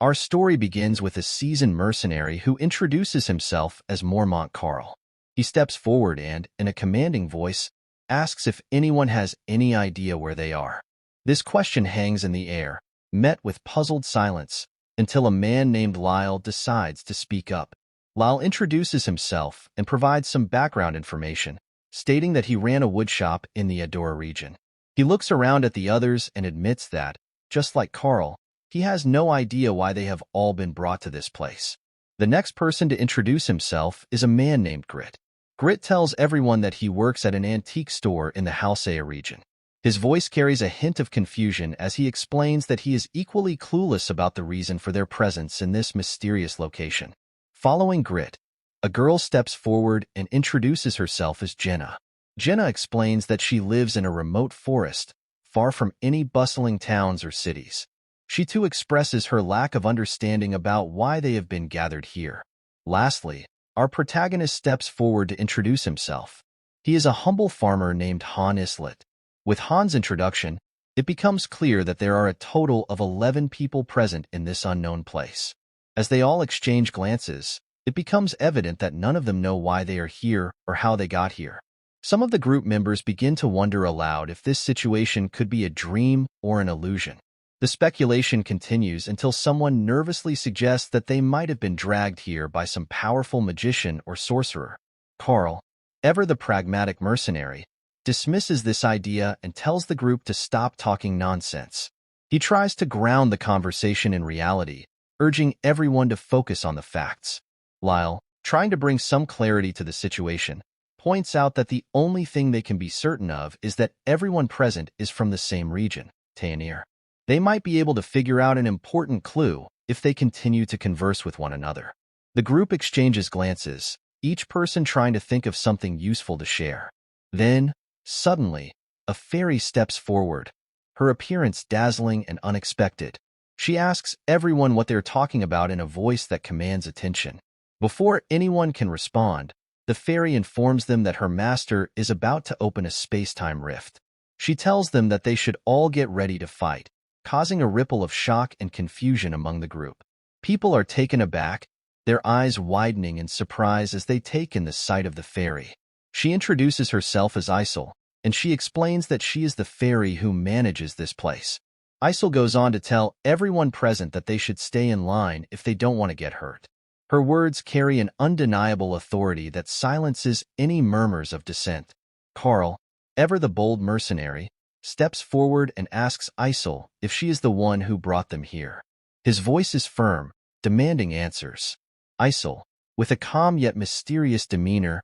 Our story begins with a seasoned mercenary who introduces himself as Mormont Carl. He steps forward and, in a commanding voice, asks if anyone has any idea where they are. This question hangs in the air, met with puzzled silence, until a man named Lyle decides to speak up. Lyle introduces himself and provides some background information, stating that he ran a woodshop in the Adora region. He looks around at the others and admits that, just like Carl, he has no idea why they have all been brought to this place. The next person to introduce himself is a man named Grit. Grit tells everyone that he works at an antique store in the Halsea region. His voice carries a hint of confusion as he explains that he is equally clueless about the reason for their presence in this mysterious location. Following Grit, a girl steps forward and introduces herself as Jenna. Jenna explains that she lives in a remote forest, far from any bustling towns or cities. She too expresses her lack of understanding about why they have been gathered here. Lastly, our protagonist steps forward to introduce himself. He is a humble farmer named Han Islet. With Han's introduction, it becomes clear that there are a total of 11 people present in this unknown place. As they all exchange glances, it becomes evident that none of them know why they are here or how they got here. Some of the group members begin to wonder aloud if this situation could be a dream or an illusion. The speculation continues until someone nervously suggests that they might have been dragged here by some powerful magician or sorcerer. Carl, ever the pragmatic mercenary, dismisses this idea and tells the group to stop talking nonsense. He tries to ground the conversation in reality, urging everyone to focus on the facts. Lyle, trying to bring some clarity to the situation, points out that the only thing they can be certain of is that everyone present is from the same region, Taenir. They might be able to figure out an important clue if they continue to converse with one another. The group exchanges glances, each person trying to think of something useful to share. Then, suddenly, a fairy steps forward, her appearance dazzling and unexpected. She asks everyone what they're talking about in a voice that commands attention. Before anyone can respond, the fairy informs them that her master is about to open a space-time rift. She tells them that they should all get ready to fight, causing a ripple of shock and confusion among the group. People are taken aback, their eyes widening in surprise as they take in the sight of the fairy. She introduces herself as Isel, and she explains that she is the fairy who manages this place. Isel goes on to tell everyone present that they should stay in line if they don't want to get hurt. Her words carry an undeniable authority that silences any murmurs of dissent. Carl, ever the bold mercenary, steps forward and asks Isel if she is the one who brought them here. His voice is firm, demanding answers. Isel, with a calm yet mysterious demeanor,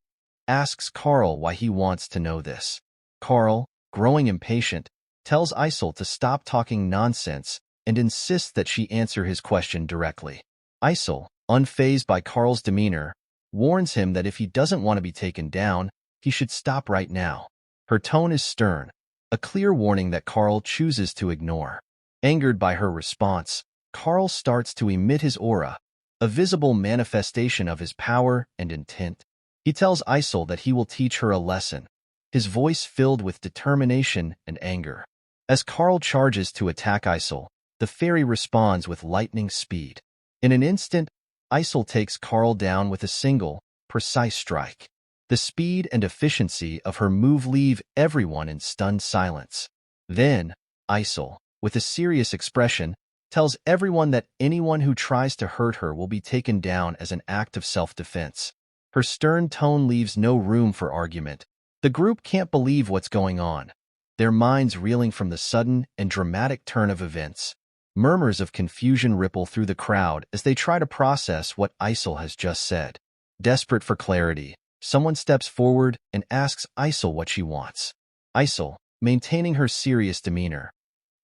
asks Carl why he wants to know this. Carl, growing impatient, tells Isel to stop talking nonsense and insists that she answer his question directly. Isel, unfazed by Carl's demeanor, warns him that if he doesn't want to be taken down, he should stop right now. Her tone is stern, a clear warning that Carl chooses to ignore. Angered by her response, Carl starts to emit his aura, a visible manifestation of his power and intent. He tells Isel that he will teach her a lesson, his voice filled with determination and anger. As Carl charges to attack Isel, the fairy responds with lightning speed. In an instant, Isel takes Carl down with a single, precise strike. The speed and efficiency of her move leave everyone in stunned silence. Then, Isel, with a serious expression, tells everyone that anyone who tries to hurt her will be taken down as an act of self-defense. Her stern tone leaves no room for argument. The group can't believe what's going on, their minds reeling from the sudden and dramatic turn of events. Murmurs of confusion ripple through the crowd as they try to process what Isel has just said. Desperate for clarity, someone steps forward and asks Isel what she wants. Isel, maintaining her serious demeanor,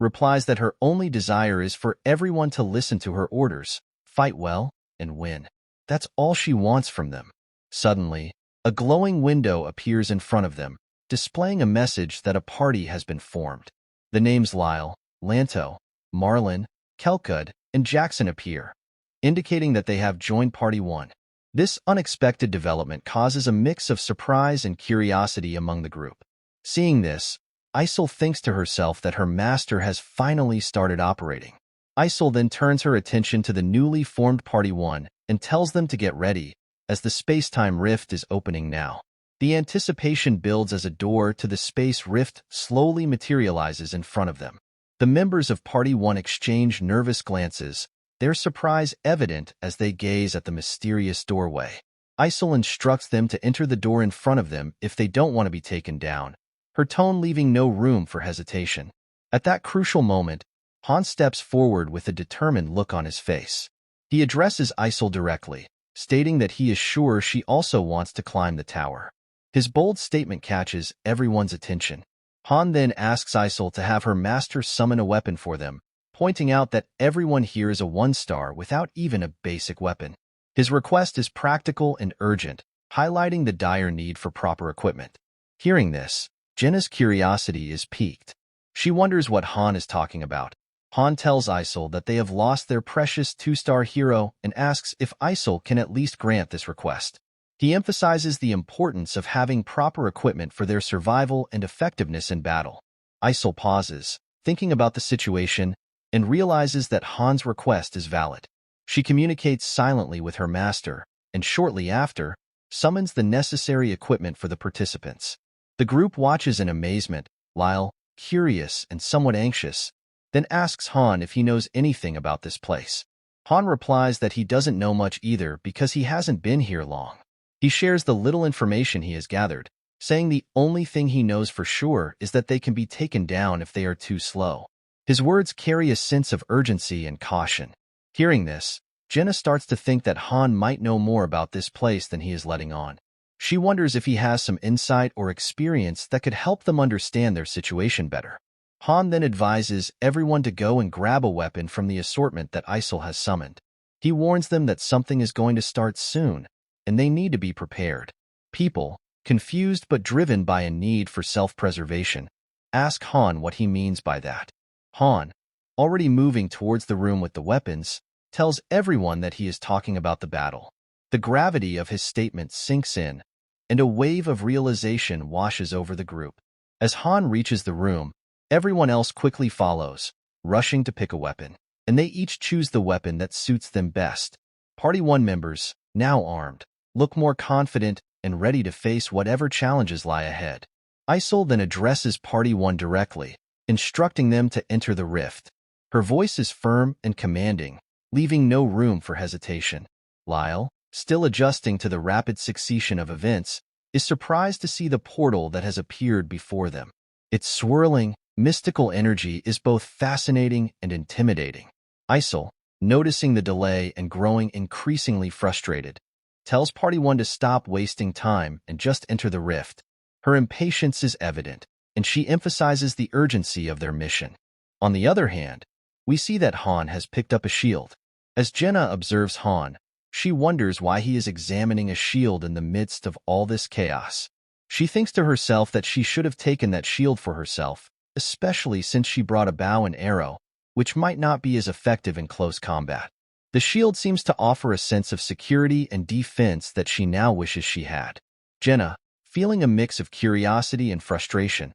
replies that her only desire is for everyone to listen to her orders, fight well, and win. That's all she wants from them. Suddenly, a glowing window appears in front of them, displaying a message that a party has been formed. The names Lyle, Lanto, Marlin, Kelcud, and Jackson appear, indicating that they have joined Party 1. This unexpected development causes a mix of surprise and curiosity among the group. Seeing this, Isel thinks to herself that her master has finally started operating. Isol then turns her attention to the newly formed Party 1 and tells them to get ready, as the space-time rift is opening now. The anticipation builds as a door to the space rift slowly materializes in front of them. The members of Party 1 exchange nervous glances, their surprise evident as they gaze at the mysterious doorway. Isol instructs them to enter the door in front of them if they don't want to be taken down, her tone leaving no room for hesitation. At that crucial moment, Han steps forward with a determined look on his face. He addresses Isol directly, stating that he is sure she also wants to climb the tower. His bold statement catches everyone's attention. Han then asks Isol to have her master summon a weapon for them, pointing out that everyone here is a one-star without even a basic weapon. His request is practical and urgent, highlighting the dire need for proper equipment. Hearing this, Jenna's curiosity is piqued. She wonders what Han is talking about. Han tells Isol that they have lost their precious two-star hero and asks if Isol can at least grant this request. He emphasizes the importance of having proper equipment for their survival and effectiveness in battle. Isol pauses, thinking about the situation, and realizes that Han's request is valid. She communicates silently with her master, and shortly after, summons the necessary equipment for the participants. The group watches in amazement, Lyle, curious and somewhat anxious, then asks Han if he knows anything about this place. Han replies that he doesn't know much either because he hasn't been here long. He shares the little information he has gathered, saying the only thing he knows for sure is that they can be taken down if they are too slow. His words carry a sense of urgency and caution. Hearing this, Jenna starts to think that Han might know more about this place than he is letting on. She wonders if he has some insight or experience that could help them understand their situation better. Han then advises everyone to go and grab a weapon from the assortment that Isol has summoned. He warns them that something is going to start soon, and they need to be prepared. People, confused but driven by a need for self-preservation, ask Han what he means by that. Han, already moving towards the room with the weapons, tells everyone that he is talking about the battle. The gravity of his statement sinks in, and a wave of realization washes over the group. As Han reaches the room, everyone else quickly follows, rushing to pick a weapon, and they each choose the weapon that suits them best. Party 1 members, now armed, look more confident and ready to face whatever challenges lie ahead. Isol then addresses Party 1 directly, instructing them to enter the rift. Her voice is firm and commanding, leaving no room for hesitation. Lyle, still adjusting to the rapid succession of events, is surprised to see the portal that has appeared before them. Its swirling, mystical energy is both fascinating and intimidating. Isol, noticing the delay and growing increasingly frustrated, tells Party 1 to stop wasting time and just enter the rift. Her impatience is evident, and she emphasizes the urgency of their mission. On the other hand, we see that Han has picked up a shield. As Jenna observes Han, she wonders why he is examining a shield in the midst of all this chaos. She thinks to herself that she should have taken that shield for herself, especially since she brought a bow and arrow, which might not be as effective in close combat. The shield seems to offer a sense of security and defense that she now wishes she had. Jenna, feeling a mix of curiosity and frustration,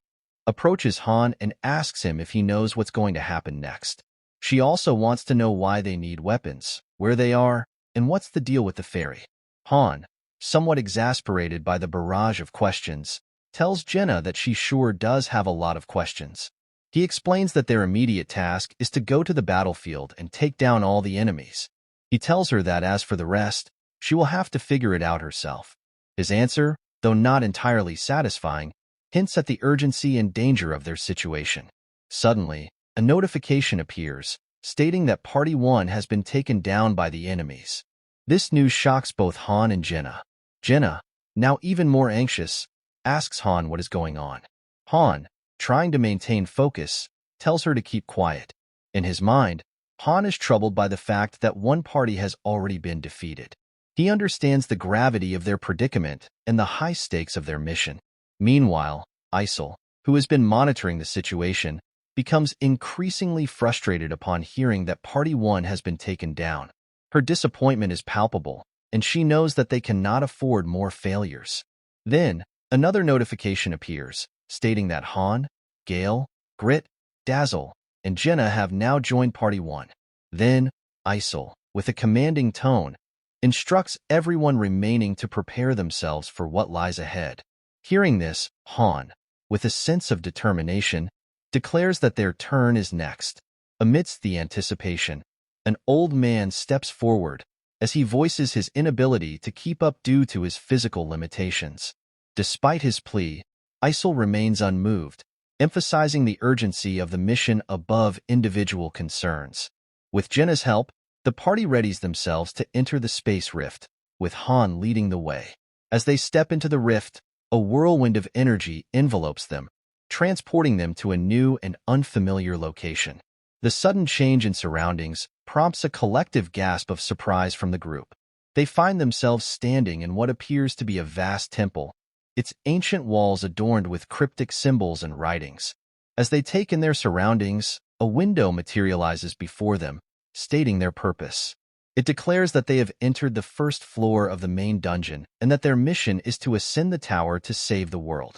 approaches Han and asks him if he knows what's going to happen next. She also wants to know why they need weapons, where they are, and what's the deal with the ferry. Han, somewhat exasperated by the barrage of questions, tells Jenna that she sure does have a lot of questions. He explains that their immediate task is to go to the battlefield and take down all the enemies. He tells her that as for the rest, she will have to figure it out herself. His answer, though not entirely satisfying, hints at the urgency and danger of their situation. Suddenly, a notification appears, stating that Party 1 has been taken down by the enemies. This news shocks both Han and Jenna. Jenna, now even more anxious, asks Han what is going on. Han, trying to maintain focus, tells her to keep quiet. In his mind, Han is troubled by the fact that one party has already been defeated. He understands the gravity of their predicament and the high stakes of their mission. Meanwhile, Isol, who has been monitoring the situation, becomes increasingly frustrated upon hearing that Party 1 has been taken down. Her disappointment is palpable, and she knows that they cannot afford more failures. Then, another notification appears, stating that Han, Gale, Grit, Dazzle, and Jenna have now joined Party 1. Then, Isol, with a commanding tone, instructs everyone remaining to prepare themselves for what lies ahead. Hearing this, Han, with a sense of determination, declares that their turn is next. Amidst the anticipation, an old man steps forward as he voices his inability to keep up due to his physical limitations. Despite his plea, Isol remains unmoved, emphasizing the urgency of the mission above individual concerns. With Jenna's help, the party readies themselves to enter the space rift, with Han leading the way. As they step into the rift, a whirlwind of energy envelopes them, transporting them to a new and unfamiliar location. The sudden change in surroundings prompts a collective gasp of surprise from the group. They find themselves standing in what appears to be a vast temple, its ancient walls adorned with cryptic symbols and writings. As they take in their surroundings, a window materializes before them, stating their purpose. It declares that they have entered the first floor of the main dungeon and that their mission is to ascend the tower to save the world.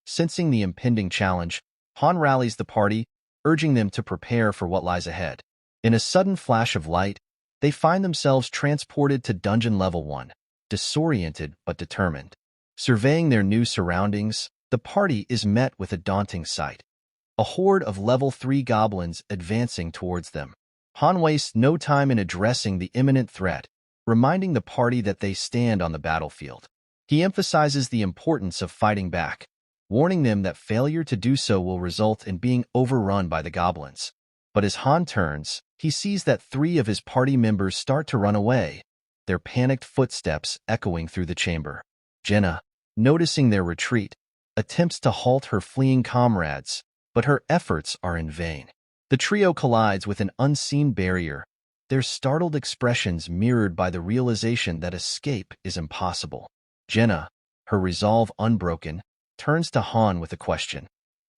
Sensing the impending challenge, Han rallies the party, urging them to prepare for what lies ahead. In a sudden flash of light, they find themselves transported to Dungeon Level 1, disoriented but determined. Surveying their new surroundings, the party is met with a daunting sight. A horde of Level 3 goblins advancing towards them. Han wastes no time in addressing the imminent threat, reminding the party that they stand on the battlefield. He emphasizes the importance of fighting back, warning them that failure to do so will result in being overrun by the goblins. But as Han turns, he sees that 3 of his party members start to run away, their panicked footsteps echoing through the chamber. Jenna, noticing their retreat, attempts to halt her fleeing comrades, but her efforts are in vain. The trio collides with an unseen barrier, their startled expressions mirrored by the realization that escape is impossible. Jenna, her resolve unbroken, turns to Han with a question.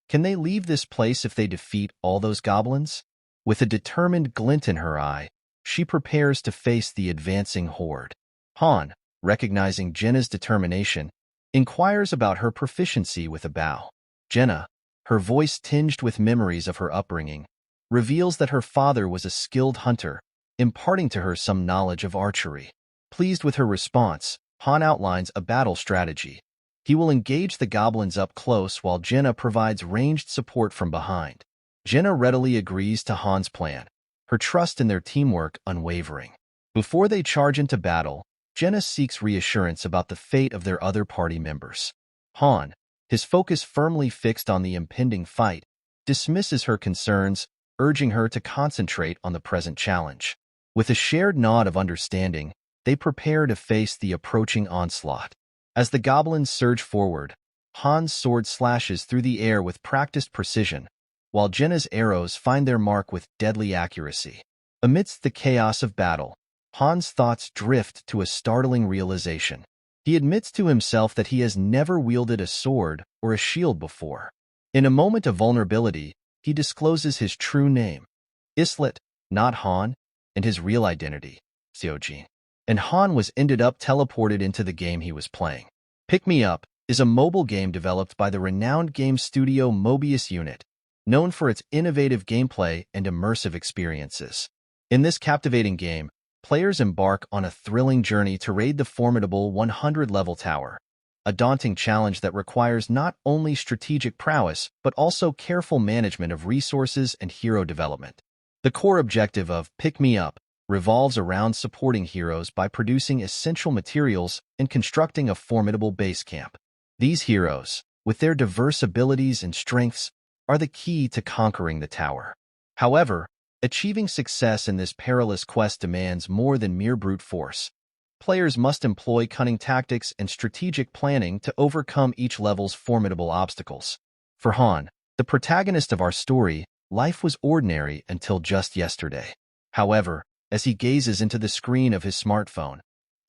Can they leave this place if they defeat all those goblins? With a determined glint in her eye, she prepares to face the advancing horde. Han, recognizing Jenna's determination, inquires about her proficiency with a bow. Jenna, her voice tinged with memories of her upbringing, reveals that her father was a skilled hunter, imparting to her some knowledge of archery. Pleased with her response, Han outlines a battle strategy. He will engage the goblins up close while Jenna provides ranged support from behind. Jenna readily agrees to Han's plan, her trust in their teamwork unwavering. Before they charge into battle, Jenna seeks reassurance about the fate of their other party members. Han, his focus firmly fixed on the impending fight, dismisses her concerns, urging her to concentrate on the present challenge. With a shared nod of understanding, they prepare to face the approaching onslaught. As the goblins surge forward, Han's sword slashes through the air with practiced precision, while Jenna's arrows find their mark with deadly accuracy. Amidst the chaos of battle, Han's thoughts drift to a startling realization. He admits to himself that he has never wielded a sword or a shield before. In a moment of vulnerability, he discloses his true name, Islet, not Han, and his real identity, Seojin. And Han was ended up teleported into the game he was playing. Pick Me Up is a mobile game developed by the renowned game studio Mobius Unit, known for its innovative gameplay and immersive experiences. In this captivating game, players embark on a thrilling journey to raid the formidable 100-level tower, a daunting challenge that requires not only strategic prowess but also careful management of resources and hero development. The core objective of Pick Me Up revolves around supporting heroes by producing essential materials and constructing a formidable base camp. These heroes, with their diverse abilities and strengths, are the key to conquering the tower. However, achieving success in this perilous quest demands more than mere brute force. Players must employ cunning tactics and strategic planning to overcome each level's formidable obstacles. For Han, the protagonist of our story, life was ordinary until just yesterday. However, as he gazes into the screen of his smartphone,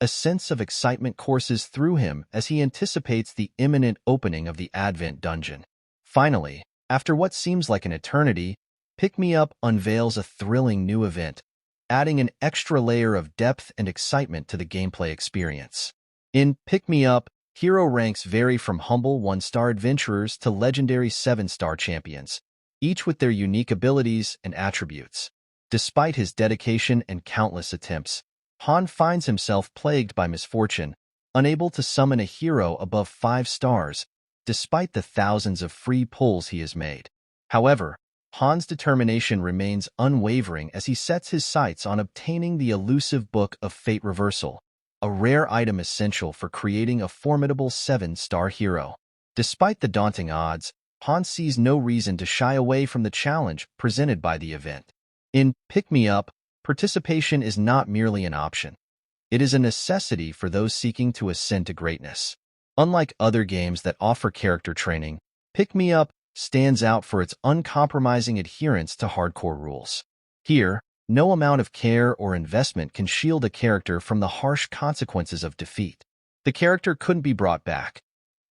a sense of excitement courses through him as he anticipates the imminent opening of the Advent dungeon. Finally, after what seems like an eternity, Pick Me Up unveils a thrilling new event, adding an extra layer of depth and excitement to the gameplay experience. In Pick Me Up, hero ranks vary from humble 1-star adventurers to legendary 7-star champions, each with their unique abilities and attributes. Despite his dedication and countless attempts, Han finds himself plagued by misfortune, unable to summon a hero above 5 stars, despite the thousands of free pulls he has made. However, Han's determination remains unwavering as he sets his sights on obtaining the elusive Book of Fate Reversal, a rare item essential for creating a formidable 7-star hero. Despite the daunting odds, Han sees no reason to shy away from the challenge presented by the event. In Pick Me Up, participation is not merely an option. It is a necessity for those seeking to ascend to greatness. Unlike other games that offer character training, Pick Me Up stands out for its uncompromising adherence to hardcore rules. Here, no amount of care or investment can shield a character from the harsh consequences of defeat. The character couldn't be brought back.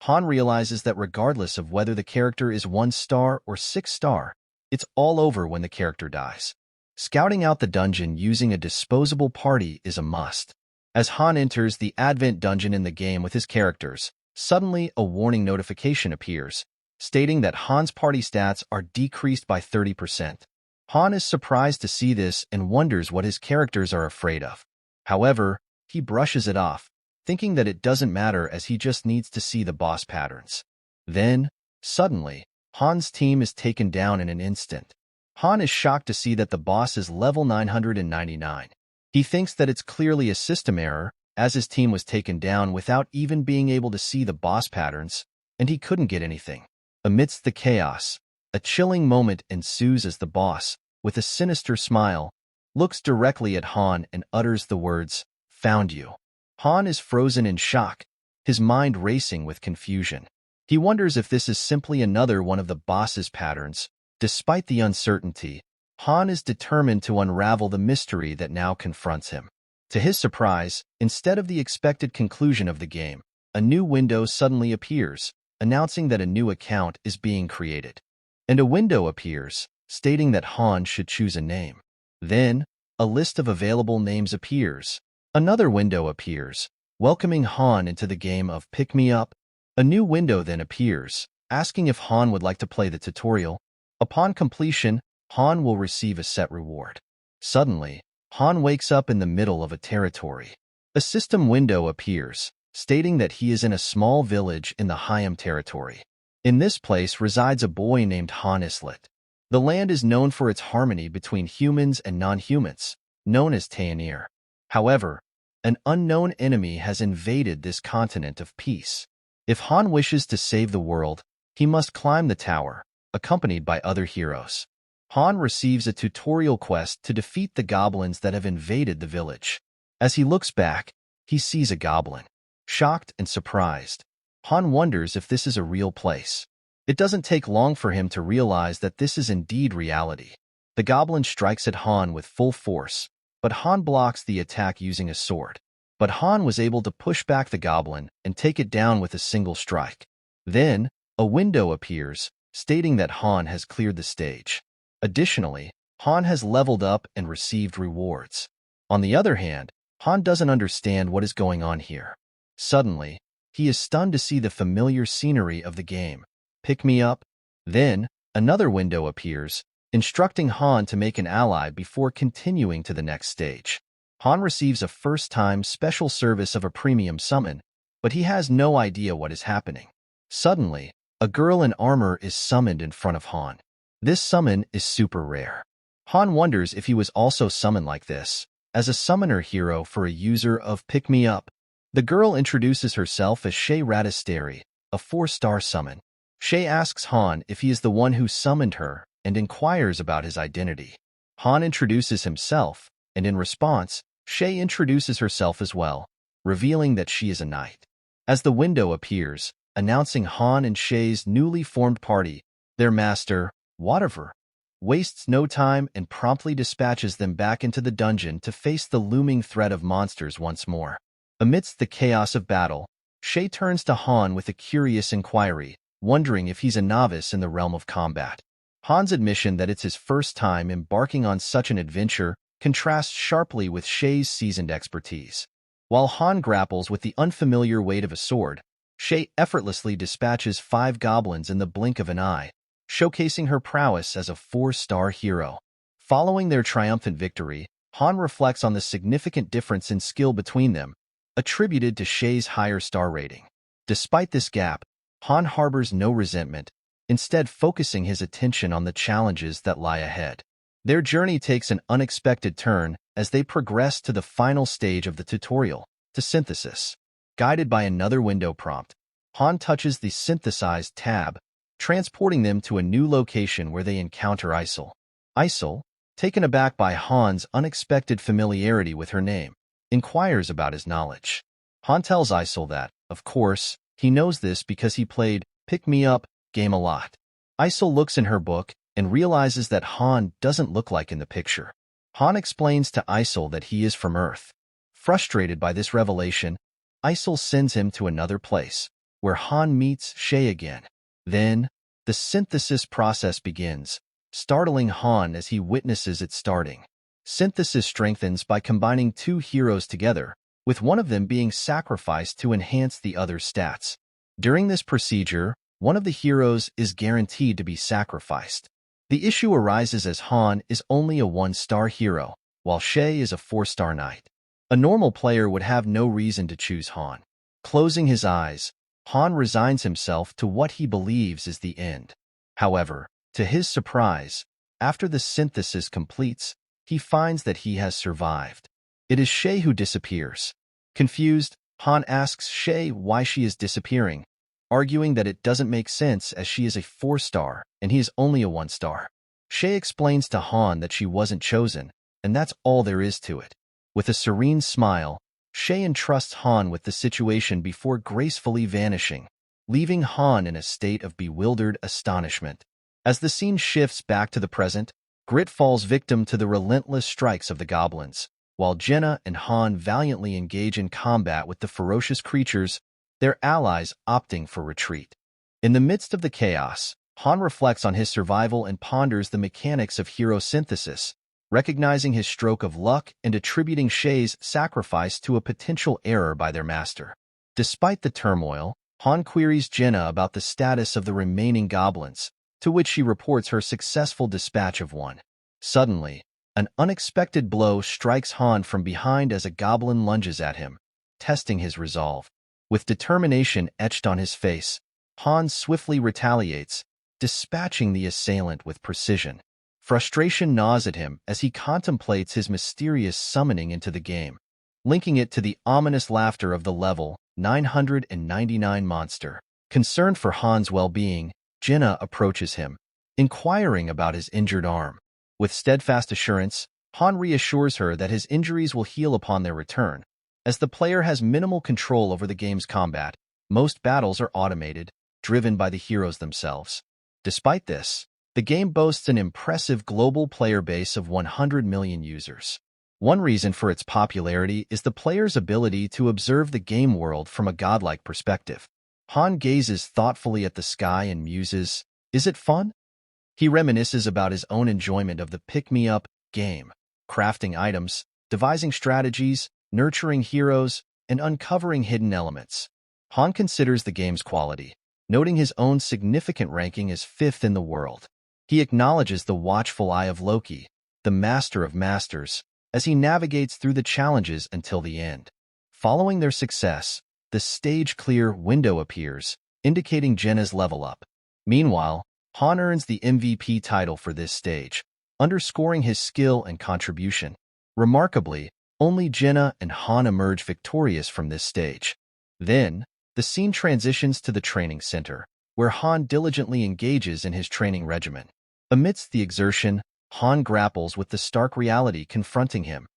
Han realizes that regardless of whether the character is 1 star or 6 star, it's all over when the character dies. Scouting out the dungeon using a disposable party is a must. As Han enters the Advent dungeon in the game with his characters, suddenly a warning notification appears, stating that Han's party stats are decreased by 30%. Han is surprised to see this and wonders what his characters are afraid of. However, he brushes it off, thinking that it doesn't matter as he just needs to see the boss patterns. Then, suddenly, Han's team is taken down in an instant. Han is shocked to see that the boss is level 999. He thinks that it's clearly a system error, as his team was taken down without even being able to see the boss patterns, and he couldn't get anything. Amidst the chaos, a chilling moment ensues as the boss, with a sinister smile, looks directly at Han and utters the words, "Found you." Han is frozen in shock, his mind racing with confusion. He wonders if this is simply another one of the boss's patterns. Despite the uncertainty, Han is determined to unravel the mystery that now confronts him. To his surprise, instead of the expected conclusion of the game, a new window suddenly appears, announcing that a new account is being created. And a window appears, stating that Han should choose a name. Then, a list of available names appears. Another window appears, welcoming Han into the game of Pick Me Up. A new window then appears, asking if Han would like to play the tutorial. Upon completion, Han will receive a set reward. Suddenly, Han wakes up in the middle of a territory. A system window appears, stating that he is in a small village in the Hyam territory. In this place resides a boy named Han Islet. The land is known for its harmony between humans and non-humans, known as Taenir. However, an unknown enemy has invaded this continent of peace. If Han wishes to save the world, he must climb the tower, accompanied by other heroes. Han receives a tutorial quest to defeat the goblins that have invaded the village. As he looks back, he sees a goblin. Shocked and surprised, Han wonders if this is a real place. It doesn't take long for him to realize that this is indeed reality. The goblin strikes at Han with full force, but Han blocks the attack using a sword. But Han was able to push back the goblin and take it down with a single strike. Then, a window appears, stating that Han has cleared the stage. Additionally, Han has leveled up and received rewards. On the other hand, Han doesn't understand what is going on here. Suddenly, he is stunned to see the familiar scenery of the game. Pick Me Up. Then, another window appears, instructing Han to make an ally before continuing to the next stage. Han receives a first-time special service of a premium summon, but he has no idea what is happening. Suddenly, a girl in armor is summoned in front of Han. This summon is super rare. Han wonders if he was also summoned like this, as a summoner hero for a user of Pick Me Up. The girl introduces herself as Shay Radisteri, a 4-star summon. Shay asks Han if he is the one who summoned her and inquires about his identity. Han introduces himself, and in response, Shay introduces herself as well, revealing that she is a knight. As the window appears, announcing Han and Shay's newly formed party, their master, Whatever, wastes no time and promptly dispatches them back into the dungeon to face the looming threat of monsters once more. Amidst the chaos of battle, Shay turns to Han with a curious inquiry, wondering if he's a novice in the realm of combat. Han's admission that it's his first time embarking on such an adventure contrasts sharply with Shay's seasoned expertise. While Han grapples with the unfamiliar weight of a sword, Shay effortlessly dispatches 5 goblins in the blink of an eye, showcasing her prowess as a 4-star hero. Following their triumphant victory, Han reflects on the significant difference in skill between them, attributed to Shay's higher star rating. Despite this gap, Han harbors no resentment, instead focusing his attention on the challenges that lie ahead. Their journey takes an unexpected turn as they progress to the final stage of the tutorial, to synthesis. Guided by another window prompt, Han touches the Synthesize tab, transporting them to a new location where they encounter Isol. Isol, taken aback by Han's unexpected familiarity with her name, inquires about his knowledge. Han tells Isol that, of course, he knows this because he played Pick Me Up game a lot. Isol looks in her book and realizes that Han doesn't look like in the picture. Han explains to Isol that he is from Earth. Frustrated by this revelation, Isol sends him to another place, where Han meets Shay again. Then, the synthesis process begins, startling Han as he witnesses it starting. Synthesis strengthens by combining two heroes together, with one of them being sacrificed to enhance the other's stats. During this procedure, one of the heroes is guaranteed to be sacrificed. The issue arises as Han is only a 1-star hero, while Shay is a 4-star knight. A normal player would have no reason to choose Han. Closing his eyes, Han resigns himself to what he believes is the end. However, to his surprise, after the synthesis completes, he finds that he has survived. It is Shay who disappears. Confused, Han asks Shay why she is disappearing, arguing that it doesn't make sense as she is a 4-star and he is only a 1-star. Shay explains to Han that she wasn't chosen, and that's all there is to it. With a serene smile, Shay entrusts Han with the situation before gracefully vanishing, leaving Han in a state of bewildered astonishment. As the scene shifts back to the present, Grit falls victim to the relentless strikes of the goblins, while Jenna and Han valiantly engage in combat with the ferocious creatures, their allies opting for retreat. In the midst of the chaos, Han reflects on his survival and ponders the mechanics of hero synthesis, recognizing his stroke of luck and attributing Shay's sacrifice to a potential error by their master. Despite the turmoil, Han queries Jenna about the status of the remaining goblins, to which she reports her successful dispatch of one. Suddenly, an unexpected blow strikes Han from behind as a goblin lunges at him, testing his resolve. With determination etched on his face, Han swiftly retaliates, dispatching the assailant with precision. Frustration gnaws at him as he contemplates his mysterious summoning into the game, linking it to the ominous laughter of the level 999 monster. Concerned for Han's well-being, Jenna approaches him, inquiring about his injured arm. With steadfast assurance, Han reassures her that his injuries will heal upon their return. As the player has minimal control over the game's combat, most battles are automated, driven by the heroes themselves. Despite this, the game boasts an impressive global player base of 100 million users. One reason for its popularity is the player's ability to observe the game world from a godlike perspective. Han gazes thoughtfully at the sky and muses, "Is it fun?" He reminisces about his own enjoyment of the pick-me-up game, crafting items, devising strategies, nurturing heroes, and uncovering hidden elements. Han considers the game's quality, noting his own significant ranking as 5th in the world. He acknowledges the watchful eye of Loki, the master of masters, as he navigates through the challenges until the end. Following their success, the stage-clear window appears, indicating Jenna's level up. Meanwhile, Han earns the MVP title for this stage, underscoring his skill and contribution. Remarkably, only Jenna and Han emerge victorious from this stage. Then, the scene transitions to the training center, where Han diligently engages in his training regimen. Amidst the exertion, Han grapples with the stark reality confronting him.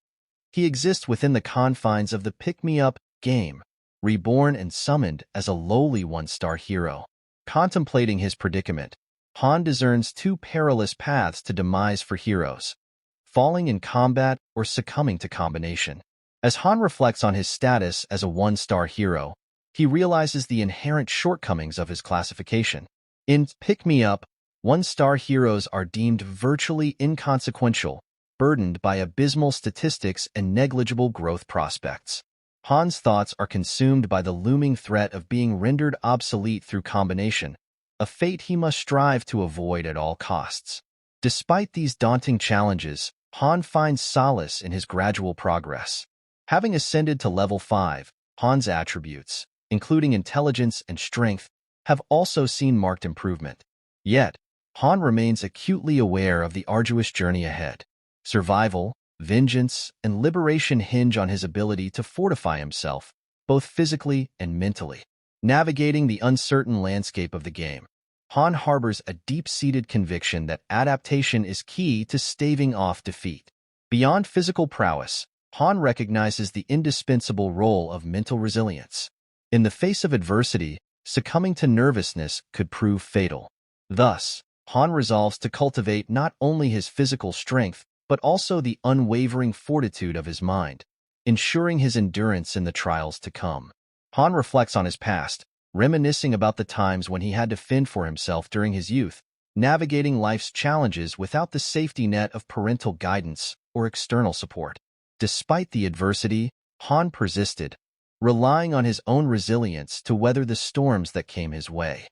He exists within the confines of the pick-me-up game, reborn and summoned as a lowly 1-star hero. Contemplating his predicament, Han discerns two perilous paths to demise for heroes: falling in combat or succumbing to combination. As Han reflects on his status as a 1-star hero, he realizes the inherent shortcomings of his classification. In pick-me-up, 1-star heroes are deemed virtually inconsequential, burdened by abysmal statistics and negligible growth prospects. Han's thoughts are consumed by the looming threat of being rendered obsolete through combination, a fate he must strive to avoid at all costs. Despite these daunting challenges, Han finds solace in his gradual progress. Having ascended to level 5, Han's attributes, including intelligence and strength, have also seen marked improvement. Yet, Han remains acutely aware of the arduous journey ahead. Survival, vengeance, and liberation hinge on his ability to fortify himself, both physically and mentally. Navigating the uncertain landscape of the game, Han harbors a deep-seated conviction that adaptation is key to staving off defeat. Beyond physical prowess, Han recognizes the indispensable role of mental resilience. In the face of adversity, succumbing to nervousness could prove fatal. Thus, Han resolves to cultivate not only his physical strength, but also the unwavering fortitude of his mind, ensuring his endurance in the trials to come. Han reflects on his past, reminiscing about the times when he had to fend for himself during his youth, navigating life's challenges without the safety net of parental guidance or external support. Despite the adversity, Han persisted, relying on his own resilience to weather the storms that came his way.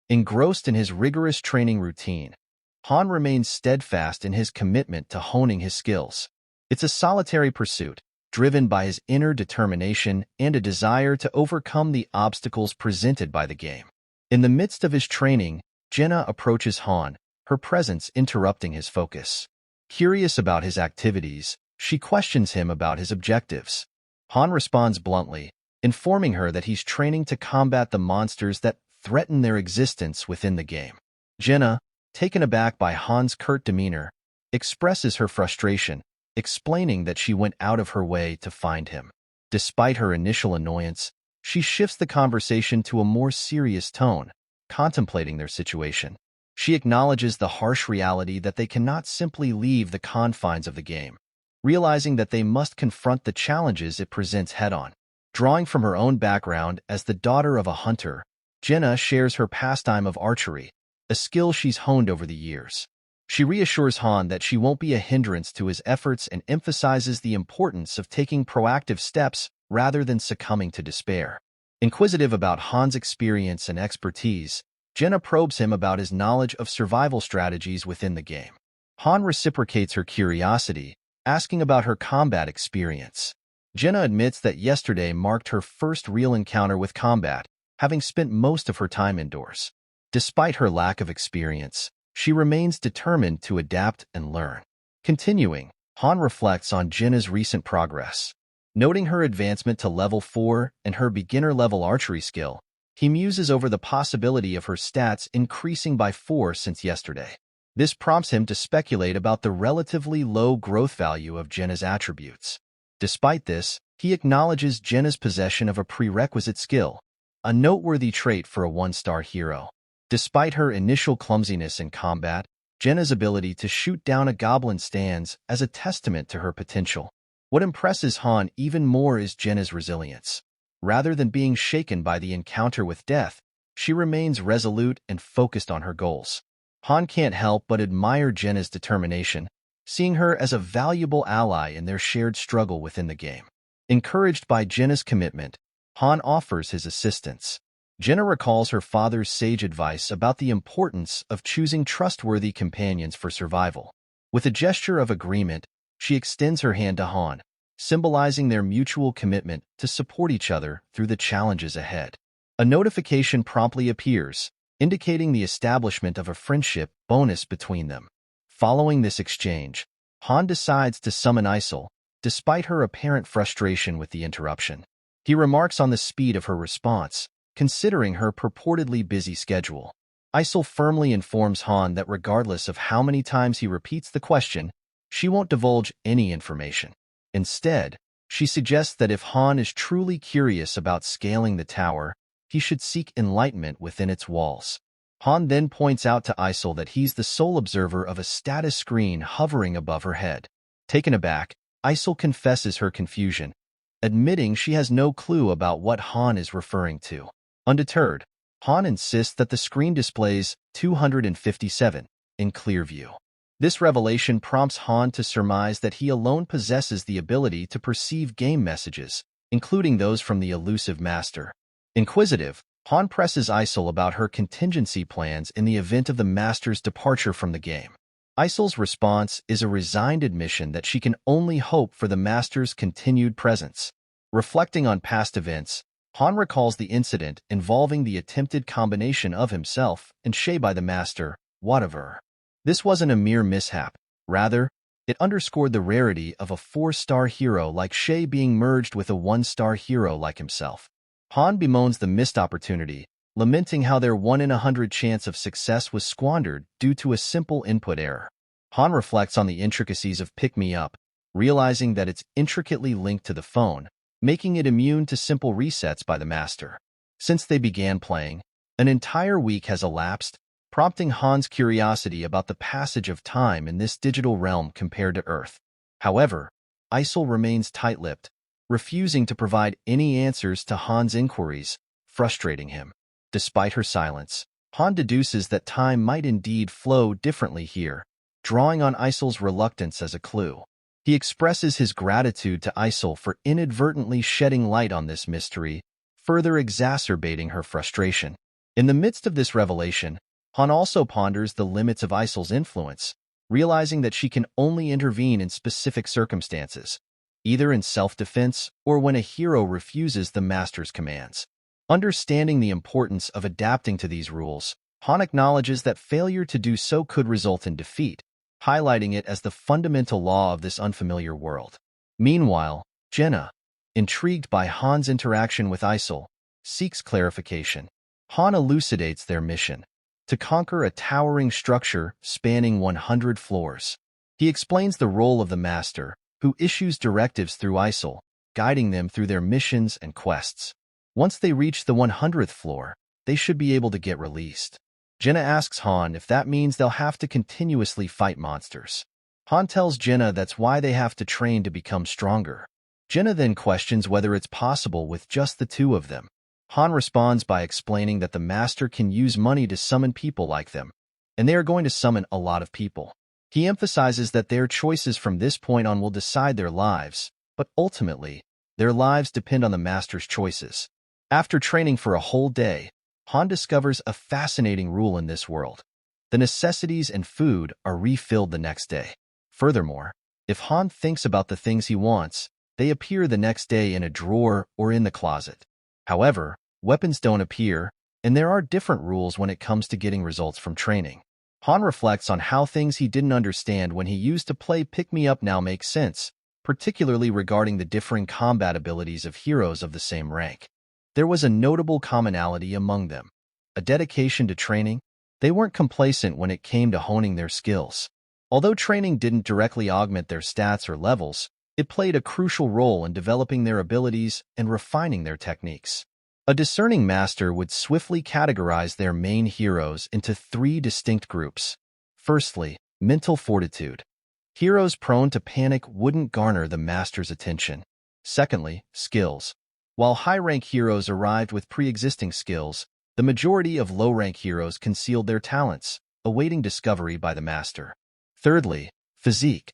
Engrossed in his rigorous training routine, Han remains steadfast in his commitment to honing his skills. It's a solitary pursuit, driven by his inner determination and a desire to overcome the obstacles presented by the game. In the midst of his training, Jenna approaches Han, her presence interrupting his focus. Curious about his activities, she questions him about his objectives. Han responds bluntly, informing her that he's training to combat the monsters that threaten their existence within the game. Jenna, taken aback by Han's curt demeanor, expresses her frustration, explaining that she went out of her way to find him. Despite her initial annoyance, she shifts the conversation to a more serious tone, contemplating their situation. She acknowledges the harsh reality that they cannot simply leave the confines of the game, realizing that they must confront the challenges it presents head-on. Drawing from her own background as the daughter of a hunter, Jenna shares her pastime of archery, a skill she's honed over the years. She reassures Han that she won't be a hindrance to his efforts and emphasizes the importance of taking proactive steps rather than succumbing to despair. Inquisitive about Han's experience and expertise, Jenna probes him about his knowledge of survival strategies within the game. Han reciprocates her curiosity, asking about her combat experience. Jenna admits that yesterday marked her first real encounter with combat, having spent most of her time indoors. Despite her lack of experience, she remains determined to adapt and learn. Continuing, Han reflects on Jenna's recent progress. Noting her advancement to level 4 and her beginner-level archery skill, he muses over the possibility of her stats increasing by 4 since yesterday. This prompts him to speculate about the relatively low growth value of Jenna's attributes. Despite this, he acknowledges Jenna's possession of a prerequisite skill, a noteworthy trait for a one-star hero. Despite her initial clumsiness in combat, Jenna's ability to shoot down a goblin stands as a testament to her potential. What impresses Han even more is Jenna's resilience. Rather than being shaken by the encounter with death, she remains resolute and focused on her goals. Han can't help but admire Jenna's determination, seeing her as a valuable ally in their shared struggle within the game. Encouraged by Jenna's commitment, Han offers his assistance. Jenna recalls her father's sage advice about the importance of choosing trustworthy companions for survival. With a gesture of agreement, she extends her hand to Han, symbolizing their mutual commitment to support each other through the challenges ahead. A notification promptly appears, indicating the establishment of a friendship bonus between them. Following this exchange, Han decides to summon Isol, despite her apparent frustration with the interruption. He remarks on the speed of her response, considering her purportedly busy schedule. Isol firmly informs Han that regardless of how many times he repeats the question, she won't divulge any information. Instead, she suggests that if Han is truly curious about scaling the tower, he should seek enlightenment within its walls. Han then points out to Isol that he's the sole observer of a status screen hovering above her head. Taken aback, Isol confesses her confusion, admitting she has no clue about what Han is referring to. Undeterred, Han insists that the screen displays 257 in clear view. This revelation prompts Han to surmise that he alone possesses the ability to perceive game messages, including those from the elusive master. Inquisitive, Han presses Isol about her contingency plans in the event of the master's departure from the game. Isol's response is a resigned admission that she can only hope for the master's continued presence. Reflecting on past events, Han recalls the incident involving the attempted combination of himself and Shay by the master, whatever. This wasn't a mere mishap. Rather, it underscored the rarity of a 4-star hero like Shay being merged with a 1-star hero like himself. Han bemoans the missed opportunity, lamenting how their 1 in 100 chance of success was squandered due to a simple input error. Han reflects on the intricacies of Pick Me Up, realizing that it's intricately linked to the phone, making it immune to simple resets by the master. Since they began playing, an entire week has elapsed, prompting Han's curiosity about the passage of time in this digital realm compared to Earth. However, Isol remains tight-lipped, refusing to provide any answers to Han's inquiries, frustrating him. Despite her silence, Han deduces that time might indeed flow differently here, drawing on Isol's reluctance as a clue. He expresses his gratitude to Isol for inadvertently shedding light on this mystery, further exacerbating her frustration. In the midst of this revelation, Han also ponders the limits of Isol's influence, realizing that she can only intervene in specific circumstances, either in self-defense or when a hero refuses the master's commands. Understanding the importance of adapting to these rules, Han acknowledges that failure to do so could result in defeat, highlighting it as the fundamental law of this unfamiliar world. Meanwhile, Jenna, intrigued by Han's interaction with Isol, seeks clarification. Han elucidates their mission: to conquer a towering structure spanning 100 floors. He explains the role of the master, who issues directives through Isol, guiding them through their missions and quests. Once they reach the 100th floor, they should be able to get released. Jenna asks Han if that means they'll have to continuously fight monsters. Han tells Jenna that's why they have to train to become stronger. Jenna then questions whether it's possible with just the two of them. Han responds by explaining that the master can use money to summon people like them, and they are going to summon a lot of people. He emphasizes that their choices from this point on will decide their lives, but ultimately, their lives depend on the master's choices. After training for a whole day, Han discovers a fascinating rule in this world. The necessities and food are refilled the next day. Furthermore, if Han thinks about the things he wants, they appear the next day in a drawer or in the closet. However, weapons don't appear, and there are different rules when it comes to getting results from training. Han reflects on how things he didn't understand when he used to play Pick Me Up now make sense, particularly regarding the differing combat abilities of heroes of the same rank. There was a notable commonality among them: a dedication to training. They weren't complacent when it came to honing their skills. Although training didn't directly augment their stats or levels, it played a crucial role in developing their abilities and refining their techniques. A discerning master would swiftly categorize their main heroes into 3 distinct groups. Firstly, mental fortitude. Heroes prone to panic wouldn't garner the master's attention. Secondly, skills. While high-rank heroes arrived with pre-existing skills, the majority of low-rank heroes concealed their talents, awaiting discovery by the master. Thirdly, physique.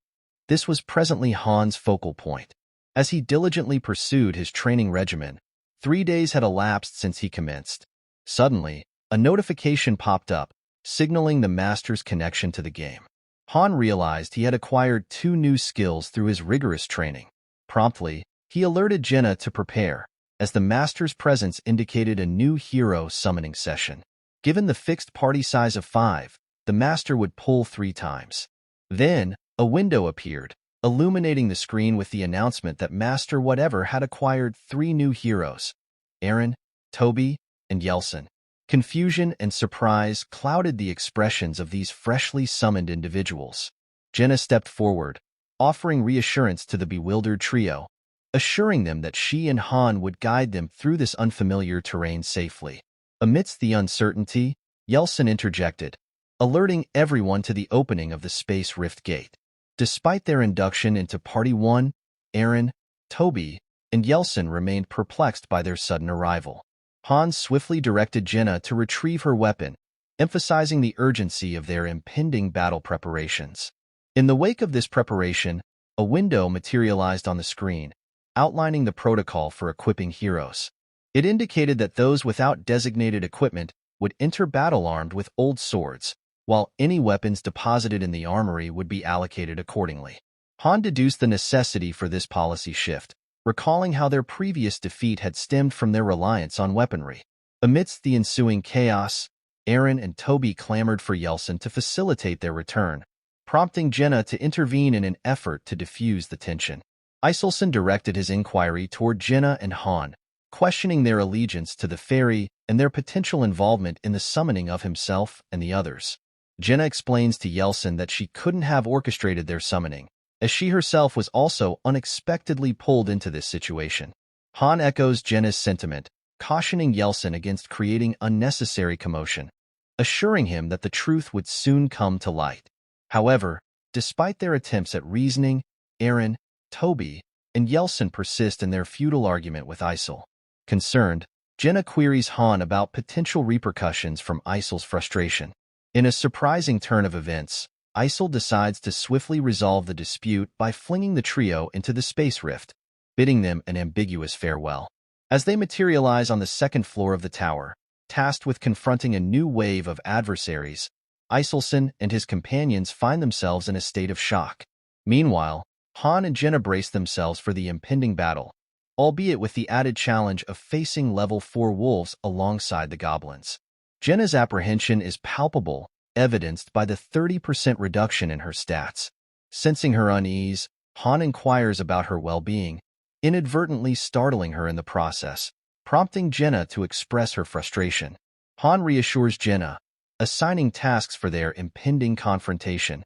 This was presently Han's focal point. As he diligently pursued his training regimen, 3 days had elapsed since he commenced. Suddenly, a notification popped up, signaling the master's connection to the game. Han realized he had acquired 2 new skills through his rigorous training. Promptly, he alerted Jenna to prepare, as the master's presence indicated a new hero summoning session. Given the fixed party size of 5, the master would pull 3 times. Then, a window appeared, illuminating the screen with the announcement that Master Whatever had acquired 3 new heroes: Aaron, Toby, and Yelson. Confusion and surprise clouded the expressions of these freshly summoned individuals. Jenna stepped forward, offering reassurance to the bewildered trio, assuring them that she and Han would guide them through this unfamiliar terrain safely. Amidst the uncertainty, Yelson interjected, alerting everyone to the opening of the Space Rift Gate. Despite their induction into Party 1, Aaron, Toby, and Yelson remained perplexed by their sudden arrival. Han swiftly directed Jenna to retrieve her weapon, emphasizing the urgency of their impending battle preparations. In the wake of this preparation, a window materialized on the screen, outlining the protocol for equipping heroes. It indicated that those without designated equipment would enter battle armed with old swords, while any weapons deposited in the armory would be allocated accordingly. Han deduced the necessity for this policy shift, recalling how their previous defeat had stemmed from their reliance on weaponry. Amidst the ensuing chaos, Eren and Toby clamored for Yeltsin to facilitate their return, prompting Jenna to intervene in an effort to diffuse the tension. Iselson directed his inquiry toward Jenna and Han, questioning their allegiance to the fairy and their potential involvement in the summoning of himself and the others. Jenna explains to Yeltsin that she couldn't have orchestrated their summoning, as she herself was also unexpectedly pulled into this situation. Han echoes Jenna's sentiment, cautioning Yeltsin against creating unnecessary commotion, assuring him that the truth would soon come to light. However, despite their attempts at reasoning, Eren, Toby, and Yeltsin persist in their futile argument with Isel. Concerned, Jenna queries Han about potential repercussions from Isel's frustration. In a surprising turn of events, Isel decides to swiftly resolve the dispute by flinging the trio into the space rift, bidding them an ambiguous farewell. As they materialize on the second floor of the tower, tasked with confronting a new wave of adversaries, Iselson and his companions find themselves in a state of shock. Meanwhile, Han and Jenna brace themselves for the impending battle, albeit with the added challenge of facing level 4 wolves alongside the goblins. Jenna's apprehension is palpable, evidenced by the 30% reduction in her stats. Sensing her unease, Han inquires about her well-being, inadvertently startling her in the process, prompting Jenna to express her frustration. Han reassures Jenna, assigning tasks for their impending confrontation.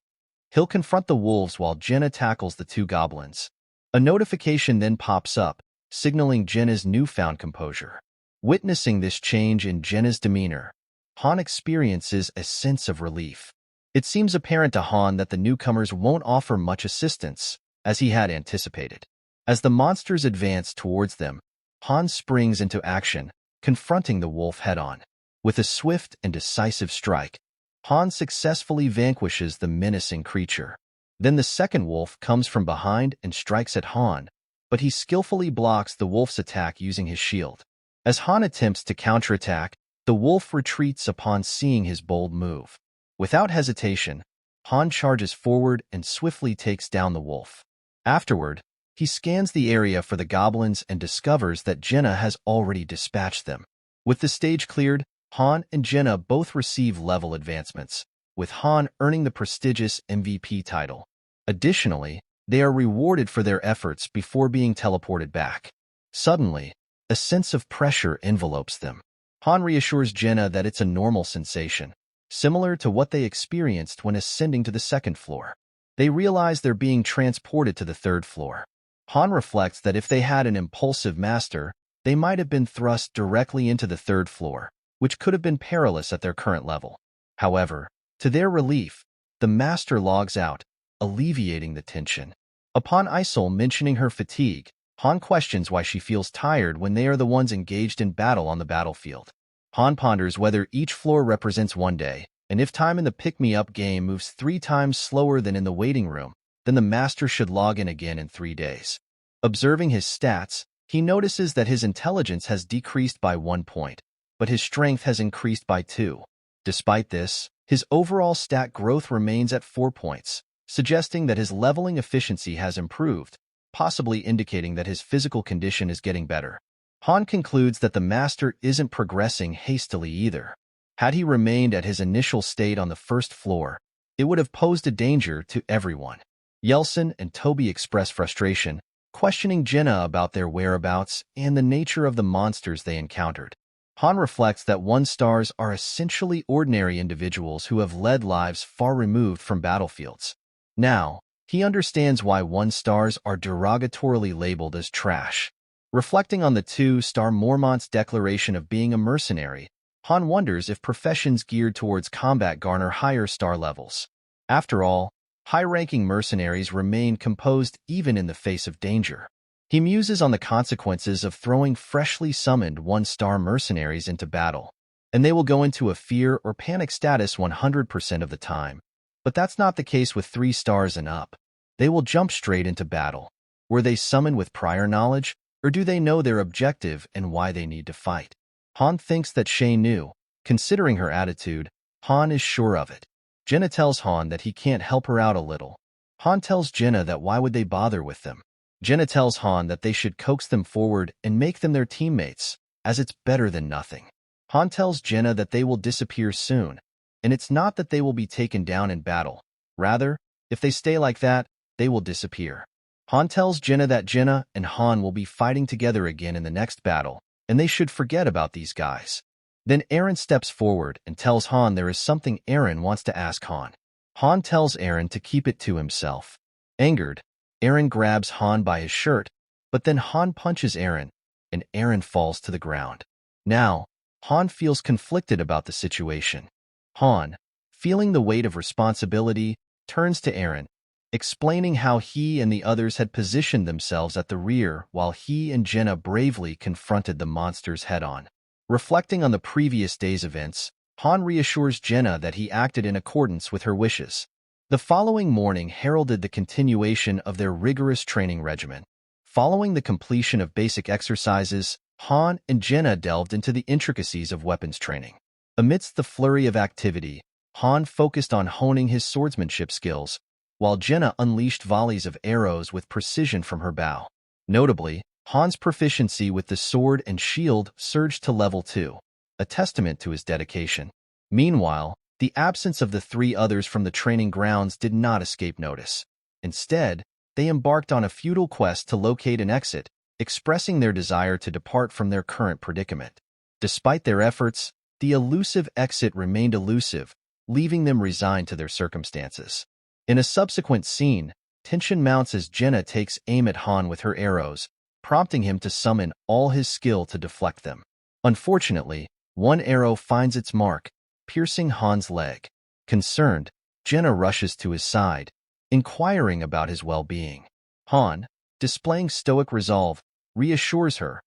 He'll confront the wolves while Jenna tackles the two goblins. A notification then pops up, signaling Jenna's newfound composure. Witnessing this change in Jenna's demeanor, Han experiences a sense of relief. It seems apparent to Han that the newcomers won't offer much assistance, as he had anticipated. As the monsters advance towards them, Han springs into action, confronting the wolf head-on. With a swift and decisive strike, Han successfully vanquishes the menacing creature. Then the second wolf comes from behind and strikes at Han, but he skillfully blocks the wolf's attack using his shield. As Han attempts to counterattack, the wolf retreats upon seeing his bold move. Without hesitation, Han charges forward and swiftly takes down the wolf. Afterward, he scans the area for the goblins and discovers that Jenna has already dispatched them. With the stage cleared, Han and Jenna both receive level advancements, with Han earning the prestigious MVP title. Additionally, they are rewarded for their efforts before being teleported back. Suddenly, a sense of pressure envelopes them. Han reassures Jenna that it's a normal sensation, similar to what they experienced when ascending to the second floor. They realize they're being transported to the third floor. Han reflects that if they had an impulsive master, they might have been thrust directly into the third floor, which could have been perilous at their current level. However, to their relief, the master logs out, alleviating the tension. Upon Isel mentioning her fatigue, Han questions why she feels tired when they are the ones engaged in battle on the battlefield. Han ponders whether each floor represents one day, and if time in the pick-me-up game moves 3 times slower than in the waiting room, then the master should log in again in 3 days. Observing his stats, he notices that his intelligence has decreased by 1 point, but his strength has increased by 2. Despite this, his overall stat growth remains at 4 points, suggesting that his leveling efficiency has improved, possibly indicating that his physical condition is getting better. Han concludes that the master isn't progressing hastily either. Had he remained at his initial state on the first floor, it would have posed a danger to everyone. Yeltsin and Toby express frustration, questioning Jenna about their whereabouts and the nature of the monsters they encountered. Han reflects that 1-stars are essentially ordinary individuals who have led lives far removed from battlefields. Now, he understands why 1-stars are derogatorily labeled as trash. Reflecting on the 2-star Mormont's declaration of being a mercenary, Han wonders if professions geared towards combat garner higher star levels. After all, high-ranking mercenaries remain composed even in the face of danger. He muses on the consequences of throwing freshly summoned 1-star mercenaries into battle, and they will go into a fear or panic status 100% of the time. But that's not the case with 3 stars and up. They will jump straight into battle. Were they summoned with prior knowledge, or do they know their objective and why they need to fight? Han thinks that Shay knew. Considering her attitude, Han is sure of it. Jenna tells Han that he can't help her out a little. Han tells Jenna that why would they bother with them. Jenna tells Han that they should coax them forward and make them their teammates, as it's better than nothing. Han tells Jenna that they will disappear soon, and it's not that they will be taken down in battle. Rather, if they stay like that, they will disappear. Han tells Jenna that Jenna and Han will be fighting together again in the next battle, and they should forget about these guys. Then Eren steps forward and tells Han there is something Eren wants to ask Han. Han tells Eren to keep it to himself. Angered, Eren grabs Han by his shirt, but then Han punches Eren, and Eren falls to the ground. Now, Han feels conflicted about the situation. Han, feeling the weight of responsibility, turns to Eren, explaining how he and the others had positioned themselves at the rear while he and Jenna bravely confronted the monsters head-on. Reflecting on the previous day's events, Han reassures Jenna that he acted in accordance with her wishes. The following morning heralded the continuation of their rigorous training regimen. Following the completion of basic exercises, Han and Jenna delved into the intricacies of weapons training. Amidst the flurry of activity, Han focused on honing his swordsmanship skills, while Jenna unleashed volleys of arrows with precision from her bow. Notably, Han's proficiency with the sword and shield surged to level 2, a testament to his dedication. Meanwhile, the absence of the three others from the training grounds did not escape notice. Instead, they embarked on a futile quest to locate an exit, expressing their desire to depart from their current predicament. Despite their efforts, the elusive exit remained elusive, leaving them resigned to their circumstances. In a subsequent scene, tension mounts as Jenna takes aim at Han with her arrows, prompting him to summon all his skill to deflect them. Unfortunately, one arrow finds its mark, piercing Han's leg. Concerned, Jenna rushes to his side, inquiring about his well-being. Han, displaying stoic resolve, reassures her,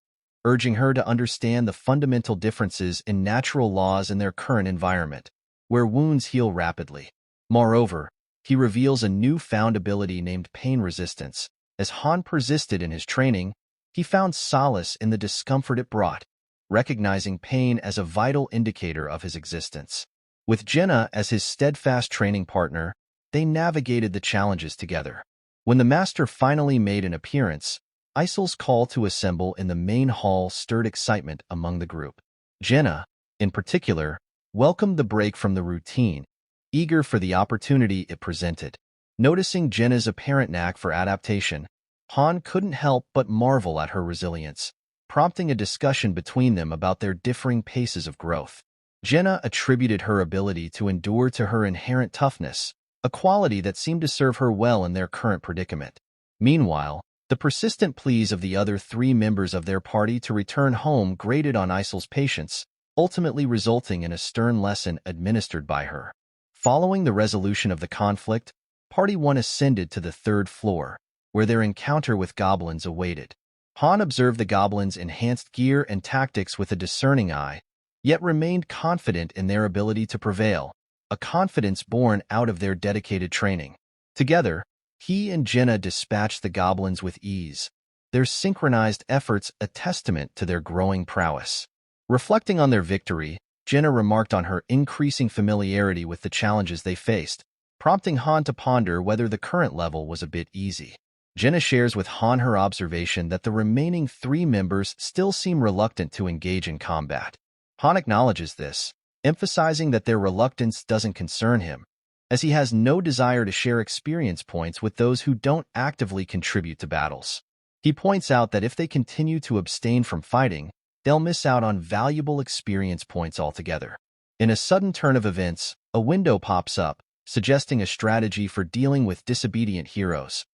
urging her to understand the fundamental differences in natural laws in their current environment, where wounds heal rapidly. Moreover, he reveals a newfound ability named pain resistance. As Han persisted in his training, he found solace in the discomfort it brought, recognizing pain as a vital indicator of his existence. With Jenna as his steadfast training partner, they navigated the challenges together. When the master finally made an appearance, Isil's call to assemble in the main hall stirred excitement among the group. Jenna, in particular, welcomed the break from the routine, eager for the opportunity it presented. Noticing Jenna's apparent knack for adaptation, Han couldn't help but marvel at her resilience, prompting a discussion between them about their differing paces of growth. Jenna attributed her ability to endure to her inherent toughness, a quality that seemed to serve her well in their current predicament. Meanwhile, the persistent pleas of the other three members of their party to return home grated on Isil's patience, ultimately resulting in a stern lesson administered by her. Following the resolution of the conflict, Party 1 ascended to the 3rd floor, where their encounter with goblins awaited. Han observed the goblins' enhanced gear and tactics with a discerning eye, yet remained confident in their ability to prevail, a confidence born out of their dedicated training. Together, he and Jenna dispatched the goblins with ease, their synchronized efforts a testament to their growing prowess. Reflecting on their victory, Jenna remarked on her increasing familiarity with the challenges they faced, prompting Han to ponder whether the current level was a bit easy. Jenna shares with Han her observation that the remaining 3 members still seem reluctant to engage in combat. Han acknowledges this, emphasizing that their reluctance doesn't concern him, as he has no desire to share experience points with those who don't actively contribute to battles. He points out that if they continue to abstain from fighting, they'll miss out on valuable experience points altogether. In a sudden turn of events, a window pops up, suggesting a strategy for dealing with disobedient heroes.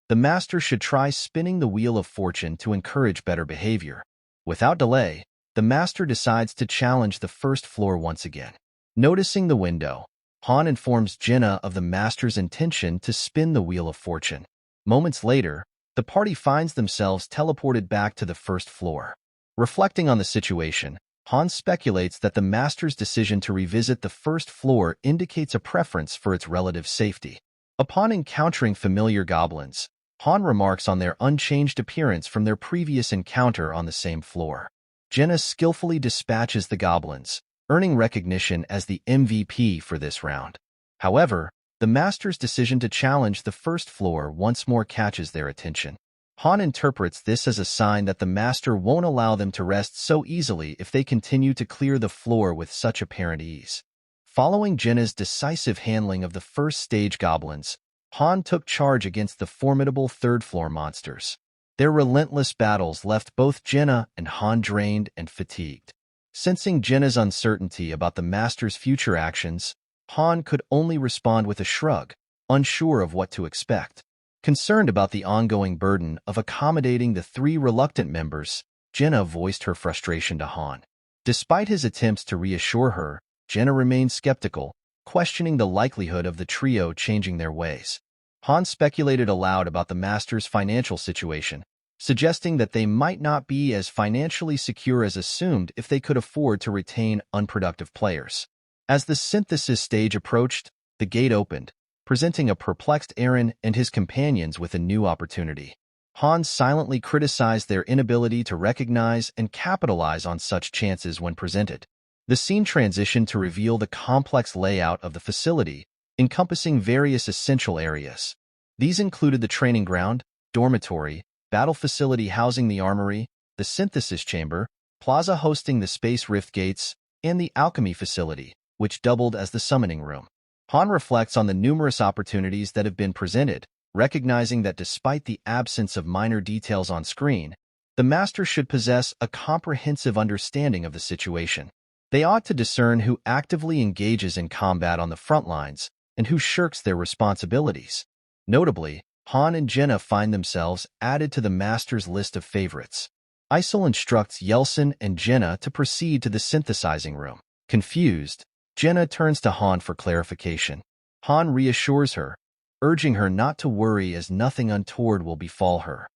The master should try spinning the wheel of fortune to encourage better behavior. Without delay, the master decides to challenge the 1st floor once again. Noticing the window, Han informs Jenna of the master's intention to spin the wheel of fortune. Moments later, the party finds themselves teleported back to the 1st floor. Reflecting on the situation, Han speculates that the master's decision to revisit the 1st floor indicates a preference for its relative safety. Upon encountering familiar goblins, Han remarks on their unchanged appearance from their previous encounter on the same floor. Jenna skillfully dispatches the goblins, earning recognition as the MVP for this round. However, the master's decision to challenge the first floor once more catches their attention. Han interprets this as a sign that the master won't allow them to rest so easily if they continue to clear the floor with such apparent ease. Following Jenna's decisive handling of the first stage goblins, Han took charge against the formidable third-floor monsters. Their relentless battles left both Jenna and Han drained and fatigued. Sensing Jenna's uncertainty about the master's future actions, Han could only respond with a shrug, unsure of what to expect. Concerned about the ongoing burden of accommodating the three reluctant members, Jenna voiced her frustration to Han. Despite his attempts to reassure her, Jenna remained skeptical, questioning the likelihood of the trio changing their ways. Han speculated aloud about the master's financial situation, suggesting that they might not be as financially secure as assumed if they could afford to retain unproductive players. As the synthesis stage approached, the gate opened, presenting a perplexed Eren and his companions with a new opportunity. Han silently criticized their inability to recognize and capitalize on such chances when presented. The scene transitioned to reveal the complex layout of the facility, encompassing various essential areas. These included the training ground, dormitory, battle facility housing the armory, the synthesis chamber, plaza hosting the space rift gates, and the alchemy facility, which doubled as the summoning room. Han reflects on the numerous opportunities that have been presented, recognizing that despite the absence of minor details on screen, the master should possess a comprehensive understanding of the situation. They ought to discern who actively engages in combat on the front lines and who shirks their responsibilities. Notably, Han and Jenna find themselves added to the master's list of favorites. Isol instructs Yeltsin and Jenna to proceed to the synthesizing room. Confused, Jenna turns to Han for clarification. Han reassures her, urging her not to worry as nothing untoward will befall her.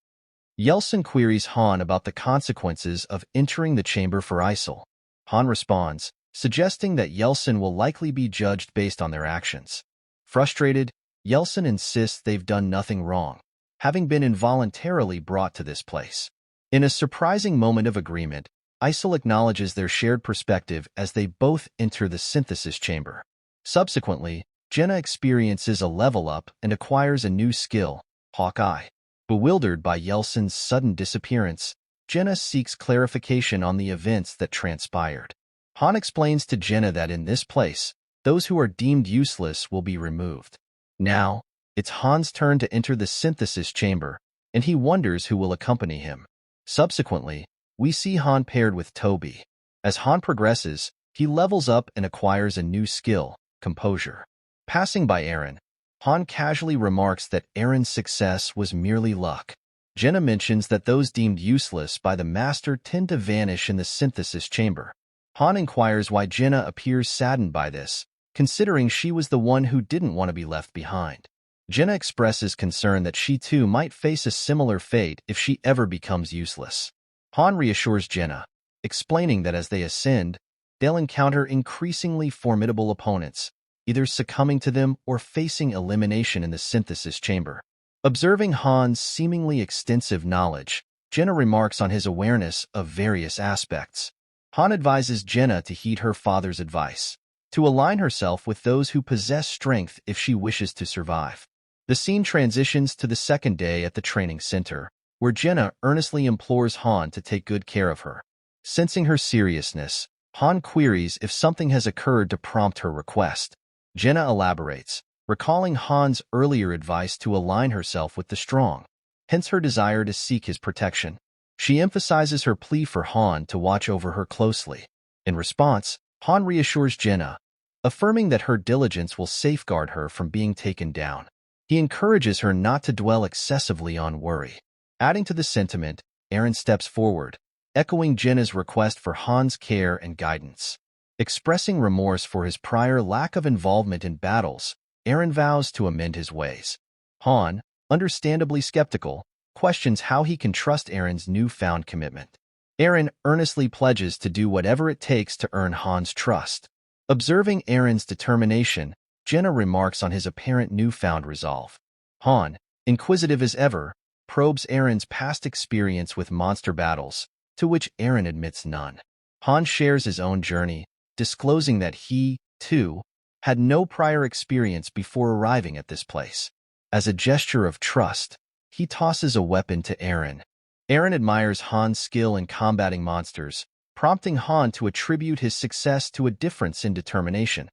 Yeltsin queries Han about the consequences of entering the chamber for Isol. Han responds, suggesting that Yeltsin will likely be judged based on their actions. Frustrated, Yeltsin insists they've done nothing wrong, having been involuntarily brought to this place. In a surprising moment of agreement, Isol acknowledges their shared perspective as they both enter the synthesis chamber. Subsequently, Jenna experiences a level up and acquires a new skill, Hawkeye. Bewildered by Yeltsin's sudden disappearance, Jenna seeks clarification on the events that transpired. Han explains to Jenna that in this place, those who are deemed useless will be removed. Now, it's Han's turn to enter the synthesis chamber, and he wonders who will accompany him. Subsequently, we see Han paired with Toby. As Han progresses, he levels up and acquires a new skill, composure. Passing by Eren, Han casually remarks that Eren's success was merely luck. Jenna mentions that those deemed useless by the master tend to vanish in the synthesis chamber. Han inquires why Jenna appears saddened by this, considering she was the one who didn't want to be left behind. Jenna expresses concern that she too might face a similar fate if she ever becomes useless. Han reassures Jenna, explaining that as they ascend, they'll encounter increasingly formidable opponents, either succumbing to them or facing elimination in the synthesis chamber. Observing Han's seemingly extensive knowledge, Jenna remarks on his awareness of various aspects. Han advises Jenna to heed her father's advice, to align herself with those who possess strength if she wishes to survive. The scene transitions to the second day at the training center, where Jenna earnestly implores Han to take good care of her. Sensing her seriousness, Han queries if something has occurred to prompt her request. Jenna elaborates, recalling Han's earlier advice to align herself with the strong, hence her desire to seek his protection. She emphasizes her plea for Han to watch over her closely. In response, Han reassures Jenna, affirming that her diligence will safeguard her from being taken down. He encourages her not to dwell excessively on worry. Adding to the sentiment, Eren steps forward, echoing Jenna's request for Han's care and guidance. Expressing remorse for his prior lack of involvement in battles, Eren vows to amend his ways. Han, understandably skeptical, questions how he can trust Eren's newfound commitment. Eren earnestly pledges to do whatever it takes to earn Han's trust. Observing Eren's determination, Jenna remarks on his apparent newfound resolve. Han, inquisitive as ever, probes Eren's past experience with monster battles, to which Eren admits none. Han shares his own journey, disclosing that he, too, had no prior experience before arriving at this place. As a gesture of trust, he tosses a weapon to Eren. Eren admires Han's skill in combating monsters, prompting Han to attribute his success to a difference in determination,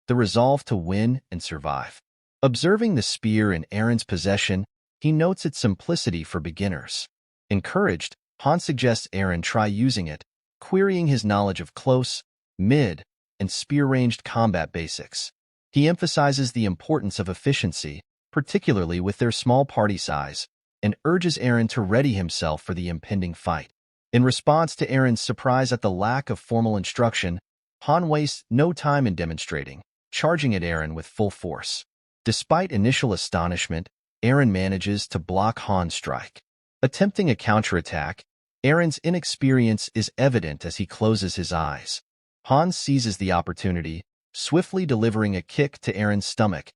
the resolve to win and survive. Observing the spear in Eren's possession, he notes its simplicity for beginners. Encouraged, Han suggests Eren try using it, querying his knowledge of close, mid, and spear-ranged combat basics. He emphasizes the importance of efficiency, particularly with their small party size, and urges Eren to ready himself for the impending fight. In response to Eren's surprise at the lack of formal instruction, Han wastes no time in demonstrating, charging at Eren with full force. Despite initial astonishment, Eren manages to block Han's strike. Attempting a counterattack, Eren's inexperience is evident as he closes his eyes. Han seizes the opportunity, swiftly delivering a kick to Eren's stomach,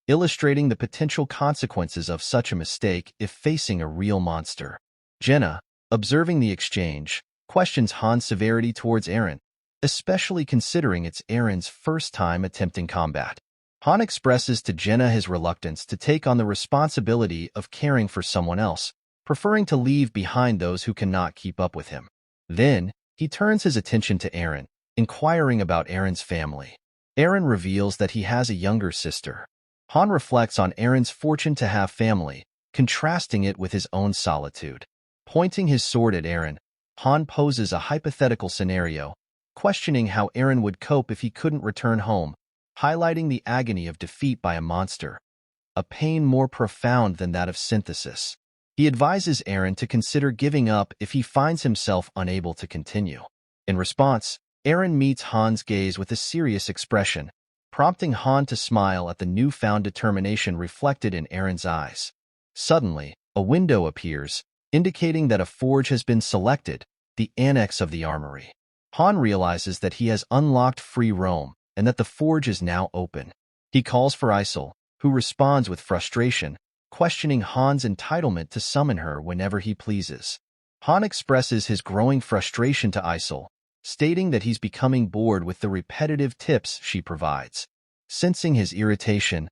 illustrating the potential consequences of such a mistake if facing a real monster. Jenna, observing the exchange, questions Han's severity towards Eren, especially considering it's Eren's first time attempting combat. Han expresses to Jenna his reluctance to take on the responsibility of caring for someone else, preferring to leave behind those who cannot keep up with him. Then, he turns his attention to Eren, inquiring about Eren's family. Eren reveals that he has a younger sister. Han reflects on Eren's fortune to have family, contrasting it with his own solitude. Pointing his sword at Eren, Han poses a hypothetical scenario, questioning how Eren would cope if he couldn't return home, highlighting the agony of defeat by a monster, a pain more profound than that of synthesis. He advises Eren to consider giving up if he finds himself unable to continue. In response, Eren meets Han's gaze with a serious expression, prompting Han to smile at the newfound determination reflected in Eren's eyes. Suddenly, a window appears, indicating that a forge has been selected, the annex of the armory. Han realizes that he has unlocked free roam, and that the forge is now open. He calls for Isol, who responds with frustration, questioning Han's entitlement to summon her whenever he pleases. Han expresses his growing frustration to Isol, stating that he's becoming bored with the repetitive tips she provides. Sensing his irritation,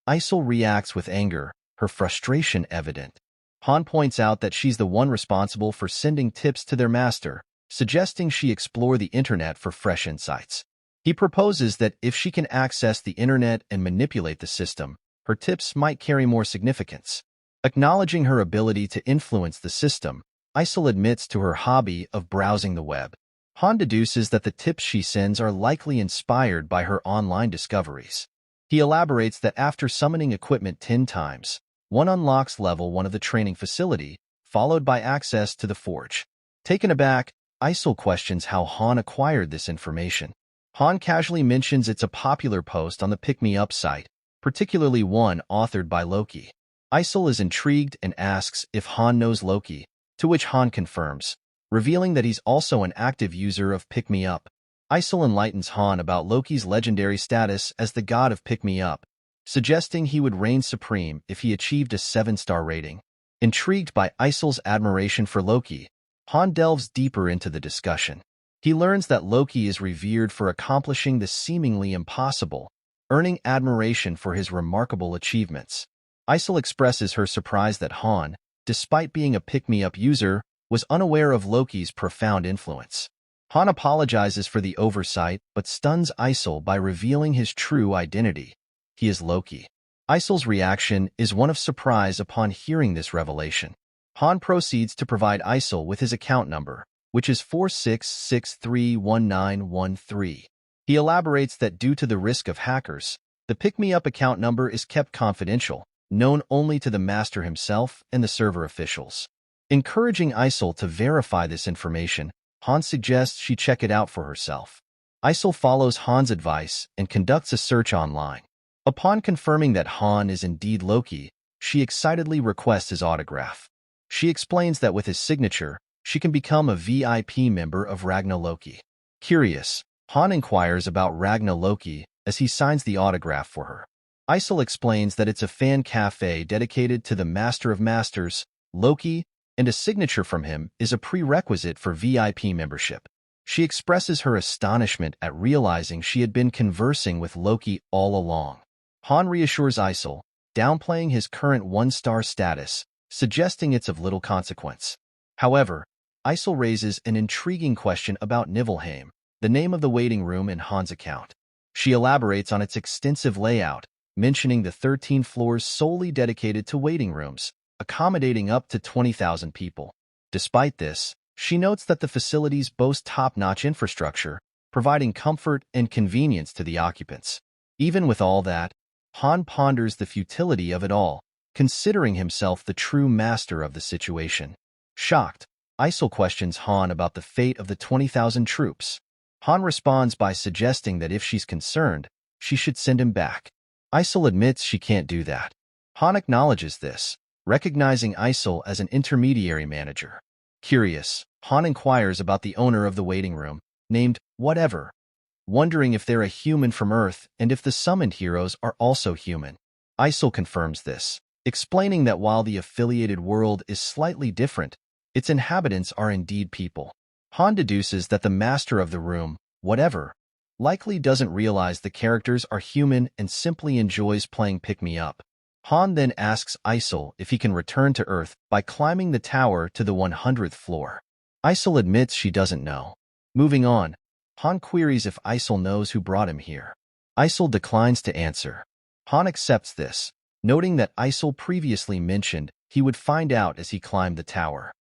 Isol reacts with anger, her frustration evident. Han points out that she's the one responsible for sending tips to their master, suggesting she explore the internet for fresh insights. He proposes that if she can access the internet and manipulate the system, her tips might carry more significance. Acknowledging her ability to influence the system, Isol admits to her hobby of browsing the web. Han deduces that the tips she sends are likely inspired by her online discoveries. He elaborates that after summoning equipment 10 times, one unlocks level 1 of the training facility, followed by access to the forge. Taken aback, Isol questions how Han acquired this information. Han casually mentions it's a popular post on the Pick Me Up site, particularly one authored by Loki. Isol is intrigued and asks if Han knows Loki, to which Han confirms, revealing that he's also an active user of Pick Me Up. Isol enlightens Han about Loki's legendary status as the god of Pick Me Up, suggesting he would reign supreme if he achieved a 7-star rating. Intrigued by Isol's admiration for Loki, Han delves deeper into the discussion. He learns that Loki is revered for accomplishing the seemingly impossible, earning admiration for his remarkable achievements. Isol expresses her surprise that Han, despite being a pick-me-up user, was unaware of Loki's profound influence. Han apologizes for the oversight but stuns Isol by revealing his true identity. He is Loki. Isol's reaction is one of surprise upon hearing this revelation. Han proceeds to provide Isol with his account number, which is 46631913. He elaborates that due to the risk of hackers, the pick-me-up account number is kept confidential, known only to the master himself and the server officials. Encouraging Isol to verify this information, Han suggests she check it out for herself. Isol follows Han's advice and conducts a search online. Upon confirming that Han is indeed Loki, she excitedly requests his autograph. She explains that with his signature, she can become a VIP member of Ragna Loki. Curious, Han inquires about Ragna Loki as he signs the autograph for her. Isol explains that it's a fan cafe dedicated to the Master of Masters, Loki, and a signature from him is a prerequisite for VIP membership. She expresses her astonishment at realizing she had been conversing with Loki all along. Han reassures Isol, downplaying his current one-star status, suggesting it's of little consequence. However, Isol raises an intriguing question about Niflheim, the name of the waiting room in Han's account. She elaborates on its extensive layout, mentioning the 13 floors solely dedicated to waiting rooms, accommodating up to 20,000 people. Despite this, she notes that the facilities boast top-notch infrastructure, providing comfort and convenience to the occupants. Even with all that, Han ponders the futility of it all, considering himself the true master of the situation. Shocked, Isol questions Han about the fate of the 20,000 troops. Han responds by suggesting that if she's concerned, she should send him back. Isol admits she can't do that. Han acknowledges this, recognizing Isol as an intermediary manager. Curious, Han inquires about the owner of the waiting room, named Whatever, wondering if they're a human from Earth and if the summoned heroes are also human. Isol confirms this, explaining that while the affiliated world is slightly different, its inhabitants are indeed people. Han deduces that the master of the room, Whatever, likely doesn't realize the characters are human and simply enjoys playing pick-me-up. Han then asks Isol if he can return to Earth by climbing the tower to the 100th floor. Isol admits she doesn't know. Moving on, Han queries if Isol knows who brought him here. Isol declines to answer. Han accepts this, noting that Isol previously mentioned he would find out as he climbed the tower.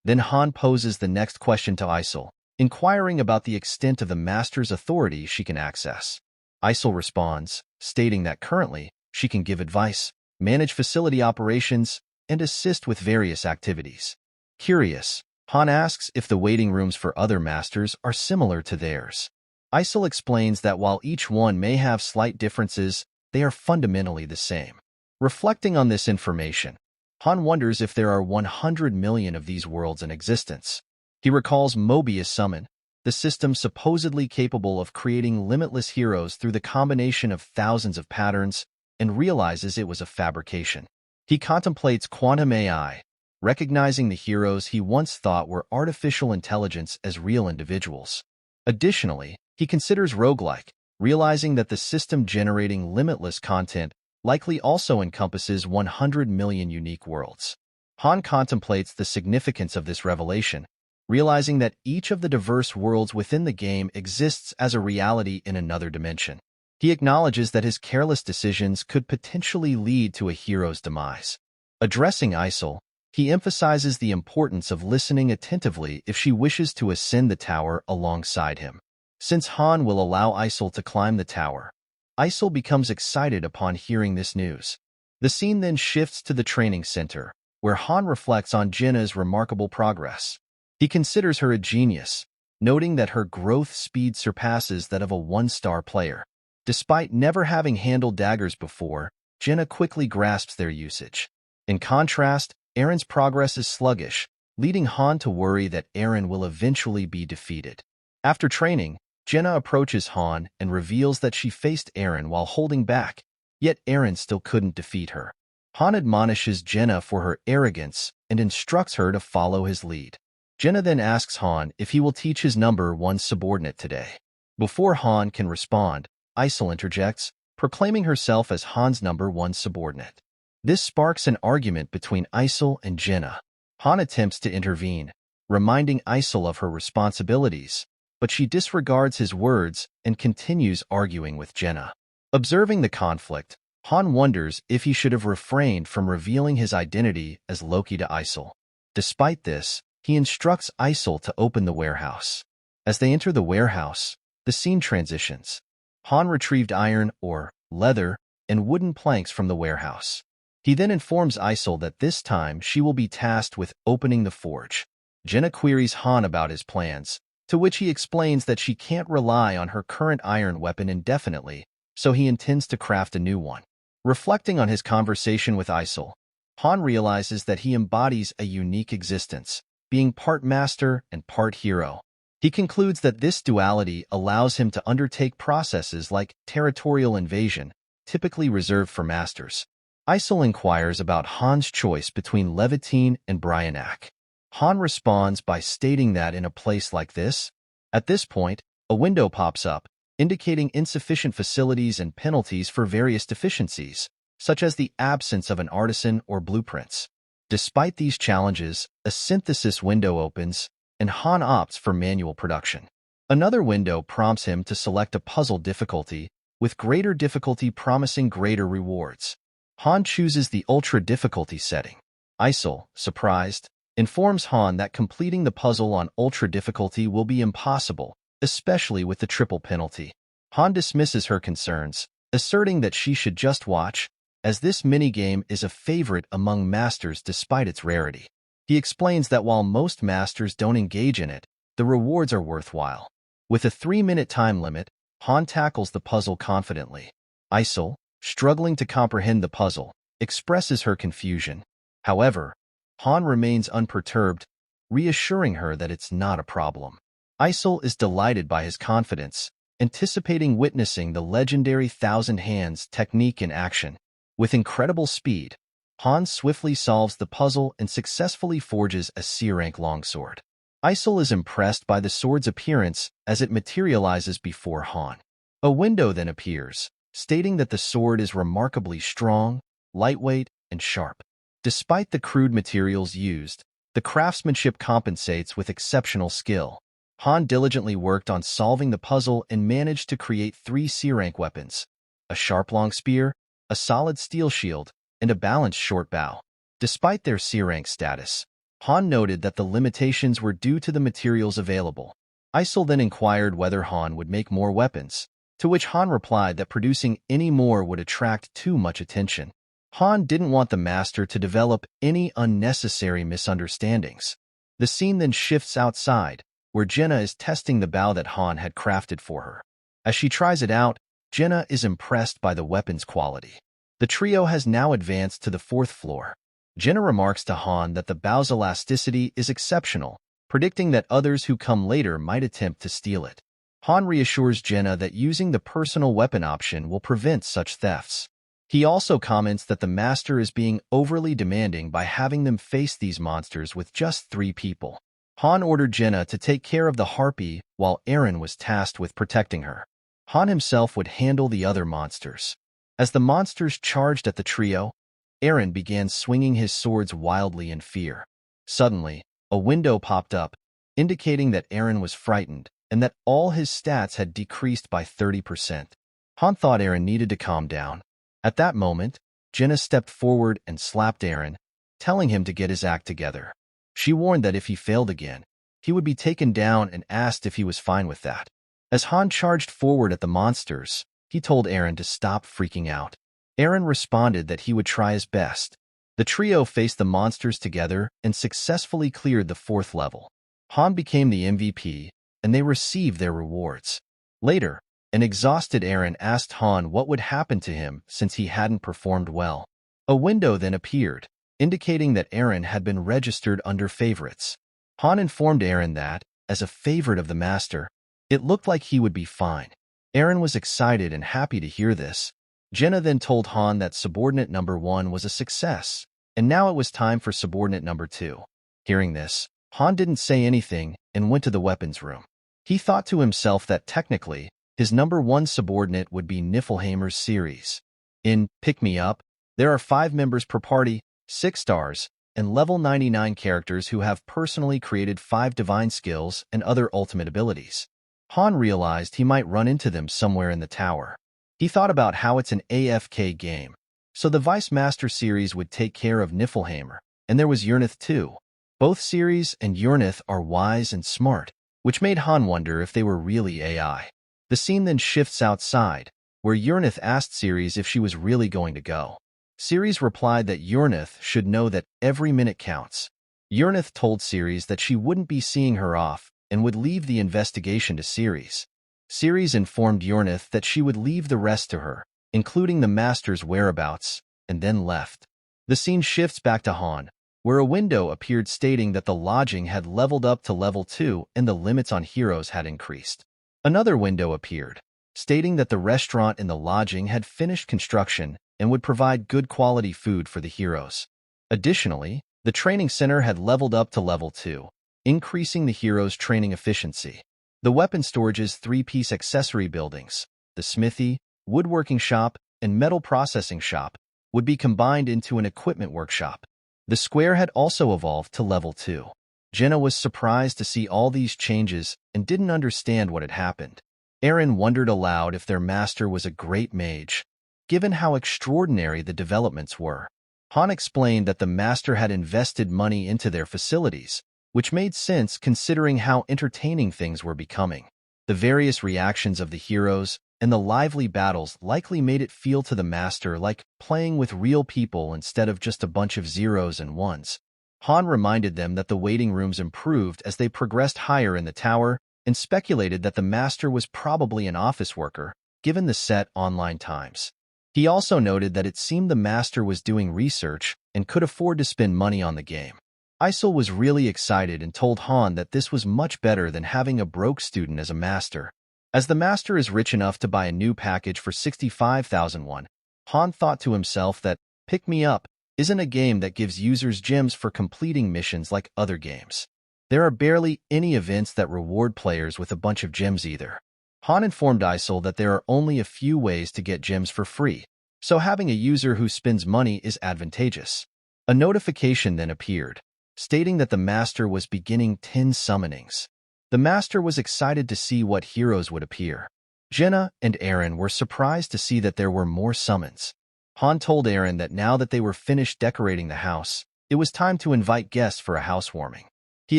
Then Han poses the next question to Isol, inquiring about the extent of the Master's authority she can access. Isol responds, stating that currently she can give advice, manage facility operations, and assist with various activities. Curious, Han asks if the waiting rooms for other masters are similar to theirs. Isol explains that while each one may have slight differences, they are fundamentally the same. Reflecting on this information, Han wonders if there are 100 million of these worlds in existence. He recalls Mobius Summon, the system supposedly capable of creating limitless heroes through the combination of thousands of patterns, and realizes it was a fabrication. He contemplates quantum AI, recognizing the heroes he once thought were artificial intelligence as real individuals. Additionally, he considers roguelike, realizing that the system generating limitless content likely also encompasses 100 million unique worlds. Han contemplates the significance of this revelation, realizing that each of the diverse worlds within the game exists as a reality in another dimension. He acknowledges that his careless decisions could potentially lead to a hero's demise. Addressing Isol, he emphasizes the importance of listening attentively if she wishes to ascend the tower alongside him. Since Han will allow Isol to climb the tower, Isol becomes excited upon hearing this news. The scene then shifts to the training center, where Han reflects on Jenna's remarkable progress. He considers her a genius, noting that her growth speed surpasses that of a one-star player. Despite never having handled daggers before, Jenna quickly grasps their usage. In contrast, Aaron's progress is sluggish, leading Han to worry that Aaron will eventually be defeated. After training, Jenna approaches Han and reveals that she faced Aaron while holding back, yet Aaron still couldn't defeat her. Han admonishes Jenna for her arrogance and instructs her to follow his lead. Jenna then asks Han if he will teach his number 1 subordinate today. Before Han can respond, Isol interjects, proclaiming herself as Han's number 1 subordinate. This sparks an argument between Isol and Jenna. Han attempts to intervene, reminding Isol of her responsibilities, but she disregards his words and continues arguing with Jenna. Observing the conflict, Han wonders if he should have refrained from revealing his identity as Loki to Isol. Despite this, he instructs Isol to open the warehouse. As they enter the warehouse, the scene transitions. Han retrieved iron, or leather, and wooden planks from the warehouse. He then informs Isol that this time she will be tasked with opening the forge. Jenna queries Han about his plans, to which he explains that she can't rely on her current iron weapon indefinitely, so he intends to craft a new one. Reflecting on his conversation with Isol, Han realizes that he embodies a unique existence, being part master and part hero. He concludes that this duality allows him to undertake processes like territorial invasion, typically reserved for masters. Isol inquires about Han's choice between Levitine and Bryanak. Han responds by stating that in a place like this, At this point, a window pops up, indicating insufficient facilities and penalties for various deficiencies, such as the absence of an artisan or blueprints. Despite these challenges, a synthesis window opens, and Han opts for manual production. Another window prompts him to select a puzzle difficulty, with greater difficulty promising greater rewards. Han chooses the ultra difficulty setting. Isol, surprised, informs Han that completing the puzzle on ultra difficulty will be impossible, especially with the triple penalty. Han dismisses her concerns, asserting that she should just watch, as this minigame is a favorite among masters despite its rarity. He explains that while most masters don't engage in it, the rewards are worthwhile. With a 3-minute time limit, Han tackles the puzzle confidently. Isol, struggling to comprehend the puzzle, expresses her confusion. However, Han remains unperturbed, reassuring her that it's not a problem. Isol is delighted by his confidence, anticipating witnessing the legendary Thousand Hands technique in action. With incredible speed, Han swiftly solves the puzzle and successfully forges a C-rank longsword. Isol is impressed by the sword's appearance as it materializes before Han. A window then appears, stating that the sword is remarkably strong, lightweight, and sharp. Despite the crude materials used, the craftsmanship compensates with exceptional skill. Han diligently worked on solving the puzzle and managed to create 3 C-rank weapons: a sharp long spear, a solid steel shield, and a balanced short bow. Despite their C-rank status, Han noted that the limitations were due to the materials available. Isol then inquired whether Han would make more weapons, to which Han replied that producing any more would attract too much attention. Han didn't want the master to develop any unnecessary misunderstandings. The scene then shifts outside, where Jenna is testing the bow that Han had crafted for her. As she tries it out, Jenna is impressed by the weapon's quality. The trio has now advanced to the 4th floor. Jenna remarks to Han that the bow's elasticity is exceptional, predicting that others who come later might attempt to steal it. Han reassures Jenna that using the personal weapon option will prevent such thefts. He also comments that the master is being overly demanding by having them face these monsters with just 3 people. Han ordered Jenna to take care of the harpy while Eren was tasked with protecting her. Han himself would handle the other monsters. As the monsters charged at the trio, Eren began swinging his swords wildly in fear. Suddenly, a window popped up, indicating that Eren was frightened and that all his stats had decreased by 30%. Han thought Eren needed to calm down. At that moment, Jenna stepped forward and slapped Eren, telling him to get his act together. She warned that if he failed again, he would be taken down and asked if he was fine with that. As Han charged forward at the monsters, he told Eren to stop freaking out. Eren responded that he would try his best. The trio faced the monsters together and successfully cleared the 4th level. Han became the MVP, and they received their rewards. Later, an exhausted Eren asked Han what would happen to him since he hadn't performed well. A window then appeared, indicating that Eren had been registered under favorites. Han informed Eren that, as a favorite of the master, it looked like he would be fine. Eren was excited and happy to hear this. Jenna then told Han that subordinate number 1 was a success, and now it was time for subordinate number 2. Hearing this, Han didn't say anything and went to the weapons room. He thought to himself that technically, his number 1 subordinate would be Niflheimer's series. In Pick Me Up, there are 5 members per party, 6 stars, and level 99 characters who have personally created 5 divine skills and other ultimate abilities. Han realized he might run into them somewhere in the tower. He thought about how it's an AFK game, so the Vice Master series would take care of Niflheimer, and there was Yurnith too. Both Ceres and Yurnith are wise and smart, which made Han wonder if they were really AI. The scene then shifts outside, where Yurnith asked Ceres if she was really going to go. Ceres replied that Yurnith should know that every minute counts. Yurnith told Ceres that she wouldn't be seeing her off and would leave the investigation to Ceres. Ceres informed Yurnith that she would leave the rest to her, including the master's whereabouts, and then left. The scene shifts back to Han, where a window appeared stating that the lodging had leveled up to level 2 and the limits on heroes had increased. Another window appeared, stating that the restaurant in the lodging had finished construction and would provide good quality food for the heroes. Additionally, the training center had leveled up to level 2, increasing the heroes' training efficiency. The weapon storage's three-piece accessory buildings, the smithy, woodworking shop, and metal processing shop, would be combined into an equipment workshop. The square had also evolved to level 2. Jenna was surprised to see all these changes and didn't understand what had happened. Aaron wondered aloud if their master was a great mage, given how extraordinary the developments were. Han explained that the master had invested money into their facilities, which made sense considering how entertaining things were becoming. The various reactions of the heroes and the lively battles likely made it feel to the master like playing with real people instead of just a bunch of zeros and ones. Han reminded them that the waiting rooms improved as they progressed higher in the tower and speculated that the master was probably an office worker, given the set online times. He also noted that it seemed the master was doing research and could afford to spend money on the game. Isol was really excited and told Han that this was much better than having a broke student as a master. As the master is rich enough to buy a new package for 65,000 won, Han thought to himself that Pick Me Up isn't a game that gives users gems for completing missions like other games. There are barely any events that reward players with a bunch of gems either. Han informed Isol that there are only a few ways to get gems for free, so having a user who spends money is advantageous. A notification then appeared, stating that the master was beginning 10 summonings. The master was excited to see what heroes would appear. Jenna and Aaron were surprised to see that there were more summons. Han told Aaron that now that they were finished decorating the house, it was time to invite guests for a housewarming. He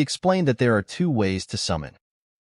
explained that there are two ways to summon: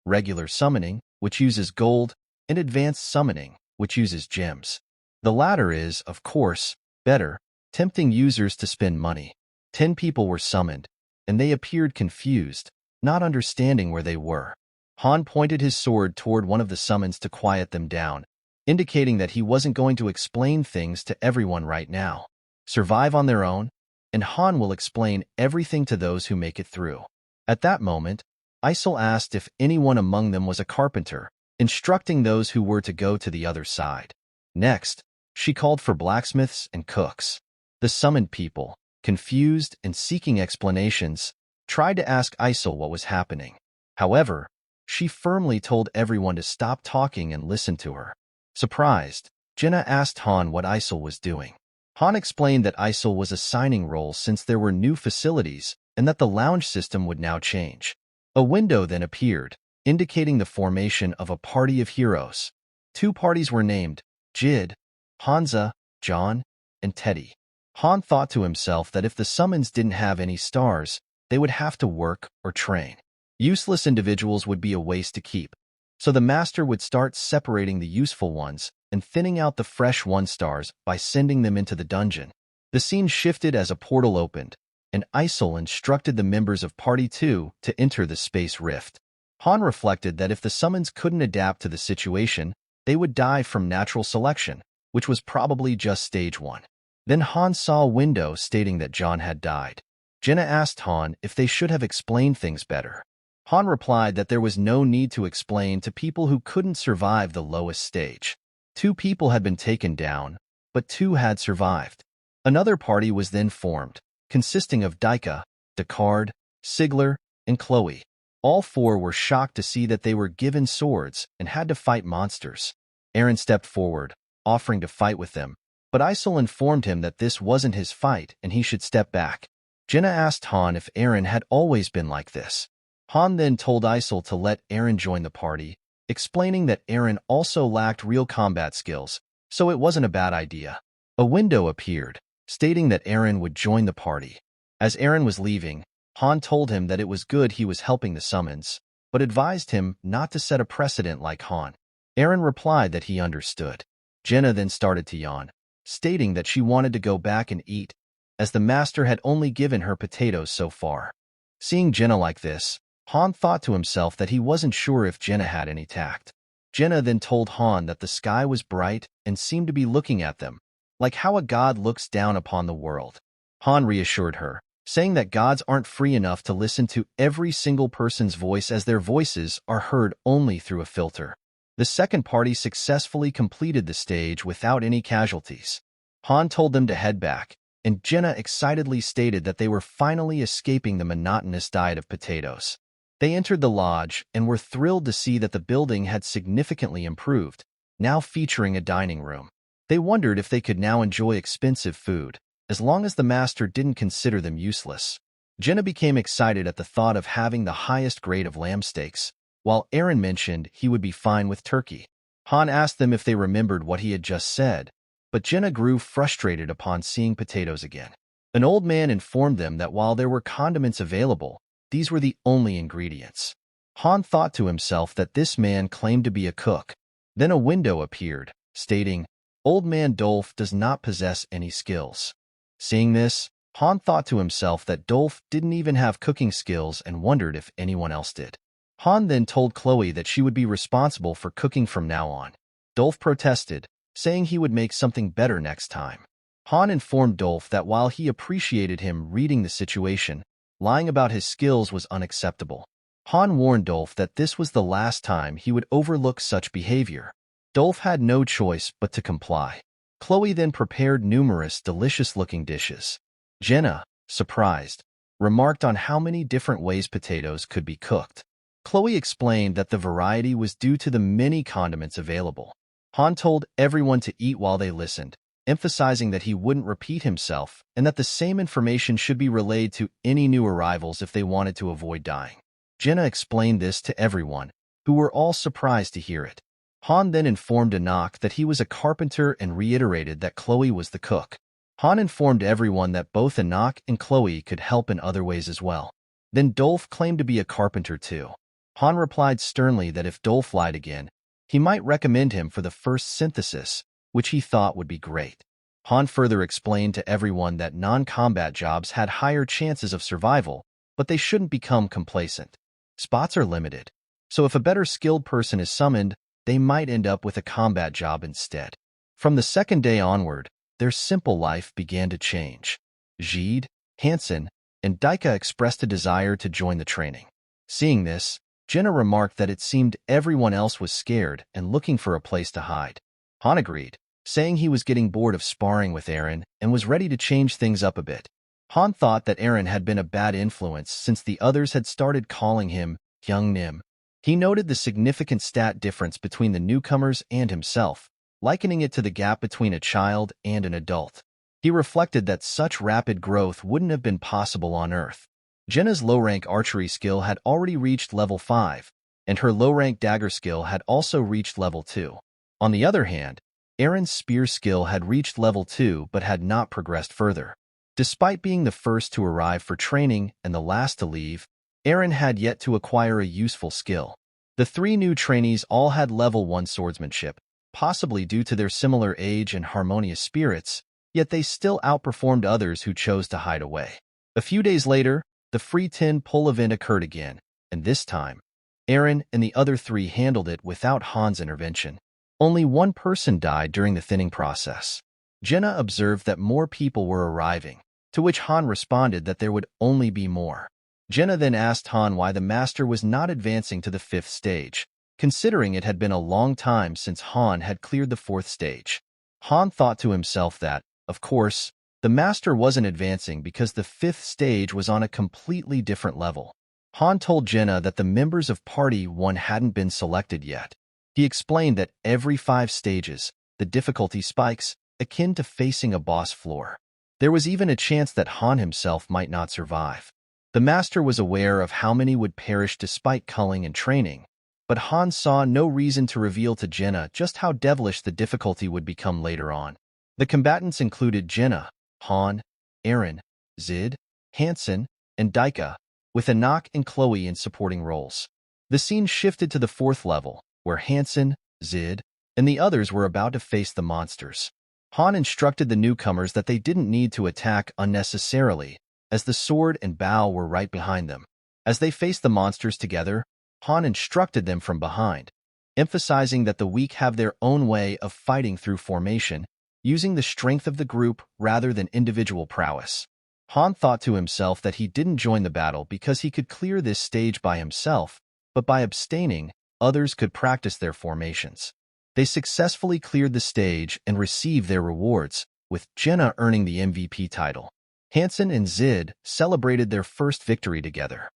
regular summoning, which uses gold, and advanced summoning, which uses gems. The latter is, of course, better, tempting users to spend money. 10 people were summoned, and they appeared confused, not understanding where they were. Han pointed his sword toward one of the summons to quiet them down, indicating that he wasn't going to explain things to everyone right now. Survive on their own, and Han will explain everything to those who make it through. At that moment, Isol asked if anyone among them was a carpenter, instructing those who were to go to the other side. Next, she called for blacksmiths and cooks. The summoned people, confused and seeking explanations, tried to ask Isol what was happening. However, she firmly told everyone to stop talking and listen to her. Surprised, Jenna asked Han what Isol was doing. Han explained that Isol was assigning roles since there were new facilities and that the lounge system would now change. A window then appeared, indicating the formation of a party of heroes. 2 parties were named: Jid, Hansa, John, and Teddy. Han thought to himself that if the summons didn't have any stars, they would have to work or train. Useless individuals would be a waste to keep, so the master would start separating the useful ones and thinning out the fresh 1-stars by sending them into the dungeon. The scene shifted as a portal opened, and Isol instructed the members of Party 2 to enter the space rift. Han reflected that if the summons couldn't adapt to the situation, they would die from natural selection, which was probably just stage 1. Then Han saw a window stating that John had died. Jenna asked Han if they should have explained things better. Han replied that there was no need to explain to people who couldn't survive the lowest stage. 2 people had been taken down, but 2 had survived. Another party was then formed, consisting of Daika, Descartes, Sigler, and Chloe. All 4 were shocked to see that they were given swords and had to fight monsters. Aaron stepped forward, offering to fight with them, but Isol informed him that this wasn't his fight and he should step back. Jenna asked Han if Aaron had always been like this. Han then told Isol to let Aaron join the party, explaining that Aaron also lacked real combat skills, so it wasn't a bad idea. A window appeared, stating that Aaron would join the party. As Aaron was leaving, Han told him that it was good he was helping the summons, but advised him not to set a precedent like Han. Aaron replied that he understood. Jenna then started to yawn, stating that she wanted to go back and eat, as the master had only given her potatoes so far. Seeing Jenna like this, Han thought to himself that he wasn't sure if Jenna had any tact. Jenna then told Han that the sky was bright and seemed to be looking at them, like how a god looks down upon the world. Han reassured her, saying that gods aren't free enough to listen to every single person's voice as their voices are heard only through a filter. The second party successfully completed the stage without any casualties. Han told them to head back, and Jenna excitedly stated that they were finally escaping the monotonous diet of potatoes. They entered the lodge and were thrilled to see that the building had significantly improved, now featuring a dining room. They wondered if they could now enjoy expensive food, as long as the master didn't consider them useless. Jenna became excited at the thought of having the highest grade of lamb steaks, while Aaron mentioned he would be fine with turkey. Han asked them if they remembered what he had just said, but Jenna grew frustrated upon seeing potatoes again. An old man informed them that while there were condiments available, these were the only ingredients. Han thought to himself that this man claimed to be a cook. Then a window appeared, stating, "Old man Dolph does not possess any skills." Seeing this, Han thought to himself that Dolph didn't even have cooking skills and wondered if anyone else did. Han then told Chloe that she would be responsible for cooking from now on. Dolph protested, saying he would make something better next time. Han informed Dolph that while he appreciated him reading the situation, lying about his skills was unacceptable. Han warned Dolph that this was the last time he would overlook such behavior. Dolph had no choice but to comply. Chloe then prepared numerous delicious-looking dishes. Jenna, surprised, remarked on how many different ways potatoes could be cooked. Chloe explained that the variety was due to the many condiments available. Han told everyone to eat while they listened, emphasizing that he wouldn't repeat himself and that the same information should be relayed to any new arrivals if they wanted to avoid dying. Jenna explained this to everyone, who were all surprised to hear it. Han then informed Anak that he was a carpenter and reiterated that Chloe was the cook. Han informed everyone that both Anak and Chloe could help in other ways as well. Then Dolph claimed to be a carpenter too. Han replied sternly that if Dolph lied again, he might recommend him for the first synthesis, which he thought would be great. Han further explained to everyone that non-combat jobs had higher chances of survival, but they shouldn't become complacent. Spots are limited, so if a better skilled person is summoned, they might end up with a combat job instead. From the second day onward, their simple life began to change. Jid, Hansen, and Daika expressed a desire to join the training. Seeing this, Jenna remarked that it seemed everyone else was scared and looking for a place to hide. Han agreed, saying he was getting bored of sparring with Aaron and was ready to change things up a bit. Han thought that Aaron had been a bad influence since the others had started calling him Young Nim. He noted the significant stat difference between the newcomers and himself, likening it to the gap between a child and an adult. He reflected that such rapid growth wouldn't have been possible on Earth. Jenna's low-rank archery skill had already reached level 5, and her low-rank dagger skill had also reached level 2. On the other hand, Aaron's spear skill had reached level 2 but had not progressed further. Despite being the first to arrive for training and the last to leave, Aaron had yet to acquire a useful skill. The 3 new trainees all had level 1 swordsmanship, possibly due to their similar age and harmonious spirits, yet they still outperformed others who chose to hide away. A few days later, the free 10 pull event occurred again, and this time, Aaron and the other 3 handled it without Han's intervention. Only 1 person died during the thinning process. Jenna observed that more people were arriving, to which Han responded that there would only be more. Jenna then asked Han why the master was not advancing to the 5th stage, considering it had been a long time since Han had cleared the 4th stage. Han thought to himself that, of course, the master wasn't advancing because the 5th stage was on a completely different level. Han told Jenna that the members of Party 1 hadn't been selected yet. He explained that every 5 stages, the difficulty spikes, akin to facing a boss floor. There was even a chance that Han himself might not survive. The master was aware of how many would perish despite culling and training, but Han saw no reason to reveal to Jenna just how devilish the difficulty would become later on. The combatants included Jenna, Han, Aaron, Zid, Hansen, and Daika, with Anak and Chloe in supporting roles. The scene shifted to the 4th level, where Hansen, Zid, and the others were about to face the monsters. Han instructed the newcomers that they didn't need to attack unnecessarily, as the sword and bow were right behind them. As they faced the monsters together, Han instructed them from behind, emphasizing that the weak have their own way of fighting through formation, using the strength of the group rather than individual prowess. Han thought to himself that he didn't join the battle because he could clear this stage by himself, but by abstaining, others could practice their formations. They successfully cleared the stage and received their rewards, with Jenna earning the MVP title. Hansen and Zid celebrated their first victory together.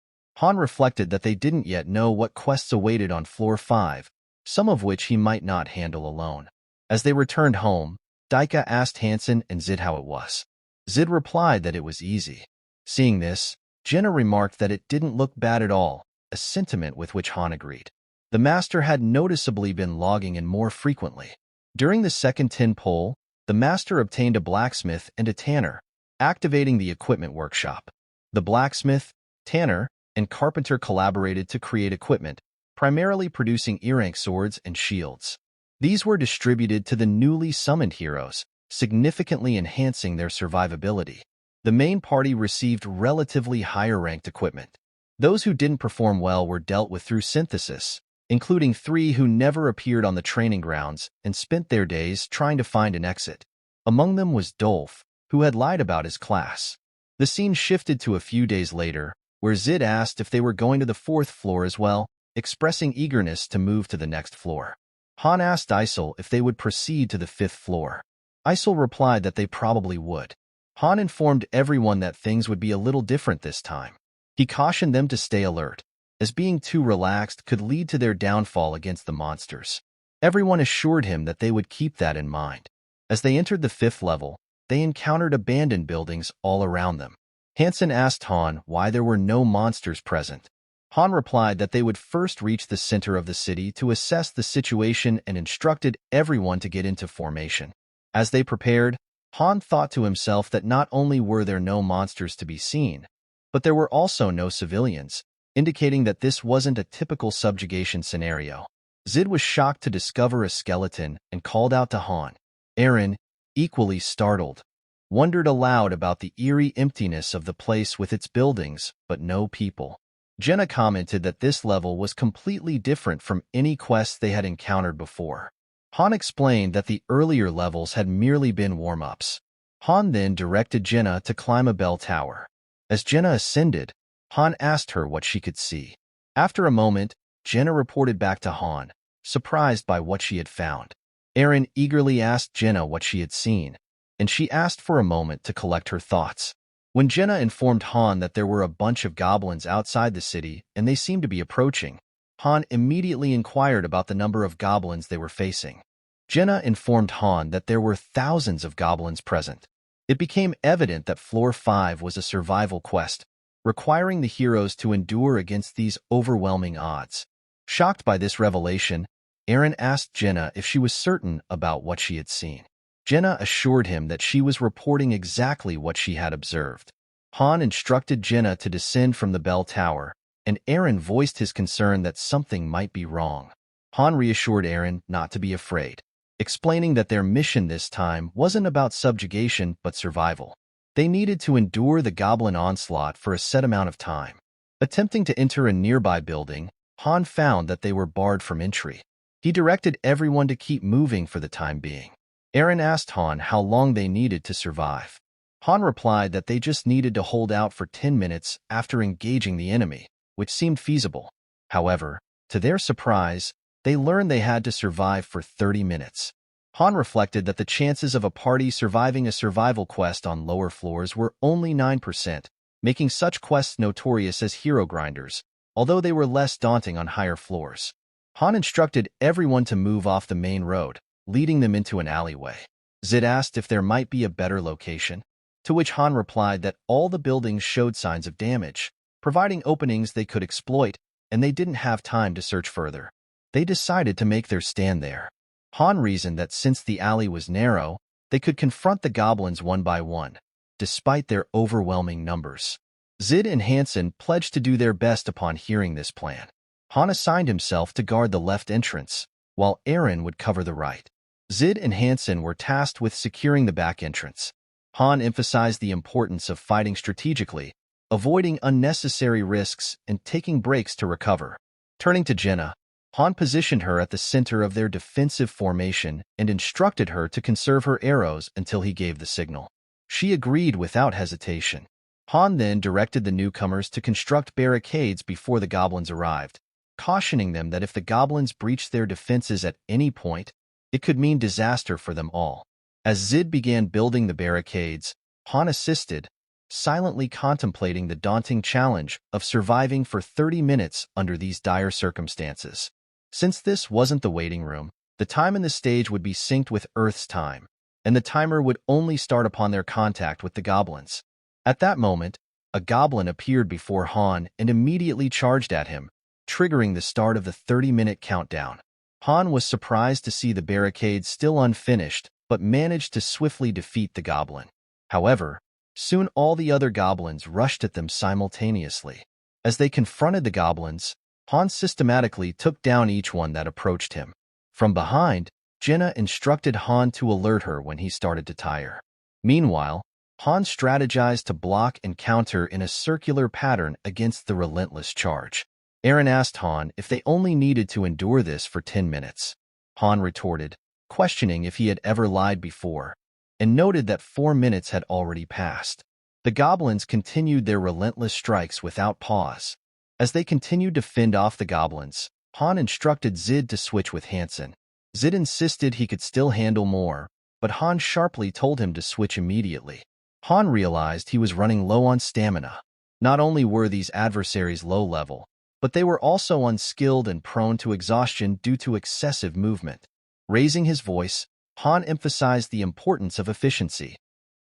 Han reflected that they didn't yet know what quests awaited on floor 5, some of which he might not handle alone. As they returned home, Daika asked Hansen and Zid how it was. Zid replied that it was easy. Seeing this, Jenna remarked that it didn't look bad at all, a sentiment with which Han agreed. The master had noticeably been logging in more frequently. During the second tin poll, the master obtained a blacksmith and a tanner, activating the equipment workshop. The blacksmith, tanner, and carpenter collaborated to create equipment, primarily producing earrank swords and shields. These were distributed to the newly summoned heroes, significantly enhancing their survivability. The main party received relatively higher-ranked equipment. Those who didn't perform well were dealt with through synthesis, including 3 who never appeared on the training grounds and spent their days trying to find an exit. Among them was Dolph, who had lied about his class. The scene shifted to a few days later, where Zid asked if they were going to the 4th floor as well, expressing eagerness to move to the next floor. Han asked Isel if they would proceed to the 5th floor. Isel replied that they probably would. Han informed everyone that things would be a little different this time. He cautioned them to stay alert, as being too relaxed could lead to their downfall against the monsters. Everyone assured him that they would keep that in mind. As they entered the 5th level, they encountered abandoned buildings all around them. Hansen asked Han why there were no monsters present. Han replied that they would first reach the center of the city to assess the situation and instructed everyone to get into formation. As they prepared, Han thought to himself that not only were there no monsters to be seen, but there were also no civilians, indicating that this wasn't a typical subjugation scenario. Zid was shocked to discover a skeleton and called out to Han. Eren, equally startled, wondered aloud about the eerie emptiness of the place with its buildings, but no people. Jenna commented that this level was completely different from any quests they had encountered before. Han explained that the earlier levels had merely been warm-ups. Han then directed Jenna to climb a bell tower. As Jenna ascended, Han asked her what she could see. After a moment, Jenna reported back to Han, surprised by what she had found. Eren eagerly asked Jenna what she had seen, and she asked for a moment to collect her thoughts. When Jenna informed Han that there were a bunch of goblins outside the city and they seemed to be approaching, Han immediately inquired about the number of goblins they were facing. Jenna informed Han that there were thousands of goblins present. It became evident that Floor 5 was a survival quest, requiring the heroes to endure against these overwhelming odds. Shocked by this revelation, Eren asked Jenna if she was certain about what she had seen. Jenna assured him that she was reporting exactly what she had observed. Han instructed Jenna to descend from the bell tower, and Eren voiced his concern that something might be wrong. Han reassured Eren not to be afraid, explaining that their mission this time wasn't about subjugation but survival. They needed to endure the goblin onslaught for a set amount of time. Attempting to enter a nearby building, Han found that they were barred from entry. He directed everyone to keep moving for the time being. Eren asked Han how long they needed to survive. Han replied that they just needed to hold out for 10 minutes after engaging the enemy, which seemed feasible. However, to their surprise, they learned they had to survive for 30 minutes. Han reflected that the chances of a party surviving a survival quest on lower floors were only 9%, making such quests notorious as hero grinders, although they were less daunting on higher floors. Han instructed everyone to move off the main road, leading them into an alleyway. Zid asked if there might be a better location, to which Han replied that all the buildings showed signs of damage, providing openings they could exploit, and they didn't have time to search further. They decided to make their stand there. Han reasoned that since the alley was narrow, they could confront the goblins one by one, despite their overwhelming numbers. Zid and Hansen pledged to do their best upon hearing this plan. Han assigned himself to guard the left entrance, while Eren would cover the right. Zid and Hansen were tasked with securing the back entrance. Han emphasized the importance of fighting strategically, avoiding unnecessary risks and taking breaks to recover. Turning to Jenna, Han positioned her at the center of their defensive formation and instructed her to conserve her arrows until he gave the signal. She agreed without hesitation. Han then directed the newcomers to construct barricades before the goblins arrived, cautioning them that if the goblins breached their defenses at any point, it could mean disaster for them all. As Zid began building the barricades, Han assisted, silently contemplating the daunting challenge of surviving for 30 minutes under these dire circumstances. Since this wasn't the waiting room, the time in the stage would be synced with Earth's time, and the timer would only start upon their contact with the goblins. At that moment, a goblin appeared before Han and immediately charged at him, triggering the start of the 30-minute countdown. Han was surprised to see the barricade still unfinished, but managed to swiftly defeat the goblin. However, soon all the other goblins rushed at them simultaneously. As they confronted the goblins, Han systematically took down each one that approached him. From behind, Jenna instructed Han to alert her when he started to tire. Meanwhile, Han strategized to block and counter in a circular pattern against the relentless charge. Eren asked Han if they only needed to endure this for 10 minutes. Han retorted, questioning if he had ever lied before, and noted that 4 minutes had already passed. The goblins continued their relentless strikes without pause. As they continued to fend off the goblins, Han instructed Zid to switch with Hansen. Zid insisted he could still handle more, but Han sharply told him to switch immediately. Han realized he was running low on stamina. Not only were these adversaries low-level, but they were also unskilled and prone to exhaustion due to excessive movement. Raising his voice, Han emphasized the importance of efficiency.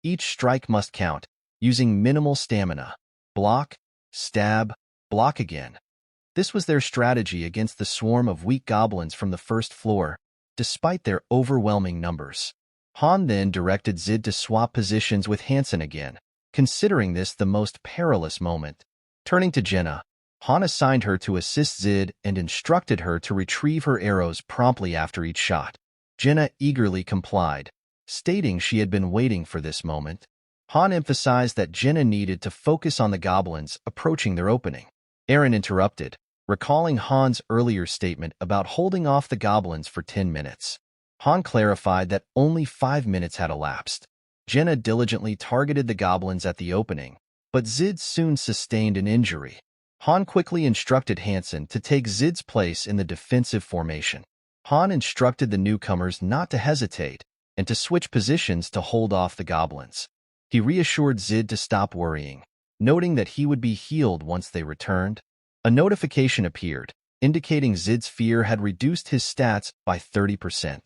Each strike must count, using minimal stamina. Block, stab, block again. This was their strategy against the swarm of weak goblins from the first floor, despite their overwhelming numbers. Han then directed Zid to swap positions with Hansen again, considering this the most perilous moment. Turning to Jenna, Han assigned her to assist Zid and instructed her to retrieve her arrows promptly after each shot. Jenna eagerly complied, stating she had been waiting for this moment. Han emphasized that Jenna needed to focus on the goblins approaching their opening. Eren interrupted, recalling Han's earlier statement about holding off the goblins for 10 minutes. Han clarified that only 5 minutes had elapsed. Jenna diligently targeted the goblins at the opening, but Zid soon sustained an injury. Han quickly instructed Hansen to take Zid's place in the defensive formation. Han instructed the newcomers not to hesitate and to switch positions to hold off the goblins. He reassured Zid to stop worrying, noting that he would be healed once they returned. A notification appeared, indicating Zid's fear had reduced his stats by 30%.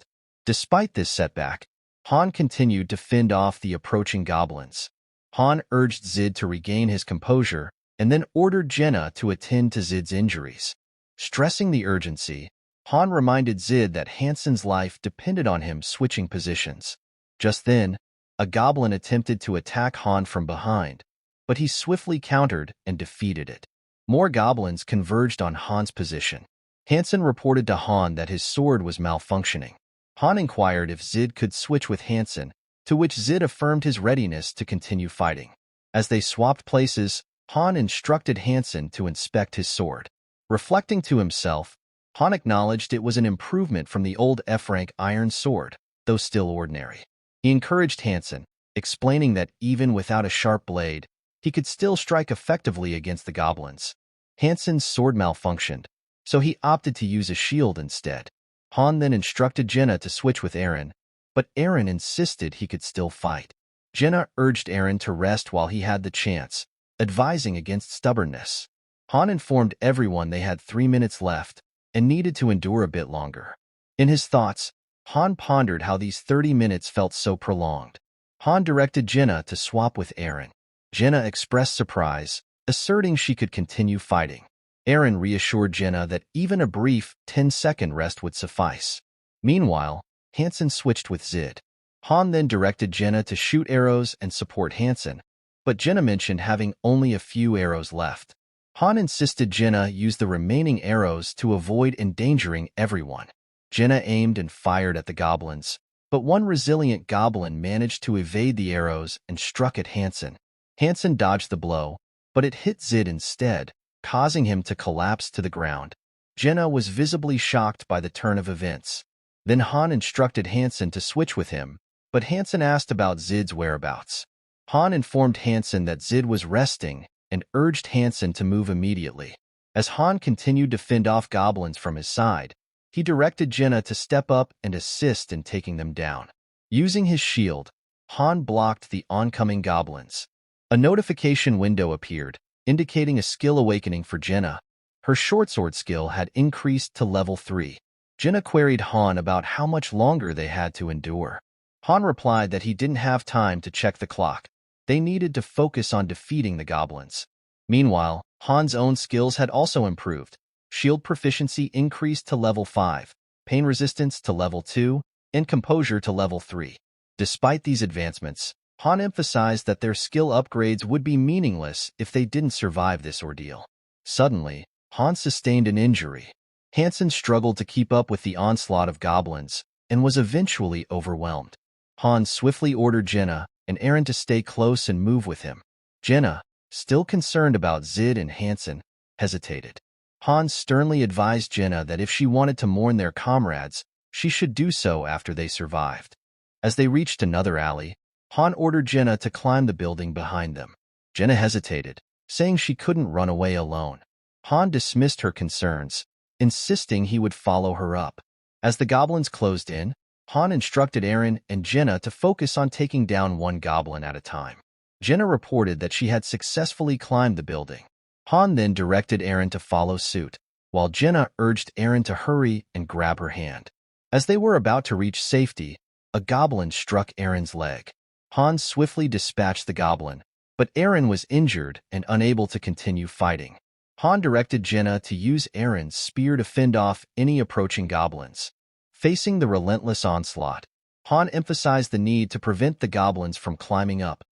Despite this setback, Han continued to fend off the approaching goblins. Han urged Zid to regain his composure and then ordered Jenna to attend to Zid's injuries. Stressing the urgency, Han reminded Zid that Hansen's life depended on him switching positions. Just then, a goblin attempted to attack Han from behind, but he swiftly countered and defeated it. More goblins converged on Han's position. Hansen reported to Han that his sword was malfunctioning. Han inquired if Zid could switch with Hansen, to which Zid affirmed his readiness to continue fighting. As they swapped places, Han instructed Hansen to inspect his sword. Reflecting to himself, Han acknowledged it was an improvement from the old F-rank iron sword, though still ordinary. He encouraged Hansen, explaining that even without a sharp blade, he could still strike effectively against the goblins. Hansen's sword malfunctioned, so he opted to use a shield instead. Han then instructed Jenna to switch with Eren, but Eren insisted he could still fight. Jenna urged Eren to rest while he had the chance, advising against stubbornness. Han informed everyone they had 3 minutes left and needed to endure a bit longer. In his thoughts, Han pondered how these 30 minutes felt so prolonged. Han directed Jenna to swap with Eren. Jenna expressed surprise, asserting she could continue fighting. Eren reassured Jenna that even a brief 10-second rest would suffice. Meanwhile, Hansen switched with Zid. Han then directed Jenna to shoot arrows and support Hansen, but Jenna mentioned having only a few arrows left. Han insisted Jenna use the remaining arrows to avoid endangering everyone. Jenna aimed and fired at the goblins, but one resilient goblin managed to evade the arrows and struck at Hansen. Hansen dodged the blow, but it hit Zid instead, causing him to collapse to the ground. Jenna was visibly shocked by the turn of events. Then Han instructed Hansen to switch with him, but Hansen asked about Zid's whereabouts. Han informed Hansen that Zid was resting and urged Hansen to move immediately. As Han continued to fend off goblins from his side, he directed Jenna to step up and assist in taking them down. Using his shield, Han blocked the oncoming goblins. A notification window appeared, indicating a skill awakening for Jenna. Her short sword skill had increased to level 3. Jenna queried Han about how much longer they had to endure. Han replied that he didn't have time to check the clock. They needed to focus on defeating the goblins. Meanwhile, Han's own skills had also improved. Shield proficiency increased to level 5, pain resistance to level 2, and composure to level 3. Despite these advancements, Han emphasized that their skill upgrades would be meaningless if they didn't survive this ordeal. Suddenly, Han sustained an injury. Hansen struggled to keep up with the onslaught of goblins and was eventually overwhelmed. Han swiftly ordered Jenna and Eren to stay close and move with him. Jenna, still concerned about Zid and Hansen, hesitated. Han sternly advised Jenna that if she wanted to mourn their comrades, she should do so after they survived. As they reached another alley, Han ordered Jenna to climb the building behind them. Jenna hesitated, saying she couldn't run away alone. Han dismissed her concerns, insisting he would follow her up. As the goblins closed in, Han instructed Eren and Jenna to focus on taking down one goblin at a time. Jenna reported that she had successfully climbed the building. Han then directed Eren to follow suit, while Jenna urged Eren to hurry and grab her hand. As they were about to reach safety, a goblin struck Eren's leg. Han swiftly dispatched the goblin, but Eren was injured and unable to continue fighting. Han directed Jenna to use Eren's spear to fend off any approaching goblins. Facing the relentless onslaught, Han emphasized the need to prevent the goblins from climbing up.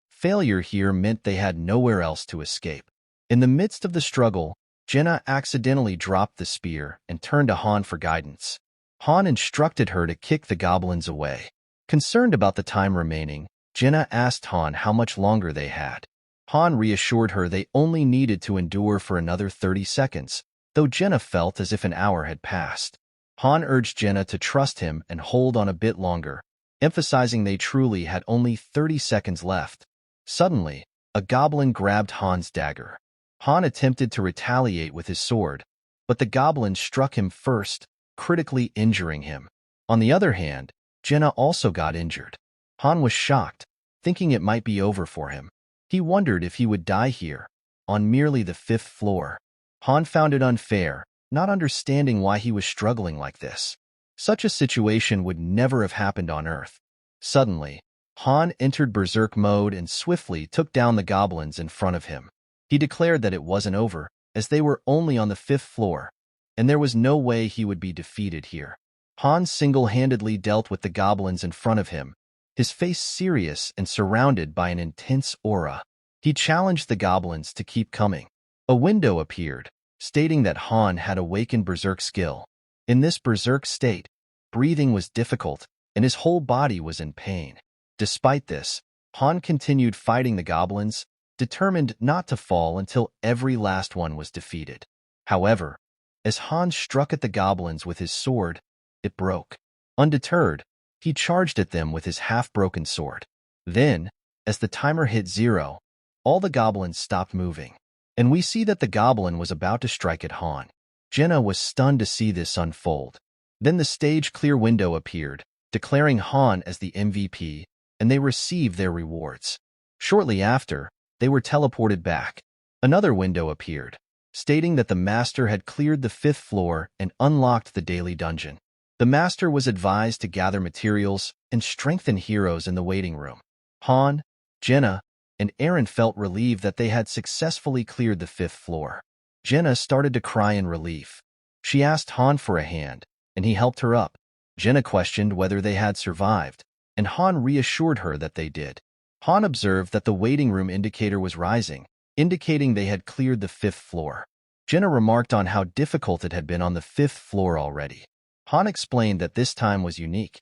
Failure here meant they had nowhere else to escape. In the midst of the struggle, Jenna accidentally dropped the spear and turned to Han for guidance. Han instructed her to kick the goblins away. Concerned about the time remaining, Jenna asked Han how much longer they had. Han reassured her they only needed to endure for another 30 seconds, though Jenna felt as if an hour had passed. Han urged Jenna to trust him and hold on a bit longer, emphasizing they truly had only 30 seconds left. Suddenly, a goblin grabbed Han's dagger. Han attempted to retaliate with his sword, but the goblin struck him first, critically injuring him. On the other hand, Jenna also got injured. Han was shocked, thinking it might be over for him. He wondered if he would die here, on merely the 5th floor. Han found it unfair, not understanding why he was struggling like this. Such a situation would never have happened on Earth. Suddenly, Han entered berserk mode and swiftly took down the goblins in front of him. He declared that it wasn't over, as they were only on the 5th floor, and there was no way he would be defeated here. Han single-handedly dealt with the goblins in front of him, his face serious and surrounded by an intense aura. He challenged the goblins to keep coming. A window appeared, stating that Han had awakened berserk skill. In this berserk state, breathing was difficult, and his whole body was in pain. Despite this, Han continued fighting the goblins, determined not to fall until every last one was defeated. However, as Han struck at the goblins with his sword, it broke. Undeterred, he charged at them with his half-broken sword. Then, as the timer hit 0, all the goblins stopped moving, and we see that the goblin was about to strike at Han. Jenna was stunned to see this unfold. Then the stage-clear window appeared, declaring Han as the MVP, and they received their rewards. Shortly after, they were teleported back. Another window appeared, stating that the Master had cleared the 5th floor and unlocked the daily dungeon. The Master was advised to gather materials and strengthen heroes in the waiting room. Han, Jenna, and Eren felt relieved that they had successfully cleared the 5th floor. Jenna started to cry in relief. She asked Han for a hand, and he helped her up. Jenna questioned whether they had survived, and Han reassured her that they did. Han observed that the waiting room indicator was rising, indicating they had cleared the 5th floor. Jenna remarked on how difficult it had been on the 5th floor already. Han explained that this time was unique.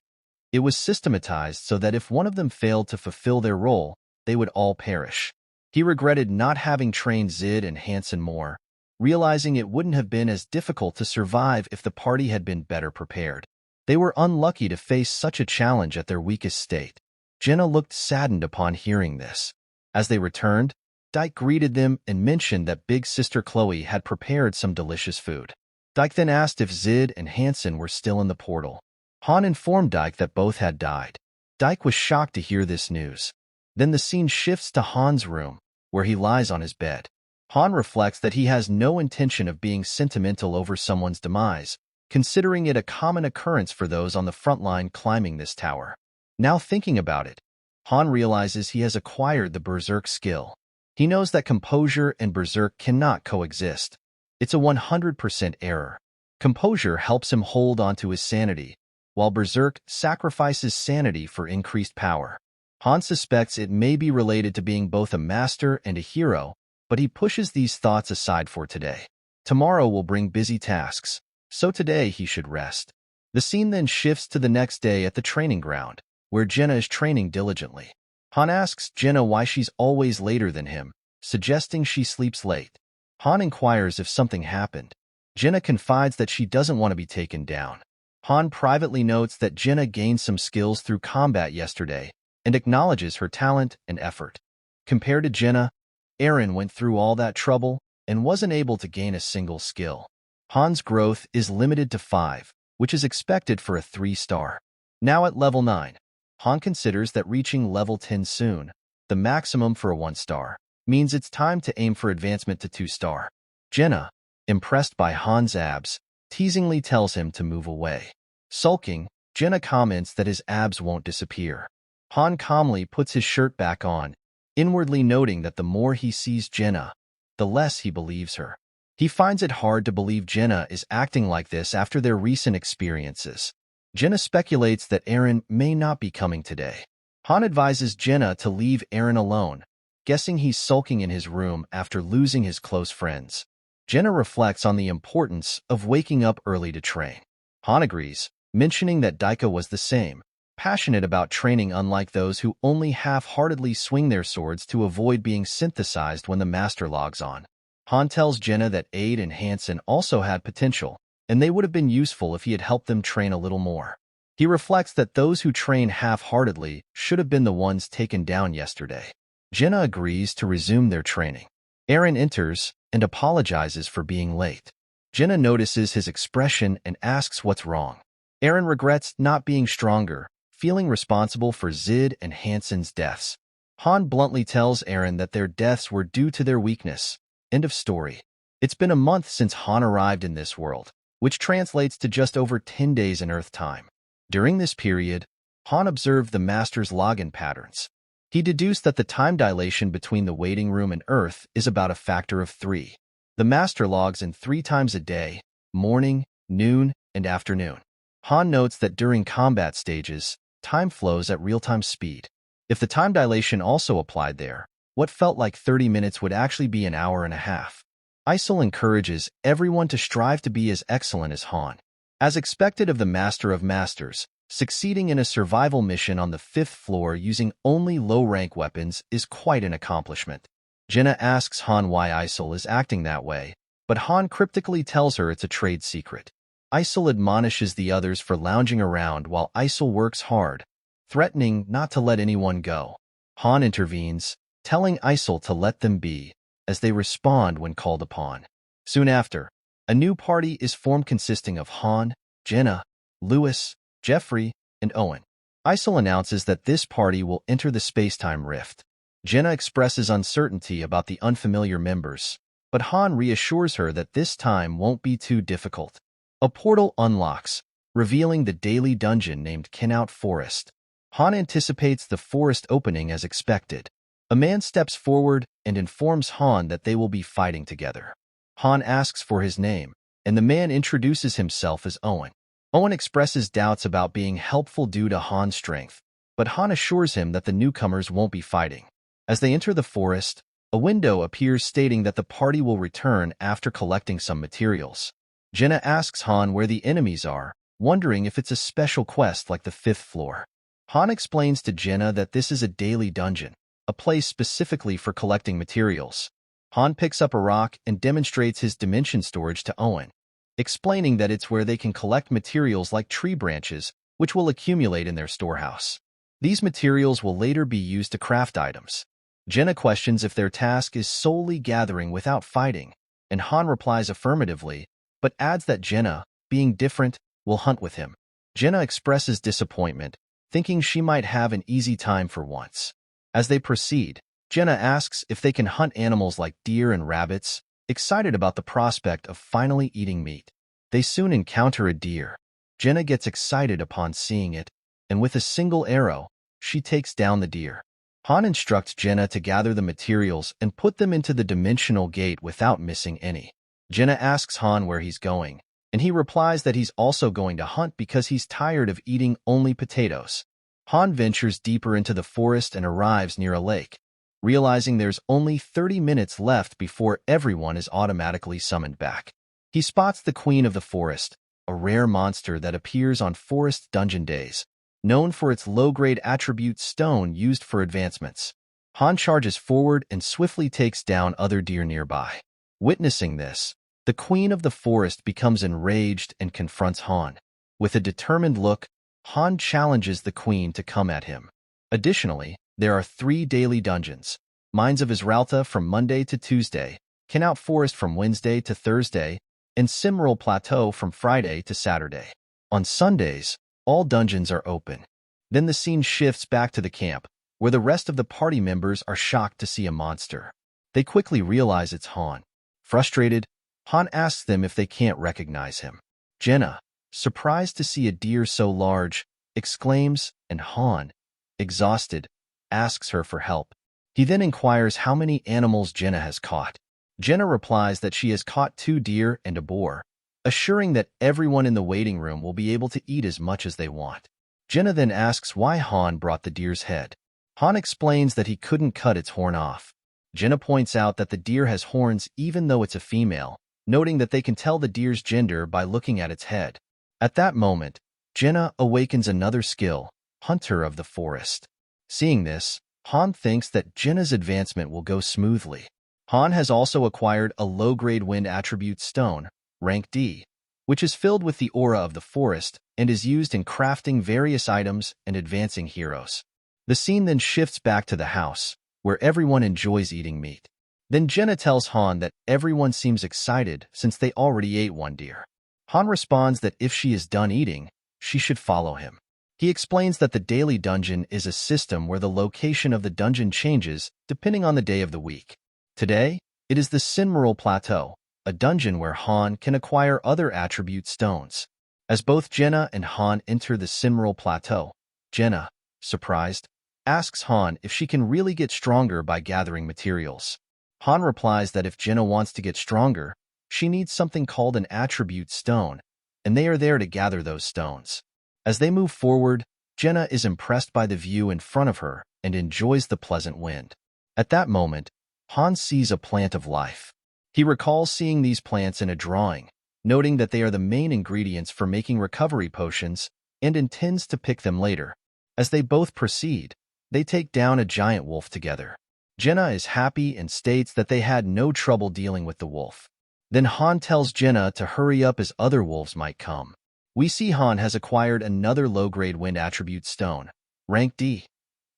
It was systematized so that if one of them failed to fulfill their role, they would all perish. He regretted not having trained Zid and Hansen more, realizing it wouldn't have been as difficult to survive if the party had been better prepared. They were unlucky to face such a challenge at their weakest state. Jenna looked saddened upon hearing this. As they returned, Dyke greeted them and mentioned that Big Sister Chloe had prepared some delicious food. Dyke then asked if Zid and Hansen were still in the portal. Han informed Dyke that both had died. Dyke was shocked to hear this news. Then the scene shifts to Han's room, where he lies on his bed. Han reflects that he has no intention of being sentimental over someone's demise, considering it a common occurrence for those on the front line climbing this tower. Now thinking about it, Han realizes he has acquired the berserk skill. He knows that composure and berserk cannot coexist. It's a 100% error. Composure helps him hold onto his sanity, while berserk sacrifices sanity for increased power. Han suspects it may be related to being both a master and a hero, but he pushes these thoughts aside for today. Tomorrow will bring busy tasks, so today he should rest. The scene then shifts to the next day at the training ground, where Jenna is training diligently. Han asks Jenna why she's always later than him, suggesting she sleeps late. Han inquires if something happened. Jenna confides that she doesn't want to be taken down. Han privately notes that Jenna gained some skills through combat yesterday and acknowledges her talent and effort. Compared to Jenna, Eren went through all that trouble and wasn't able to gain a single skill. Han's growth is limited to 5, which is expected for a 3-star. Now at level 9, Han considers that reaching level 10 soon, the maximum for a 1-star, means it's time to aim for advancement to 2-star. Jenna, impressed by Han's abs, teasingly tells him to move away. Sulking, Jenna comments that his abs won't disappear. Han calmly puts his shirt back on, inwardly noting that the more he sees Jenna, the less he believes her. He finds it hard to believe Jenna is acting like this after their recent experiences. Jenna speculates that Eren may not be coming today. Han advises Jenna to leave Eren alone, guessing he's sulking in his room after losing his close friends. Jenna reflects on the importance of waking up early to train. Han agrees, mentioning that Daika was the same, passionate about training unlike those who only half-heartedly swing their swords to avoid being synthesized when the master logs on. Han tells Jenna that Aide and Hansen also had potential, and they would have been useful if he had helped them train a little more. He reflects that those who train half-heartedly should have been the ones taken down yesterday. Jenna agrees to resume their training. Eren enters and apologizes for being late. Jenna notices his expression and asks what's wrong. Eren regrets not being stronger, feeling responsible for Zid and Hansen's deaths. Han bluntly tells Eren that their deaths were due to their weakness. End of story. It's been a month since Han arrived in this world, which translates to just over 10 days in Earth time. During this period, Han observed the Master's login patterns. He deduced that the time dilation between the waiting room and Earth is about a factor of 3. The Master logs in 3 times a day, morning, noon, and afternoon. Han notes that during combat stages, time flows at real-time speed. If the time dilation also applied there, what felt like 30 minutes would actually be an hour and a half. Isol encourages everyone to strive to be as excellent as Han. As expected of the Master of Masters, succeeding in a survival mission on the 5th floor using only low-rank weapons is quite an accomplishment. Jenna asks Han why Isol is acting that way, but Han cryptically tells her it's a trade secret. Isol admonishes the others for lounging around while Isol works hard, threatening not to let anyone go. Han intervenes, telling Isol to let them be, as they respond when called upon. Soon after, a new party is formed consisting of Han, Jenna, Lewis, Jeffrey, and Owen. Isol announces that this party will enter the space-time rift. Jenna expresses uncertainty about the unfamiliar members, but Han reassures her that this time won't be too difficult. A portal unlocks, revealing the daily dungeon named Kenout Forest. Han anticipates the forest opening as expected. A man steps forward and informs Han that they will be fighting together. Han asks for his name, and the man introduces himself as Owen. Owen expresses doubts about being helpful due to Han's strength, but Han assures him that the newcomers won't be fighting. As they enter the forest, a window appears stating that the party will return after collecting some materials. Jenna asks Han where the enemies are, wondering if it's a special quest like the 5th floor. Han explains to Jenna that this is a daily dungeon, a place specifically for collecting materials. Han picks up a rock and demonstrates his dimension storage to Owen, explaining that it's where they can collect materials like tree branches, which will accumulate in their storehouse. These materials will later be used to craft items. Jenna questions if their task is solely gathering without fighting, and Han replies affirmatively, but adds that Jenna, being different, will hunt with him. Jenna expresses disappointment, thinking she might have an easy time for once. As they proceed, Jenna asks if they can hunt animals like deer and rabbits, excited about the prospect of finally eating meat. They soon encounter a deer. Jenna gets excited upon seeing it, and with a single arrow, she takes down the deer. Han instructs Jenna to gather the materials and put them into the dimensional gate without missing any. Jenna asks Han where he's going, and he replies that he's also going to hunt because he's tired of eating only potatoes. Han ventures deeper into the forest and arrives near a lake, realizing there's only 30 minutes left before everyone is automatically summoned back. He spots the Queen of the Forest, a rare monster that appears on Forest Dungeon days, known for its low-grade attribute stone used for advancements. Han charges forward and swiftly takes down other deer nearby. Witnessing this, the Queen of the Forest becomes enraged and confronts Han. With a determined look, Han challenges the Queen to come at him. Additionally, there are 3 daily dungeons: Mines of Israelta from Monday to Tuesday, Cannout Forest from Wednesday to Thursday, and Cimmeral Plateau from Friday to Saturday. On Sundays, all dungeons are open. Then the scene shifts back to the camp, where the rest of the party members are shocked to see a monster. They quickly realize it's Han. Frustrated, Han asks them if they can't recognize him. Jenna, surprised to see a deer so large, exclaims, and Han, exhausted, asks her for help. He then inquires how many animals Jenna has caught. Jenna replies that she has caught 2 deer and a boar, assuring that everyone in the waiting room will be able to eat as much as they want. Jenna then asks why Han brought the deer's head. Han explains that he couldn't cut its horn off. Jenna points out that the deer has horns even though it's a female, noting that they can tell the deer's gender by looking at its head. At that moment, Jenna awakens another skill, Hunter of the Forest. Seeing this, Han thinks that Jenna's advancement will go smoothly. Han has also acquired a low-grade wind attribute stone, rank D, which is filled with the aura of the forest and is used in crafting various items and advancing heroes. The scene then shifts back to the house, where everyone enjoys eating meat. Then Jenna tells Han that everyone seems excited since they already ate 1 deer. Han responds that if she is done eating, she should follow him. He explains that the daily dungeon is a system where the location of the dungeon changes depending on the day of the week. Today, it is the Cimmeral Plateau, a dungeon where Han can acquire other attribute stones. As both Jenna and Han enter the Cimmeral Plateau, Jenna, surprised, asks Han if she can really get stronger by gathering materials. Han replies that if Jenna wants to get stronger, she needs something called an attribute stone, and they are there to gather those stones. As they move forward, Jenna is impressed by the view in front of her and enjoys the pleasant wind. At that moment, Han sees a plant of life. He recalls seeing these plants in a drawing, noting that they are the main ingredients for making recovery potions, and intends to pick them later. As they both proceed, they take down a giant wolf together. Jenna is happy and states that they had no trouble dealing with the wolf. Then Han tells Jenna to hurry up as other wolves might come. We see Han has acquired another low-grade wind attribute stone, rank D.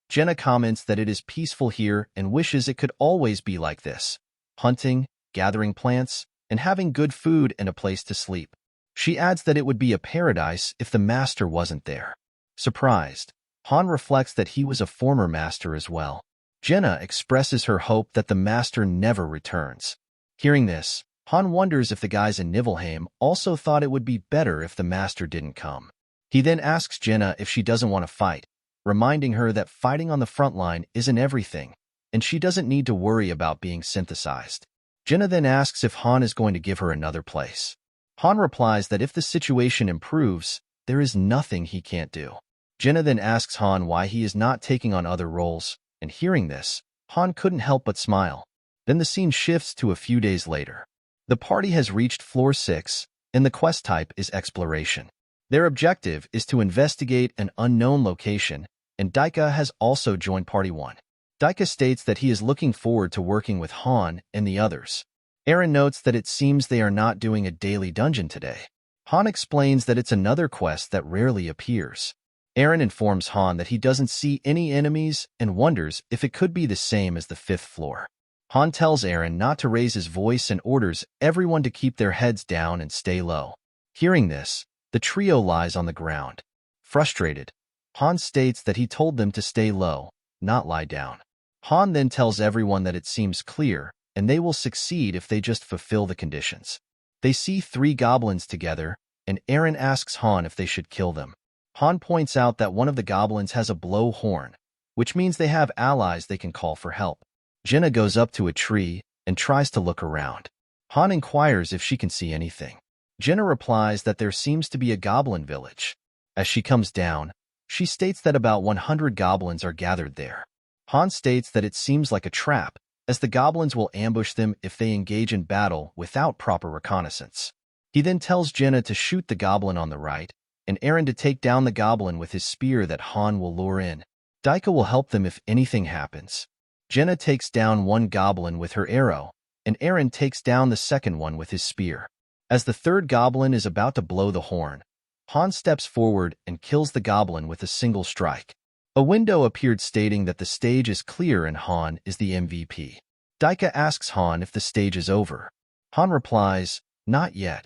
Jenna comments that it is peaceful here and wishes it could always be like this, hunting, gathering plants, and having good food and a place to sleep. She adds that it would be a paradise if the master wasn't there. Surprised, Han reflects that he was a former master as well. Jenna expresses her hope that the master never returns. Hearing this, Han wonders if the guys in Niflheim also thought it would be better if the master didn't come. He then asks Jenna if she doesn't want to fight, reminding her that fighting on the front line isn't everything, and she doesn't need to worry about being synthesized. Jenna then asks if Han is going to give her another place. Han replies that if the situation improves, there is nothing he can't do. Jenna then asks Han why he is not taking on other roles, and hearing this, Han couldn't help but smile. Then the scene shifts to a few days later. The party has reached Floor 6, and the quest type is Exploration. Their objective is to investigate an unknown location, and Daika has also joined Party 1. Daika states that he is looking forward to working with Han and the others. Aaron notes that it seems they are not doing a daily dungeon today. Han explains that it's another quest that rarely appears. Aaron informs Han that he doesn't see any enemies and wonders if it could be the same as the 5th floor. Han tells Aaron not to raise his voice and orders everyone to keep their heads down and stay low. Hearing this, the trio lies on the ground. Frustrated, Han states that he told them to stay low, not lie down. Han then tells everyone that it seems clear, and they will succeed if they just fulfill the conditions. They see 3 goblins together, and Eren asks Han if they should kill them. Han points out that one of the goblins has a blowhorn, which means they have allies they can call for help. Jenna goes up to a tree and tries to look around. Han inquires if she can see anything. Jenna replies that there seems to be a goblin village. As she comes down, she states that about 100 goblins are gathered there. Han states that it seems like a trap, as the goblins will ambush them if they engage in battle without proper reconnaissance. He then tells Jenna to shoot the goblin on the right, and Eren to take down the goblin with his spear that Han will lure in. Daika will help them if anything happens. Jenna takes down one goblin with her arrow, and Eren takes down the second one with his spear. As the third goblin is about to blow the horn, Han steps forward and kills the goblin with a single strike. A window appeared stating that the stage is clear and Han is the MVP. Daika asks Han if the stage is over. Han replies, "Not yet."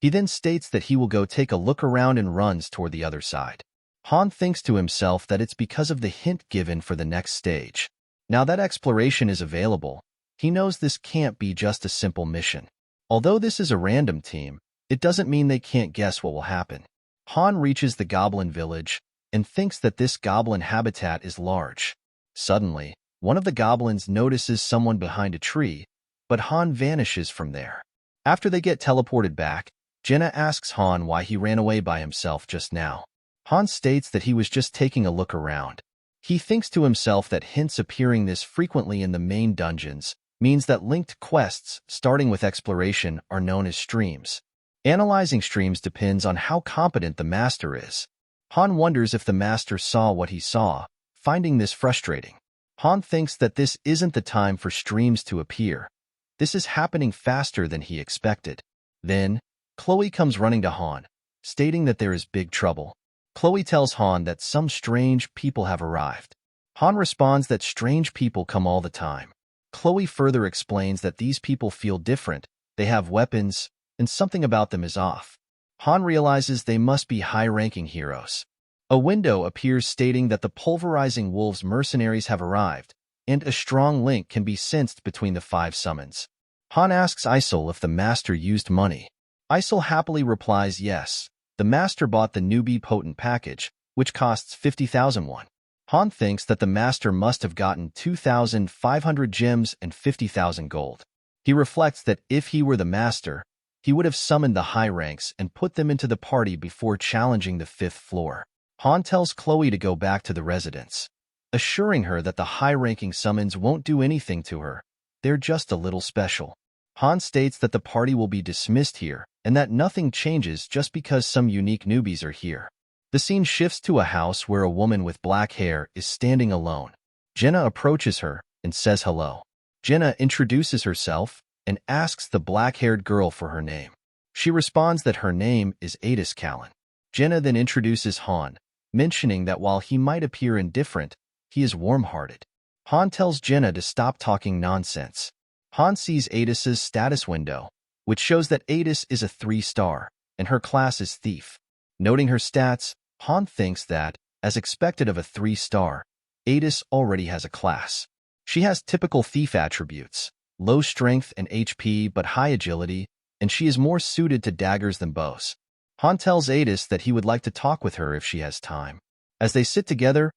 He then states that he will go take a look around and runs toward the other side. Han thinks to himself that it's because of the hint given for the next stage. Now that exploration is available, he knows this can't be just a simple mission. Although this is a random team, it doesn't mean they can't guess what will happen. Han reaches the goblin village and thinks that this goblin habitat is large. Suddenly, one of the goblins notices someone behind a tree, but Han vanishes from there. After they get teleported back, Jenna asks Han why he ran away by himself just now. Han states that he was just taking a look around. He thinks to himself that hints appearing this frequently in the main dungeons means that linked quests, starting with exploration, are known as streams. Analyzing streams depends on how competent the master is. Han wonders if the master saw what he saw, finding this frustrating. Han thinks that this isn't the time for streams to appear. This is happening faster than he expected. Then, Chloe comes running to Han, stating that there is big trouble. Chloe tells Han that some strange people have arrived. Han responds that strange people come all the time. Chloe further explains that these people feel different, they have weapons, and something about them is off. Han realizes they must be high-ranking heroes. A window appears stating that the pulverizing wolves mercenaries have arrived, and a strong link can be sensed between the 5 summons. Han asks Isol if the master used money. Isol happily replies yes. The master bought the newbie potent package, which costs 50,000 won. Han thinks that the master must have gotten 2,500 gems and 50,000 gold. He reflects that if he were the master, he would have summoned the high ranks and put them into the party before challenging the 5th floor. Han tells Chloe to go back to the residence, assuring her that the high-ranking summons won't do anything to her. They're just a little special. Han states that the party will be dismissed here, and that nothing changes just because some unique newbies are here. The scene shifts to a house where a woman with black hair is standing alone. Jenna approaches her and says hello. Jenna introduces herself and asks the black-haired girl for her name. She responds that her name is Adis Callan. Jenna then introduces Han, mentioning that while he might appear indifferent, he is warm-hearted. Han tells Jenna to stop talking nonsense. Han sees Adis's status window, which shows that Adis is a 3-star, and her class is Thief. Noting her stats, Han thinks that, as expected of a 3-star, Adis already has a class. She has typical Thief attributes, low strength and HP but high agility, and she is more suited to daggers than bows. Han tells Adis that he would like to talk with her if she has time. As they sit together,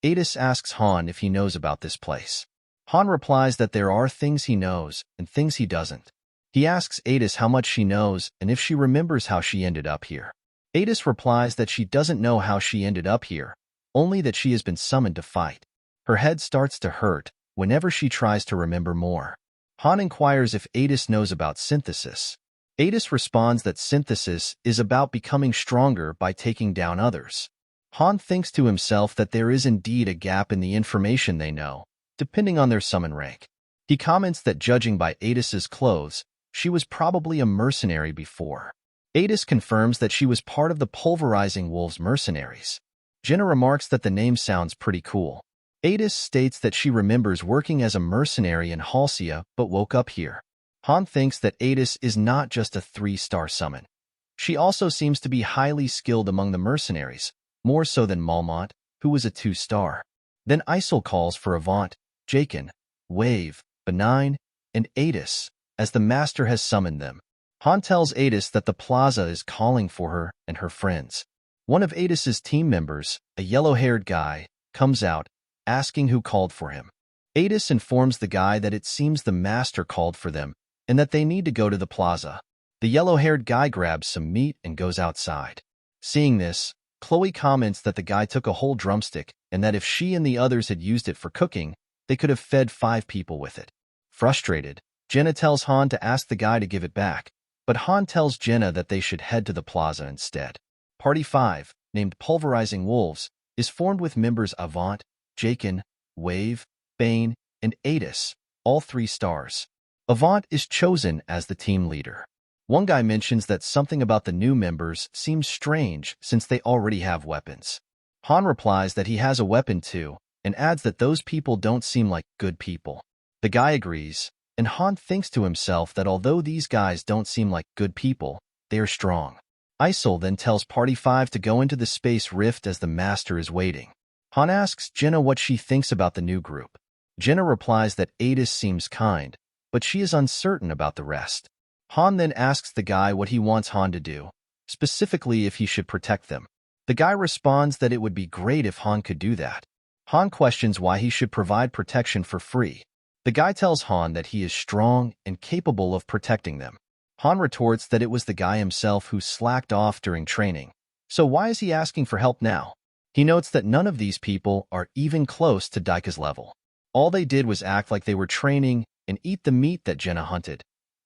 Adis asks Han if he knows about this place. Han replies that there are things he knows and things he doesn't. He asks Adis how much she knows and if she remembers how she ended up here. Adis replies that she doesn't know how she ended up here, only that she has been summoned to fight. Her head starts to hurt whenever she tries to remember more. Han inquires if Adis knows about synthesis. Adis responds that synthesis is about becoming stronger by taking down others. Han thinks to himself that there is indeed a gap in the information they know, depending on their summon rank. He comments that judging by Adis's clothes, she was probably a mercenary before. Adis confirms that she was part of the pulverizing wolves mercenaries. Jenna remarks that the name sounds pretty cool. Adis states that she remembers working as a mercenary in Halcyon but woke up here. Han thinks that Adis is not just a 3-star summon. She also seems to be highly skilled among the mercenaries, more so than Malmont, who was a 2-star. Then Isol calls for Avant, Jakin, Wave, Benign, and Adis, as the master has summoned them. Han tells Adis that the plaza is calling for her and her friends. One of Adis's team members, a yellow-haired guy, comes out, asking who called for him. Adis informs the guy that it seems the master called for them and that they need to go to the plaza. The yellow-haired guy grabs some meat and goes outside. Seeing this, Chloe comments that the guy took a whole drumstick and that if she and the others had used it for cooking, they could have fed 5 people with it. Frustrated, Jenna tells Han to ask the guy to give it back, but Han tells Jenna that they should head to the plaza instead. Party 5, named Pulverizing Wolves, is formed with members Avant, Jakin, Wave, Bane, and Adis, all 3 stars. Avant is chosen as the team leader. One guy mentions that something about the new members seems strange since they already have weapons. Han replies that he has a weapon too, and adds that those people don't seem like good people. The guy agrees, and Han thinks to himself that although these guys don't seem like good people, they are strong. Isol then tells Party 5 to go into the space rift as the master is waiting. Han asks Jenna what she thinks about the new group. Jenna replies that Adis seems kind, but she is uncertain about the rest. Han then asks the guy what he wants Han to do, specifically if he should protect them. The guy responds that it would be great if Han could do that. Han questions why he should provide protection for free. The guy tells Han that he is strong and capable of protecting them. Han retorts that it was the guy himself who slacked off during training, so why is he asking for help now? He notes that none of these people are even close to Daika's level. All they did was act like they were training and eat the meat that Jenna hunted,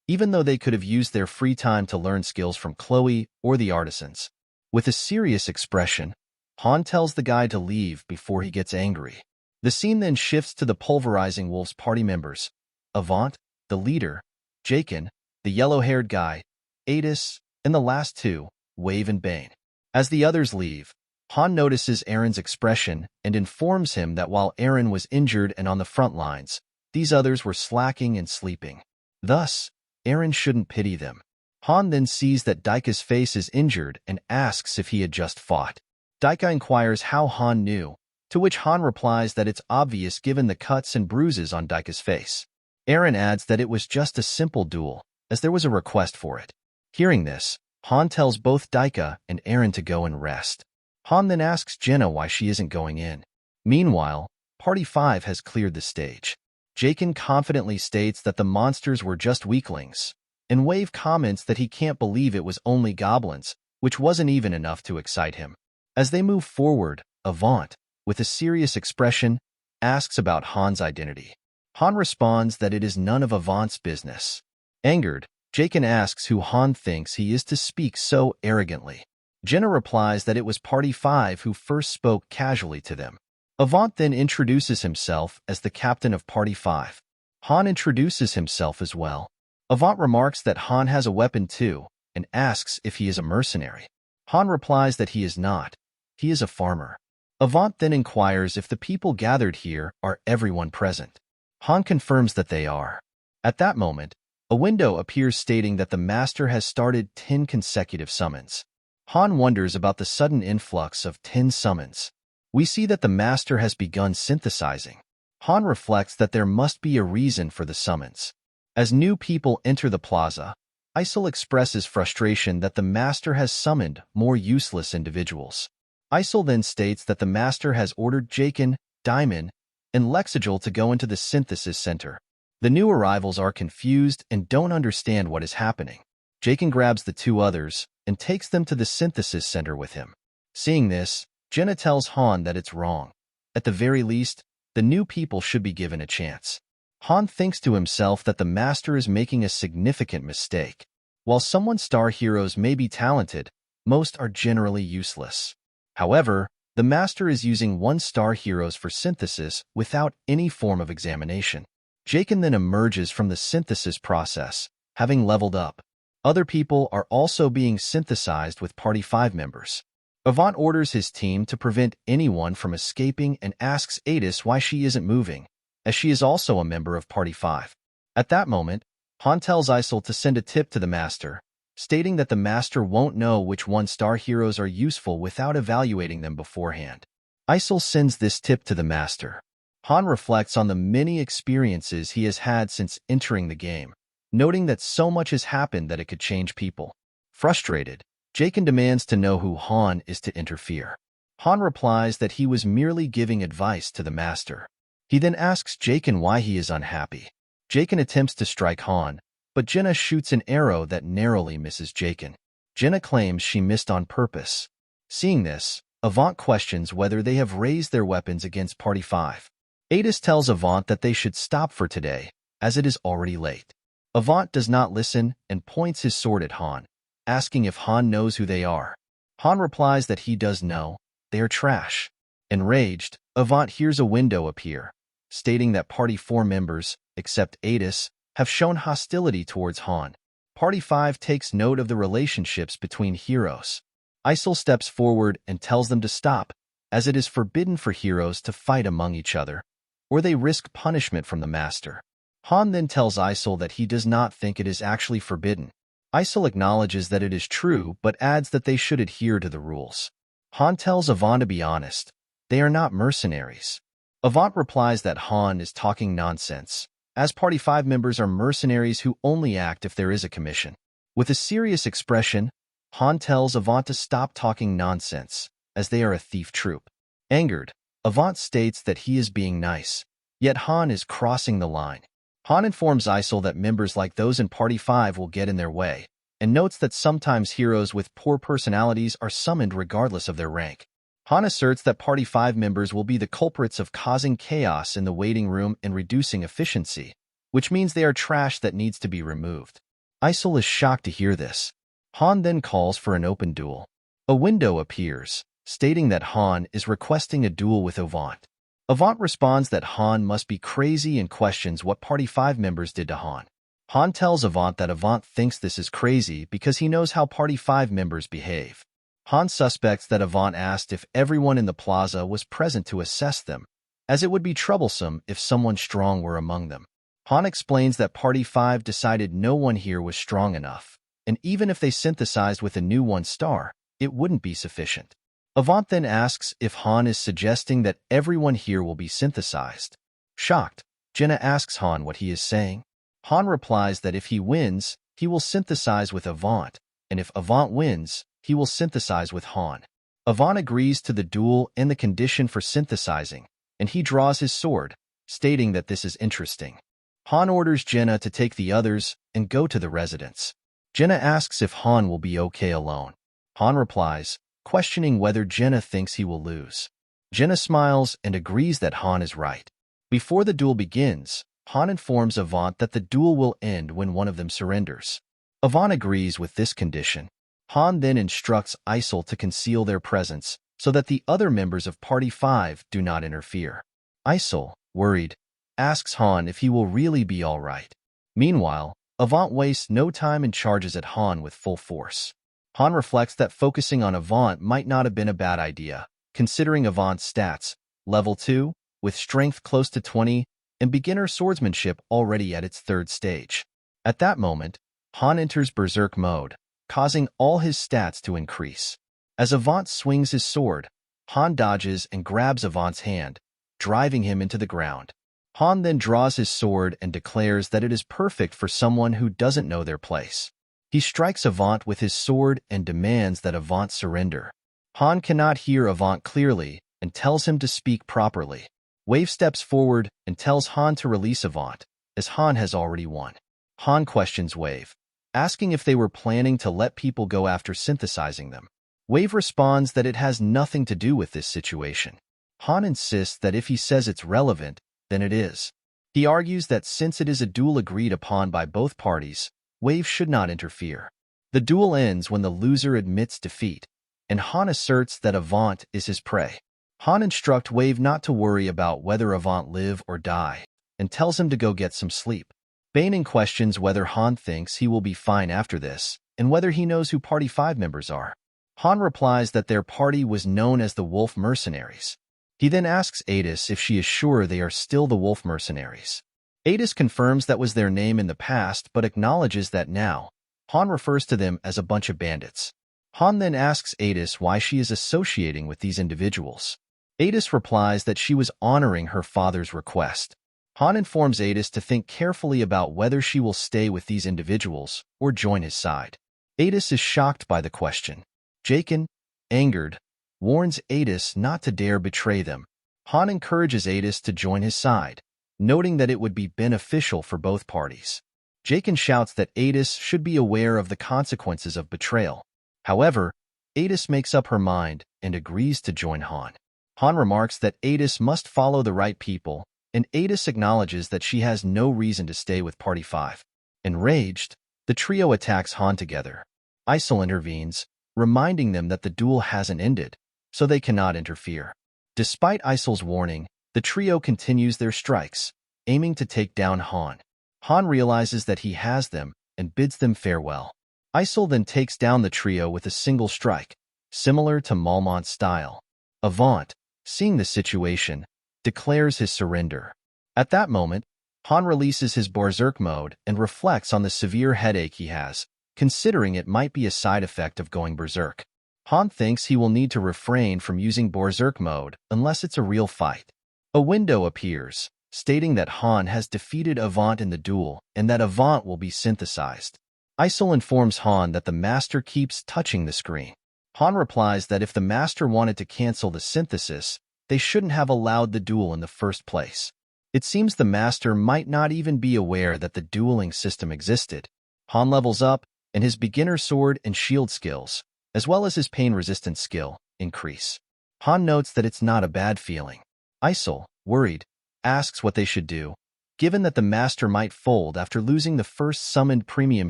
even though they could have used their free time to learn skills from Chloe or the artisans. With a serious expression, Han tells the guy to leave before he gets angry. The scene then shifts to the Pulverizing Wolves party members, Avant, the leader, Jakin, the yellow-haired guy, Adis, and the last 2, Wave and Bane. As the others leave, Han notices Aaron's expression and informs him that while Aaron was injured and on the front lines, these others were slacking and sleeping. Thus, Aaron shouldn't pity them. Han then sees that Daika's face is injured and asks if he had just fought. Daika inquires how Han knew, to which Han replies that it's obvious given the cuts and bruises on Daika's face. Aaron adds that it was just a simple duel, as there was a request for it. Hearing this, Han tells both Daika and Aaron to go and rest. Han then asks Jenna why she isn't going in. Meanwhile, Party 5 has cleared the stage. Jakin confidently states that the monsters were just weaklings, and Wave comments that he can't believe it was only goblins, which wasn't even enough to excite him. As they move forward, Avant, with a serious expression, asks about Han's identity. Han responds that it is none of Avant's business. Angered, Jakin asks who Han thinks he is to speak so arrogantly. Jenna replies that it was Party 5 who first spoke casually to them. Avant then introduces himself as the captain of Party 5. Han introduces himself as well. Avant remarks that Han has a weapon too, and asks if he is a mercenary. Han replies that he is not. He is a farmer. Avant then inquires if the people gathered here are everyone present. Han confirms that they are. At that moment, a window appears stating that the master has started 10 consecutive summons. Han wonders about the sudden influx of 10 summons. We see that the master has begun synthesizing. Han reflects that there must be a reason for the summons. As new people enter the plaza, Isol expresses frustration that the master has summoned more useless individuals. Isol then states that the master has ordered Jakin, Diamond, and Lexigil to go into the synthesis center. The new arrivals are confused and don't understand what is happening. Jakin grabs the 2 others and takes them to the synthesis center with him. Seeing this, Jenna tells Han that it's wrong. At the very least, the new people should be given a chance. Han thinks to himself that the master is making a significant mistake. While some one-star heroes may be talented, most are generally useless. However, the master is using 1-star heroes for synthesis without any form of examination. Jakin then emerges from the synthesis process, having leveled up. Other people are also being synthesized with Party 5 members. Avant orders his team to prevent anyone from escaping and asks Adis why she isn't moving, as she is also a member of Party 5. At that moment, Han tells Isol to send a tip to the master, stating that the master won't know which 1-star heroes are useful without evaluating them beforehand. Isol sends this tip to the master. Han reflects on the many experiences he has had since entering the game, noting that so much has happened that it could change people. Frustrated, Jaken demands to know who Han is to interfere. Han replies that he was merely giving advice to the master. He then asks Jaken why he is unhappy. Jaken attempts to strike Han, but Jenna shoots an arrow that narrowly misses Jaken. Jenna claims she missed on purpose. Seeing this, Avant questions whether they have raised their weapons against Party 5. Adis tells Avant that they should stop for today, as it is already late. Avant does not listen and points his sword at Han, asking if Han knows who they are. Han replies that he does know. They are trash. Enraged, Avant hears a window appear, stating that Party 4 members, except Adis, have shown hostility towards Han. Party 5 takes note of the relationships between heroes. Isol steps forward and tells them to stop, as it is forbidden for heroes to fight among each other, or they risk punishment from the master. Han then tells Isol that he does not think it is actually forbidden. Isol acknowledges that it is true, but adds that they should adhere to the rules. Han tells Avant to be honest. They are not mercenaries. Avant replies that Han is talking nonsense, as Party 5 members are mercenaries who only act if there is a commission. With a serious expression, Han tells Avant to stop talking nonsense, as they are a thief troop. Angered, Avant states that he is being nice, yet Han is crossing the line. Han informs Isol that members like those in Party 5 will get in their way, and notes that sometimes heroes with poor personalities are summoned regardless of their rank. Han asserts that Party 5 members will be the culprits of causing chaos in the waiting room and reducing efficiency, which means they are trash that needs to be removed. Isol is shocked to hear this. Han then calls for an open duel. A window appears, stating that Han is requesting a duel with Avant. Avant responds that Han must be crazy and questions what Party 5 members did to Han. Han tells Avant that Avant thinks this is crazy because he knows how Party 5 members behave. Han suspects that Avant asked if everyone in the plaza was present to assess them, as it would be troublesome if someone strong were among them. Han explains that Party 5 decided no one here was strong enough, and even if they synthesized with a new 1-star, it wouldn't be sufficient. Avant then asks if Han is suggesting that everyone here will be synthesized. Shocked, Jenna asks Han what he is saying. Han replies that if he wins, he will synthesize with Avant, and if Avant wins, he will synthesize with Han. Avant agrees to the duel and the condition for synthesizing, and he draws his sword, stating that this is interesting. Han orders Jenna to take the others and go to the residence. Jenna asks if Han will be okay alone. Han replies, questioning whether Jenna thinks he will lose. Jenna smiles and agrees that Han is right. Before the duel begins, Han informs Avant that the duel will end when one of them surrenders. Avant agrees with this condition. Han then instructs Isol to conceal their presence so that the other members of Party 5 do not interfere. Isol, worried, asks Han if he will really be all right. Meanwhile, Avant wastes no time and charges at Han with full force. Han reflects that focusing on Avant might not have been a bad idea, considering Avant's stats, level 2, with strength close to 20, and beginner swordsmanship already at its 3rd stage. At that moment, Han enters Berserk mode, causing all his stats to increase. As Avant swings his sword, Han dodges and grabs Avant's hand, driving him into the ground. Han then draws his sword and declares that it is perfect for someone who doesn't know their place. He strikes Avant with his sword and demands that Avant surrender. Han cannot hear Avant clearly and tells him to speak properly. Wave steps forward and tells Han to release Avant, as Han has already won. Han questions Wave, asking if they were planning to let people go after synthesizing them. Wave responds that it has nothing to do with this situation. Han insists that if he says it's relevant, then it is. He argues that since it is a duel agreed upon by both parties, Wave should not interfere. The duel ends when the loser admits defeat, and Han asserts that Avant is his prey. Han instructs Wave not to worry about whether Avant live or die, and tells him to go get some sleep. Bainin questions whether Han thinks he will be fine after this, and whether he knows who Party 5 members are. Han replies that their party was known as the Wolf Mercenaries. He then asks Adis if she is sure they are still the Wolf Mercenaries. Adis confirms that was their name in the past but acknowledges that now, Han refers to them as a bunch of bandits. Han then asks Adis why she is associating with these individuals. Adis replies that she was honoring her father's request. Han informs Adis to think carefully about whether she will stay with these individuals or join his side. Adis is shocked by the question. Jaken, angered, warns Adis not to dare betray them. Han encourages Adis to join his side, noting that it would be beneficial for both parties. Jaken shouts that Adis should be aware of the consequences of betrayal. However, Adis makes up her mind and agrees to join Han. Han remarks that Adis must follow the right people, and Adis acknowledges that she has no reason to stay with Party 5. Enraged, the trio attacks Han together. Isol intervenes, reminding them that the duel hasn't ended, so they cannot interfere. Despite Isol's warning, the trio continues their strikes, aiming to take down Han. Han realizes that he has them and bids them farewell. Isol then takes down the trio with a single strike, similar to Malmont's style. Avant, seeing the situation, declares his surrender. At that moment, Han releases his berserk mode and reflects on the severe headache he has, considering it might be a side effect of going berserk. Han thinks he will need to refrain from using berserk mode unless it's a real fight. A window appears, stating that Han has defeated Avant in the duel and that Avant will be synthesized. Isol informs Han that the Master keeps touching the screen. Han replies that if the Master wanted to cancel the synthesis, they shouldn't have allowed the duel in the first place. It seems the Master might not even be aware that the dueling system existed. Han levels up, and his beginner sword and shield skills, as well as his pain-resistant skill, increase. Han notes that it's not a bad feeling. Isol, worried, asks what they should do, given that the Master might fold after losing the first summoned premium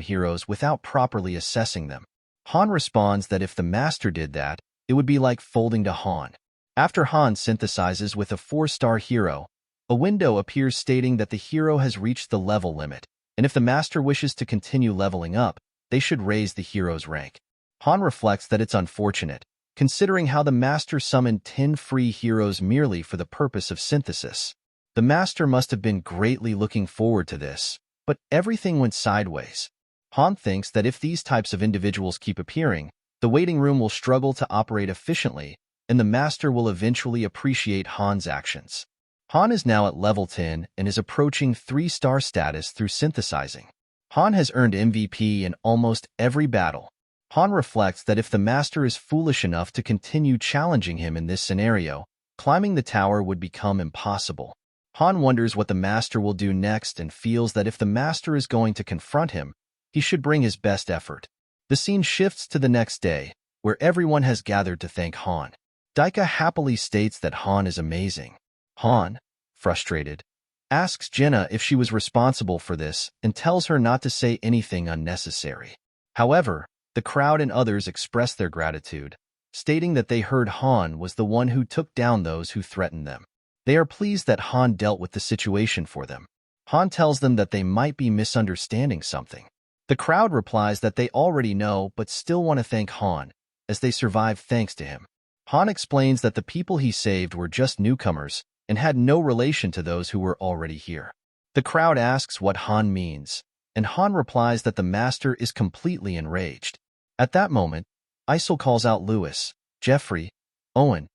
heroes without properly assessing them. Han responds that if the Master did that, it would be like folding to Han. After Han synthesizes with a 4-star hero, a window appears stating that the hero has reached the level limit, and if the Master wishes to continue leveling up, they should raise the hero's rank. Han reflects that it's unfortunate, considering how the Master summoned 10 free heroes merely for the purpose of synthesis. The Master must have been greatly looking forward to this, but everything went sideways. Han thinks that if these types of individuals keep appearing, the waiting room will struggle to operate efficiently, and the Master will eventually appreciate Han's actions. Han is now at level 10 and is approaching 3-star status through synthesizing. Han has earned MVP in almost every battle. Han reflects that if the Master is foolish enough to continue challenging him in this scenario, climbing the tower would become impossible. Han wonders what the Master will do next and feels that if the Master is going to confront him, he should bring his best effort. The scene shifts to the next day, where everyone has gathered to thank Han. Daika happily states that Han is amazing. Han, frustrated, asks Jenna if she was responsible for this and tells her not to say anything unnecessary. However, the crowd and others express their gratitude, stating that they heard Han was the one who took down those who threatened them. They are pleased that Han dealt with the situation for them. Han tells them that they might be misunderstanding something. The crowd replies that they already know but still want to thank Han, as they survived thanks to him. Han explains that the people he saved were just newcomers and had no relation to those who were already here. The crowd asks what Han means, and Han replies that the Master is completely enraged. At that moment, Isol calls out Lewis, Jeffrey, Owen,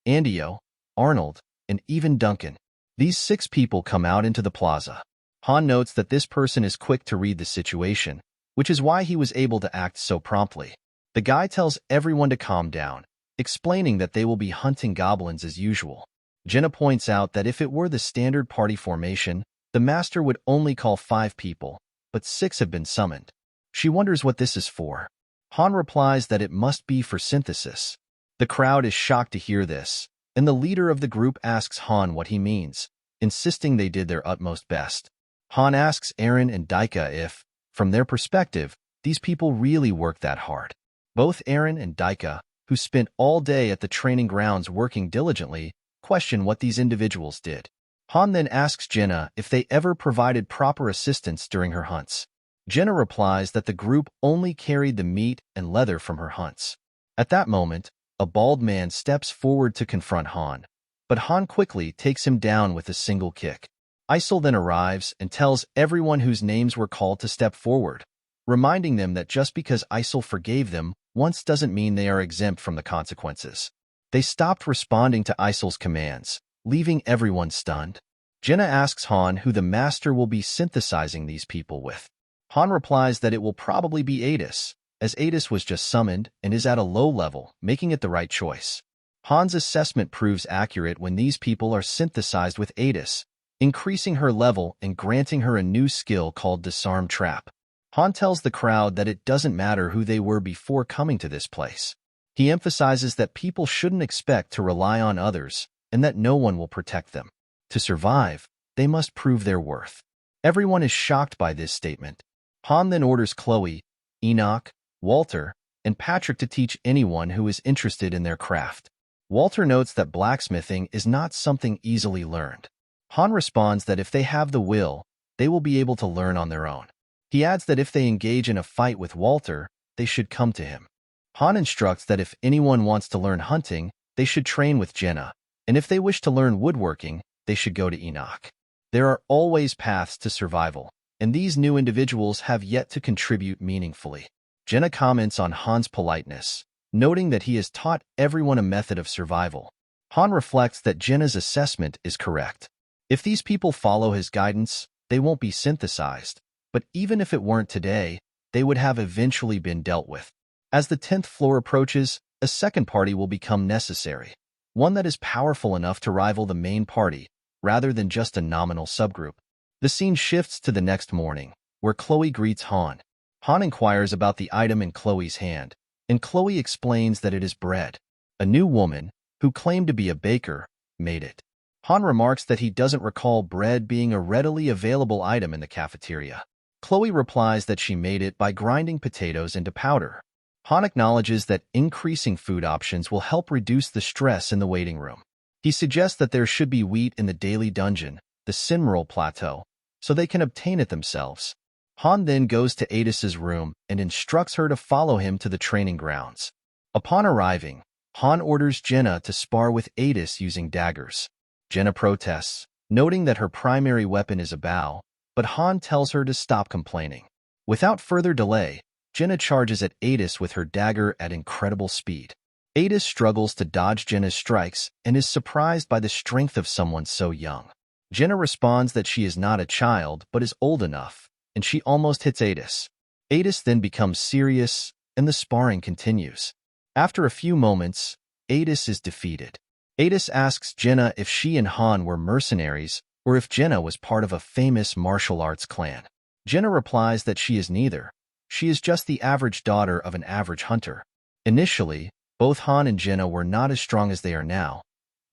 Andio, Arnold, and even Duncan. These 6 people come out into the plaza. Han notes that this person is quick to read the situation, which is why he was able to act so promptly. The guy tells everyone to calm down, explaining that they will be hunting goblins as usual. Jenna points out that if it were the standard party formation, the Master would only call 5 people, but 6 have been summoned. She wonders what this is for. Han replies that it must be for synthesis. The crowd is shocked to hear this, and the leader of the group asks Han what he means, insisting they did their utmost best. Han asks Eren and Daika if, from their perspective, these people really worked that hard. Both Eren and Daika, who spent all day at the training grounds working diligently, question what these individuals did. Han then asks Jenna if they ever provided proper assistance during her hunts. Jenna replies that the group only carried the meat and leather from her hunts. At that moment, a bald man steps forward to confront Han, but Han quickly takes him down with a single kick. Isol then arrives and tells everyone whose names were called to step forward, reminding them that just because Isol forgave them once doesn't mean they are exempt from the consequences. They stopped responding to Isil's commands, leaving everyone stunned. Jenna asks Han who the master will be synthesizing these people with. Han replies that it will probably be Adis, as Adis was just summoned and is at a low level, making it the right choice. Han's assessment proves accurate when these people are synthesized with Adis, increasing her level and granting her a new skill called Disarm Trap. Han tells the crowd that it doesn't matter who they were before coming to this place. He emphasizes that people shouldn't expect to rely on others and that no one will protect them. To survive, they must prove their worth. Everyone is shocked by this statement. Han then orders Chloe, Enoch, Walter, and Patrick to teach anyone who is interested in their craft. Walter notes that blacksmithing is not something easily learned. Han responds that if they have the will, they will be able to learn on their own. He adds that if they engage in a fight with Walter, they should come to him. Han instructs that if anyone wants to learn hunting, they should train with Jenna, and if they wish to learn woodworking, they should go to Enoch. There are always paths to survival, and these new individuals have yet to contribute meaningfully. Jenna comments on Han's politeness, noting that he has taught everyone a method of survival. Han reflects that Jenna's assessment is correct. If these people follow his guidance, they won't be synthesized, but even if it weren't today, they would have eventually been dealt with. As the 10th floor approaches, a second party will become necessary, one that is powerful enough to rival the main party, rather than just a nominal subgroup. The scene shifts to the next morning, where Chloe greets Han. Han inquires about the item in Chloe's hand, and Chloe explains that it is bread. A new woman, who claimed to be a baker, made it. Han remarks that he doesn't recall bread being a readily available item in the cafeteria. Chloe replies that she made it by grinding potatoes into powder. Han acknowledges that increasing food options will help reduce the stress in the waiting room. He suggests that there should be wheat in the daily dungeon, the Sinmeral Plateau, so they can obtain it themselves. Han then goes to Adis's room and instructs her to follow him to the training grounds. Upon arriving, Han orders Jenna to spar with Adis using daggers. Jenna protests, noting that her primary weapon is a bow, but Han tells her to stop complaining. Without further delay, Jenna charges at Adis with her dagger at incredible speed. Adis struggles to dodge Jenna's strikes and is surprised by the strength of someone so young. Jenna responds that she is not a child but is old enough, and she almost hits Adis. Adis then becomes serious, and the sparring continues. After a few moments, Adis is defeated. Adis asks Jenna if she and Han were mercenaries or if Jenna was part of a famous martial arts clan. Jenna replies that she is neither. She is just the average daughter of an average hunter. Initially, both Han and Jenna were not as strong as they are now.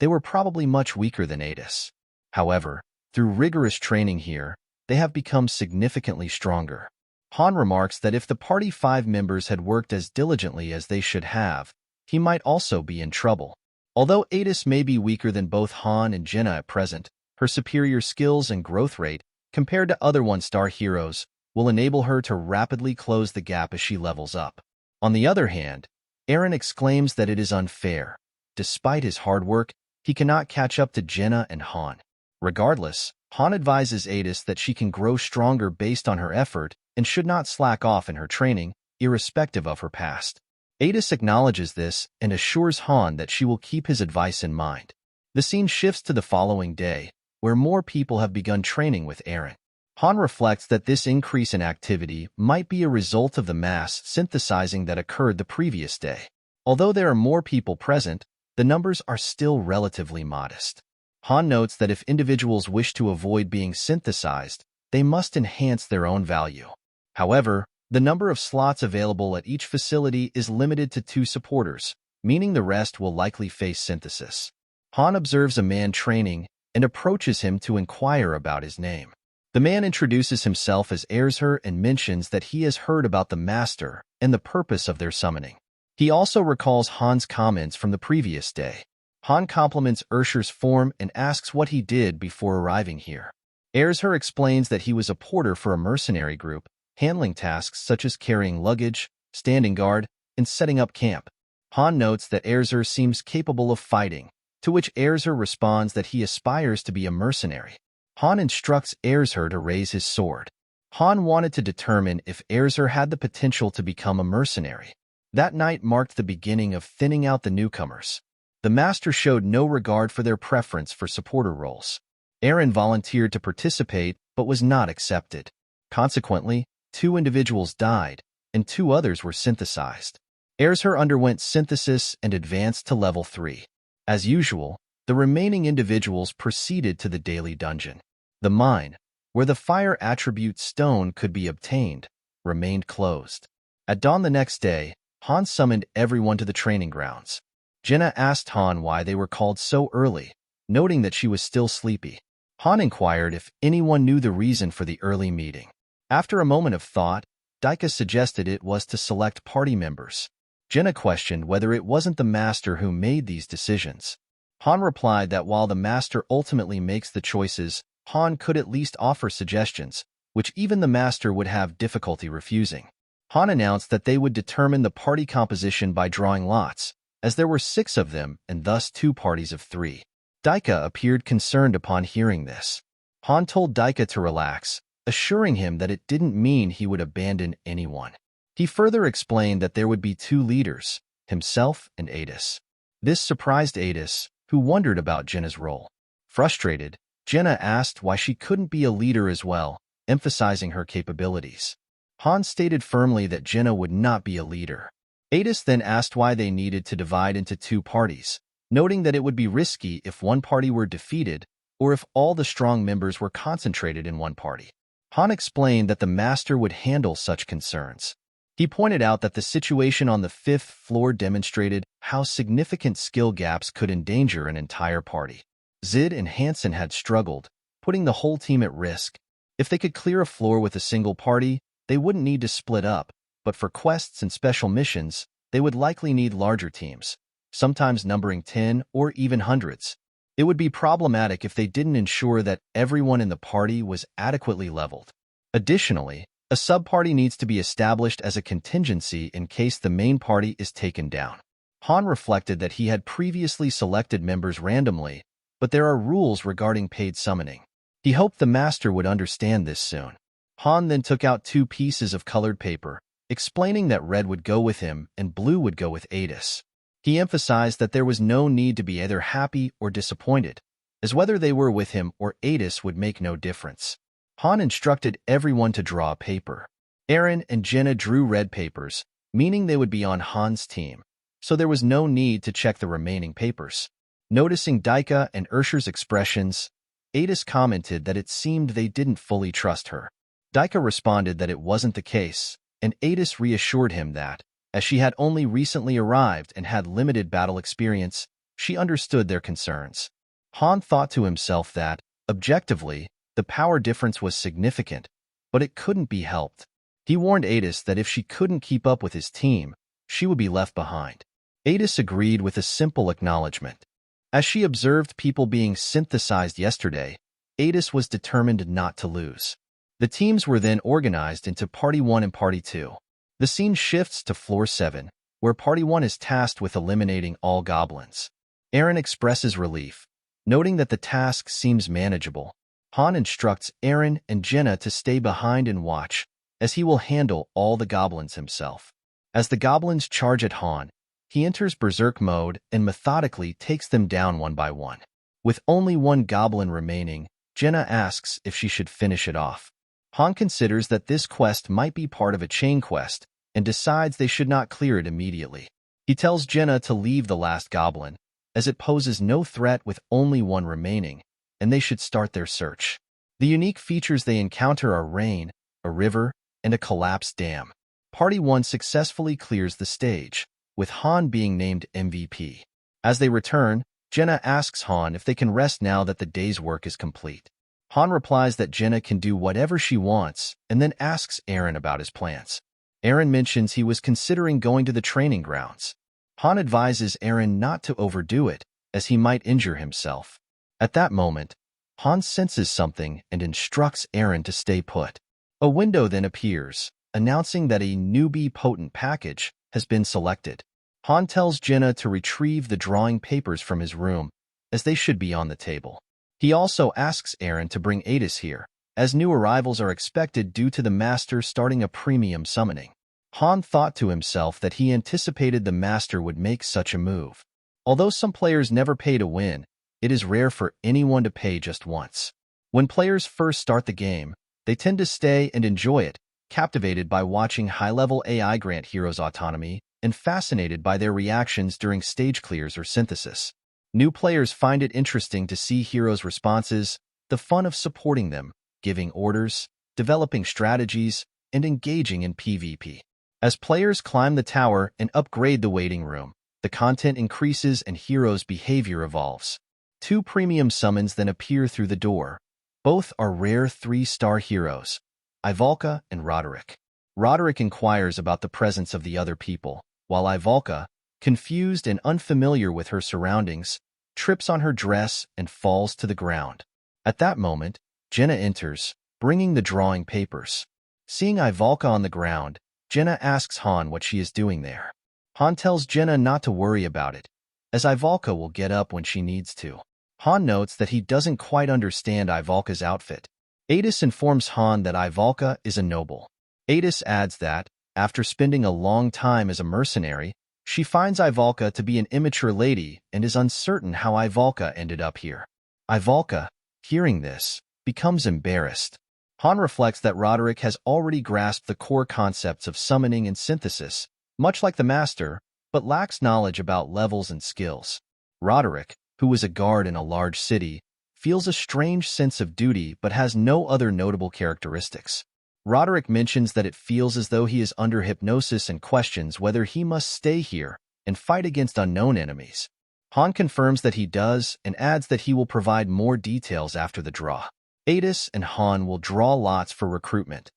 They were probably much weaker than Adis. However, through rigorous training here, they have become significantly stronger. Han remarks that if the party 5 members had worked as diligently as they should have, he might also be in trouble. Although Adis may be weaker than both Han and Jenna at present, her superior skills and growth rate, compared to other one-star heroes, will enable her to rapidly close the gap as she levels up. On the other hand, Eren exclaims that it is unfair. Despite his hard work, he cannot catch up to Jenna and Han. Regardless, Han advises Adis that she can grow stronger based on her effort and should not slack off in her training, irrespective of her past. Adis acknowledges this and assures Han that she will keep his advice in mind. The scene shifts to the following day, where more people have begun training with Eren. Han reflects that this increase in activity might be a result of the mass synthesizing that occurred the previous day. Although there are more people present, the numbers are still relatively modest. Han notes that if individuals wish to avoid being synthesized, they must enhance their own value. However, the number of slots available at each facility is limited to 2 supporters, meaning the rest will likely face synthesis. Han observes a man training and approaches him to inquire about his name. The man introduces himself as Erzher and mentions that he has heard about the Master and the purpose of their summoning. He also recalls Han's comments from the previous day. Han compliments Erzher's form and asks what he did before arriving here. Erzher explains that he was a porter for a mercenary group, handling tasks such as carrying luggage, standing guard, and setting up camp. Han notes that Erzher seems capable of fighting, to which Erzher responds that he aspires to be a mercenary. Han instructs Erzher to raise his sword. Han wanted to determine if Erzher had the potential to become a mercenary. That night marked the beginning of thinning out the newcomers. The master showed no regard for their preference for supporter roles. Aaron volunteered to participate but was not accepted. Consequently, 2 individuals died, and 2 others were synthesized. Ershur underwent synthesis and advanced to level 3. As usual, the remaining individuals proceeded to the daily dungeon. The mine, where the fire attribute stone could be obtained, remained closed. At dawn the next day, Han summoned everyone to the training grounds. Jenna asked Han why they were called so early, noting that she was still sleepy. Han inquired if anyone knew the reason for the early meeting. After a moment of thought, Daika suggested it was to select party members. Jenna questioned whether it wasn't the master who made these decisions. Han replied that while the master ultimately makes the choices, Han could at least offer suggestions, which even the master would have difficulty refusing. Han announced that they would determine the party composition by drawing lots, as there were 6 of them and thus 2 parties of 3. Daika appeared concerned upon hearing this. Han told Daika to relax, assuring him that it didn't mean he would abandon anyone. He further explained that there would be 2 leaders, himself and Adis. This surprised Adis, who wondered about Jenna's role. Frustrated, Jenna asked why she couldn't be a leader as well, emphasizing her capabilities. Han stated firmly that Jenna would not be a leader. Adis then asked why they needed to divide into 2 parties, noting that it would be risky if one party were defeated or if all the strong members were concentrated in one party. Han explained that the master would handle such concerns. He pointed out that the situation on the 5th floor demonstrated how significant skill gaps could endanger an entire party. Zid and Hansen had struggled, putting the whole team at risk. If they could clear a floor with a single party, they wouldn't need to split up, but for quests and special missions, they would likely need larger teams, sometimes numbering 10 or even hundreds. It would be problematic if they didn't ensure that everyone in the party was adequately leveled. Additionally, a sub-party needs to be established as a contingency in case the main party is taken down. Han reflected that he had previously selected members randomly, but there are rules regarding paid summoning. He hoped the master would understand this soon. Han then took out 2 pieces of colored paper, explaining that red would go with him and blue would go with Adis. He emphasized that there was no need to be either happy or disappointed, as whether they were with him or Adis would make no difference. Han instructed everyone to draw a paper. Aaron and Jenna drew red papers, meaning they would be on Han's team, so there was no need to check the remaining papers. Noticing Daika and Ershur's expressions, Adis commented that it seemed they didn't fully trust her. Daika responded that it wasn't the case, and Adis reassured him that, as she had only recently arrived and had limited battle experience, she understood their concerns. Han thought to himself that, objectively, the power difference was significant, but it couldn't be helped. He warned Adis that if she couldn't keep up with his team, she would be left behind. Adis agreed with a simple acknowledgement. As she observed people being synthesized yesterday, Adis was determined not to lose. The teams were then organized into Party 1 and Party 2. The scene shifts to Floor 7, where Party 1 is tasked with eliminating all goblins. Aaron expresses relief, noting that the task seems manageable. Han instructs Aaron and Jenna to stay behind and watch, as he will handle all the goblins himself. As the goblins charge at Han, he enters berserk mode and methodically takes them down one by one. With only 1 goblin remaining, Jenna asks if she should finish it off. Han considers that this quest might be part of a chain quest and decides they should not clear it immediately. He tells Jenna to leave the last goblin, as it poses no threat with only 1 remaining, and they should start their search. The unique features they encounter are rain, a river, and a collapsed dam. Party 1 successfully clears the stage, with Han being named MVP. As they return, Jenna asks Han if they can rest now that the day's work is complete. Han replies that Jenna can do whatever she wants and then asks Aaron about his plans. Aaron mentions he was considering going to the training grounds. Han advises Aaron not to overdo it, as he might injure himself. At that moment, Han senses something and instructs Aaron to stay put. A window then appears, announcing that a newbie potent package has been selected. Han tells Jenna to retrieve the drawing papers from his room, as they should be on the table. He also asks Aaron to bring Adis here, as new arrivals are expected due to the master starting a premium summoning. Han thought to himself that he anticipated the master would make such a move. Although some players never pay to win, it is rare for anyone to pay just once. When players first start the game, they tend to stay and enjoy it, captivated by watching high-level AI grant heroes autonomy and fascinated by their reactions during stage clears or synthesis. New players find it interesting to see heroes' responses, the fun of supporting them, giving orders, developing strategies, and engaging in PvP. As players climb the tower and upgrade the waiting room, the content increases and heroes' behavior evolves. 2 premium summons then appear through the door. Both are rare 3-star heroes, Ivalka and Roderick. Roderick inquires about the presence of the other people, while Ivalka, confused and unfamiliar with her surroundings, trips on her dress and falls to the ground. At that moment, Jenna enters, bringing the drawing papers. Seeing Ivalka on the ground, Jenna asks Han what she is doing there. Han tells Jenna not to worry about it, as Ivalka will get up when she needs to. Han notes that he doesn't quite understand Ivalka's outfit. Adis informs Han that Ivalka is a noble. Adis adds that, after spending a long time as a mercenary, she finds Ivalka to be an immature lady and is uncertain how Ivalka ended up here. Ivalka, hearing this, becomes embarrassed. Han reflects that Roderick has already grasped the core concepts of summoning and synthesis, much like the Master, but lacks knowledge about levels and skills. Roderick, who is a guard in a large city, feels a strange sense of duty but has no other notable characteristics. Roderick mentions that it feels as though he is under hypnosis and questions whether he must stay here and fight against unknown enemies. Han confirms that he does and adds that he will provide more details after the draw. Adis and Han will draw lots for recruitment.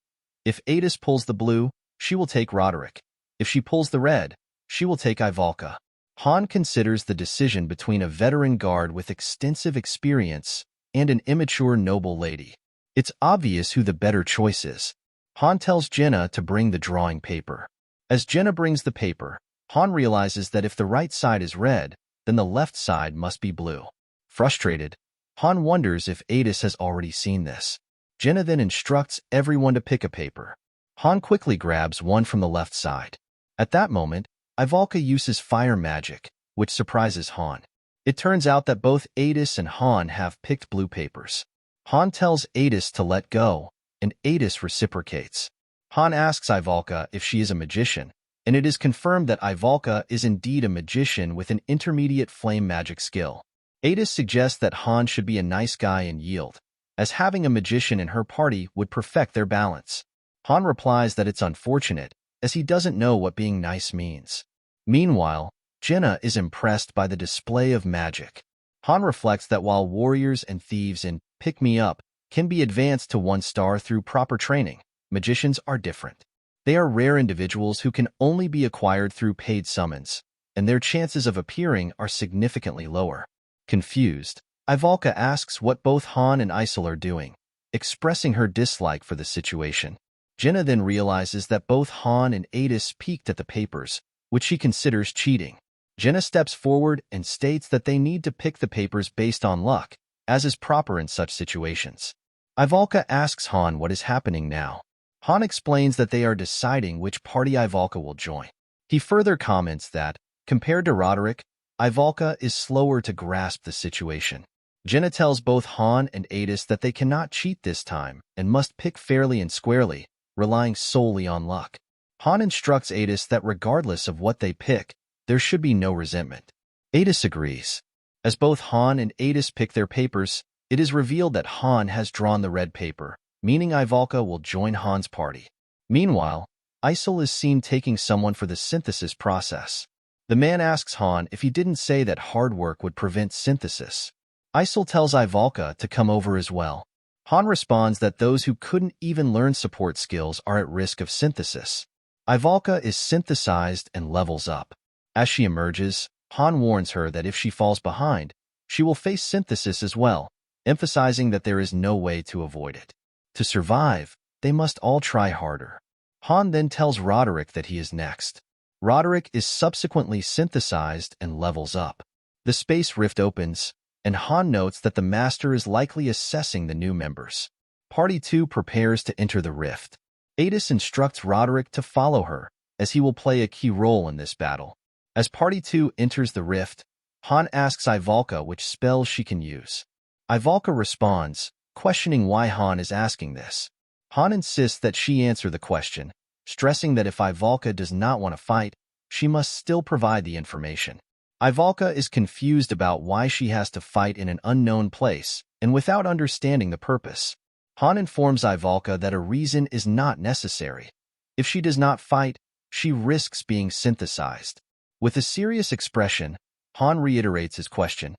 If Adis pulls the blue, she will take Roderick. If she pulls the red, she will take Ivalka. Han considers the decision between a veteran guard with extensive experience and an immature noble lady. It's obvious who the better choice is. Han tells Jenna to bring the drawing paper. As Jenna brings the paper, Han realizes that if the right side is red, then the left side must be blue. Frustrated, Han wonders if Adis has already seen this. Jenna then instructs everyone to pick a paper. Han quickly grabs one from the left side. At that moment, Ivalka uses fire magic, which surprises Han. It turns out that both Adis and Han have picked blue papers. Han tells Adis to let go, and Adis reciprocates. Han asks Ivalka if she is a magician, and it is confirmed that Ivalka is indeed a magician with an intermediate flame magic skill. Adis suggests that Han should be a nice guy and yield, as having a magician in her party would perfect their balance. Han replies that it's unfortunate, as he doesn't know what being nice means. Meanwhile, Jenna is impressed by the display of magic. Han reflects that while warriors and thieves in Pick Me Up can be advanced to 1 star through proper training, magicians are different. They are rare individuals who can only be acquired through paid summons, and their chances of appearing are significantly lower. Confused, Ivalka asks what both Han and Isel are doing, expressing her dislike for the situation. Jenna then realizes that both Han and Adis peeked at the papers, which she considers cheating. Jenna steps forward and states that they need to pick the papers based on luck, as is proper in such situations. Ivalka asks Han what is happening now. Han explains that they are deciding which party Ivalka will join. He further comments that, compared to Roderick, Ivalka is slower to grasp the situation. Jenna tells both Han and Adis that they cannot cheat this time and must pick fairly and squarely, relying solely on luck. Han instructs Adis that regardless of what they pick, there should be no resentment. Adis agrees. As both Han and Adis pick their papers, it is revealed that Han has drawn the red paper, meaning Ivalka will join Han's party. Meanwhile, Isel is seen taking someone for the synthesis process. The man asks Han if he didn't say that hard work would prevent synthesis. Isel tells Ivalka to come over as well. Han responds that those who couldn't even learn support skills are at risk of synthesis. Ivalka is synthesized and levels up. As she emerges, Han warns her that if she falls behind, she will face synthesis as well, emphasizing that there is no way to avoid it. To survive, they must all try harder. Han then tells Roderick that he is next. Roderick is subsequently synthesized and levels up. The space rift opens, and Han notes that the Master is likely assessing the new members. Party 2 prepares to enter the rift. Adis instructs Roderick to follow her, as he will play a key role in this battle. As Party 2 enters the rift, Han asks Ivalka which spells she can use. Ivalka responds, questioning why Han is asking this. Han insists that she answer the question, stressing that if Ivalka does not want to fight, she must still provide the information. Ivalka is confused about why she has to fight in an unknown place, and without understanding the purpose. Han informs Ivalka that a reason is not necessary. If she does not fight, she risks being synthesized. With a serious expression, Han reiterates his question.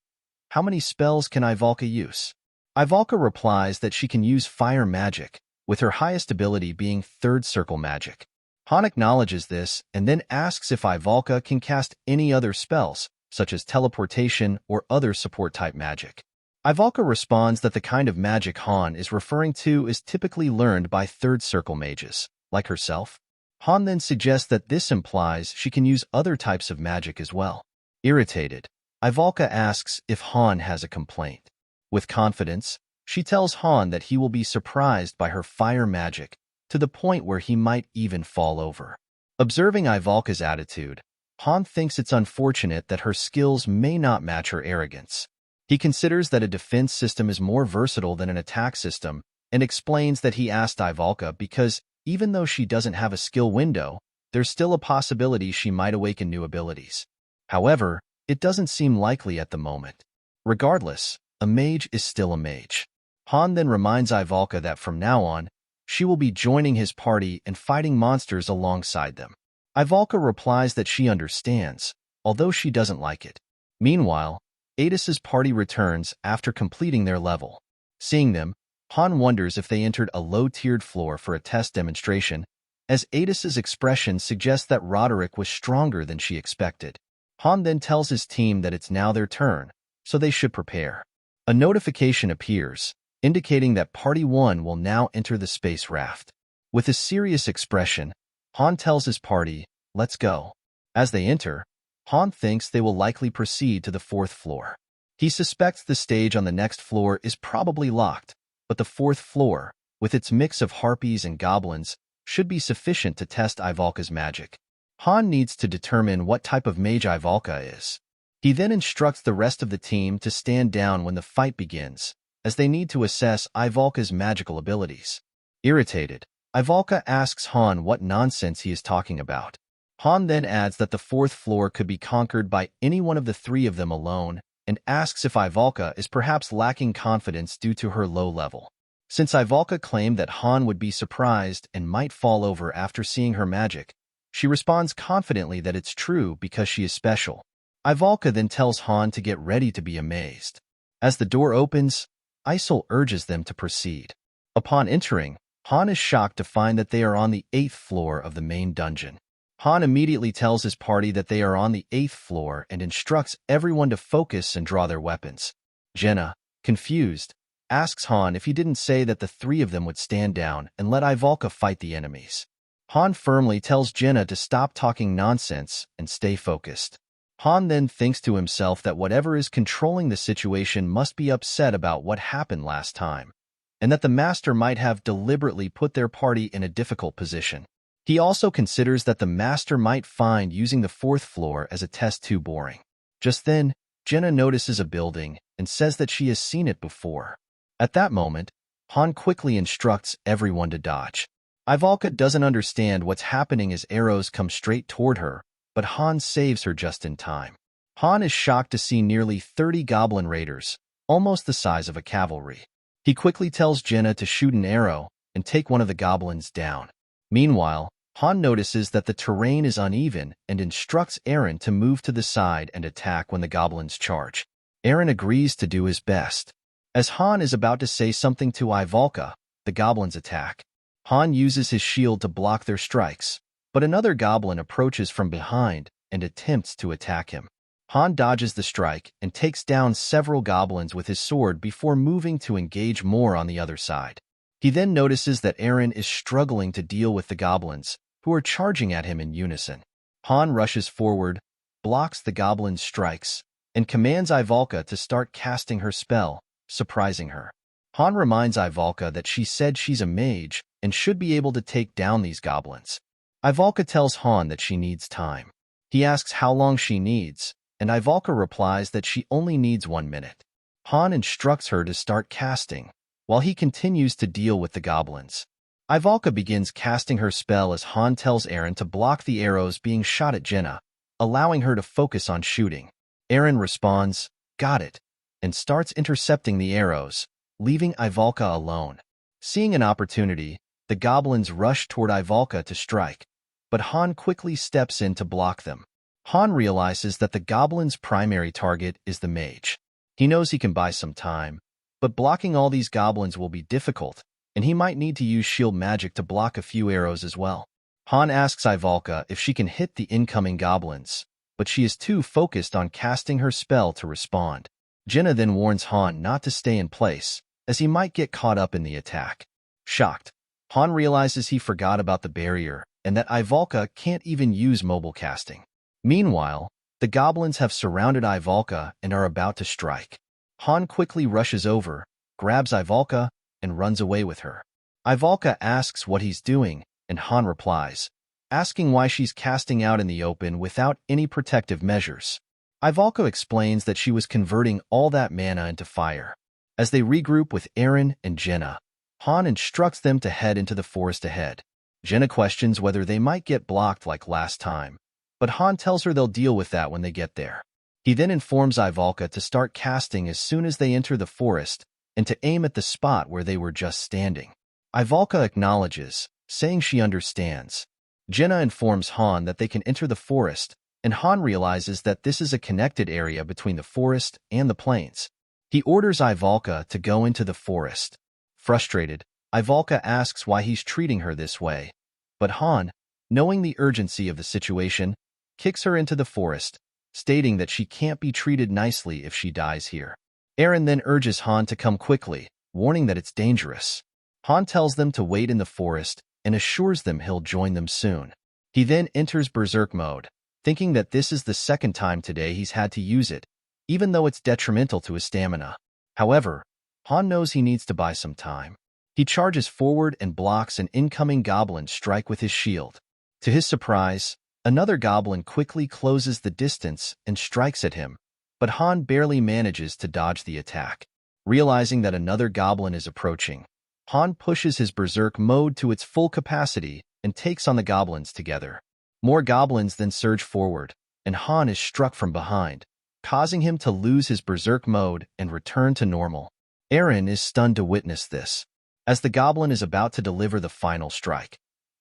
How many spells can Ivalka use? Ivalka replies that she can use fire magic, with her highest ability being third circle magic. Han acknowledges this and then asks if Ivalka can cast any other spells, such as teleportation or other support-type magic. Ivalka responds that the kind of magic Han is referring to is typically learned by third circle mages, like herself. Han then suggests that this implies she can use other types of magic as well. Irritated, Ivalka asks if Han has a complaint. With confidence, she tells Han that he will be surprised by her fire magic, to the point where he might even fall over. Observing Ivalka's attitude, Han thinks it's unfortunate that her skills may not match her arrogance. He considers that a defense system is more versatile than an attack system, and explains that he asked Ivalka because, even though she doesn't have a skill window, there's still a possibility she might awaken new abilities. However, it doesn't seem likely at the moment. Regardless, a mage is still a mage. Han then reminds Ivalka that from now on, she will be joining his party and fighting monsters alongside them. Ivalka replies that she understands, although she doesn't like it. Meanwhile, Adis's party returns after completing their level. Seeing them, Han wonders if they entered a low-tiered floor for a test demonstration, as Adis's expression suggests that Roderick was stronger than she expected. Han then tells his team that it's now their turn, so they should prepare. A notification appears, indicating that Party 1 will now enter the space raft. With a serious expression, Han tells his party, "Let's go." As they enter, Han thinks they will likely proceed to the 4th floor. He suspects the stage on the next floor is probably locked, but the 4th floor, with its mix of harpies and goblins, should be sufficient to test Ivalka's magic. Han needs to determine what type of mage Ivalka is. He then instructs the rest of the team to stand down when the fight begins, as they need to assess Ivalka's magical abilities. Irritated, Ivalka asks Han what nonsense he is talking about. Han then adds that the 4th floor could be conquered by any one of the 3 of them alone, and asks if Ivalka is perhaps lacking confidence due to her low level. Since Ivalka claimed that Han would be surprised and might fall over after seeing her magic, she responds confidently that it's true because she is special. Ivalka then tells Han to get ready to be amazed. As the door opens, Isol urges them to proceed. Upon entering, Han is shocked to find that they are on the 8th floor of the main dungeon. Han immediately tells his party that they are on the 8th floor and instructs everyone to focus and draw their weapons. Jenna, confused, asks Han if he didn't say that the 3 of them would stand down and let Ivalka fight the enemies. Han firmly tells Jenna to stop talking nonsense and stay focused. Han then thinks to himself that whatever is controlling the situation must be upset about what happened last time, and that the master might have deliberately put their party in a difficult position. He also considers that the master might find using the 4th floor as a test too boring. Just then, Jenna notices a building and says that she has seen it before. At that moment, Han quickly instructs everyone to dodge. Ivalka doesn't understand what's happening as arrows come straight toward her, but Han saves her just in time. Han is shocked to see nearly 30 goblin raiders, almost the size of a cavalry. He quickly tells Jenna to shoot an arrow and take one of the goblins down. Meanwhile, Han notices that the terrain is uneven and instructs Aaron to move to the side and attack when the goblins charge. Aaron agrees to do his best. As Han is about to say something to Ivalka, the goblins attack. Han uses his shield to block their strikes, but another goblin approaches from behind and attempts to attack him. Han dodges the strike and takes down several goblins with his sword before moving to engage more on the other side. He then notices that Aaron is struggling to deal with the goblins, who are charging at him in unison. Han rushes forward, blocks the goblin's strikes, and commands Ivalka to start casting her spell, surprising her. Han reminds Ivalka that she said she's a mage and should be able to take down these goblins. Ivalka tells Han that she needs time. He asks how long she needs, and Ivalka replies that she only needs 1 minute. Han instructs her to start casting, while he continues to deal with the goblins. Ivalka begins casting her spell as Han tells Eren to block the arrows being shot at Jenna, allowing her to focus on shooting. Eren responds, "Got it," and starts intercepting the arrows, leaving Ivalka alone. Seeing an opportunity, the goblins rush toward Ivalka to strike, but Han quickly steps in to block them. Han realizes that the goblin's primary target is the mage. He knows he can buy some time, but blocking all these goblins will be difficult, and he might need to use shield magic to block a few arrows as well. Han asks Ivalka if she can hit the incoming goblins, but she is too focused on casting her spell to respond. Jenna then warns Han not to stay in place, as he might get caught up in the attack. Shocked, Han realizes he forgot about the barrier and that Ivalka can't even use mobile casting. Meanwhile, the goblins have surrounded Ivalka and are about to strike. Han quickly rushes over, grabs Ivalka, and runs away with her. Ivalka asks what he's doing, and Han replies, asking why she's casting out in the open without any protective measures. Ivalka explains that she was converting all that mana into fire. As they regroup with Eren and Jenna, Han instructs them to head into the forest ahead. Jenna questions whether they might get blocked like last time, but Han tells her they'll deal with that when they get there. He then informs Ivalka to start casting as soon as they enter the forest and to aim at the spot where they were just standing. Ivalka acknowledges, saying she understands. Jenna informs Han that they can enter the forest, and Han realizes that this is a connected area between the forest and the plains. He orders Ivalka to go into the forest. Frustrated, Ivalka asks why he's treating her this way, but Han, knowing the urgency of the situation, kicks her into the forest, stating that she can't be treated nicely if she dies here. Eren then urges Han to come quickly, warning that it's dangerous. Han tells them to wait in the forest and assures them he'll join them soon. He then enters berserk mode, thinking that this is the second time today he's had to use it, even though it's detrimental to his stamina. However, Han knows he needs to buy some time. He charges forward and blocks an incoming goblin strike with his shield. To his surprise, another goblin quickly closes the distance and strikes at him, but Han barely manages to dodge the attack. Realizing that another goblin is approaching, Han pushes his berserk mode to its full capacity and takes on the goblins together. More goblins then surge forward, and Han is struck from behind, causing him to lose his berserk mode and return to normal. Eren is stunned to witness this. As the goblin is about to deliver the final strike,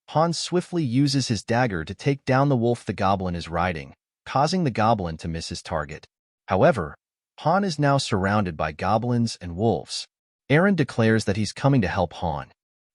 Han swiftly uses his dagger to take down the wolf the goblin is riding, causing the goblin to miss his target. However, Han is now surrounded by goblins and wolves. Eren declares that he's coming to help Han.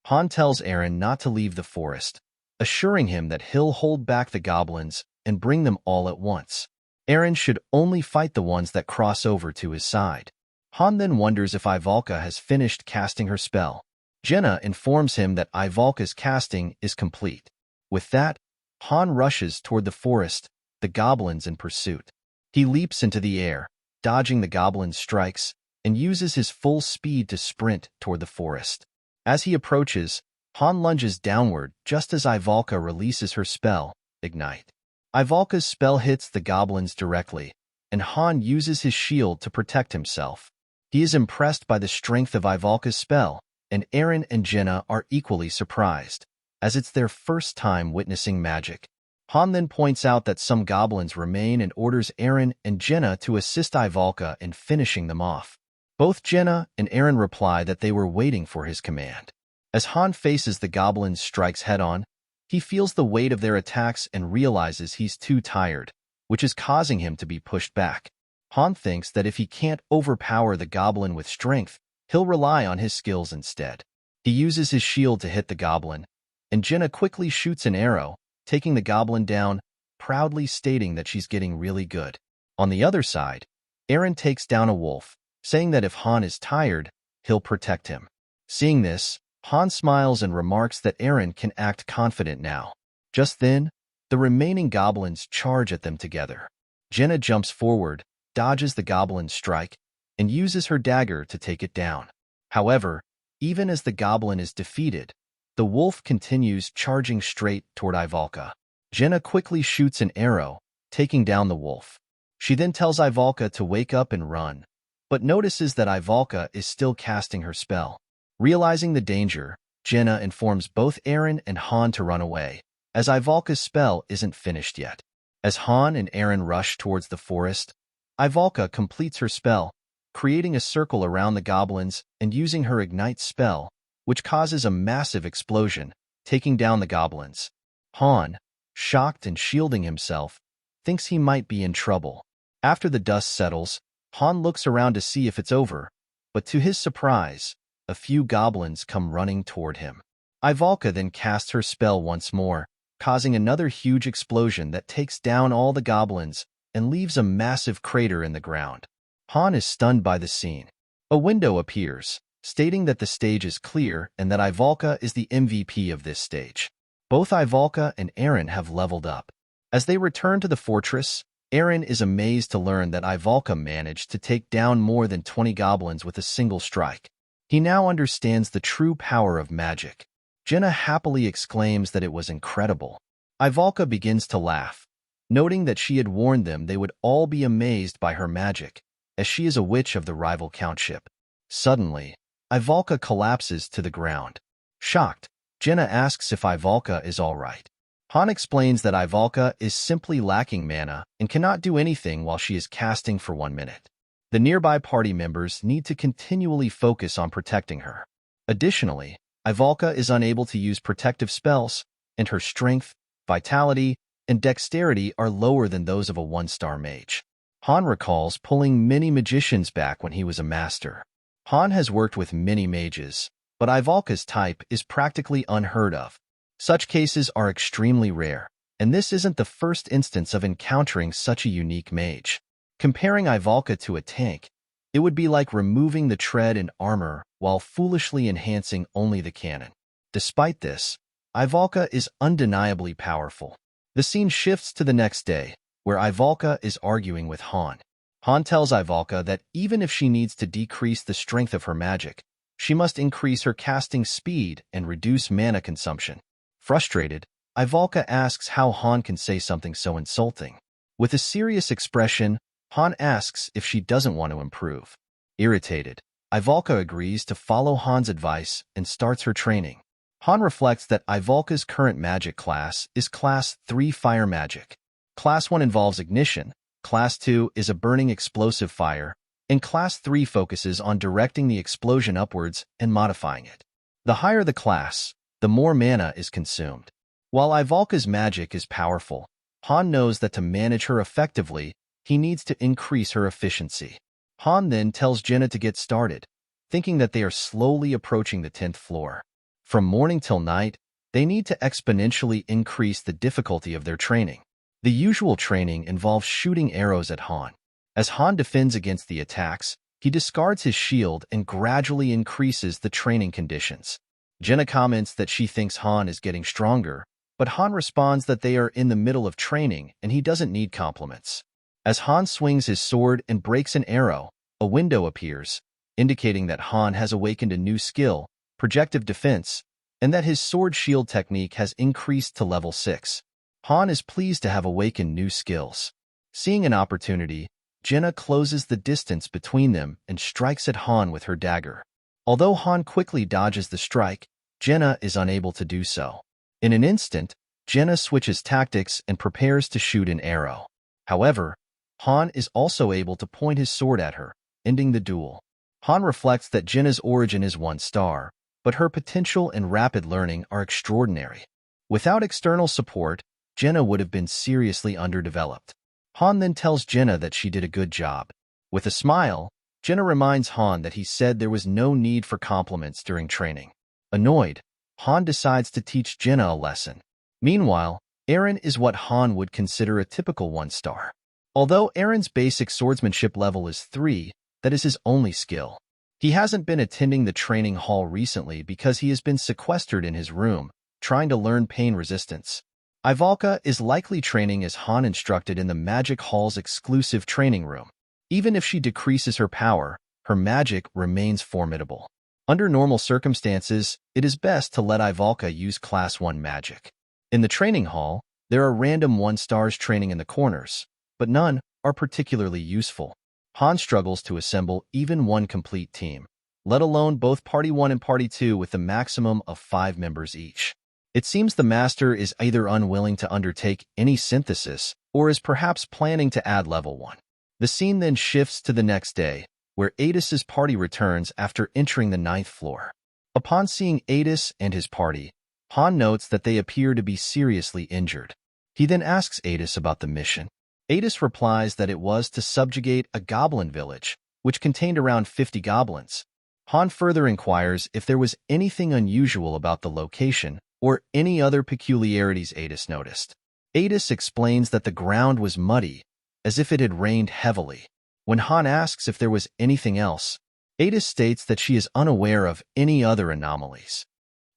Han tells Eren not to leave the forest, assuring him that he'll hold back the goblins and bring them all at once. Eren should only fight the ones that cross over to his side. Han then wonders if Ivalka has finished casting her spell. Jenna informs him that Ivalka's casting is complete. With that, Han rushes toward the forest, the goblins in pursuit. He leaps into the air, dodging the goblins' strikes, and uses his full speed to sprint toward the forest. As he approaches, Han lunges downward just as Ivalka releases her spell, Ignite. Ivalka's spell hits the goblins directly, and Han uses his shield to protect himself. He is impressed by the strength of Ivalka's spell, and Eren and Jenna are equally surprised, as it's their first time witnessing magic. Han then points out that some goblins remain and orders Eren and Jenna to assist Ivalka in finishing them off. Both Jenna and Eren reply that they were waiting for his command. As Han faces the goblins' strikes head-on, he feels the weight of their attacks and realizes he's too tired, which is causing him to be pushed back. Han thinks that if he can't overpower the goblin with strength, he'll rely on his skills instead. He uses his shield to hit the goblin, and Jenna quickly shoots an arrow, taking the goblin down, proudly stating that she's getting really good. On the other side, Eren takes down a wolf, saying that if Han is tired, he'll protect him. Seeing this, Han smiles and remarks that Eren can act confident now. Just then, the remaining goblins charge at them together. Jenna jumps forward, dodges the goblin's strike, and uses her dagger to take it down. However, even as the goblin is defeated, the wolf continues charging straight toward Ivalka. Jenna quickly shoots an arrow, taking down the wolf. She then tells Ivalka to wake up and run, but notices that Ivalka is still casting her spell. Realizing the danger, Jenna informs both Eren and Han to run away, as Ivalka's spell isn't finished yet. As Han and Eren rush towards the forest, Ivalka completes her spell, creating a circle around the goblins and using her ignite spell, which causes a massive explosion, taking down the goblins. Han, shocked and shielding himself, thinks he might be in trouble. After the dust settles, Han looks around to see if it's over, but to his surprise, a few goblins come running toward him. Ivalka then casts her spell once more, causing another huge explosion that takes down all the goblins and leaves a massive crater in the ground. Han is stunned by the scene. A window appears, stating that the stage is clear and that Ivalka is the MVP of this stage. Both Ivalka and Eren have leveled up. As they return to the fortress, Eren is amazed to learn that Ivalka managed to take down more than 20 goblins with a single strike. He now understands the true power of magic. Jenna happily exclaims that it was incredible. Ivalka begins to laugh, noting that she had warned them they would all be amazed by her magic, as she is a witch of the rival countship. Suddenly, Ivalka collapses to the ground. Shocked, Jenna asks if Ivalka is all right. Han explains that Ivalka is simply lacking mana and cannot do anything while she is casting for 1 minute. The nearby party members need to continually focus on protecting her. Additionally, Ivalka is unable to use protective spells, and her strength, vitality, and dexterity are lower than those of a 1-star mage. Han recalls pulling many magicians back when he was a master. Han has worked with many mages, but Ivalka's type is practically unheard of. Such cases are extremely rare, and this isn't the first instance of encountering such a unique mage. Comparing Ivalka to a tank, it would be like removing the tread and armor while foolishly enhancing only the cannon. Despite this, Ivalka is undeniably powerful. The scene shifts to the next day, where Ivalka is arguing with Han. Han tells Ivalka that even if she needs to decrease the strength of her magic, she must increase her casting speed and reduce mana consumption. Frustrated, Ivalka asks how Han can say something so insulting. With a serious expression, Han asks if she doesn't want to improve. Irritated, Ivalka agrees to follow Han's advice and starts her training. Han reflects that Ivalka's current magic class is Class 3 Fire Magic. Class 1 involves ignition, Class 2 is a burning explosive fire, and Class 3 focuses on directing the explosion upwards and modifying it. The higher the class, the more mana is consumed. While Ivalka's magic is powerful, Han knows that to manage her effectively, he needs to increase her efficiency. Han then tells Jenna to get started, thinking that they are slowly approaching the 10th floor. From morning till night, they need to exponentially increase the difficulty of their training. The usual training involves shooting arrows at Han. As Han defends against the attacks, he discards his shield and gradually increases the training conditions. Jenna comments that she thinks Han is getting stronger, but Han responds that they are in the middle of training and he doesn't need compliments. As Han swings his sword and breaks an arrow, a window appears, indicating that Han has awakened a new skill, projective defense, and that his sword shield technique has increased to level 6. Han is pleased to have awakened new skills. Seeing an opportunity, Jenna closes the distance between them and strikes at Han with her dagger. Although Han quickly dodges the strike, Jenna is unable to do so. In an instant, Jenna switches tactics and prepares to shoot an arrow. However, Han is also able to point his sword at her, ending the duel. Han reflects that Jenna's origin is 1 star, but her potential and rapid learning are extraordinary. Without external support, Jenna would have been seriously underdeveloped. Han then tells Jenna that she did a good job. With a smile, Jenna reminds Han that he said there was no need for compliments during training. Annoyed, Han decides to teach Jenna a lesson. Meanwhile, Eren is what Han would consider a typical 1 star. Although Eren's basic swordsmanship level is 3, that is his only skill. He hasn't been attending the training hall recently because he has been sequestered in his room, trying to learn pain resistance. Ivalka is likely training as Han instructed in the Magic Hall's exclusive training room. Even if she decreases her power, her magic remains formidable. Under normal circumstances, it is best to let Ivalka use Class 1 magic. In the training hall, there are random 1 stars training in the corners, but none are particularly useful. Han struggles to assemble even one complete team, let alone both Party 1 and Party 2 with a maximum of 5 members each. It seems the Master is either unwilling to undertake any synthesis or is perhaps planning to add level 1. The scene then shifts to the next day, where Adis's party returns after entering the 9th floor. Upon seeing Adis and his party, Han notes that they appear to be seriously injured. He then asks Adis about the mission. Adis replies that it was to subjugate a goblin village, which contained around 50 goblins. Han further inquires if there was anything unusual about the location or any other peculiarities Adis noticed. Adis explains that the ground was muddy, as if it had rained heavily. When Han asks if there was anything else, Adis states that she is unaware of any other anomalies.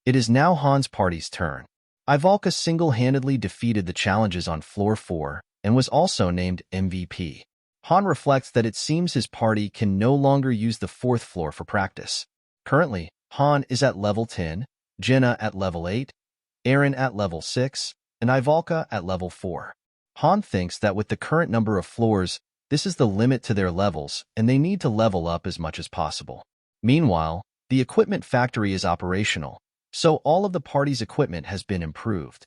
It is now Han's party's turn. Ivalka single-handedly defeated the challenges on Floor 4 and was also named MVP. Han reflects that it seems his party can no longer use the 4th floor for practice. Currently, Han is at level 10, Jenna at level 8, Aaron at level 6, and Ivalka at level 4. Han thinks that with the current number of floors, this is the limit to their levels, and they need to level up as much as possible. Meanwhile, the equipment factory is operational, so all of the party's equipment has been improved.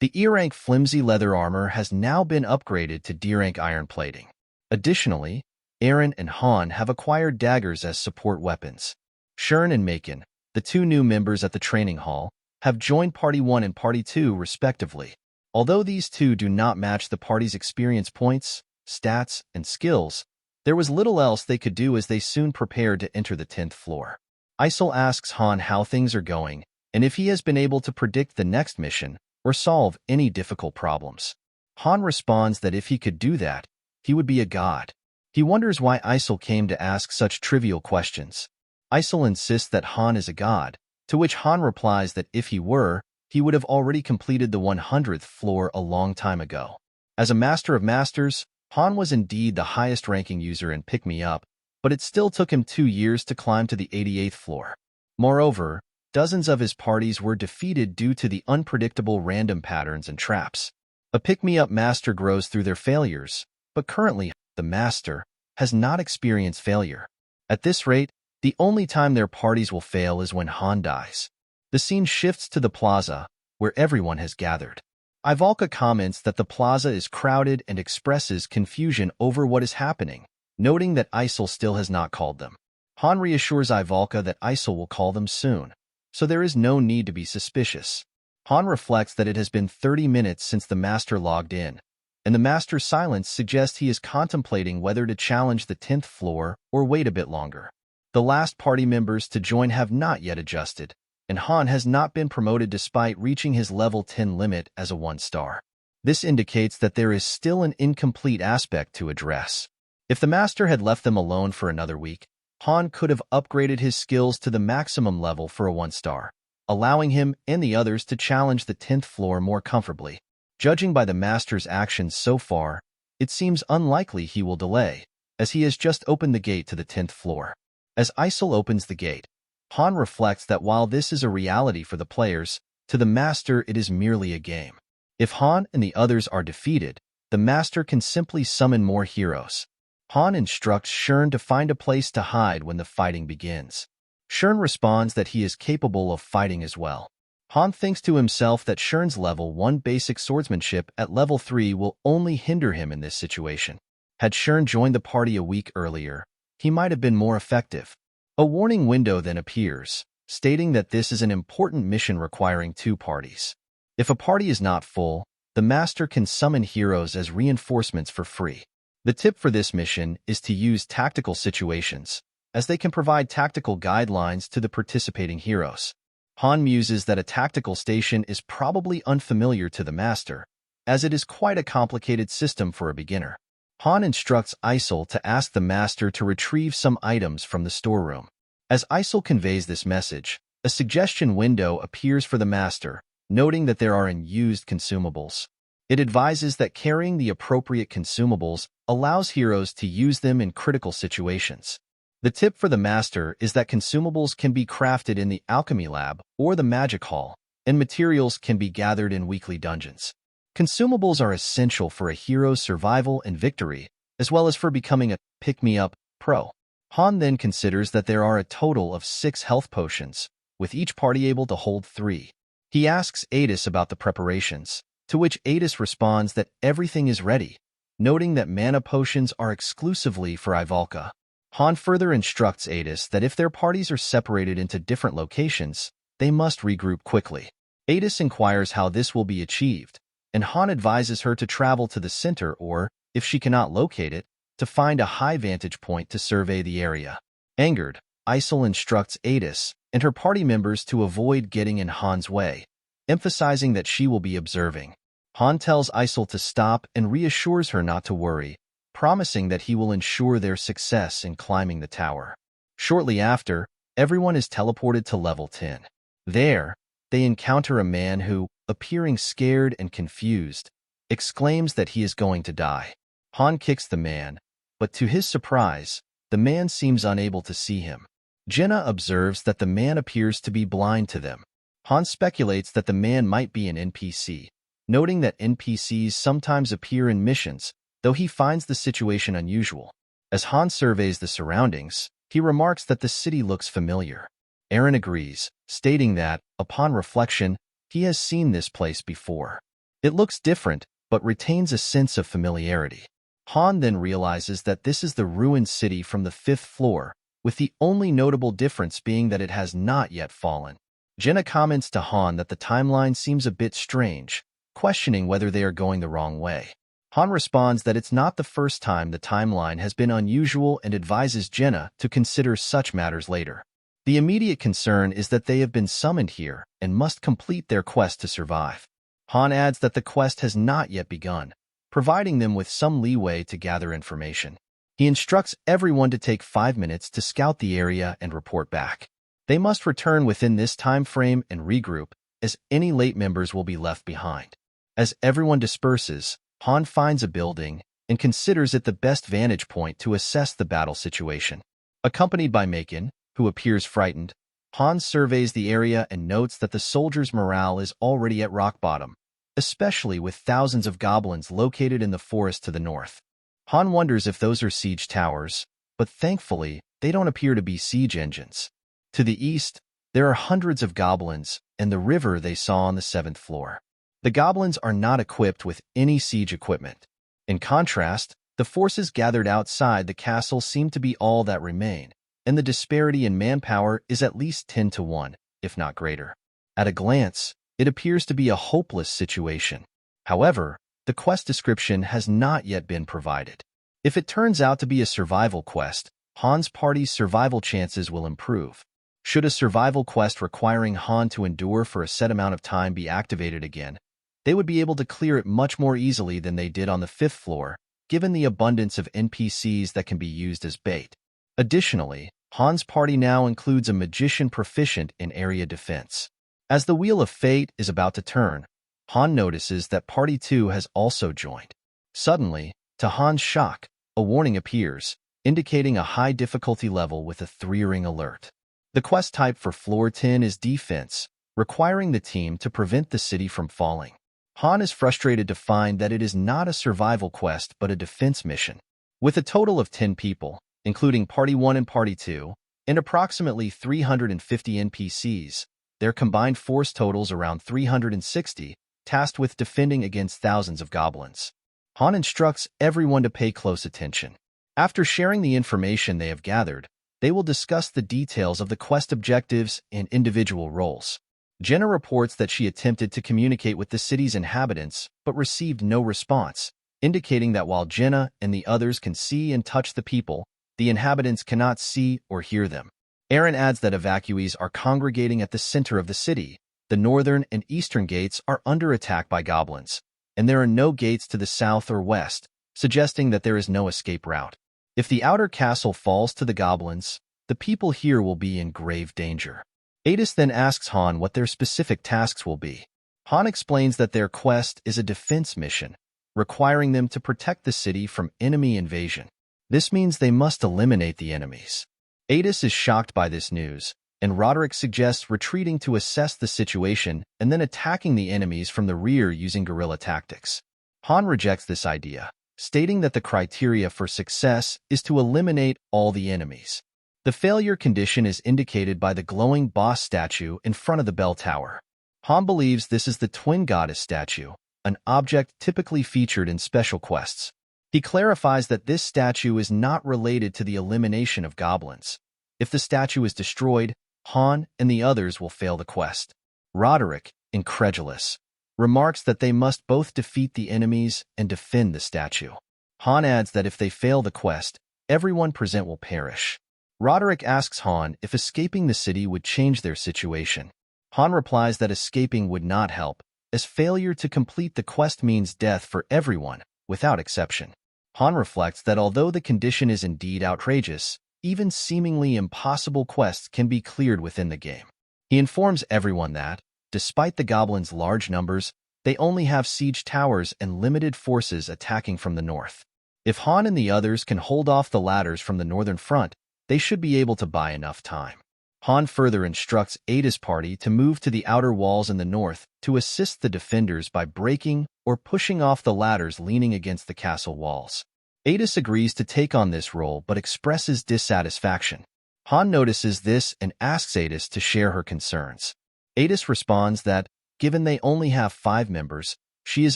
The E-rank flimsy leather armor has now been upgraded to D-rank iron plating. Additionally, Aaron and Han have acquired daggers as support weapons. Shern and Macon, the 2 new members at the training hall, have joined Party 1 and Party 2 respectively. Although these 2 do not match the party's experience points, stats, and skills, there was little else they could do as they soon prepared to enter the 10th floor. Isol asks Han how things are going and if he has been able to predict the next mission or solve any difficult problems. Han responds that if he could do that, he would be a god. He wonders why Isol came to ask such trivial questions. Isol insists that Han is a god, to which Han replies that if he were, he would have already completed the 100th floor a long time ago. As a Master of Masters, Han was indeed the highest-ranking user in Pick Me Up, but it still took him 2 years to climb to the 88th floor. Moreover, dozens of his parties were defeated due to the unpredictable random patterns and traps. A pick-me-up master grows through their failures, but currently, the master has not experienced failure. At this rate, the only time their parties will fail is when Han dies. The scene shifts to the plaza, where everyone has gathered. Ivalka comments that the plaza is crowded and expresses confusion over what is happening, noting that Isol still has not called them. Han reassures Ivalka that Isol will call them soon, so there is no need to be suspicious. Han reflects that it has been 30 minutes since the Master logged in, and the Master's silence suggests he is contemplating whether to challenge the 10th floor or wait a bit longer. The last party members to join have not yet adjusted, and Han has not been promoted despite reaching his level 10 limit as a 1-star. This indicates that there is still an incomplete aspect to address. If the Master had left them alone for another week, Han could have upgraded his skills to the maximum level for a 1-star, allowing him and the others to challenge the 10th floor more comfortably. Judging by the Master's actions so far, it seems unlikely he will delay, as he has just opened the gate to the 10th floor. As Isol opens the gate, Han reflects that while this is a reality for the players, to the Master it is merely a game. If Han and the others are defeated, the Master can simply summon more heroes. Han instructs Shern to find a place to hide when the fighting begins. Shern responds that he is capable of fighting as well. Han thinks to himself that Shern's level 1 basic swordsmanship at level 3 will only hinder him in this situation. Had Shern joined the party a week earlier, he might have been more effective. A warning window then appears, stating that this is an important mission requiring 2 parties. If a party is not full, the Master can summon heroes as reinforcements for free. The tip for this mission is to use tactical situations, as they can provide tactical guidelines to the participating heroes. Han muses that a tactical station is probably unfamiliar to the Master, as it is quite a complicated system for a beginner. Han instructs Isol to ask the Master to retrieve some items from the storeroom. As Isol conveys this message, a suggestion window appears for the Master, noting that there are unused consumables. It advises that carrying the appropriate consumables allows heroes to use them in critical situations. The tip for the Master is that consumables can be crafted in the Alchemy Lab or the Magic Hall, and materials can be gathered in weekly dungeons. Consumables are essential for a hero's survival and victory, as well as for becoming a pick-me-up pro. Han then considers that there are a total of 6 health potions, with each party able to hold 3. He asks Adis about the preparations, to which Adis responds that everything is ready, noting that mana potions are exclusively for Ivalka. Han further instructs Adis that if their parties are separated into different locations, they must regroup quickly. Adis inquires how this will be achieved, and Han advises her to travel to the center or, if she cannot locate it, to find a high vantage point to survey the area. Angered, Isel instructs Adis and her party members to avoid getting in Han's way, emphasizing that she will be observing. Han tells Isel to stop and reassures her not to worry, promising that he will ensure their success in climbing the tower. Shortly after, everyone is teleported to level 10. There, they encounter a man who, appearing scared and confused, exclaims that he is going to die. Han kicks the man, but to his surprise, the man seems unable to see him. Jenna observes that the man appears to be blind to them. Han speculates that the man might be an NPC, noting that NPCs sometimes appear in missions, though he finds the situation unusual. As Han surveys the surroundings, he remarks that the city looks familiar. Eren agrees, stating that, upon reflection, he has seen this place before. It looks different, but retains a sense of familiarity. Han then realizes that this is the ruined city from the 5th floor, with the only notable difference being that it has not yet fallen. Jenna comments to Han that the timeline seems a bit strange, questioning whether they are going the wrong way. Han responds that it's not the first time the timeline has been unusual and advises Jenna to consider such matters later. The immediate concern is that they have been summoned here and must complete their quest to survive. Han adds that the quest has not yet begun, providing them with some leeway to gather information. He instructs everyone to take 5 minutes to scout the area and report back. They must return within this time frame and regroup, as any late members will be left behind. As everyone disperses, Han finds a building and considers it the best vantage point to assess the battle situation. Accompanied by Macon, who appears frightened, Han surveys the area and notes that the soldiers' morale is already at rock bottom, especially with thousands of goblins located in the forest to the north. Han wonders if those are siege towers, but thankfully, they don't appear to be siege engines. To the east, there are hundreds of goblins and the river they saw on the 7th floor. The goblins are not equipped with any siege equipment. In contrast, the forces gathered outside the castle seem to be all that remain, and the disparity in manpower is at least 10 to 1, if not greater. At a glance, it appears to be a hopeless situation. However, the quest description has not yet been provided. If it turns out to be a survival quest, Han's party's survival chances will improve. Should a survival quest requiring Han to endure for a set amount of time be activated again, they would be able to clear it much more easily than they did on the 5th floor, given the abundance of NPCs that can be used as bait. Additionally, Han's party now includes a magician proficient in area defense. As the Wheel of Fate is about to turn, Han notices that Party 2 has also joined. Suddenly, to Han's shock, a warning appears, indicating a high difficulty level with a 3-ring alert. The quest type for Floor 10 is Defense, requiring the team to prevent the city from falling. Han is frustrated to find that it is not a survival quest but a defense mission. With a total of 10 people, including Party 1 and Party 2, and approximately 350 NPCs, their combined force totals around 360, tasked with defending against thousands of goblins. Han instructs everyone to pay close attention. After sharing the information they have gathered, they will discuss the details of the quest objectives and individual roles. Jenna reports that she attempted to communicate with the city's inhabitants but received no response, indicating that while Jenna and the others can see and touch the people, the inhabitants cannot see or hear them. Eren adds that evacuees are congregating at the center of the city. The northern and eastern gates are under attack by goblins, and there are no gates to the south or west, suggesting that there is no escape route. If the outer castle falls to the goblins, the people here will be in grave danger. Adis then asks Han what their specific tasks will be. Han explains that their quest is a defense mission, requiring them to protect the city from enemy invasion. This means they must eliminate the enemies. Adis is shocked by this news, and Roderick suggests retreating to assess the situation and then attacking the enemies from the rear using guerrilla tactics. Han rejects this idea, stating that the criteria for success is to eliminate all the enemies. The failure condition is indicated by the glowing boss statue in front of the bell tower. Han believes this is the twin goddess statue, an object typically featured in special quests. He clarifies that this statue is not related to the elimination of goblins. If the statue is destroyed, Han and the others will fail the quest. Roderick, incredulous, remarks that they must both defeat the enemies and defend the statue. Han adds that if they fail the quest, everyone present will perish. Roderick asks Han if escaping the city would change their situation. Han replies that escaping would not help, as failure to complete the quest means death for everyone, without exception. Han reflects that although the condition is indeed outrageous, even seemingly impossible quests can be cleared within the game. He informs everyone that, despite the goblins' large numbers, they only have siege towers and limited forces attacking from the north. If Han and the others can hold off the ladders from the northern front, they should be able to buy enough time. Han further instructs Ada's party to move to the outer walls in the north to assist the defenders by breaking or pushing off the ladders leaning against the castle walls. Adis agrees to take on this role but expresses dissatisfaction. Han notices this and asks Adis to share her concerns. Adis responds that, given they only have 5 members, she is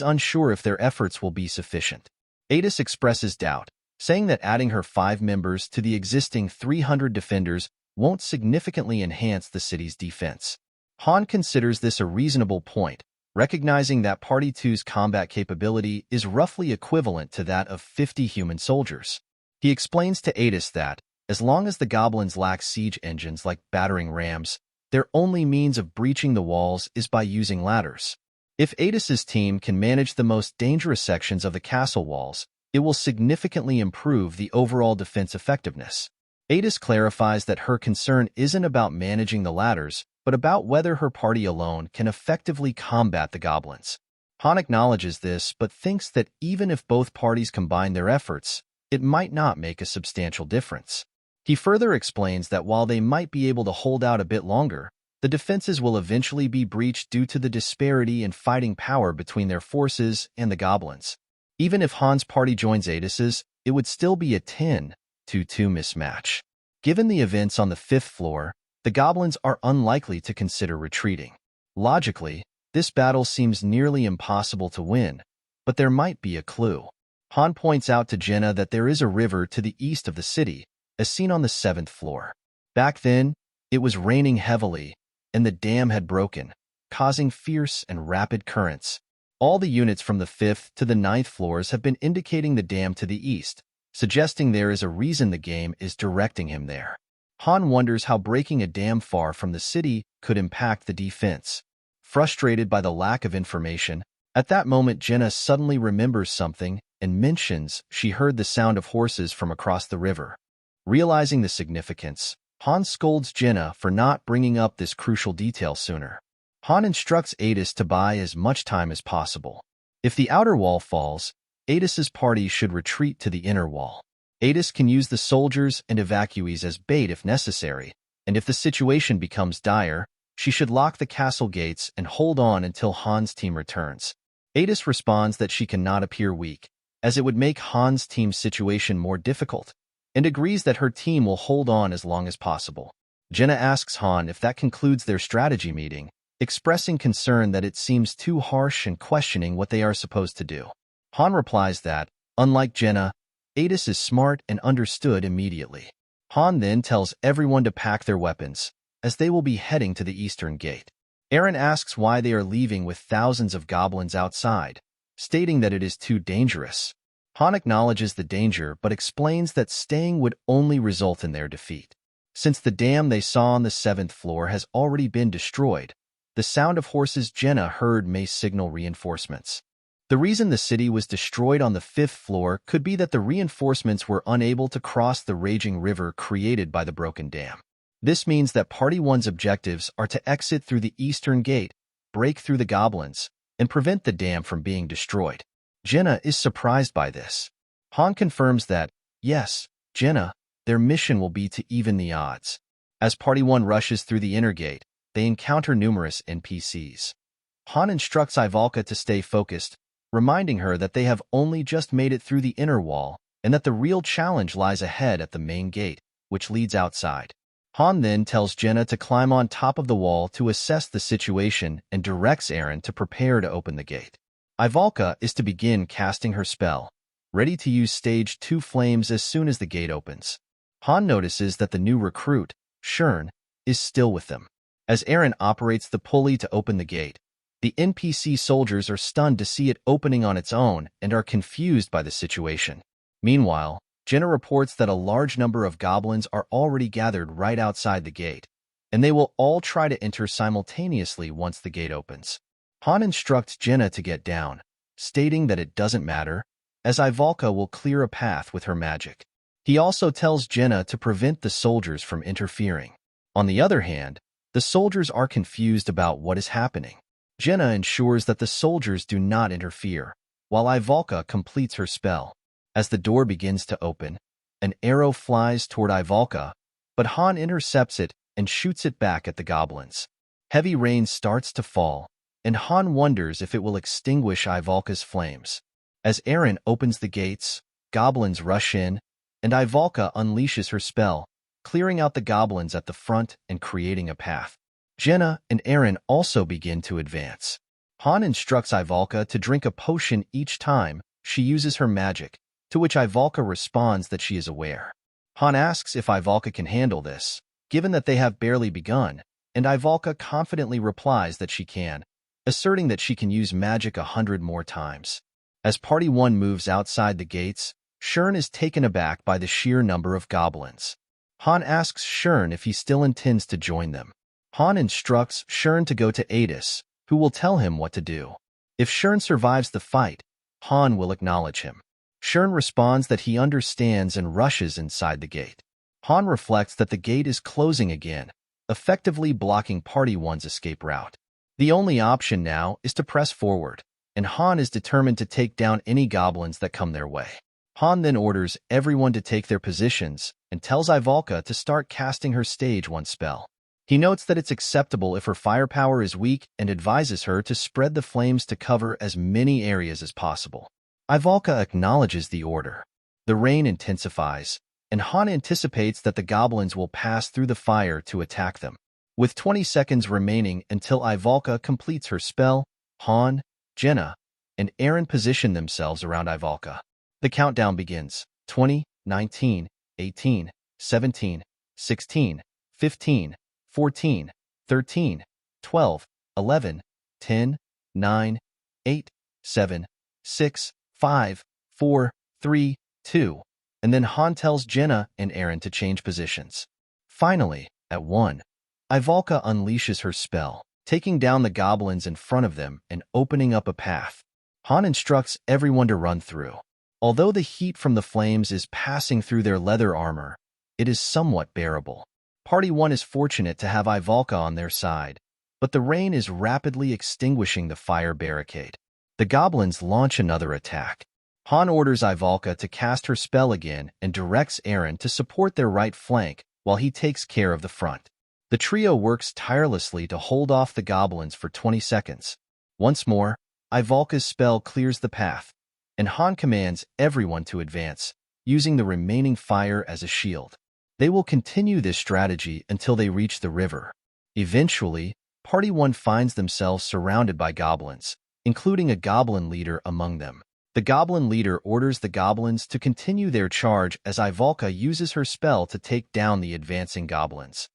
unsure if their efforts will be sufficient. Adis expresses doubt, saying that adding her 5 members to the existing 300 defenders won't significantly enhance the city's defense. Han considers this a reasonable point, recognizing that Party 2's combat capability is roughly equivalent to that of 50 human soldiers. He explains to Adis that, as long as the goblins lack siege engines like battering rams, their only means of breaching the walls is by using ladders. If Adis's team can manage the most dangerous sections of the castle walls, it will significantly improve the overall defense effectiveness. Adis clarifies that her concern isn't about managing the ladders, but about whether her party alone can effectively combat the goblins. Han acknowledges this, but thinks that even if both parties combine their efforts, it might not make a substantial difference. He further explains that while they might be able to hold out a bit longer, the defenses will eventually be breached due to the disparity in fighting power between their forces and the goblins. Even if Han's party joins Adis's, it would still be a 10-2 mismatch. Given the events on the 5th floor, the goblins are unlikely to consider retreating. Logically, this battle seems nearly impossible to win, but there might be a clue. Han points out to Jenna that there is a river to the east of the city, as seen on the 7th floor. Back then, it was raining heavily, and the dam had broken, causing fierce and rapid currents. All the units from the 5th to the 9th floors have been indicating the dam to the east, suggesting there is a reason the game is directing him there. Han wonders how breaking a dam far from the city could impact the defense. Frustrated by the lack of information, at that moment Jenna suddenly remembers something and mentions she heard the sound of horses from across the river. Realizing the significance, Han scolds Jenna for not bringing up this crucial detail sooner. Han instructs Adis to buy as much time as possible. If the outer wall falls, Adis's party should retreat to the inner wall. Adis can use the soldiers and evacuees as bait if necessary, and if the situation becomes dire, she should lock the castle gates and hold on until Han's team returns. Adis responds that she cannot appear weak, as it would make Han's team's situation more difficult, and agrees that her team will hold on as long as possible. Jenna asks Han if that concludes their strategy meeting, expressing concern that it seems too harsh and questioning what they are supposed to do. Han replies that, unlike Jenna, Adis is smart and understood immediately. Han then tells everyone to pack their weapons, as they will be heading to the eastern gate. Aaron asks why they are leaving with thousands of goblins outside, stating that it is too dangerous. Han acknowledges the danger but explains that staying would only result in their defeat. Since the dam they saw on the 7th floor has already been destroyed, the sound of horses Jenna heard may signal reinforcements. The reason the city was destroyed on the 5th floor could be that the reinforcements were unable to cross the raging river created by the broken dam. This means that Party 1's objectives are to exit through the eastern gate, break through the goblins, and prevent the dam from being destroyed. Jenna is surprised by this. Han confirms that, yes, Jenna, their mission will be to even the odds. As Party 1 rushes through the inner gate, they encounter numerous NPCs. Han instructs Ivalka to stay focused, reminding her that they have only just made it through the inner wall and that the real challenge lies ahead at the main gate, which leads outside. Han then tells Jenna to climb on top of the wall to assess the situation and directs Eren to prepare to open the gate. Ivalka is to begin casting her spell, ready to use Stage 2 flames as soon as the gate opens. Han notices that the new recruit, Shern, is still with them. As Eren operates the pulley to open the gate, the NPC soldiers are stunned to see it opening on its own and are confused by the situation. Meanwhile, Jenna reports that a large number of goblins are already gathered right outside the gate, and they will all try to enter simultaneously once the gate opens. Han instructs Jenna to get down, stating that it doesn't matter, as Ivalka will clear a path with her magic. He also tells Jenna to prevent the soldiers from interfering. On the other hand, the soldiers are confused about what is happening. Jenna ensures that the soldiers do not interfere, while Ivalka completes her spell. As the door begins to open, an arrow flies toward Ivalka, but Han intercepts it and shoots it back at the goblins. Heavy rain starts to fall, and Han wonders if it will extinguish Ivalka's flames. As Eren opens the gates, goblins rush in, and Ivalka unleashes her spell, clearing out the goblins at the front and creating a path. Jenna and Eren also begin to advance. Han instructs Ivalka to drink a potion each time she uses her magic, to which Ivalka responds that she is aware. Han asks if Ivalka can handle this, given that they have barely begun, and Ivalka confidently replies that she can, asserting that she can use magic 100 more times. As Party 1 moves outside the gates, Shern is taken aback by the sheer number of goblins. Han asks Shern if he still intends to join them. Han instructs Shern to go to Adis, who will tell him what to do. If Shern survives the fight, Han will acknowledge him. Shern responds that he understands and rushes inside the gate. Han reflects that the gate is closing again, effectively blocking Party 1's escape route. The only option now is to press forward, and Han is determined to take down any goblins that come their way. Han then orders everyone to take their positions and tells Ivalka to start casting her Stage 1 spell. He notes that it's acceptable if her firepower is weak and advises her to spread the flames to cover as many areas as possible. Ivalka acknowledges the order. The rain intensifies, and Han anticipates that the goblins will pass through the fire to attack them. With 20 seconds remaining until Ivalka completes her spell, Han, Jenna, and Eren position themselves around Ivalka. The countdown begins. 20, 19, 18, 17, 16, 15, 14, 13, 12, 11, 10, 9, 8, 7, 6, 5, 4, 3, 2, and then Han tells Jenna and Eren to change positions. Finally, at 1, Ivalka unleashes her spell, taking down the goblins in front of them and opening up a path. Han instructs everyone to run through. Although the heat from the flames is passing through their leather armor, it is somewhat bearable. Party 1 is fortunate to have Ivalka on their side, but the rain is rapidly extinguishing the fire barricade. The goblins launch another attack. Han orders Ivalka to cast her spell again and directs Eren to support their right flank while he takes care of the front. The trio works tirelessly to hold off the goblins for 20 seconds. Once more, Ivalka's spell clears the path, and Han commands everyone to advance, using the remaining fire as a shield. They will continue this strategy until they reach the river. Eventually, Party 1 finds themselves surrounded by goblins, including a goblin leader among them. The goblin leader orders the goblins to continue their charge as Ivalka uses her spell to take down the advancing goblins.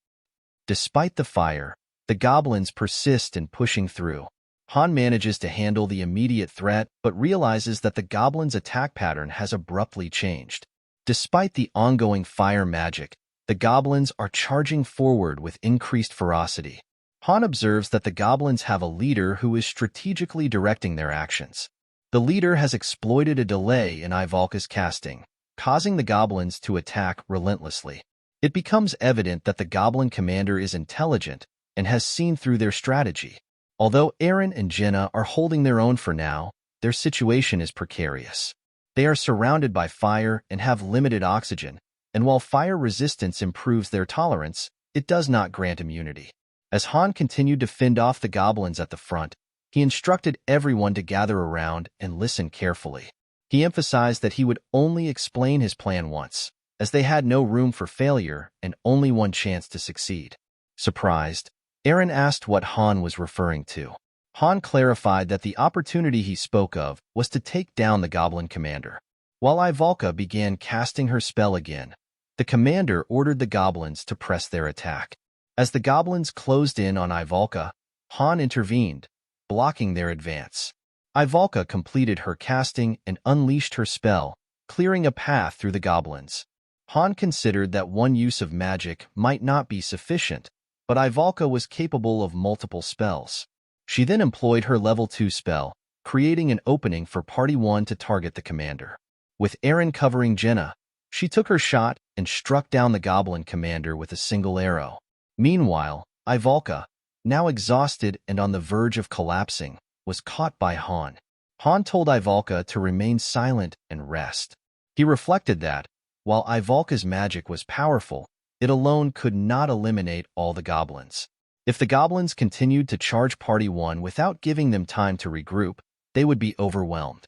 Despite the fire, the goblins persist in pushing through. Han manages to handle the immediate threat but realizes that the goblins' attack pattern has abruptly changed. Despite the ongoing fire magic, the goblins are charging forward with increased ferocity. Han observes that the goblins have a leader who is strategically directing their actions. The leader has exploited a delay in Ivalka's casting, causing the goblins to attack relentlessly. It becomes evident that the goblin commander is intelligent and has seen through their strategy. Although Eren and Jenna are holding their own for now, their situation is precarious. They are surrounded by fire and have limited oxygen, and while fire resistance improves their tolerance, it does not grant immunity. As Han continued to fend off the goblins at the front, He instructed everyone to gather around and listen carefully. He emphasized that he would only explain his plan once, as they had no room for failure and only one chance to succeed. Surprised, Aaron asked what Han was referring to. Han clarified that the opportunity he spoke of was to take down the goblin commander. While Ivalka began casting her spell again, the commander ordered the goblins to press their attack. As the goblins closed in on Ivalka, Han intervened, blocking their advance. Ivalka completed her casting and unleashed her spell, clearing a path through the goblins. Han considered that one use of magic might not be sufficient, but Ivalka was capable of multiple spells. She then employed her level 2 spell, creating an opening for Party 1 to target the commander. With Aaron covering Jenna, she took her shot and struck down the goblin commander with a single arrow. Meanwhile, Ivalka, now exhausted and on the verge of collapsing, was caught by Han. Han told Ivalka to remain silent and rest. He reflected that, while Ivalka's magic was powerful, it alone could not eliminate all the goblins. If the goblins continued to charge Party 1 without giving them time to regroup, they would be overwhelmed.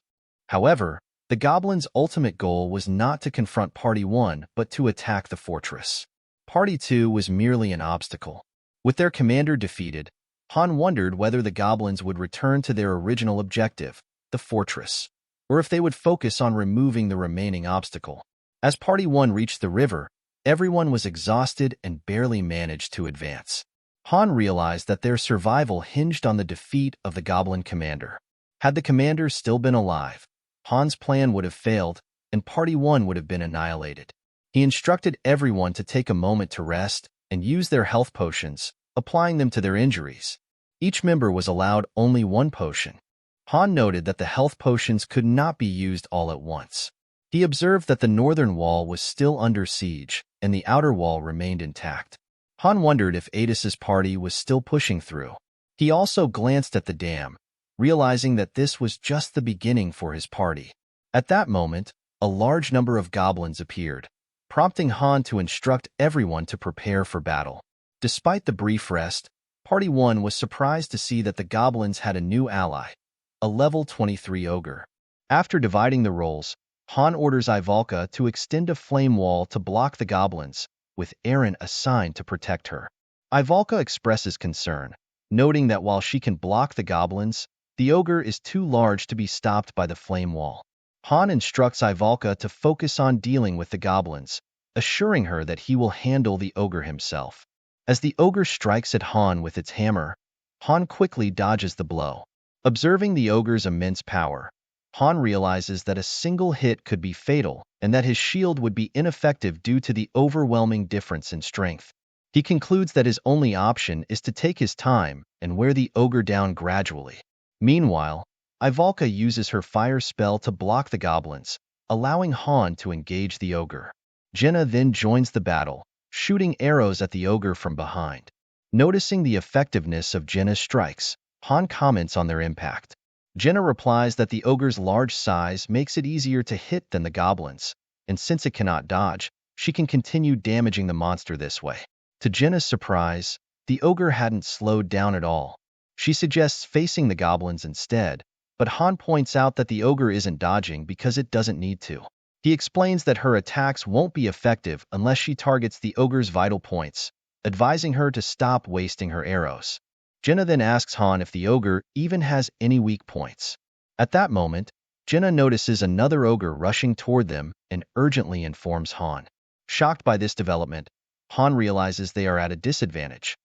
However, the goblins' ultimate goal was not to confront Party 1 but to attack the fortress. Party 2 was merely an obstacle. With their commander defeated, Han wondered whether the goblins would return to their original objective, the fortress, or if they would focus on removing the remaining obstacle. As Party 1 reached the river, everyone was exhausted and barely managed to advance. Han realized that their survival hinged on the defeat of the goblin commander. Had the commander still been alive, Han's plan would have failed, and Party 1 would have been annihilated. He instructed everyone to take a moment to rest and use their health potions, applying them to their injuries. Each member was allowed only one potion. Han noted that the health potions could not be used all at once. He observed that the northern wall was still under siege, and the outer wall remained intact. Han wondered if Adis's party was still pushing through. He also glanced at the dam, realizing that this was just the beginning for his party. At that moment, a large number of goblins appeared, prompting Han to instruct everyone to prepare for battle. Despite the brief rest, Party 1 was surprised to see that the goblins had a new ally, a level 23 ogre. After dividing the roles, Han orders Ivalka to extend a flame wall to block the goblins, with Aaron assigned to protect her. Ivalka expresses concern, noting that while she can block the goblins, the ogre is too large to be stopped by the flame wall. Han instructs Ivalka to focus on dealing with the goblins, assuring her that he will handle the ogre himself. As the ogre strikes at Han with its hammer, Han quickly dodges the blow. Observing the ogre's immense power, Han realizes that a single hit could be fatal and that his shield would be ineffective due to the overwhelming difference in strength. He concludes that his only option is to take his time and wear the ogre down gradually. Meanwhile, Ivalka uses her fire spell to block the goblins, allowing Han to engage the ogre. Jenna then joins the battle, shooting arrows at the ogre from behind. Noticing the effectiveness of Jenna's strikes, Han comments on their impact. Jenna replies that the ogre's large size makes it easier to hit than the goblins, and since it cannot dodge, she can continue damaging the monster this way. To Jenna's surprise, the ogre hadn't slowed down at all. She suggests facing the goblins instead, but Han points out that the ogre isn't dodging because it doesn't need to. He explains that her attacks won't be effective unless she targets the ogre's vital points, advising her to stop wasting her arrows. Jenna then asks Han if the ogre even has any weak points. At that moment, Jenna notices another ogre rushing toward them and urgently informs Han. Shocked by this development, Han realizes they are at a disadvantage.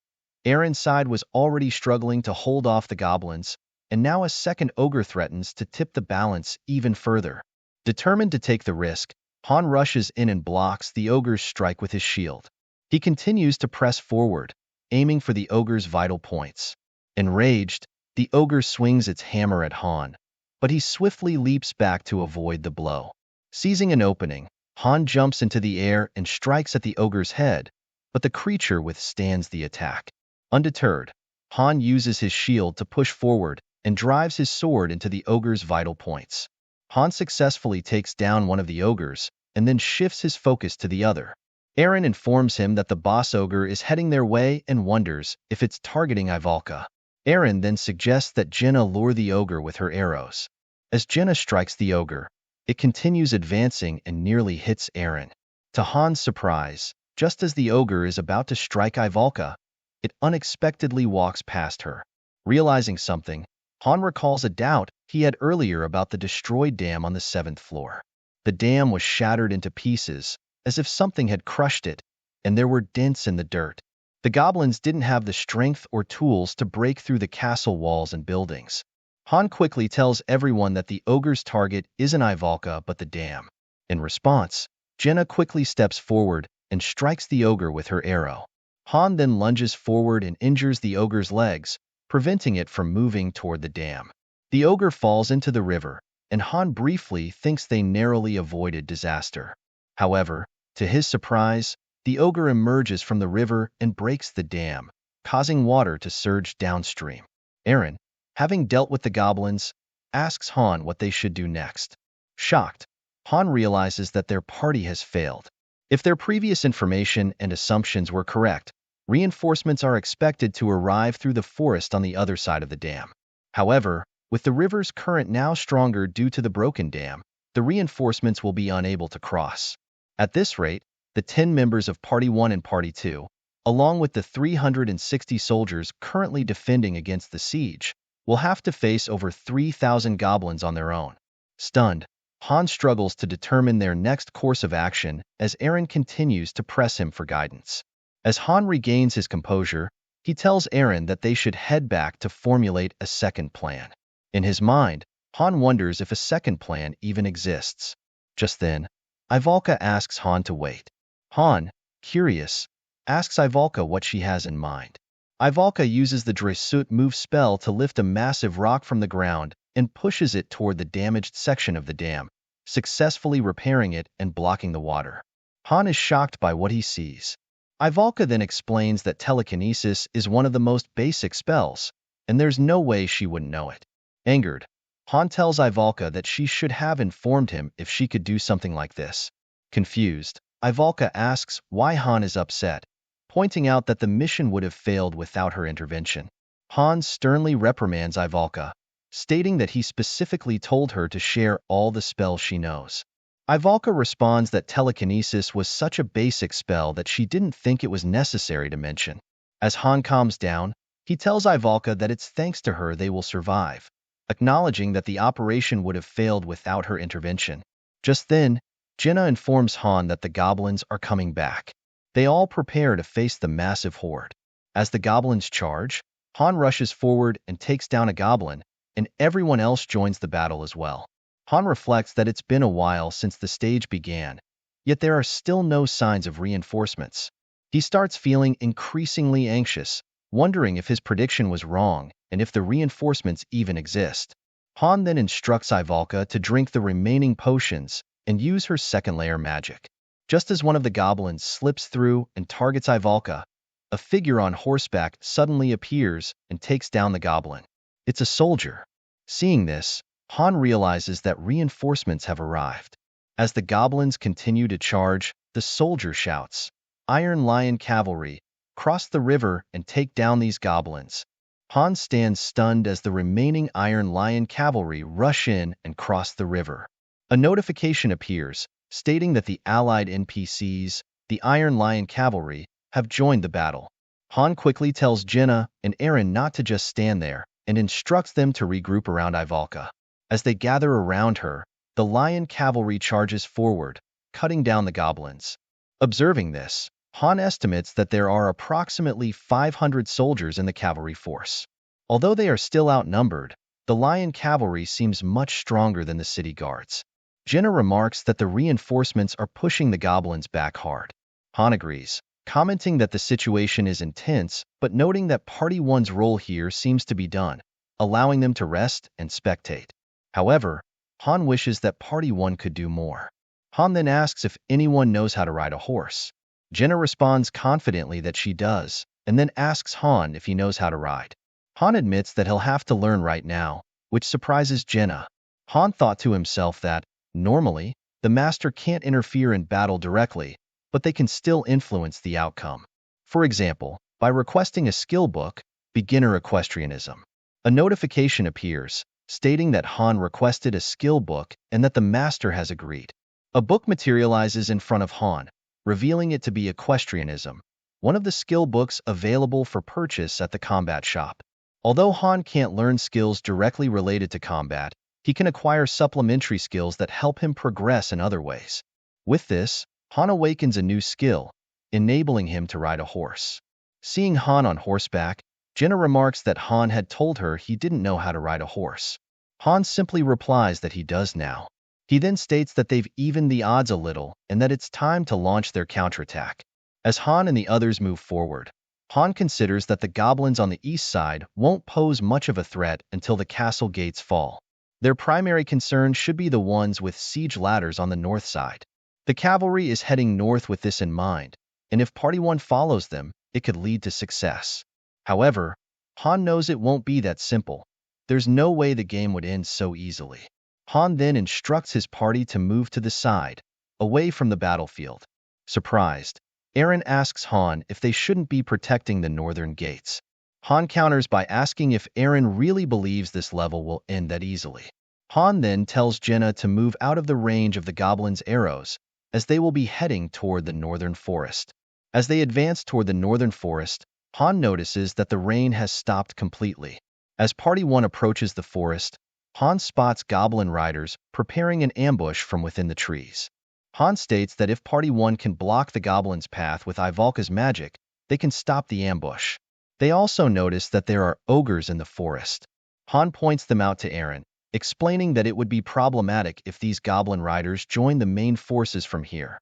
Aaron's side was already struggling to hold off the goblins, and now a second ogre threatens to tip the balance even further. Determined to take the risk, Han rushes in and blocks the ogre's strike with his shield. He continues to press forward, aiming for the ogre's vital points. Enraged, the ogre swings its hammer at Han, but he swiftly leaps back to avoid the blow. Seizing an opening, Han jumps into the air and strikes at the ogre's head, but the creature withstands the attack. Undeterred, Han uses his shield to push forward and drives his sword into the ogre's vital points. Han successfully takes down one of the ogres and then shifts his focus to the other. Aaron informs him that the boss ogre is heading their way and wonders if it's targeting Ivalka. Eren then suggests that Jenna lure the ogre with her arrows. As Jenna strikes the ogre, it continues advancing and nearly hits Eren. To Han's surprise, just as the ogre is about to strike Ivalka, it unexpectedly walks past her. Realizing something, Han recalls a doubt he had earlier about the destroyed dam on the 7th floor. The dam was shattered into pieces, as if something had crushed it, and there were dents in the dirt. The goblins didn't have the strength or tools to break through the castle walls and buildings. Han quickly tells everyone that the ogre's target isn't Ivalka but the dam. In response, Jenna quickly steps forward and strikes the ogre with her arrow. Han then lunges forward and injures the ogre's legs, preventing it from moving toward the dam. The ogre falls into the river, and Han briefly thinks they narrowly avoided disaster. However, to his surprise, the ogre emerges from the river and breaks the dam, causing water to surge downstream. Eren, having dealt with the goblins, asks Han what they should do next. Shocked, Han realizes that their party has failed. If their previous information and assumptions were correct, reinforcements are expected to arrive through the forest on the other side of the dam. However, with the river's current now stronger due to the broken dam, the reinforcements will be unable to cross. At this rate, the 10 members of Party 1 and Party 2, along with the 360 soldiers currently defending against the siege, will have to face over 3,000 goblins on their own. Stunned, Han struggles to determine their next course of action as Eren continues to press him for guidance. As Han regains his composure, he tells Eren that they should head back to formulate a second plan. In his mind, Han wonders if a second plan even exists. Just then, Ivalka asks Han to wait. Han, curious, asks Ivalka what she has in mind. Ivalka uses the Dresut move spell to lift a massive rock from the ground and pushes it toward the damaged section of the dam, successfully repairing it and blocking the water. Han is shocked by what he sees. Ivalka then explains that telekinesis is one of the most basic spells, and there's no way she wouldn't know it. Angered, Han tells Ivalka that she should have informed him if she could do something like this. Confused, Ivalka asks why Han is upset, pointing out that the mission would have failed without her intervention. Han sternly reprimands Ivalka, stating that he specifically told her to share all the spells she knows. Ivalka responds that telekinesis was such a basic spell that she didn't think it was necessary to mention. As Han calms down, he tells Ivalka that it's thanks to her they will survive, acknowledging that the operation would have failed without her intervention. Just then, Jenna informs Han that the goblins are coming back. They all prepare to face the massive horde. As the goblins charge, Han rushes forward and takes down a goblin, and everyone else joins the battle as well. Han reflects that it's been a while since the stage began, yet there are still no signs of reinforcements. He starts feeling increasingly anxious, wondering if his prediction was wrong and if the reinforcements even exist. Han then instructs Ivalka to drink the remaining potions and use her second layer magic. Just as one of the goblins slips through and targets Ivalka, a figure on horseback suddenly appears and takes down the goblin. It's a soldier. Seeing this, Han realizes that reinforcements have arrived. As the goblins continue to charge, the soldier shouts, "Iron Lion Cavalry, cross the river and take down these goblins." Han stands stunned as the remaining Iron Lion Cavalry rush in and cross the river. A notification appears, stating that the allied NPCs, the Iron Lion Cavalry, have joined the battle. Han quickly tells Jenna and Eren not to just stand there, and instructs them to regroup around Ivalka. As they gather around her, the Lion Cavalry charges forward, cutting down the goblins. Observing this, Han estimates that there are approximately 500 soldiers in the cavalry force. Although they are still outnumbered, the Lion Cavalry seems much stronger than the city guards. Jenna remarks that the reinforcements are pushing the goblins back hard. Han agrees, commenting that the situation is intense, but noting that Party 1's role here seems to be done, allowing them to rest and spectate. However, Han wishes that Party 1 could do more. Han then asks if anyone knows how to ride a horse. Jenna responds confidently that she does, and then asks Han if he knows how to ride. Han admits that he'll have to learn right now, which surprises Jenna. Han thought to himself that, normally, the master can't interfere in battle directly, but they can still influence the outcome. For example, by requesting a skill book, Beginner Equestrianism. A notification appears, stating that Han requested a skill book and that the master has agreed. A book materializes in front of Han, revealing it to be Equestrianism, one of the skill books available for purchase at the combat shop. Although Han can't learn skills directly related to combat, he can acquire supplementary skills that help him progress in other ways. With this, Han awakens a new skill, enabling him to ride a horse. Seeing Han on horseback, Jenna remarks that Han had told her he didn't know how to ride a horse. Han simply replies that he does now. He then states that they've evened the odds a little and that it's time to launch their counterattack. As Han and the others move forward, Han considers that the goblins on the east side won't pose much of a threat until the castle gates fall. Their primary concern should be the ones with siege ladders on the north side. The cavalry is heading north with this in mind, and if Party 1 follows them, it could lead to success. However, Han knows it won't be that simple. There's no way the game would end so easily. Han then instructs his party to move to the side, away from the battlefield. Surprised, Eren asks Han if they shouldn't be protecting the northern gates. Han counters by asking if Eren really believes this level will end that easily. Han then tells Jenna to move out of the range of the goblins' arrows, as they will be heading toward the northern forest. As they advance toward the northern forest, Han notices that the rain has stopped completely. As Party 1 approaches the forest, Han spots goblin riders preparing an ambush from within the trees. Han states that if Party 1 can block the goblins' path with Ivalka's magic, they can stop the ambush. They also notice that there are ogres in the forest. Han points them out to Eren, explaining that it would be problematic if these goblin riders joined the main forces from here.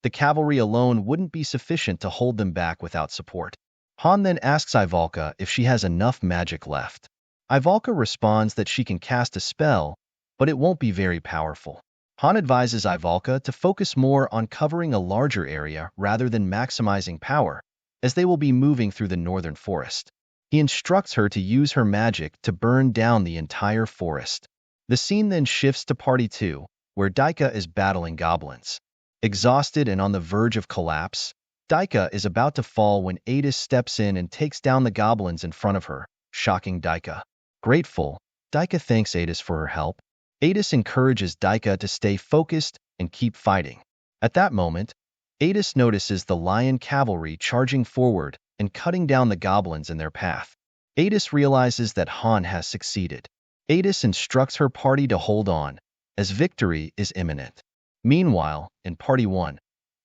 The cavalry alone wouldn't be sufficient to hold them back without support. Han then asks Ivalka if she has enough magic left. Ivalka responds that she can cast a spell, but it won't be very powerful. Han advises Ivalka to focus more on covering a larger area rather than maximizing power, as they will be moving through the northern forest. He instructs her to use her magic to burn down the entire forest. The scene then shifts to Party 2, where Daika is battling goblins. Exhausted and on the verge of collapse, Daika is about to fall when Adis steps in and takes down the goblins in front of her, shocking Daika. Grateful, Daika thanks Adis for her help. Adis encourages Daika to stay focused and keep fighting. At that moment, Adis notices the lion cavalry charging forward and cutting down the goblins in their path. Adis realizes that Han has succeeded. Adis instructs her party to hold on, as victory is imminent. Meanwhile, in Party 1,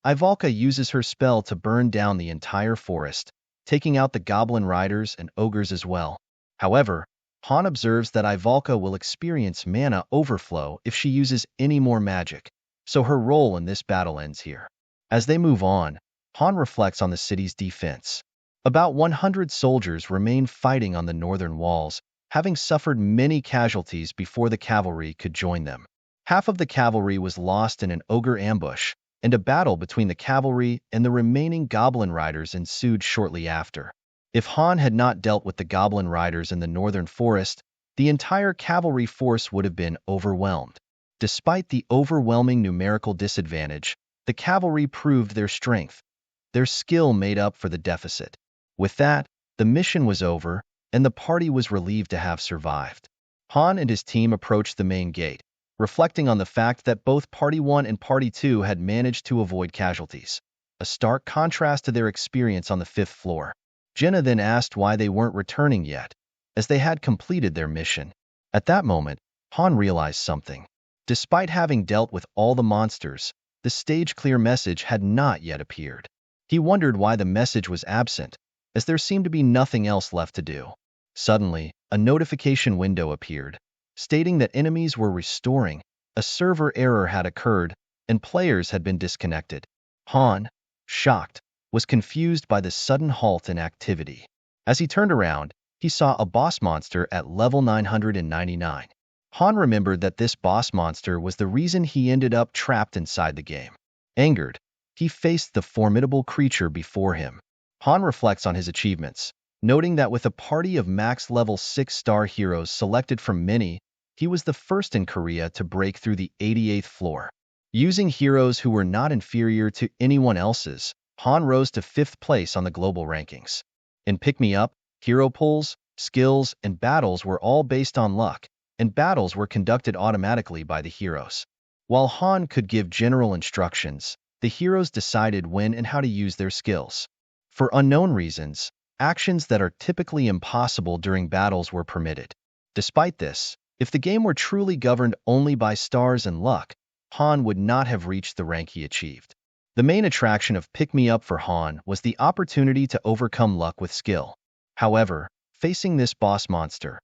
Ivalka uses her spell to burn down the entire forest, taking out the goblin riders and ogres as well. However, Han observes that Ivalka will experience mana overflow if she uses any more magic, so her role in this battle ends here. As they move on, Han reflects on the city's defense. About 100 soldiers remain fighting on the northern walls, having suffered many casualties before the cavalry could join them. Half of the cavalry was lost in an ogre ambush, and a battle between the cavalry and the remaining goblin riders ensued shortly after. If Han had not dealt with the goblin riders in the northern forest, the entire cavalry force would have been overwhelmed. Despite the overwhelming numerical disadvantage, the cavalry proved their strength. Their skill made up for the deficit. With that, the mission was over, and the party was relieved to have survived. Han and his team approached the main gate, reflecting on the fact that both Party 1 and Party 2 had managed to avoid casualties, a stark contrast to their experience on the 5th floor. Jenna then asked why they weren't returning yet, as they had completed their mission. At that moment, Han realized something. Despite having dealt with all the monsters, the stage-clear message had not yet appeared. He wondered why the message was absent, as there seemed to be nothing else left to do. Suddenly, a notification window appeared, stating that enemies were restoring, a server error had occurred, and players had been disconnected. Han, shocked, was confused by the sudden halt in activity. As he turned around, he saw a boss monster at level 999. Han remembered that this boss monster was the reason he ended up trapped inside the game. Angered, he faced the formidable creature before him. Han reflects on his achievements, noting that with a party of max level 6-star heroes selected from many, he was the first in Korea to break through the 88th floor. Using heroes who were not inferior to anyone else's, Han rose to 5th place on the global rankings. In Pick Me Up, Hero pulls, skills, and battles were all based on luck, and battles were conducted automatically by the heroes. While Han could give general instructions, the heroes decided when and how to use their skills. For unknown reasons, actions that are typically impossible during battles were permitted. Despite this, if the game were truly governed only by stars and luck, Han would not have reached the rank he achieved. The main attraction of Pick Me Up for Han was the opportunity to overcome luck with skill. However, facing this boss monster,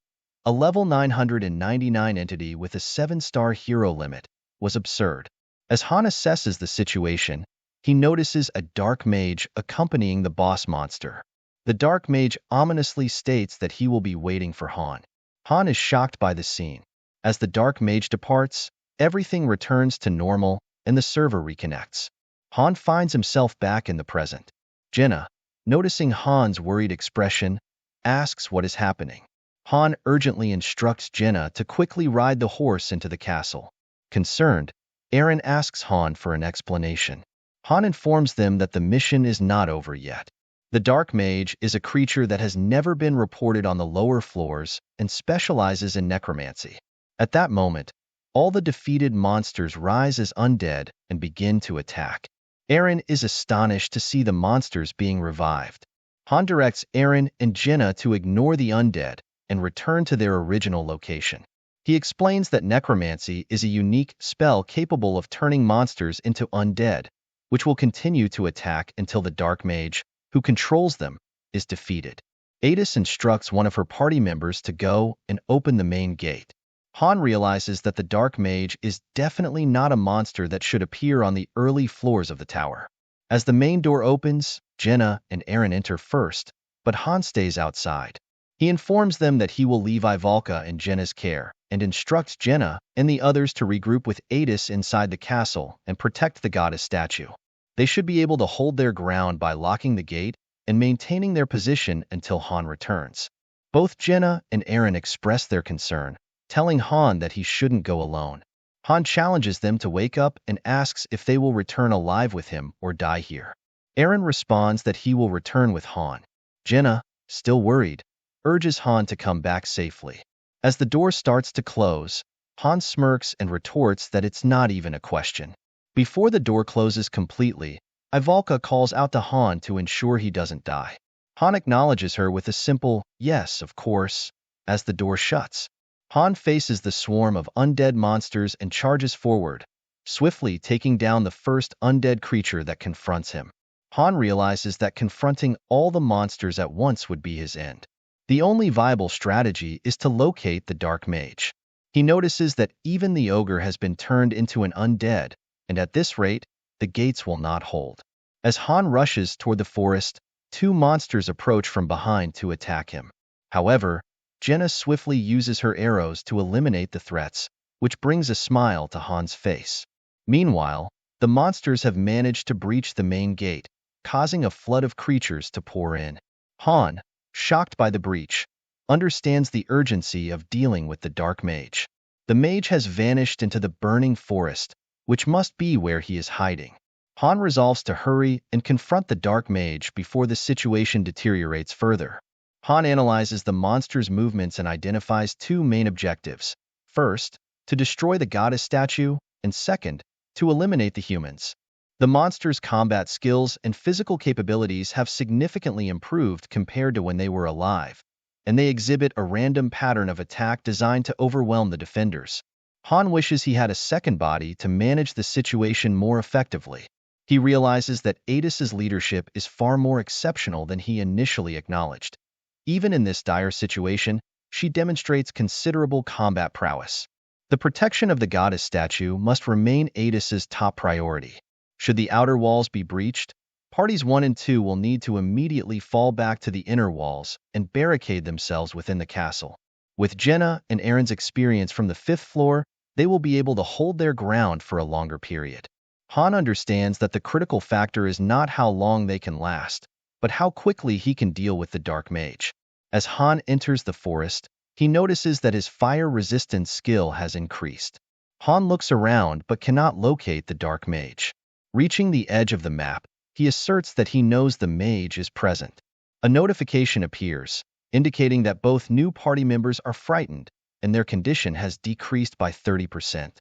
a level 999 entity with a 7-star hero limit, was absurd. As Han assesses the situation, he notices a dark mage accompanying the boss monster. The dark mage ominously states that he will be waiting for Han. Han is shocked by the scene. As the dark mage departs, everything returns to normal and the server reconnects. Han finds himself back in the present. Jenna, noticing Han's worried expression, asks what is happening. Han urgently instructs Jenna to quickly ride the horse into the castle. Concerned, Eren asks Han for an explanation. Han informs them that the mission is not over yet. The Dark Mage is a creature that has never been reported on the lower floors and specializes in necromancy. At that moment, all the defeated monsters rise as undead and begin to attack. Eren is astonished to see the monsters being revived. Han directs Eren and Jenna to ignore the undead and return to their original location. He explains that necromancy is a unique spell capable of turning monsters into undead, which will continue to attack until the Dark Mage, who controls them, is defeated. Adis instructs one of her party members to go and open the main gate. Han realizes that the Dark Mage is definitely not a monster that should appear on the early floors of the tower. As the main door opens, Jenna and Eren enter first, but Han stays outside. He informs them that he will leave Ivalka in Jenna's care and instructs Jenna and the others to regroup with Adis inside the castle and protect the goddess statue. They should be able to hold their ground by locking the gate and maintaining their position until Han returns. Both Jenna and Eren express their concern, telling Han that he shouldn't go alone. Han challenges them to wake up and asks if they will return alive with him or die here. Eren responds that he will return with Han. Jenna, still worried, urges Han to come back safely. As the door starts to close, Han smirks and retorts that it's not even a question. Before the door closes completely, Ivalka calls out to Han to ensure he doesn't die. Han acknowledges her with a simple, "Yes, of course," as the door shuts. Han faces the swarm of undead monsters and charges forward, swiftly taking down the first undead creature that confronts him. Han realizes that confronting all the monsters at once would be his end. The only viable strategy is to locate the Dark Mage. He notices that even the ogre has been turned into an undead, and at this rate, the gates will not hold. As Han rushes toward the forest, two monsters approach from behind to attack him. However, Jenna swiftly uses her arrows to eliminate the threats, which brings a smile to Han's face. Meanwhile, the monsters have managed to breach the main gate, causing a flood of creatures to pour in. Han, shocked by the breach, understands the urgency of dealing with the Dark Mage. The mage has vanished into the burning forest, which must be where he is hiding. Han resolves to hurry and confront the Dark Mage before the situation deteriorates further. Han analyzes the monster's movements and identifies two main objectives. First, to destroy the goddess statue, and second, to eliminate the humans. The monster's combat skills and physical capabilities have significantly improved compared to when they were alive, and they exhibit a random pattern of attack designed to overwhelm the defenders. Han wishes he had a second body to manage the situation more effectively. He realizes that Adis's leadership is far more exceptional than he initially acknowledged. Even in this dire situation, she demonstrates considerable combat prowess. The protection of the goddess statue must remain Adis's top priority. Should the outer walls be breached, parties 1 and 2 will need to immediately fall back to the inner walls and barricade themselves within the castle. With Jenna and Eren's experience from the 5th floor, they will be able to hold their ground for a longer period. Han understands that the critical factor is not how long they can last, but how quickly he can deal with the Dark Mage. As Han enters the forest, he notices that his fire resistance skill has increased. Han looks around but cannot locate the Dark Mage. Reaching the edge of the map, he asserts that he knows the mage is present. A notification appears, indicating that both new party members are frightened and their condition has decreased by 30%.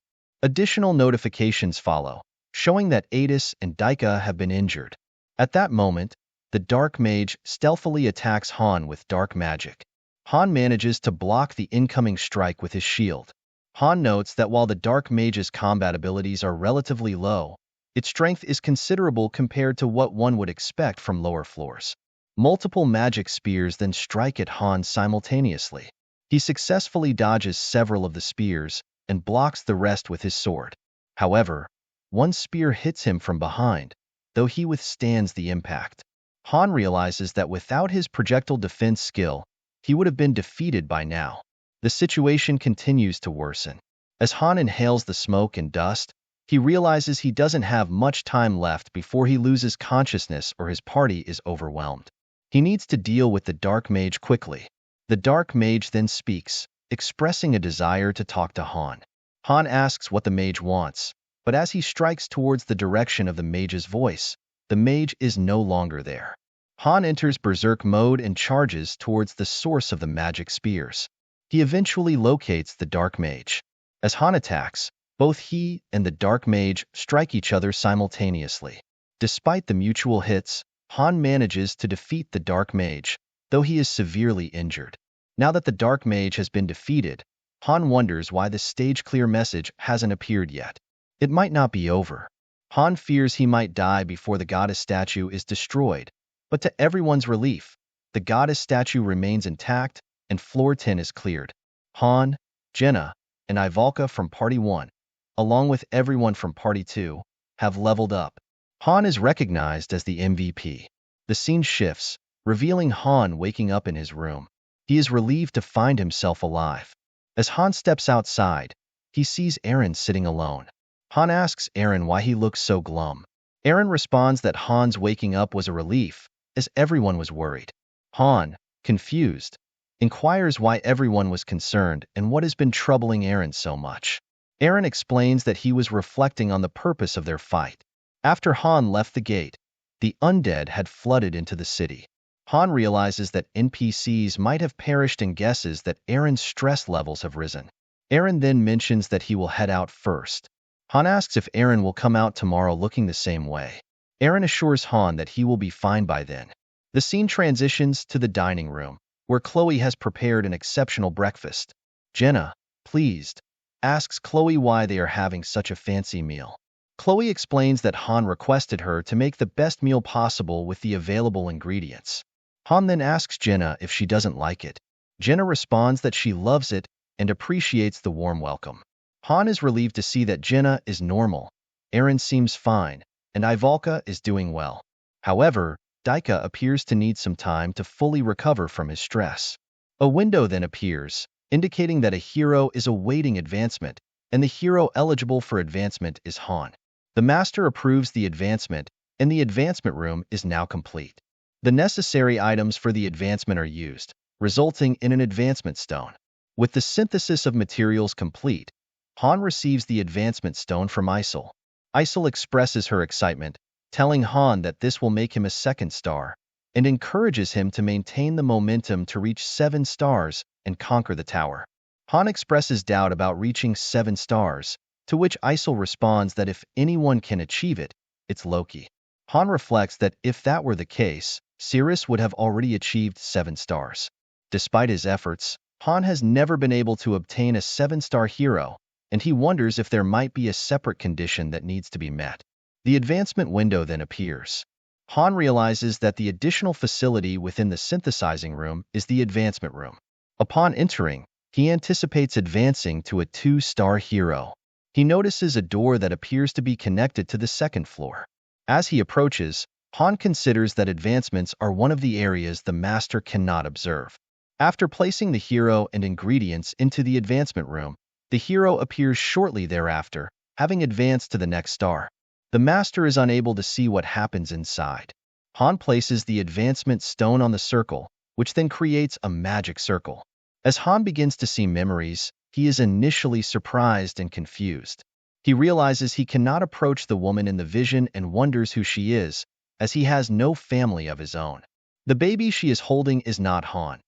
Additional notifications follow, showing that Adis and Daika have been injured. At that moment, the Dark Mage stealthily attacks Han with dark magic. Han manages to block the incoming strike with his shield. Han notes that while the Dark Mage's combat abilities are relatively low, its strength is considerable compared to what one would expect from lower floors. Multiple magic spears then strike at Han simultaneously. He successfully dodges several of the spears and blocks the rest with his sword. However, one spear hits him from behind, though he withstands the impact. Han realizes that without his projectile defense skill, he would have been defeated by now. The situation continues to worsen. As Han inhales the smoke and dust, he realizes he doesn't have much time left before he loses consciousness or his party is overwhelmed. He needs to deal with the Dark Mage quickly. The Dark Mage then speaks, expressing a desire to talk to Han. Han asks what the mage wants, but as he strikes towards the direction of the mage's voice, the mage is no longer there. Han enters berserk mode and charges towards the source of the magic spears. He eventually locates the Dark Mage. As Han attacks, both he and the Dark Mage strike each other simultaneously. Despite the mutual hits, Han manages to defeat the Dark Mage, though he is severely injured. Now that the Dark Mage has been defeated, Han wonders why the stage clear message hasn't appeared yet. It might not be over. Han fears he might die before the goddess statue is destroyed, but to everyone's relief, the goddess statue remains intact and floor 10 is cleared. Han, Jenna, and Ivalka from Party 1, along with everyone from Party 2, have leveled up. Han is recognized as the MVP. The scene shifts, revealing Han waking up in his room. He is relieved to find himself alive. As Han steps outside, he sees Eren sitting alone. Han asks Eren why he looks so glum. Eren responds that Han's waking up was a relief, as everyone was worried. Han, confused, inquires why everyone was concerned and what has been troubling Eren so much. Eren explains that he was reflecting on the purpose of their fight. After Han left the gate, the undead had flooded into the city. Han realizes that NPCs might have perished and guesses that Eren's stress levels have risen. Eren then mentions that he will head out first. Han asks if Eren will come out tomorrow looking the same way. Eren assures Han that he will be fine by then. The scene transitions to the dining room, where Chloe has prepared an exceptional breakfast. Jenna, pleased, asks Chloe why they are having such a fancy meal. Chloe explains that Han requested her to make the best meal possible with the available ingredients. Han then asks Jenna if she doesn't like it. Jenna responds that she loves it and appreciates the warm welcome. Han is relieved to see that Jenna is normal, Eren seems fine, and Ivalka is doing well. However, Daika appears to need some time to fully recover from his stress. A window then appears, indicating that a hero is awaiting advancement, and the hero eligible for advancement is Han. The master approves the advancement, and the advancement room is now complete. The necessary items for the advancement are used, resulting in an advancement stone. With the synthesis of materials complete, Han receives the advancement stone from Isel. Isel expresses her excitement, telling Han that this will make him a 2nd star, and encourages him to maintain the momentum to reach 7 stars and conquer the tower. Han expresses doubt about reaching 7 stars, to which Isel responds that if anyone can achieve it, it's Loki. Han reflects that if that were the case, Sirius would have already achieved 7 stars. Despite his efforts, Han has never been able to obtain a 7-star hero, and he wonders if there might be a separate condition that needs to be met. The advancement window then appears. Han realizes that the additional facility within the synthesizing room is the advancement room. Upon entering, he anticipates advancing to a 2-star hero. He notices a door that appears to be connected to the 2nd floor. As he approaches, Han considers that advancements are one of the areas the master cannot observe. After placing the hero and ingredients into the advancement room, the hero appears shortly thereafter, having advanced to the next star. The master is unable to see what happens inside. Han places the advancement stone on the circle, which then creates a magic circle. As Han begins to see memories, he is initially surprised and confused. He realizes he cannot approach the woman in the vision and wonders who she is, as he has no family of his own. The baby she is holding is not Han.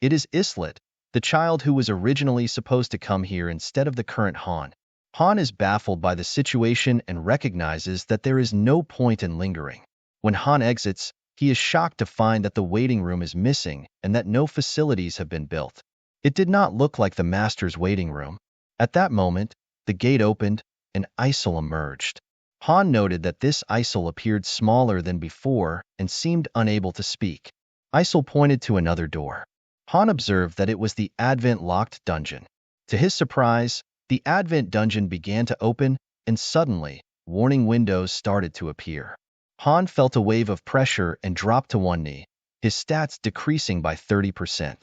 It is Islet, the child who was originally supposed to come here instead of the current Han. Han is baffled by the situation and recognizes that there is no point in lingering. When Han exits, he is shocked to find that the waiting room is missing and that no facilities have been built. It did not look like the master's waiting room. At that moment, the gate opened and Isel emerged. Han noted that this Isel appeared smaller than before and seemed unable to speak. Isel pointed to another door. Han observed that it was the Advent locked dungeon. To his surprise, the Advent dungeon began to open, and suddenly, warning windows started to appear. Han felt a wave of pressure and dropped to one knee, his stats decreasing by 30%.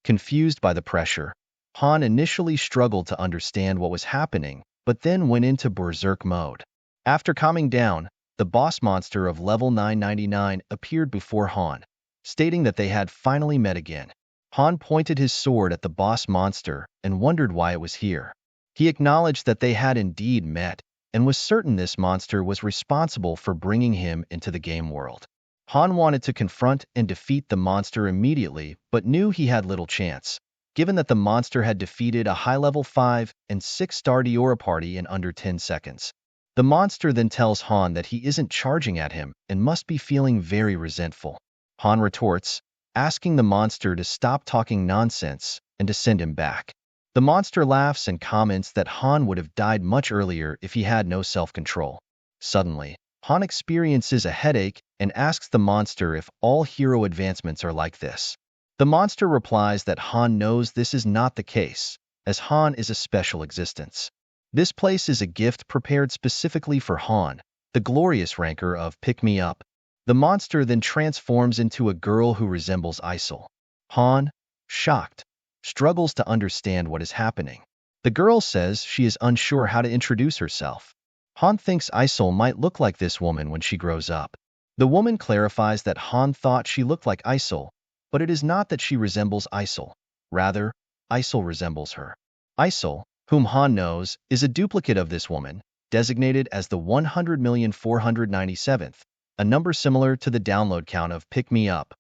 Confused by the pressure, Han initially struggled to understand what was happening, but then went into berserk mode. After calming down, the boss monster of level 999 appeared before Han, stating that they had finally met again. Han pointed his sword at the boss monster and wondered why it was here. He acknowledged that they had indeed met, and was certain this monster was responsible for bringing him into the game world. Han wanted to confront and defeat the monster immediately, but knew he had little chance, given that the monster had defeated a high-level 5 and 6-star Diora party in under 10 seconds. The monster then tells Han that he isn't charging at him and must be feeling very resentful. Han retorts, asking the monster to stop talking nonsense and to send him back. The monster laughs and comments that Han would have died much earlier if he had no self-control. Suddenly, Han experiences a headache and asks the monster if all hero advancements are like this. The monster replies that Han knows this is not the case, as Han is a special existence. This place is a gift prepared specifically for Han, the glorious ranker of Pick Me Up. The monster then transforms into a girl who resembles Isel. Han, shocked, struggles to understand what is happening. The girl says she is unsure how to introduce herself. Han thinks Isel might look like this woman when she grows up. The woman clarifies that Han thought she looked like Isel, but it is not that she resembles Isel. Rather, Isel resembles her. Isel, whom Han knows, is a duplicate of this woman, designated as the 100,497th, a number similar to the download count of Pick Me Up.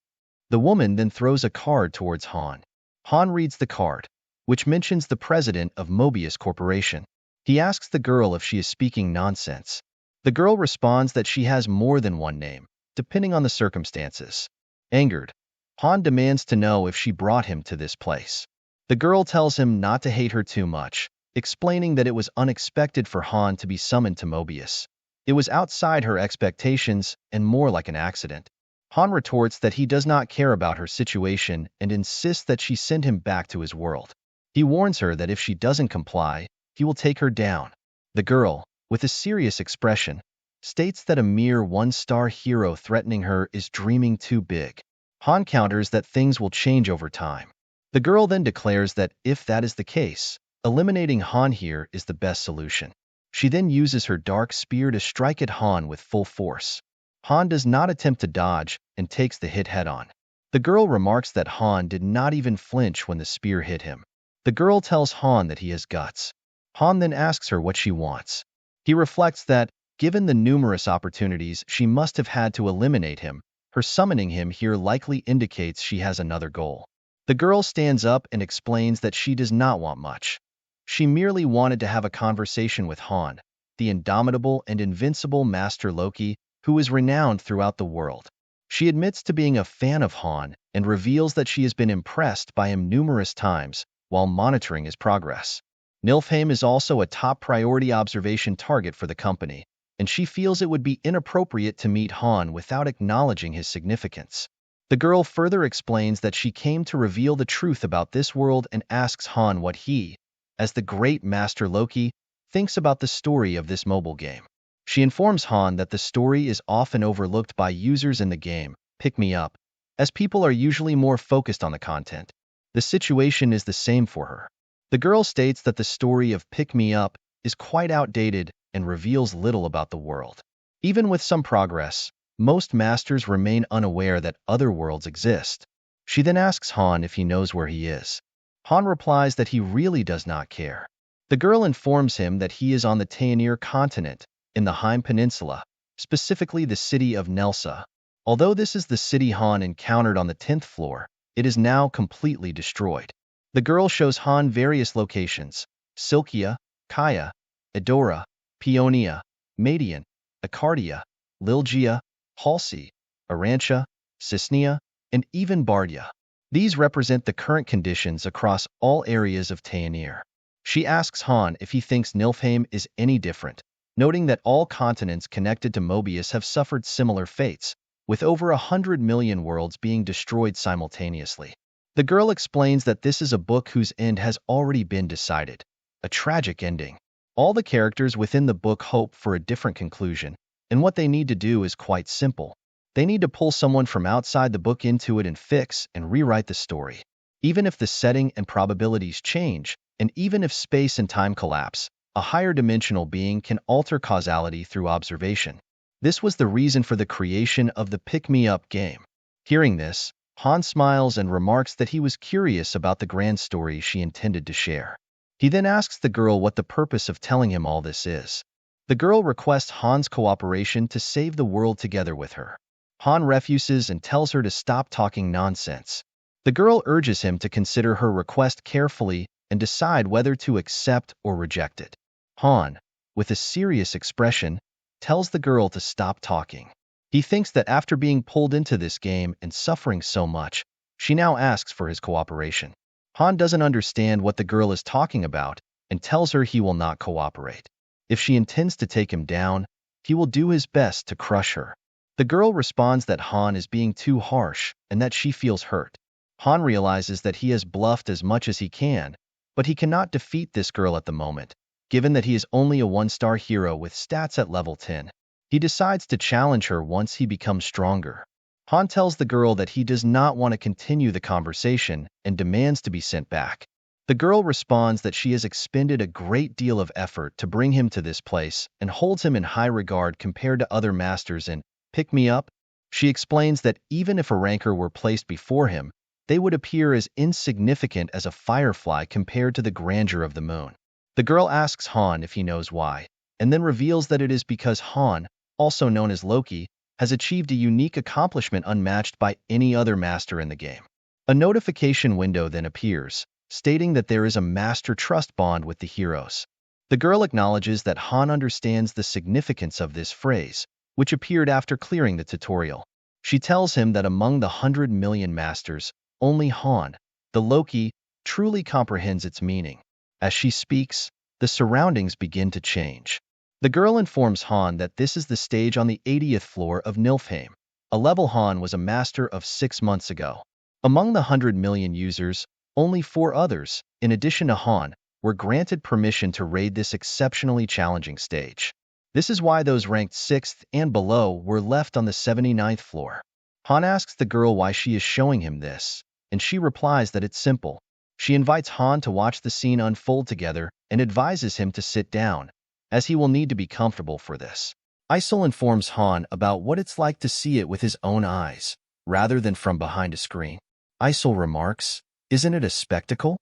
The woman then throws a card towards Han. Han reads the card, which mentions the president of Mobius Corporation. He asks the girl if she is speaking nonsense. The girl responds that she has more than one name, depending on the circumstances. Angered, Han demands to know if she brought him to this place. The girl tells him not to hate her too much, explaining that it was unexpected for Han to be summoned to Mobius. It was outside her expectations and more like an accident. Han retorts that he does not care about her situation and insists that she send him back to his world. He warns her that if she doesn't comply, he will take her down. The girl, with a serious expression, states that a mere one-star hero threatening her is dreaming too big. Han counters that things will change over time. The girl then declares that if that is the case, eliminating Han here is the best solution. She then uses her dark spear to strike at Han with full force. Han does not attempt to dodge and takes the hit head-on. The girl remarks that Han did not even flinch when the spear hit him. The girl tells Han that he has guts. Han then asks her what she wants. He reflects that, given the numerous opportunities she must have had to eliminate him, her summoning him here likely indicates she has another goal. The girl stands up and explains that she does not want much. She merely wanted to have a conversation with Han, the indomitable and invincible Master Loki, who is renowned throughout the world. She admits to being a fan of Han and reveals that she has been impressed by him numerous times while monitoring his progress. Niflheim is also a top priority observation target for the company, and she feels it would be inappropriate to meet Han without acknowledging his significance. The girl further explains that she came to reveal the truth about this world and asks Han what he, as the great Master Loki, thinks about the story of this mobile game. She informs Han that the story is often overlooked by users in the game, Pick Me Up, as people are usually more focused on the content. The situation is the same for her. The girl states that the story of Pick Me Up is quite outdated and reveals little about the world. Even with some progress, most masters remain unaware that other worlds exist. She then asks Han if he knows where he is. Han replies that he really does not care. The girl informs him that he is on the Taenir continent, in the Heim Peninsula, specifically the city of Nelsa. Although this is the city Han encountered on the 10th floor, It is now completely destroyed. The girl shows Han various locations: Silkia, Kaya, Edora, Peonia, Madian, Acardia, Lilgia, Halsey, Arantia, Cisnea, and even Bardia. These represent the current conditions across all areas of Taenir. She asks Han if he thinks Nilfheim is any different, noting that all continents connected to Mobius have suffered similar fates, with over 100 million worlds being destroyed simultaneously. The girl explains that this is a book whose end has already been decided, a tragic ending. All the characters within the book hope for a different conclusion, and what they need to do is quite simple. They need to pull someone from outside the book into it and fix and rewrite the story. Even if the setting and probabilities change, and even if space and time collapse, a higher dimensional being can alter causality through observation. This was the reason for the creation of the Pick-Me-Up game. Hearing this, Han smiles and remarks that he was curious about the grand story she intended to share. He then asks the girl what the purpose of telling him all this is. The girl requests Han's cooperation to save the world together with her. Han refuses and tells her to stop talking nonsense. The girl urges him to consider her request carefully and decide whether to accept or reject it. Han, with a serious expression, tells the girl to stop talking. He thinks that after being pulled into this game and suffering so much, she now asks for his cooperation. Han doesn't understand what the girl is talking about and tells her he will not cooperate. If she intends to take him down, he will do his best to crush her. The girl responds that Han is being too harsh and that she feels hurt. Han realizes that he has bluffed as much as he can, but he cannot defeat this girl at the moment, given that he is only a one-star hero with stats at level 10. He decides to challenge her once he becomes stronger. Han tells the girl that he does not want to continue the conversation and demands to be sent back. The girl responds that she has expended a great deal of effort to bring him to this place and holds him in high regard compared to other masters in Pick Me Up. She explains that even if a ranker were placed before him, they would appear as insignificant as a firefly compared to the grandeur of the moon. The girl asks Han if he knows why, and then reveals that it is because Han, also known as Loki, has achieved a unique accomplishment unmatched by any other master in the game. A notification window then appears, stating that there is a master trust bond with the heroes. The girl acknowledges that Han understands the significance of this phrase, which appeared after clearing the tutorial. She tells him that among the 100 million masters, only Han, the Loki, truly comprehends its meaning. As she speaks, the surroundings begin to change. The girl informs Han that this is the stage on the 80th floor of Nilfheim, a level Han was a master of 6 months ago. Among the 100 million users, only 4 others, in addition to Han, were granted permission to raid this exceptionally challenging stage. This is why those ranked 6th and below were left on the 79th floor. Han asks the girl why she is showing him this, and she replies that it's simple. She invites Han to watch the scene unfold together and advises him to sit down, as he will need to be comfortable for this. Isol informs Han about what it's like to see it with his own eyes, rather than from behind a screen. Isol remarks, "Isn't it a spectacle?"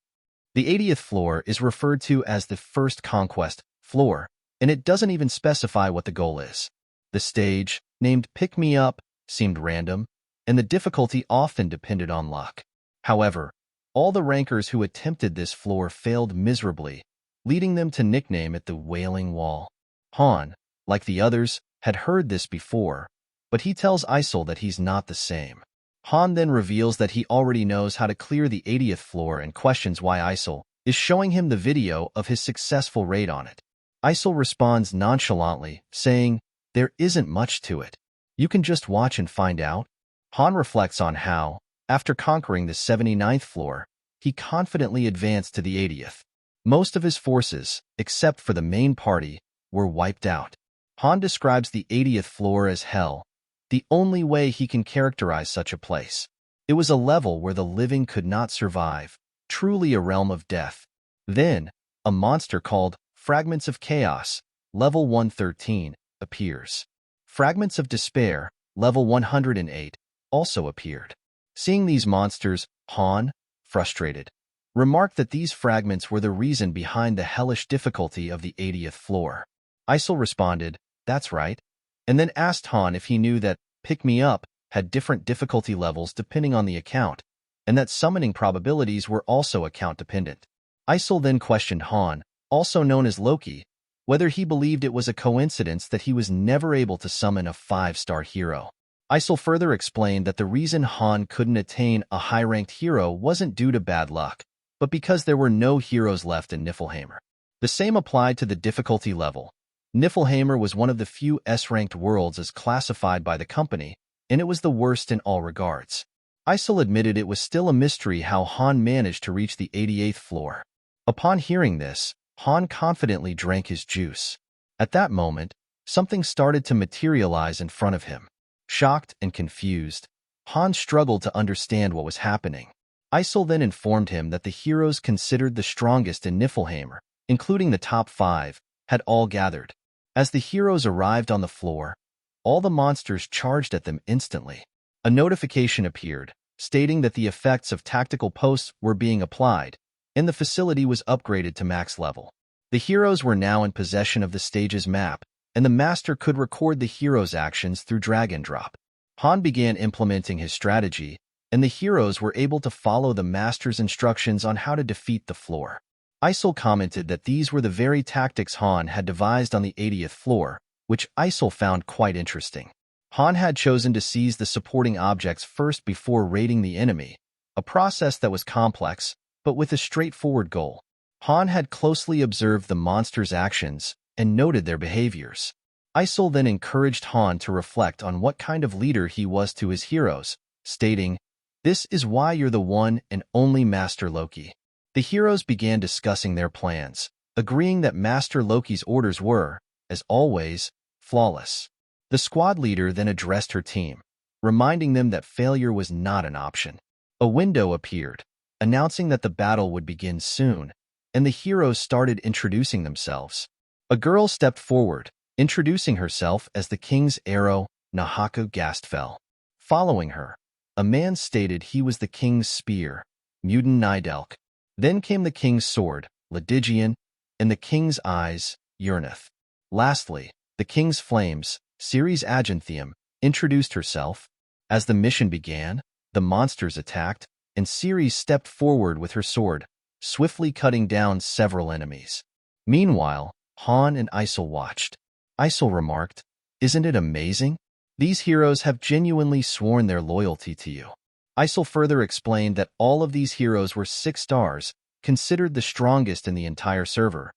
The 80th floor is referred to as the first conquest floor, and it doesn't even specify what the goal is. The stage, named Pick Me Up, seemed random, and the difficulty often depended on luck. However, all the rankers who attempted this floor failed miserably, leading them to nickname it the Wailing Wall. Han, like the others, had heard this before, but he tells Isol that he's not the same. Han then reveals that he already knows how to clear the 80th floor and questions why Isol is showing him the video of his successful raid on it. Isol responds nonchalantly, saying, "There isn't much to it. You can just watch and find out." Han reflects on how, after conquering the 79th floor, he confidently advanced to the 80th. Most of his forces, except for the main party, were wiped out. Han describes the 80th floor as hell, the only way he can characterize such a place. It was a level where the living could not survive, truly a realm of death. Then, a monster called Fragments of Chaos, level 113, appears. Fragments of Despair, level 108, also appeared. Seeing these monsters, Han, frustrated, remarked that these fragments were the reason behind the hellish difficulty of the 80th floor. Isol responded, "That's right," and then asked Han if he knew that Pick Me Up had different difficulty levels depending on the account, and that summoning probabilities were also account-dependent. Isol then questioned Han, also known as Loki, whether he believed it was a coincidence that he was never able to summon a 5-star hero. Isol further explained that the reason Han couldn't attain a high-ranked hero wasn't due to bad luck, but because there were no heroes left in Niflheimr. The same applied to the difficulty level. Niflheimr was one of the few S-ranked worlds as classified by the company, and it was the worst in all regards. Isol admitted it was still a mystery how Han managed to reach the 88th floor. Upon hearing this, Han confidently drank his juice. At that moment, something started to materialize in front of him. Shocked and confused, Han struggled to understand what was happening. Isol then informed him that the heroes considered the strongest in Niflheimr, including the top 5, had all gathered. As the heroes arrived on the floor, all the monsters charged at them instantly. A notification appeared, stating that the effects of tactical posts were being applied, and the facility was upgraded to max level. The heroes were now in possession of the stage's map, and the master could record the heroes' actions through drag and drop. Han began implementing his strategy, and the heroes were able to follow the master's instructions on how to defeat the floor. Isol commented that these were the very tactics Han had devised on the 80th floor, which Isol found quite interesting. Han had chosen to seize the supporting objects first before raiding the enemy, a process that was complex, but with a straightforward goal. Han had closely observed the monsters' actions and noted their behaviors. Isol then encouraged Han to reflect on what kind of leader he was to his heroes, stating, "This is why you're the one and only Master Loki." The heroes began discussing their plans, agreeing that Master Loki's orders were, as always, flawless. The squad leader then addressed her team, reminding them that failure was not an option. A window appeared, announcing that the battle would begin soon, and the heroes started introducing themselves. A girl stepped forward, introducing herself as the king's arrow, Nahaku Gastfell. Following her, a man stated he was the king's spear, Muden Nidelk. Then came the king's sword, Ledigian, and the king's eyes, Urnith. Lastly, the king's flames, Ceres Aganthium, introduced herself. As the mission began, the monsters attacked, and Ceres stepped forward with her sword, swiftly cutting down several enemies. Meanwhile, Han and Isol watched. Isol remarked, "Isn't it amazing? These heroes have genuinely sworn their loyalty to you." Isol further explained that all of these heroes were 6 stars, considered the strongest in the entire server.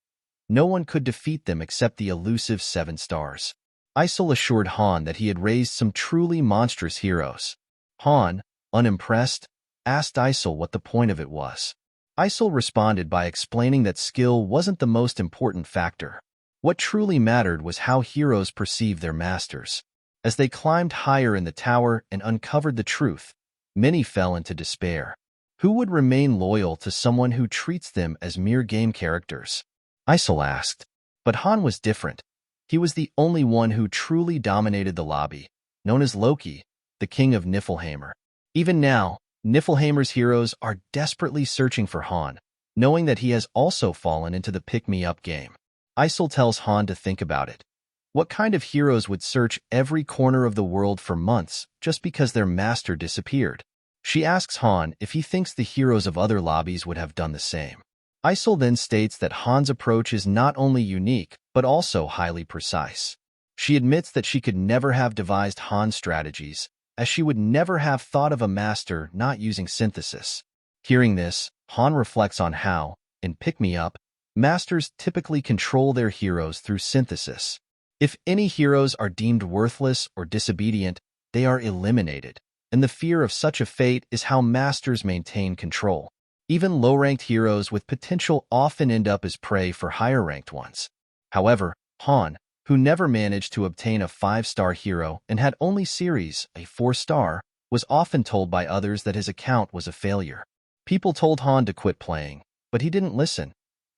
No one could defeat them except the elusive 7 stars. Isol assured Han that he had raised some truly monstrous heroes. Han, unimpressed, asked Isol what the point of it was. Isol responded by explaining that skill wasn't the most important factor. What truly mattered was how heroes perceived their masters. As they climbed higher in the tower and uncovered the truth, many fell into despair. Who would remain loyal to someone who treats them as mere game characters? Isol asked. But Han was different. He was the only one who truly dominated the lobby, known as Loki, the king of Niflheimr. Even now, Niflheimr's heroes are desperately searching for Han, knowing that he has also fallen into the pick-me-up game. Isol tells Han to think about it. What kind of heroes would search every corner of the world for months just because their master disappeared? She asks Han if he thinks the heroes of other lobbies would have done the same. Isol then states that Han's approach is not only unique, but also highly precise. She admits that she could never have devised Han's strategies, as she would never have thought of a master not using synthesis. Hearing this, Han reflects on how, in Pick Me Up, masters typically control their heroes through synthesis. If any heroes are deemed worthless or disobedient, they are eliminated, and the fear of such a fate is how masters maintain control. Even low-ranked heroes with potential often end up as prey for higher-ranked ones. However, Han, who never managed to obtain a 5-star hero and had only Ceres, a 4-star, was often told by others that his account was a failure. People told Han to quit playing, but he didn't listen.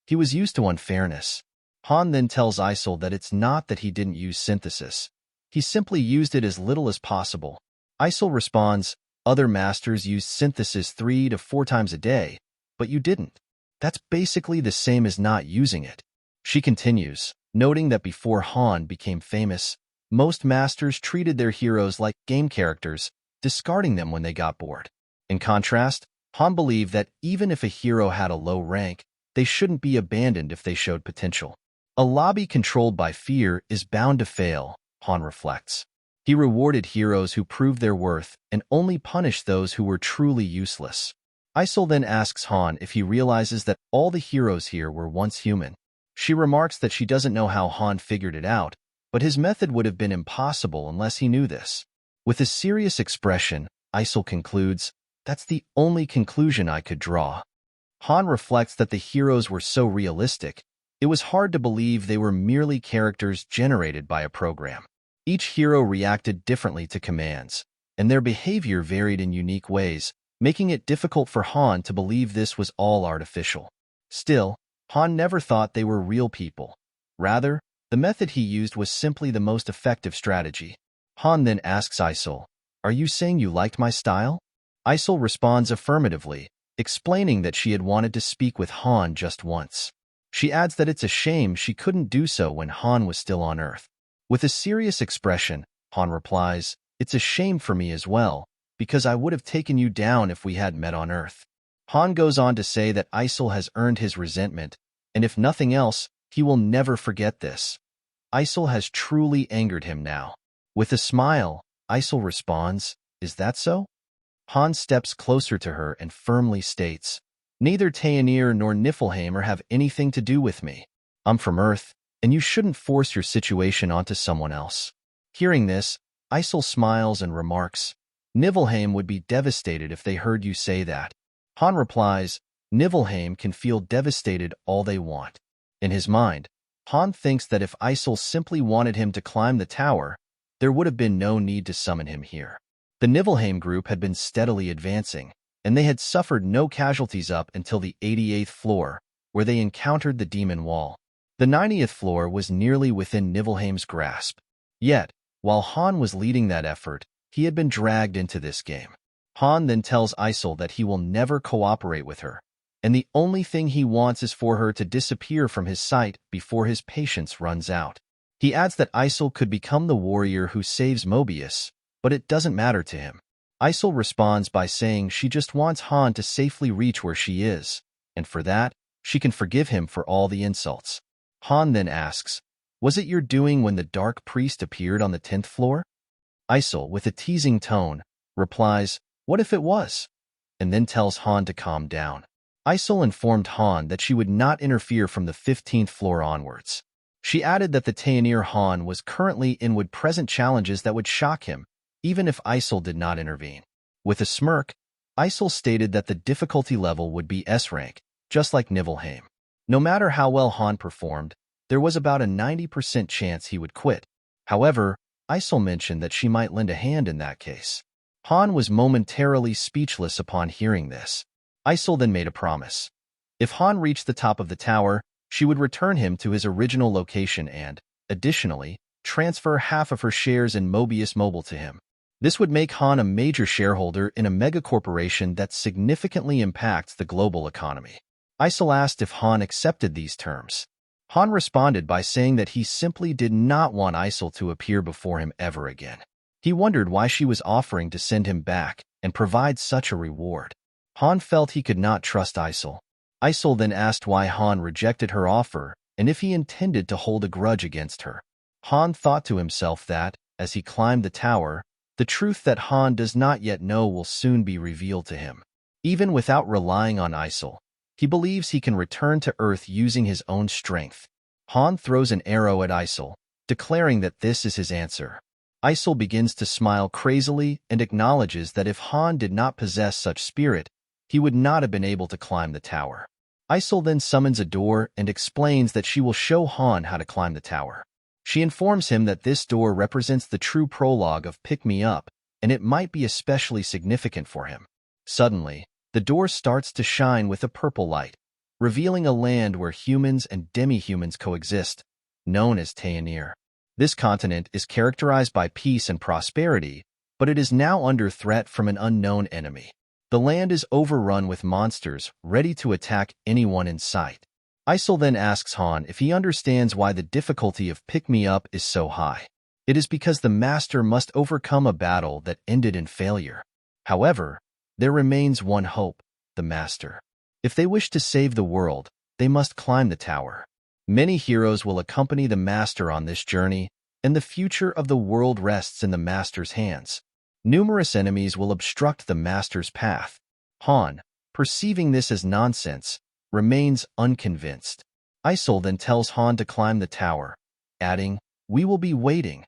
He was used to unfairness. Han then tells Isol that it's not that he didn't use synthesis. He simply used it as little as possible. Isol responds, "Other masters used synthesis 3 to 4 times a day, but you didn't. That's basically the same as not using it." She continues, noting that before Han became famous, most masters treated their heroes like game characters, discarding them when they got bored. In contrast, Han believed that even if a hero had a low rank, they shouldn't be abandoned if they showed potential. A lobby controlled by fear is bound to fail, Han reflects. He rewarded heroes who proved their worth and only punished those who were truly useless. Isol then asks Han if he realizes that all the heroes here were once human. She remarks that she doesn't know how Han figured it out, but his method would have been impossible unless he knew this. With a serious expression, Isol concludes, "That's the only conclusion I could draw." Han reflects that the heroes were so realistic, it was hard to believe they were merely characters generated by a program. Each hero reacted differently to commands, and their behavior varied in unique ways, making it difficult for Han to believe this was all artificial. Still, Han never thought they were real people. Rather, the method he used was simply the most effective strategy. Han then asks Isol, "Are you saying you liked my style?" Isol responds affirmatively, explaining that she had wanted to speak with Han just once. She adds that it's a shame she couldn't do so when Han was still on Earth. With a serious expression, Han replies, "It's a shame for me as well, because I would have taken you down if we had met on Earth." Han goes on to say that Isol has earned his resentment, and if nothing else, he will never forget this. Isol has truly angered him now. With a smile, Isol responds, "Is that so?" Han steps closer to her and firmly states, "Neither Tayanir nor Niflheim have anything to do with me. I'm from Earth, and you shouldn't force your situation onto someone else." Hearing this, Isol smiles and remarks, "Niflheim would be devastated if they heard you say that." Han replies, "Niflheim can feel devastated all they want." In his mind, Han thinks that if Isol simply wanted him to climb the tower, there would have been no need to summon him here. The Niflheim group had been steadily advancing, and they had suffered no casualties up until the 88th floor, where they encountered the demon wall. The 90th floor was nearly within Niflheim's grasp. Yet, while Han was leading that effort, he had been dragged into this game. Han then tells Isol that he will never cooperate with her, and the only thing he wants is for her to disappear from his sight before his patience runs out. He adds that Isol could become the warrior who saves Mobius, but it doesn't matter to him. Isol responds by saying she just wants Han to safely reach where she is, and for that, she can forgive him for all the insults. Han then asks, "Was it your doing when the Dark Priest appeared on the 10th floor?" Isol, with a teasing tone, replies, "What if it was?" and then tells Han to calm down. Isol informed Han that she would not interfere from the 15th floor onwards. She added that the Tayanir Han was currently in would present challenges that would shock him, even if Isol did not intervene. With a smirk, Isol stated that the difficulty level would be S rank, just like Niflheim. No matter how well Han performed, there was about a 90% chance he would quit. However, Isol mentioned that she might lend a hand in that case. Han was momentarily speechless upon hearing this. Isol then made a promise. If Han reached the top of the tower, she would return him to his original location and, additionally, transfer half of her shares in Mobius Mobile to him. This would make Han a major shareholder in a megacorporation that significantly impacts the global economy. Isol asked if Han accepted these terms. Han responded by saying that he simply did not want Isol to appear before him ever again. He wondered why she was offering to send him back and provide such a reward. Han felt he could not trust Isol. Isol then asked why Han rejected her offer and if he intended to hold a grudge against her. Han thought to himself that, as he climbed the tower, the truth that Han does not yet know will soon be revealed to him. Even without relying on Isol, he believes he can return to Earth using his own strength. Han throws an arrow at Isol, declaring that this is his answer. Isol begins to smile crazily and acknowledges that if Han did not possess such spirit, he would not have been able to climb the tower. Isol then summons a door and explains that she will show Han how to climb the tower. She informs him that this door represents the true prologue of Pick Me Up, and it might be especially significant for him. Suddenly, the door starts to shine with a purple light, revealing a land where humans and demi-humans coexist, known as Tayanir. This continent is characterized by peace and prosperity, but it is now under threat from an unknown enemy. The land is overrun with monsters ready to attack anyone in sight. Isol then asks Han if he understands why the difficulty of Pick Me Up is so high. It is because the master must overcome a battle that ended in failure. However, there remains one hope. the master. If they wish to save the world, they must climb the tower. Many heroes will accompany the master on this journey, and the future of the world rests in the master's hands. Numerous enemies will obstruct the master's path. Han, perceiving this as nonsense, remains unconvinced. Isol then tells Han to climb the tower, adding, "We will be waiting."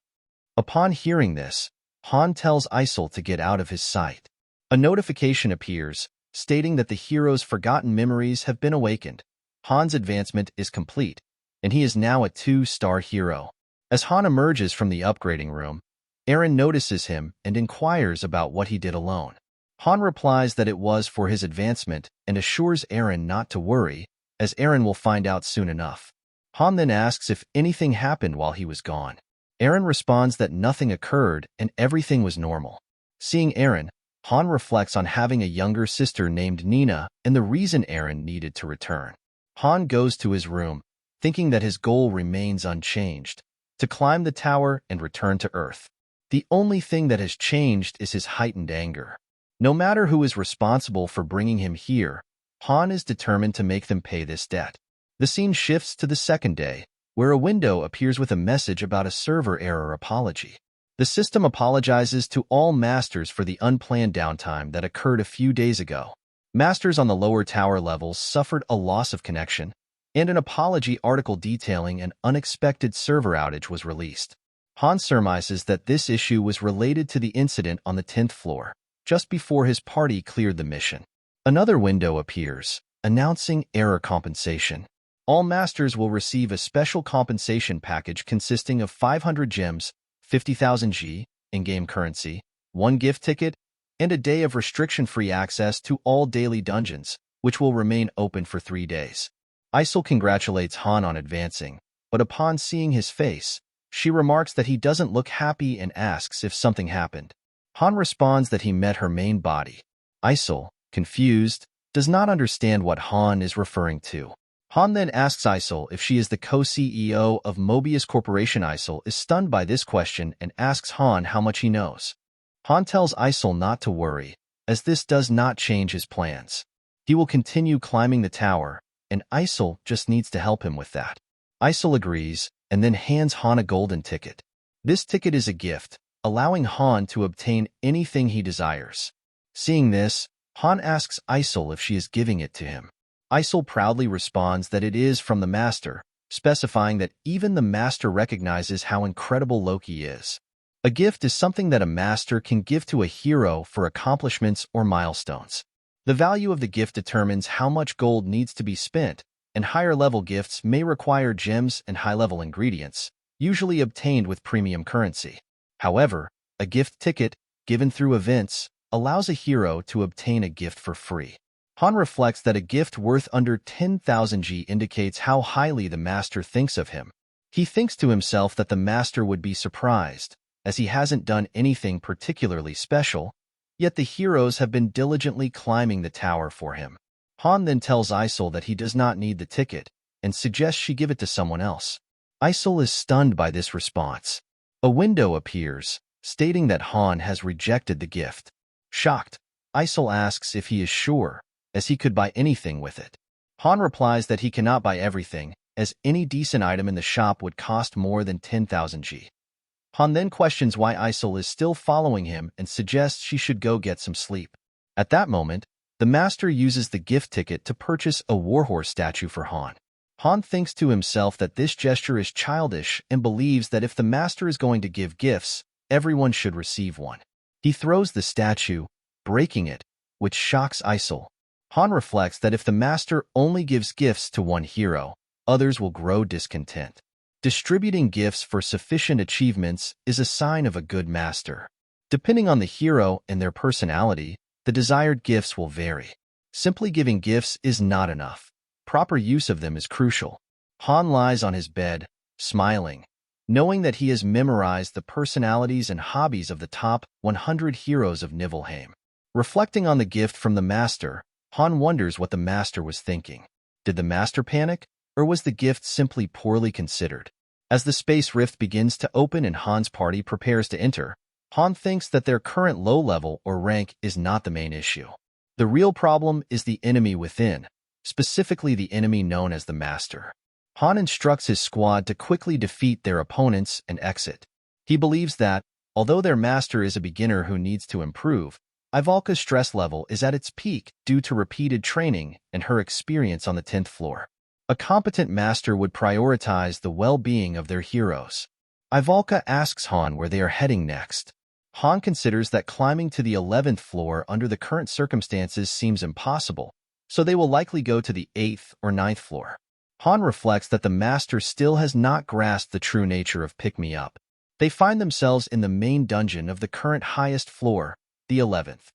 Upon hearing this, Han tells Isol to get out of his sight. A notification appears, stating that the hero's forgotten memories have been awakened. Han's advancement is complete, and he is now a 2-star hero. As Han emerges from the upgrading room, Eren notices him and inquires about what he did alone. Han replies that it was for his advancement and assures Eren not to worry, as Eren will find out soon enough. Han then asks if anything happened while he was gone. Eren responds that nothing occurred and everything was normal. Seeing Eren, Han reflects on having a younger sister named Nina and the reason Eren needed to return. Han goes to his room, thinking that his goal remains unchanged, to climb the tower and return to Earth. The only thing that has changed is his heightened anger. No matter who is responsible for bringing him here, Han is determined to make them pay this debt. The scene shifts to the second day, where a window appears with a message about a server error apology. The system apologizes to all masters for the unplanned downtime that occurred a few days ago. Masters on the lower tower levels suffered a loss of connection, and an apology article detailing an unexpected server outage was released. Han surmises that this issue was related to the incident on the 10th floor, just before his party cleared the mission. Another window appears, announcing error compensation. All masters will receive a special compensation package consisting of 500 gems, 50,000 G, in-game currency, 1 gift ticket, and a day of restriction-free access to all daily dungeons, which will remain open for 3 days. Isol congratulates Han on advancing, but upon seeing his face, she remarks that he doesn't look happy and asks if something happened. Han responds that he met her main body. Isol, confused, does not understand what Han is referring to. Han then asks Isol if she is the co-CEO of Mobius Corporation. Isol is stunned by this question and asks Han how much he knows. Han tells Isol not to worry, as this does not change his plans. He will continue climbing the tower, and Isol just needs to help him with that. Isol agrees, and then hands Han a golden ticket. This ticket is a gift, allowing Han to obtain anything he desires. Seeing this, Han asks Isol if she is giving it to him. Isol proudly responds that it is from the Master, specifying that even the Master recognizes how incredible Loki is. A gift is something that a Master can give to a hero for accomplishments or milestones. The value of the gift determines how much gold needs to be spent, and higher-level gifts may require gems and high-level ingredients, usually obtained with premium currency. However, a gift ticket, given through events, allows a hero to obtain a gift for free. Han reflects that a gift worth under 10,000 G indicates how highly the Master thinks of him. He thinks to himself that the Master would be surprised, as he hasn't done anything particularly special, yet the heroes have been diligently climbing the tower for him. Han then tells Isol that he does not need the ticket, and suggests she give it to someone else. Isol is stunned by this response. A window appears, stating that Han has rejected the gift. Shocked, Isol asks if he is sure, as he could buy anything with it. Han replies that he cannot buy everything, as any decent item in the shop would cost more than 10,000 G. Han then questions why Isol is still following him and suggests she should go get some sleep. At that moment, the Master uses the gift ticket to purchase a warhorse statue for Han. Han thinks to himself that this gesture is childish and believes that if the Master is going to give gifts, everyone should receive one. He throws the statue, breaking it, which shocks Isol. Han reflects that if the Master only gives gifts to one hero, others will grow discontent. Distributing gifts for sufficient achievements is a sign of a good Master. Depending on the hero and their personality, the desired gifts will vary. Simply giving gifts is not enough. Proper use of them is crucial. Han lies on his bed, smiling, knowing that he has memorized the personalities and hobbies of the top 100 heroes of Niflheim. Reflecting on the gift from the Master, Han wonders what the Master was thinking. Did the Master panic, or was the gift simply poorly considered? As the space rift begins to open and Han's party prepares to enter, Han thinks that their current low level or rank is not the main issue. The real problem is the enemy within, specifically the enemy known as the Master. Han instructs his squad to quickly defeat their opponents and exit. He believes that, although their master is a beginner who needs to improve, Ivalka's stress level is at its peak due to repeated training and her experience on the 10th floor. A competent master would prioritize the well-being of their heroes. Ivalka asks Han where they are heading next. Han considers that climbing to the 11th floor under the current circumstances seems impossible, so they will likely go to the 8th or 9th floor. Han reflects that the master still has not grasped the true nature of pick-me-up. They find themselves in the main dungeon of the current highest floor, the 11th.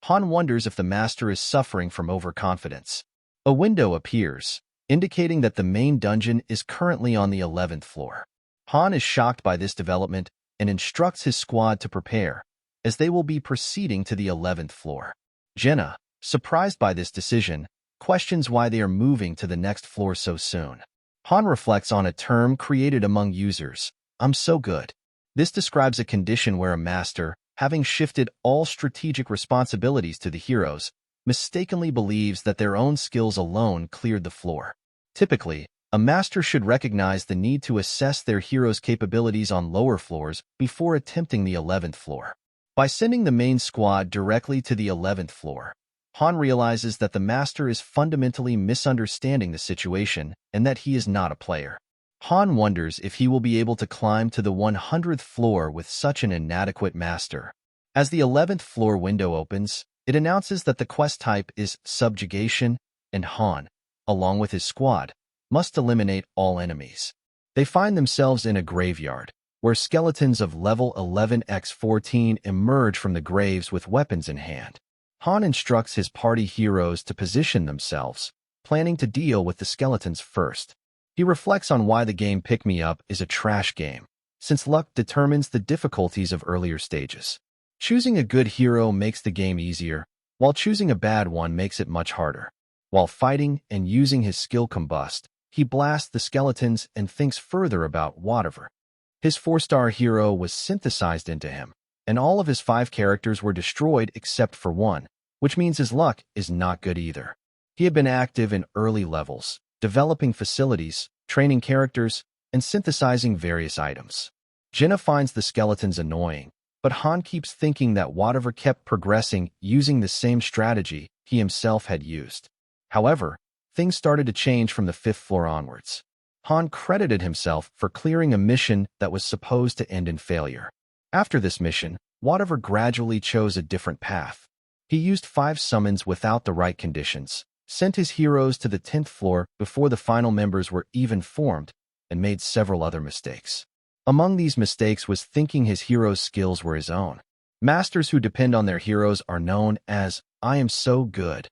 Han wonders if the master is suffering from overconfidence. A window appears, indicating that the main dungeon is currently on the 11th floor. Han is shocked by this development and instructs his squad to prepare, as they will be proceeding to the 11th floor. Jenna, surprised by this decision, questions why they are moving to the next floor so soon. Han reflects on a term created among users, "I'm so good." This describes a condition where a master, having shifted all strategic responsibilities to the heroes, mistakenly believes that their own skills alone cleared the floor. Typically, a master should recognize the need to assess their heroes' capabilities on lower floors before attempting the 11th floor. By sending the main squad directly to the 11th floor, Han realizes that the master is fundamentally misunderstanding the situation and that he is not a player. Han wonders if he will be able to climb to the 100th floor with such an inadequate master. As the 11th floor window opens, it announces that the quest type is subjugation, and Han, along with his squad, must eliminate all enemies. They find themselves in a graveyard, where skeletons of level 11x14 emerge from the graves with weapons in hand. Han instructs his party heroes to position themselves, planning to deal with the skeletons first. He reflects on why the game Pick Me Up is a trash game, since luck determines the difficulties of earlier stages. Choosing a good hero makes the game easier, while choosing a bad one makes it much harder. While fighting and using his skill Combust, he blasts the skeletons and thinks further about whatever. His 4-star hero was synthesized into him, and all of his 5 characters were destroyed except for one, which means his luck is not good either. He had been active in early levels, developing facilities, training characters, and synthesizing various items. Jenna finds the skeletons annoying, but Han keeps thinking that whatever kept progressing using the same strategy he himself had used. However, things started to change from the 5th floor onwards. Han credited himself for clearing a mission that was supposed to end in failure. After this mission, whatever gradually chose a different path. He used 5 summons without the right conditions, sent his heroes to the 10th floor before the final members were even formed, and made several other mistakes. Among these mistakes was thinking his heroes' skills were his own. Masters who depend on their heroes are known as, "I am so good."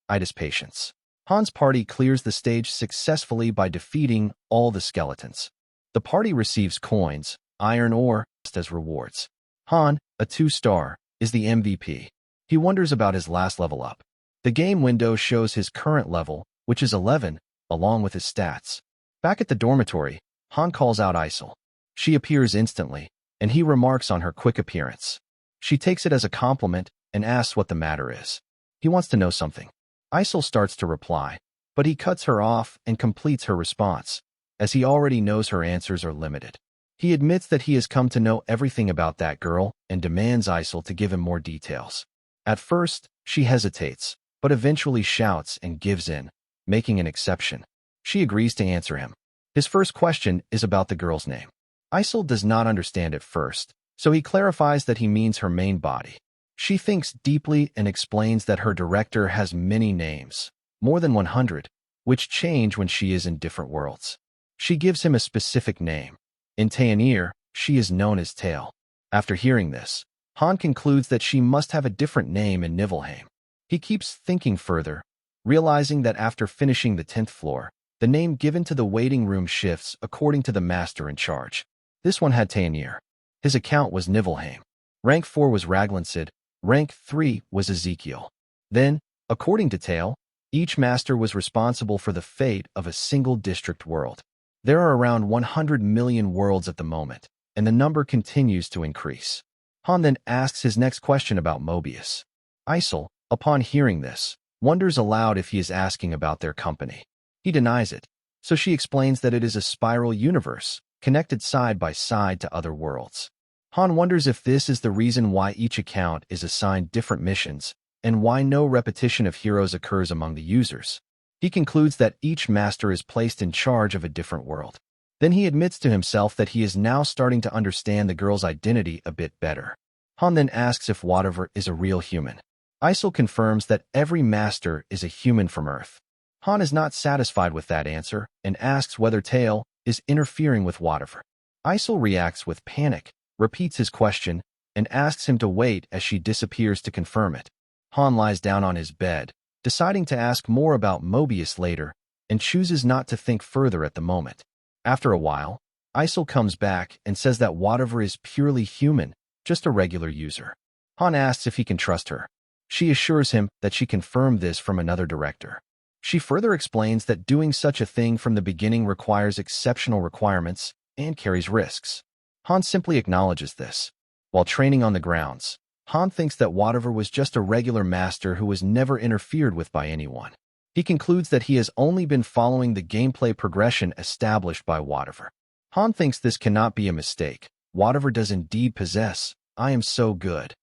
Itis patience. Han's party clears the stage successfully by defeating all the skeletons. The party receives coins, iron ore, as rewards. Han, a 2-star, is the MVP. He wonders about his last level up. The game window shows his current level, which is 11, along with his stats. Back at the dormitory, Han calls out Isel. She appears instantly, and he remarks on her quick appearance. She takes it as a compliment and asks what the matter is. He wants to know something. Isel starts to reply, but he cuts her off and completes her response, as he already knows her answers are limited. He admits that he has come to know everything about that girl and demands Isel to give him more details. At first, she hesitates, but eventually shouts and gives in, making an exception. She agrees to answer him. His first question is about the girl's name. Isel does not understand at first, so he clarifies that he means her main body. She thinks deeply and explains that her director has many names, more than 100, which change when she is in different worlds. She gives him a specific name. In Taenir, she is known as Tail. After hearing this, Han concludes that she must have a different name in Niflheim. He keeps thinking further, realizing that after finishing the 10th floor, the name given to the waiting room shifts according to the master in charge. This one had Taenir. His account was Niflheim. Rank 4 was Raglansid. Rank 3 was Ezekiel. Then, according to Tail, each master was responsible for the fate of a single district world. There are around 100 million worlds at the moment, and the number continues to increase. Han then asks his next question about Mobius. Isel, Upon hearing this, wonders aloud if he is asking about their company. He denies it, so she explains that it is a spiral universe, connected side by side to other worlds. Han wonders if this is the reason why each account is assigned different missions, and why no repetition of heroes occurs among the users. He concludes that each master is placed in charge of a different world. Then he admits to himself that he is now starting to understand the girl's identity a bit better. Han then asks if whatever is a real human. Isol confirms that every master is a human from Earth. Han is not satisfied with that answer and asks whether Tail is interfering with whatever. Isol reacts with panic, repeats his question, and asks him to wait as she disappears to confirm it. Han lies down on his bed, deciding to ask more about Mobius later, and chooses not to think further at the moment. After a while, Isol comes back and says that whatever is purely human, just a regular user. Han asks if he can trust her. She assures him that she confirmed this from another director. She further explains that doing such a thing from the beginning requires exceptional requirements and carries risks. Han simply acknowledges this. While training on the grounds, Han thinks that whatever was just a regular master who was never interfered with by anyone. He concludes that he has only been following the gameplay progression established by whatever. Han thinks this cannot be a mistake. Whatever does indeed possess, I am so good.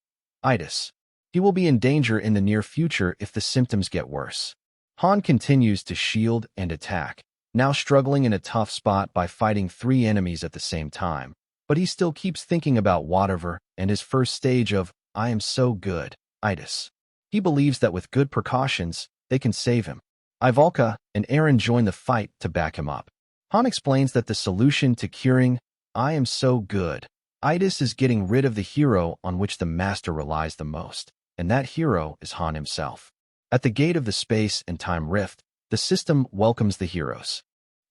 Itis. He will be in danger in the near future if the symptoms get worse. Han continues to shield and attack, now struggling in a tough spot by fighting 3 enemies at the same time, but he still keeps thinking about whatever and his first stage of I am so good, Itis. He believes that with good precautions, they can save him. Ivalka and Eren join the fight to back him up. Han explains that the solution to curing I am so good, Itis is getting rid of the hero on which the master relies the most, and that hero is Han himself. At the gate of the space and time rift, the system welcomes the heroes.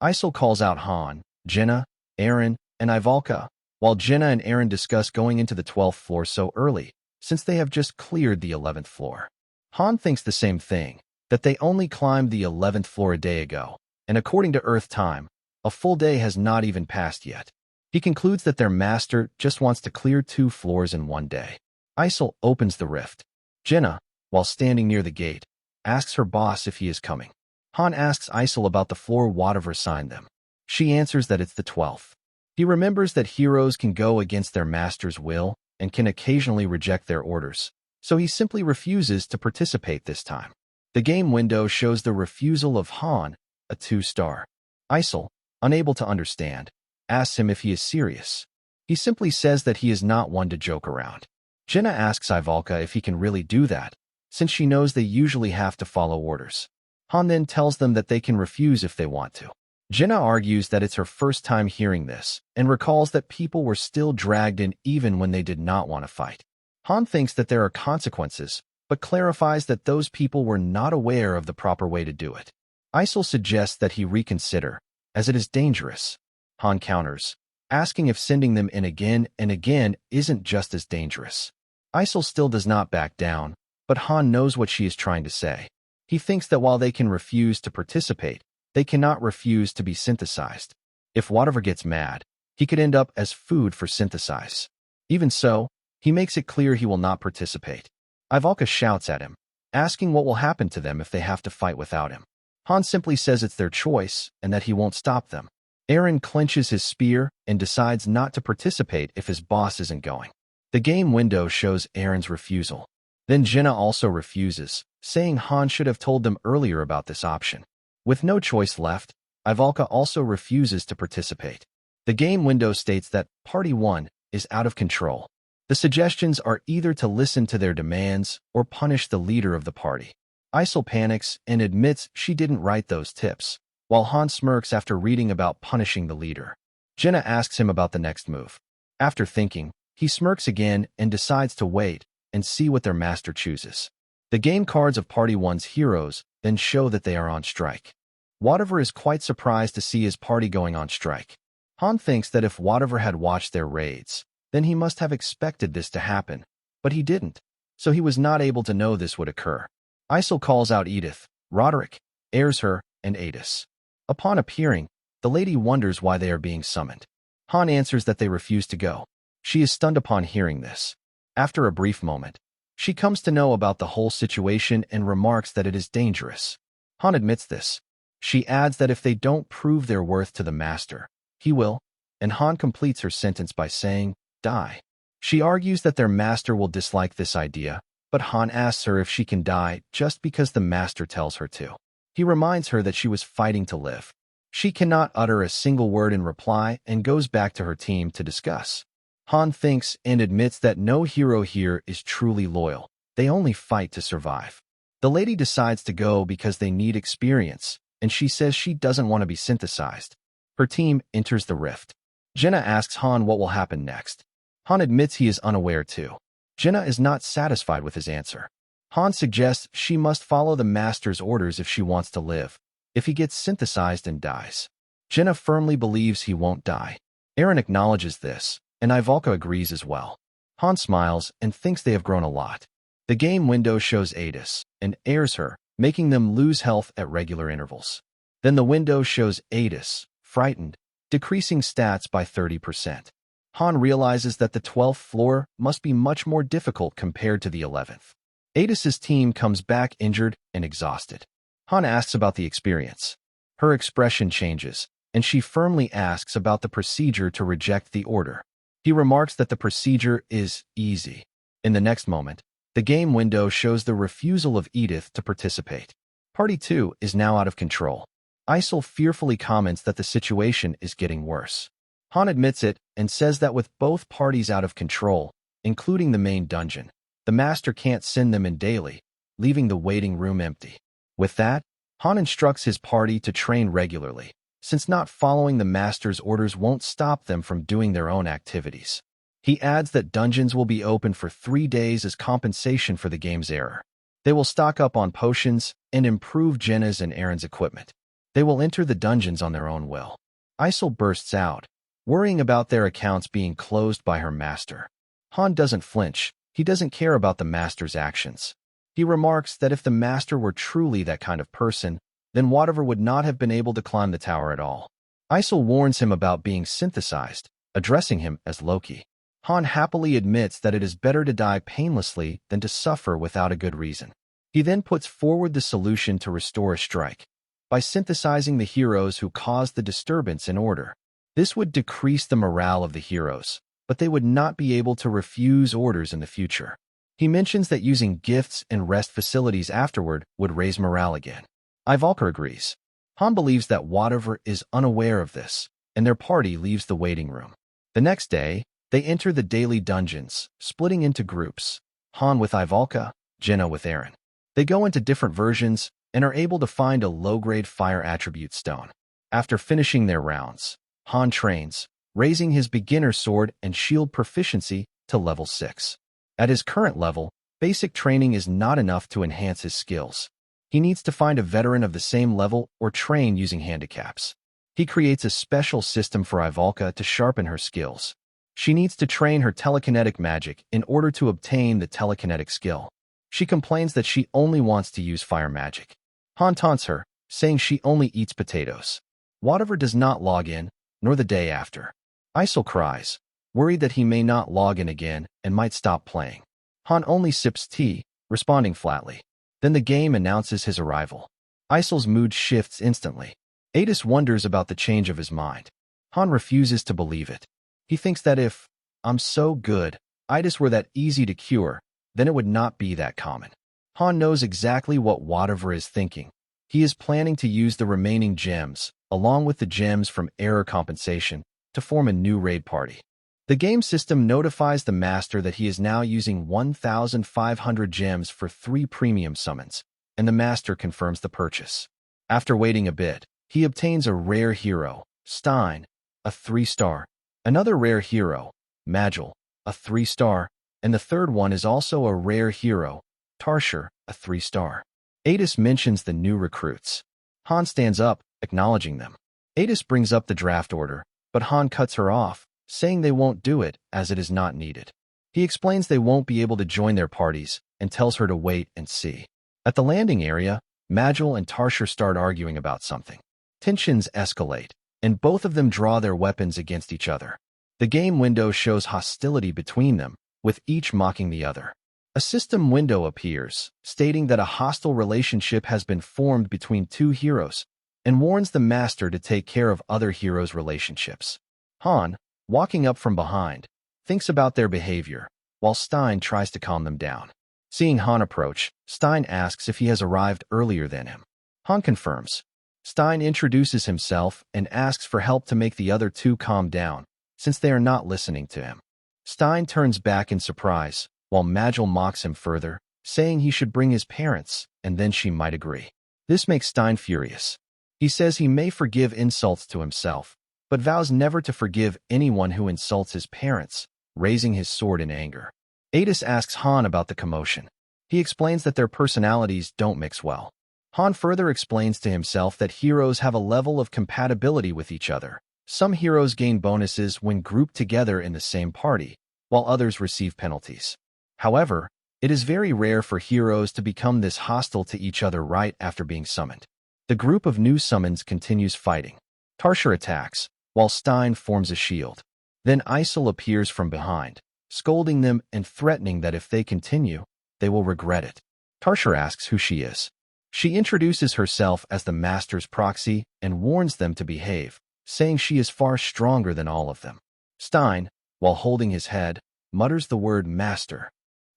Isol calls out Han, Jenna, Eren, and Ivalka, while Jenna and Eren discuss going into the 12th floor so early, since they have just cleared the 11th floor. Han thinks the same thing, that they only climbed the 11th floor a day ago, and according to Earth time, a full day has not even passed yet. He concludes that their master just wants to clear 2 floors in one day. Isol opens the rift. Jenna, while standing near the gate, asks her boss if he is coming. Han asks Isol about the floor whatever assigned them. She answers that it's the 12th. He remembers that heroes can go against their master's will and can occasionally reject their orders, so he simply refuses to participate this time. The game window shows the refusal of Han, a 2-star. Isol, unable to understand, asks him if he is serious. He simply says that he is not one to joke around. Jenna asks Ivalka if he can really do that, since she knows they usually have to follow orders. Han then tells them that they can refuse if they want to. Jenna argues that it's her first time hearing this, and recalls that people were still dragged in even when they did not want to fight. Han thinks that there are consequences, but clarifies that those people were not aware of the proper way to do it. Isol suggests that he reconsider, as it is dangerous. Han counters, asking if sending them in again and again isn't just as dangerous. Isol still does not back down, but Han knows what she is trying to say. He thinks that while they can refuse to participate, they cannot refuse to be synthesized. If whatever gets mad, he could end up as food for synthesize. Even so, he makes it clear he will not participate. Ivalka shouts at him, asking what will happen to them if they have to fight without him. Han simply says it's their choice and that he won't stop them. Eren clenches his spear and decides not to participate if his boss isn't going. The game window shows Eren's refusal. Then Jenna also refuses, saying Han should have told them earlier about this option. With no choice left, Ivalka also refuses to participate. The game window states that Party 1 is out of control. The suggestions are either to listen to their demands or punish the leader of the party. Isol panics and admits she didn't write those tips, while Han smirks after reading about punishing the leader. Jenna asks him about the next move. After thinking, he smirks again and decides to wait and see what their master chooses. The game cards of Party 1's heroes then show that they are on strike. Whatever is quite surprised to see his party going on strike. Han thinks that if Whatever had watched their raids, then he must have expected this to happen, but he didn't, so he was not able to know this would occur. Isol calls out Edith, Roderick, Aresher, and Adis. Upon appearing, the lady wonders why they are being summoned. Han answers that they refuse to go. She is stunned upon hearing this. After a brief moment, She comes to know about the whole situation and remarks that it is dangerous. Han admits this. She adds that if they don't prove their worth to the master, he will, and Han completes her sentence by saying, die. She argues that their master will dislike this idea, but Han asks her if she can die just because the master tells her to. He reminds her that she was fighting to live. She cannot utter a single word in reply and goes back to her team to discuss. Han thinks and admits that no hero here is truly loyal. They only fight to survive. The lady decides to go because they need experience, and she says she doesn't want to be synthesized. Her team enters the rift. Jenna asks Han what will happen next. Han admits he is unaware too. Jenna is not satisfied with his answer. Han suggests she must follow the master's orders if she wants to live. If he gets synthesized and dies. Jenna firmly believes he won't die. Eren acknowledges this, and Ivalka agrees as well. Han smiles and thinks they have grown a lot. The game window shows Adis and airs her, making them lose health at regular intervals. Then the window shows Adis, frightened, decreasing stats by 30%. Han realizes that the 12th floor must be much more difficult compared to the 11th. Adis's team comes back injured and exhausted. Han asks about the experience. Her expression changes, and she firmly asks about the procedure to reject the order. He remarks that the procedure is easy. In the next moment, the game window shows the refusal of Edith to participate. Party 2 is now out of control. Isol fearfully comments that the situation is getting worse. Han admits it and says that with both parties out of control, including the main dungeon, the master can't send them in daily, leaving the waiting room empty. With that, Han instructs his party to train regularly, since not following the master's orders won't stop them from doing their own activities. He adds that dungeons will be open for 3 days as compensation for the game's error. They will stock up on potions and improve Jenna's and Eren's equipment. They will enter the dungeons on their own will. Isol bursts out, worrying about their accounts being closed by her master. Han doesn't flinch. He doesn't care about the master's actions. He remarks that if the master were truly that kind of person, then whatever would not have been able to climb the tower at all. Isol warns him about being synthesized, addressing him as Loki. Han happily admits that it is better to die painlessly than to suffer without a good reason. He then puts forward the solution to restore a strike by synthesizing the heroes who caused the disturbance in order. This would decrease the morale of the heroes, but they would not be able to refuse orders in the future. He mentions that using gifts and rest facilities afterward would raise morale again. Ivalka agrees. Han believes that whatever is unaware of this, and their party leaves the waiting room. The next day, they enter the daily dungeons, splitting into groups. Han with Ivalka, Jenna with Eren. They go into different versions and are able to find a low-grade fire attribute stone. After finishing their rounds, Han trains, raising his beginner sword and shield proficiency to level 6. At his current level, basic training is not enough to enhance his skills. He needs to find a veteran of the same level or train using handicaps. He creates a special system for Ivalka to sharpen her skills. She needs to train her telekinetic magic in order to obtain the telekinetic skill. She complains that she only wants to use fire magic. Han taunts her, saying she only eats potatoes. Whatever does not log in, nor the day after. Isol cries, worried that he may not log in again and might stop playing. Han only sips tea, responding flatly. Then the game announces his arrival. Isol's mood shifts instantly. Adis wonders about the change of his mind. Han refuses to believe it. He thinks that if I'm so good, Adis were that easy to cure, then it would not be that common. Han knows exactly what whatever is thinking. He is planning to use the remaining gems, along with the gems from error compensation, to form a new raid party. The game system notifies the master that he is now using 1,500 gems for 3 premium summons, and the master confirms the purchase. After waiting a bit, he obtains a rare hero, Stein, a 3-star, another rare hero, Magil, a 3-star, and the third one is also a rare hero, Tarsher, a 3-star. Adis mentions the new recruits. Han stands up, acknowledging them. Adis brings up the draft order, but Han cuts her off, saying they won't do it as it is not needed. He explains they won't be able to join their parties and tells her to wait and see. At the landing area, Magil and Tarsher start arguing about something. Tensions escalate, and both of them draw their weapons against each other. The game window shows hostility between them, with each mocking the other. A A system window appears, stating that a hostile relationship has been formed between two heroes, and warns the master to take care of other heroes' relationships. Han, walking up from behind, thinks about their behavior, while Stein tries to calm them down. Seeing Han approach, Stein asks if he has arrived earlier than him. Han confirms. Stein introduces himself and asks for help to make the other two calm down, since they are not listening to him. Stein turns back in surprise, while Magel mocks him further, saying he should bring his parents, and then she might agree. This makes Stein furious. He says he may forgive insults to himself, but vows never to forgive anyone who insults his parents, raising his sword in anger. Adis asks Han about the commotion. He explains that their personalities don't mix well. Han further explains to himself that heroes have a level of compatibility with each other. Some heroes gain bonuses when grouped together in the same party, while others receive penalties. However, it is very rare for heroes to become this hostile to each other right after being summoned. The group of new summons continues fighting. Tarsher attacks, while Stein forms a shield. Then Isol appears from behind, scolding them and threatening that if they continue, they will regret it. Tarsher asks who she is. She introduces herself as the master's proxy and warns them to behave, saying she is far stronger than all of them. Stein, while holding his head, mutters the word master.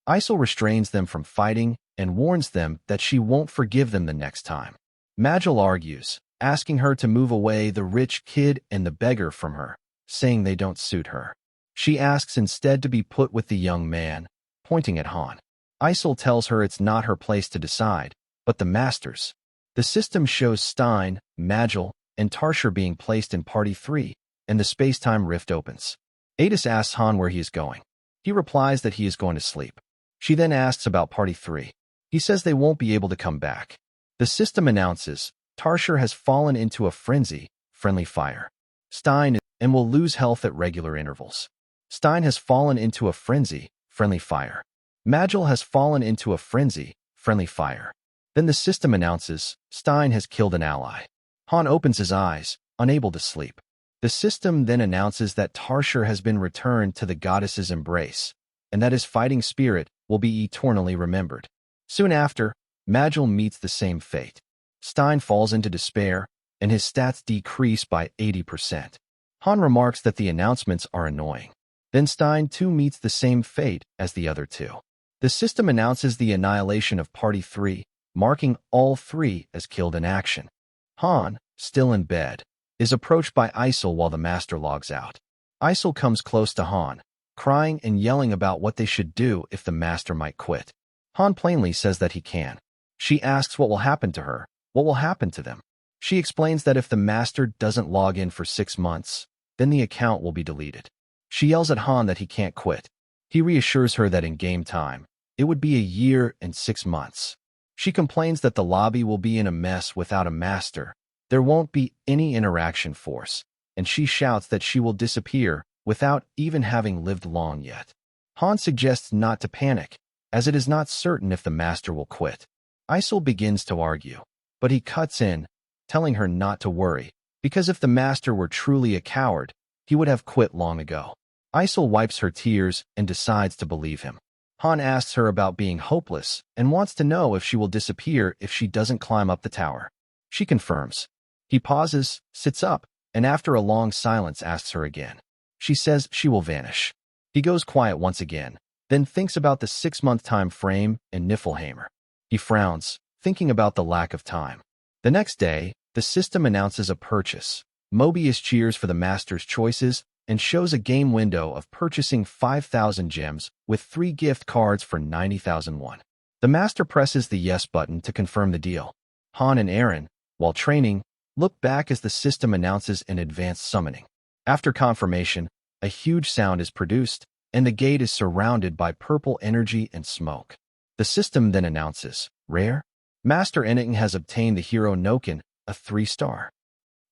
Isol restrains them from fighting and warns them that she won't forgive them the next time. Magel argues, asking her to move away the rich kid and the beggar from her, saying they don't suit her. She asks instead to be put with the young man, pointing at Han. Isol tells her it's not her place to decide, but the master's. The system shows Stein, Magel, and Tarsher being placed in Party 3, and the space-time rift opens. Adis asks Han where he is going. He replies that he is going to sleep. She then asks about Party 3. He says they won't be able to come back. The system announces Tarsher has fallen into a frenzy, friendly fire. Stein and will lose health at regular intervals. Stein has fallen into a frenzy, friendly fire. Magel has fallen into a frenzy, friendly fire. Then the system announces Stein has killed an ally. Han opens his eyes, unable to sleep. The system then announces that Tarsher has been returned to the goddess's embrace, and that his fighting spirit will be eternally remembered. Soon after, Magel meets the same fate. Stein falls into despair, and his stats decrease by 80%. Han remarks that the announcements are annoying. Then Stein too meets the same fate as the other two. The system announces the annihilation of Party 3, marking all three as killed in action. Han, still in bed, is approached by Isol while the master logs out. Isol comes close to Han, crying and yelling about what they should do if the master might quit. Han plainly says that he can. She asks what will happen to her, what will happen to them. She explains that if the master doesn't log in for 6 months, then the account will be deleted. She yells at Han that he can't quit. He reassures her that in game time, it would be a year and 6 months. She complains that the lobby will be in a mess without a master. There won't be any interaction force, and she shouts that she will disappear without even having lived long yet. Han suggests not to panic, as it is not certain if the master will quit. Isol begins to argue, but he cuts in, telling her not to worry, because if the master were truly a coward, he would have quit long ago. Isol wipes her tears and decides to believe him. Han asks her about being hopeless and wants to know if she will disappear if she doesn't climb up the tower. She confirms. He pauses, sits up, and after a long silence asks her again. She says she will vanish. He goes quiet once again, then thinks about the 6-month time frame and Niflheimer. He frowns, thinking about the lack of time. The next day, the system announces a purchase. Mobius cheers for the master's choices and shows a game window of purchasing 5,000 gems with 3 gift cards for 90,000 won. The master presses the yes button to confirm the deal. Han and Eren, while training, look back as the system announces an advanced summoning. After confirmation, a huge sound is produced, and the gate is surrounded by purple energy and smoke. The system then announces, rare? Master Enning has obtained the hero Noken, a 3-star.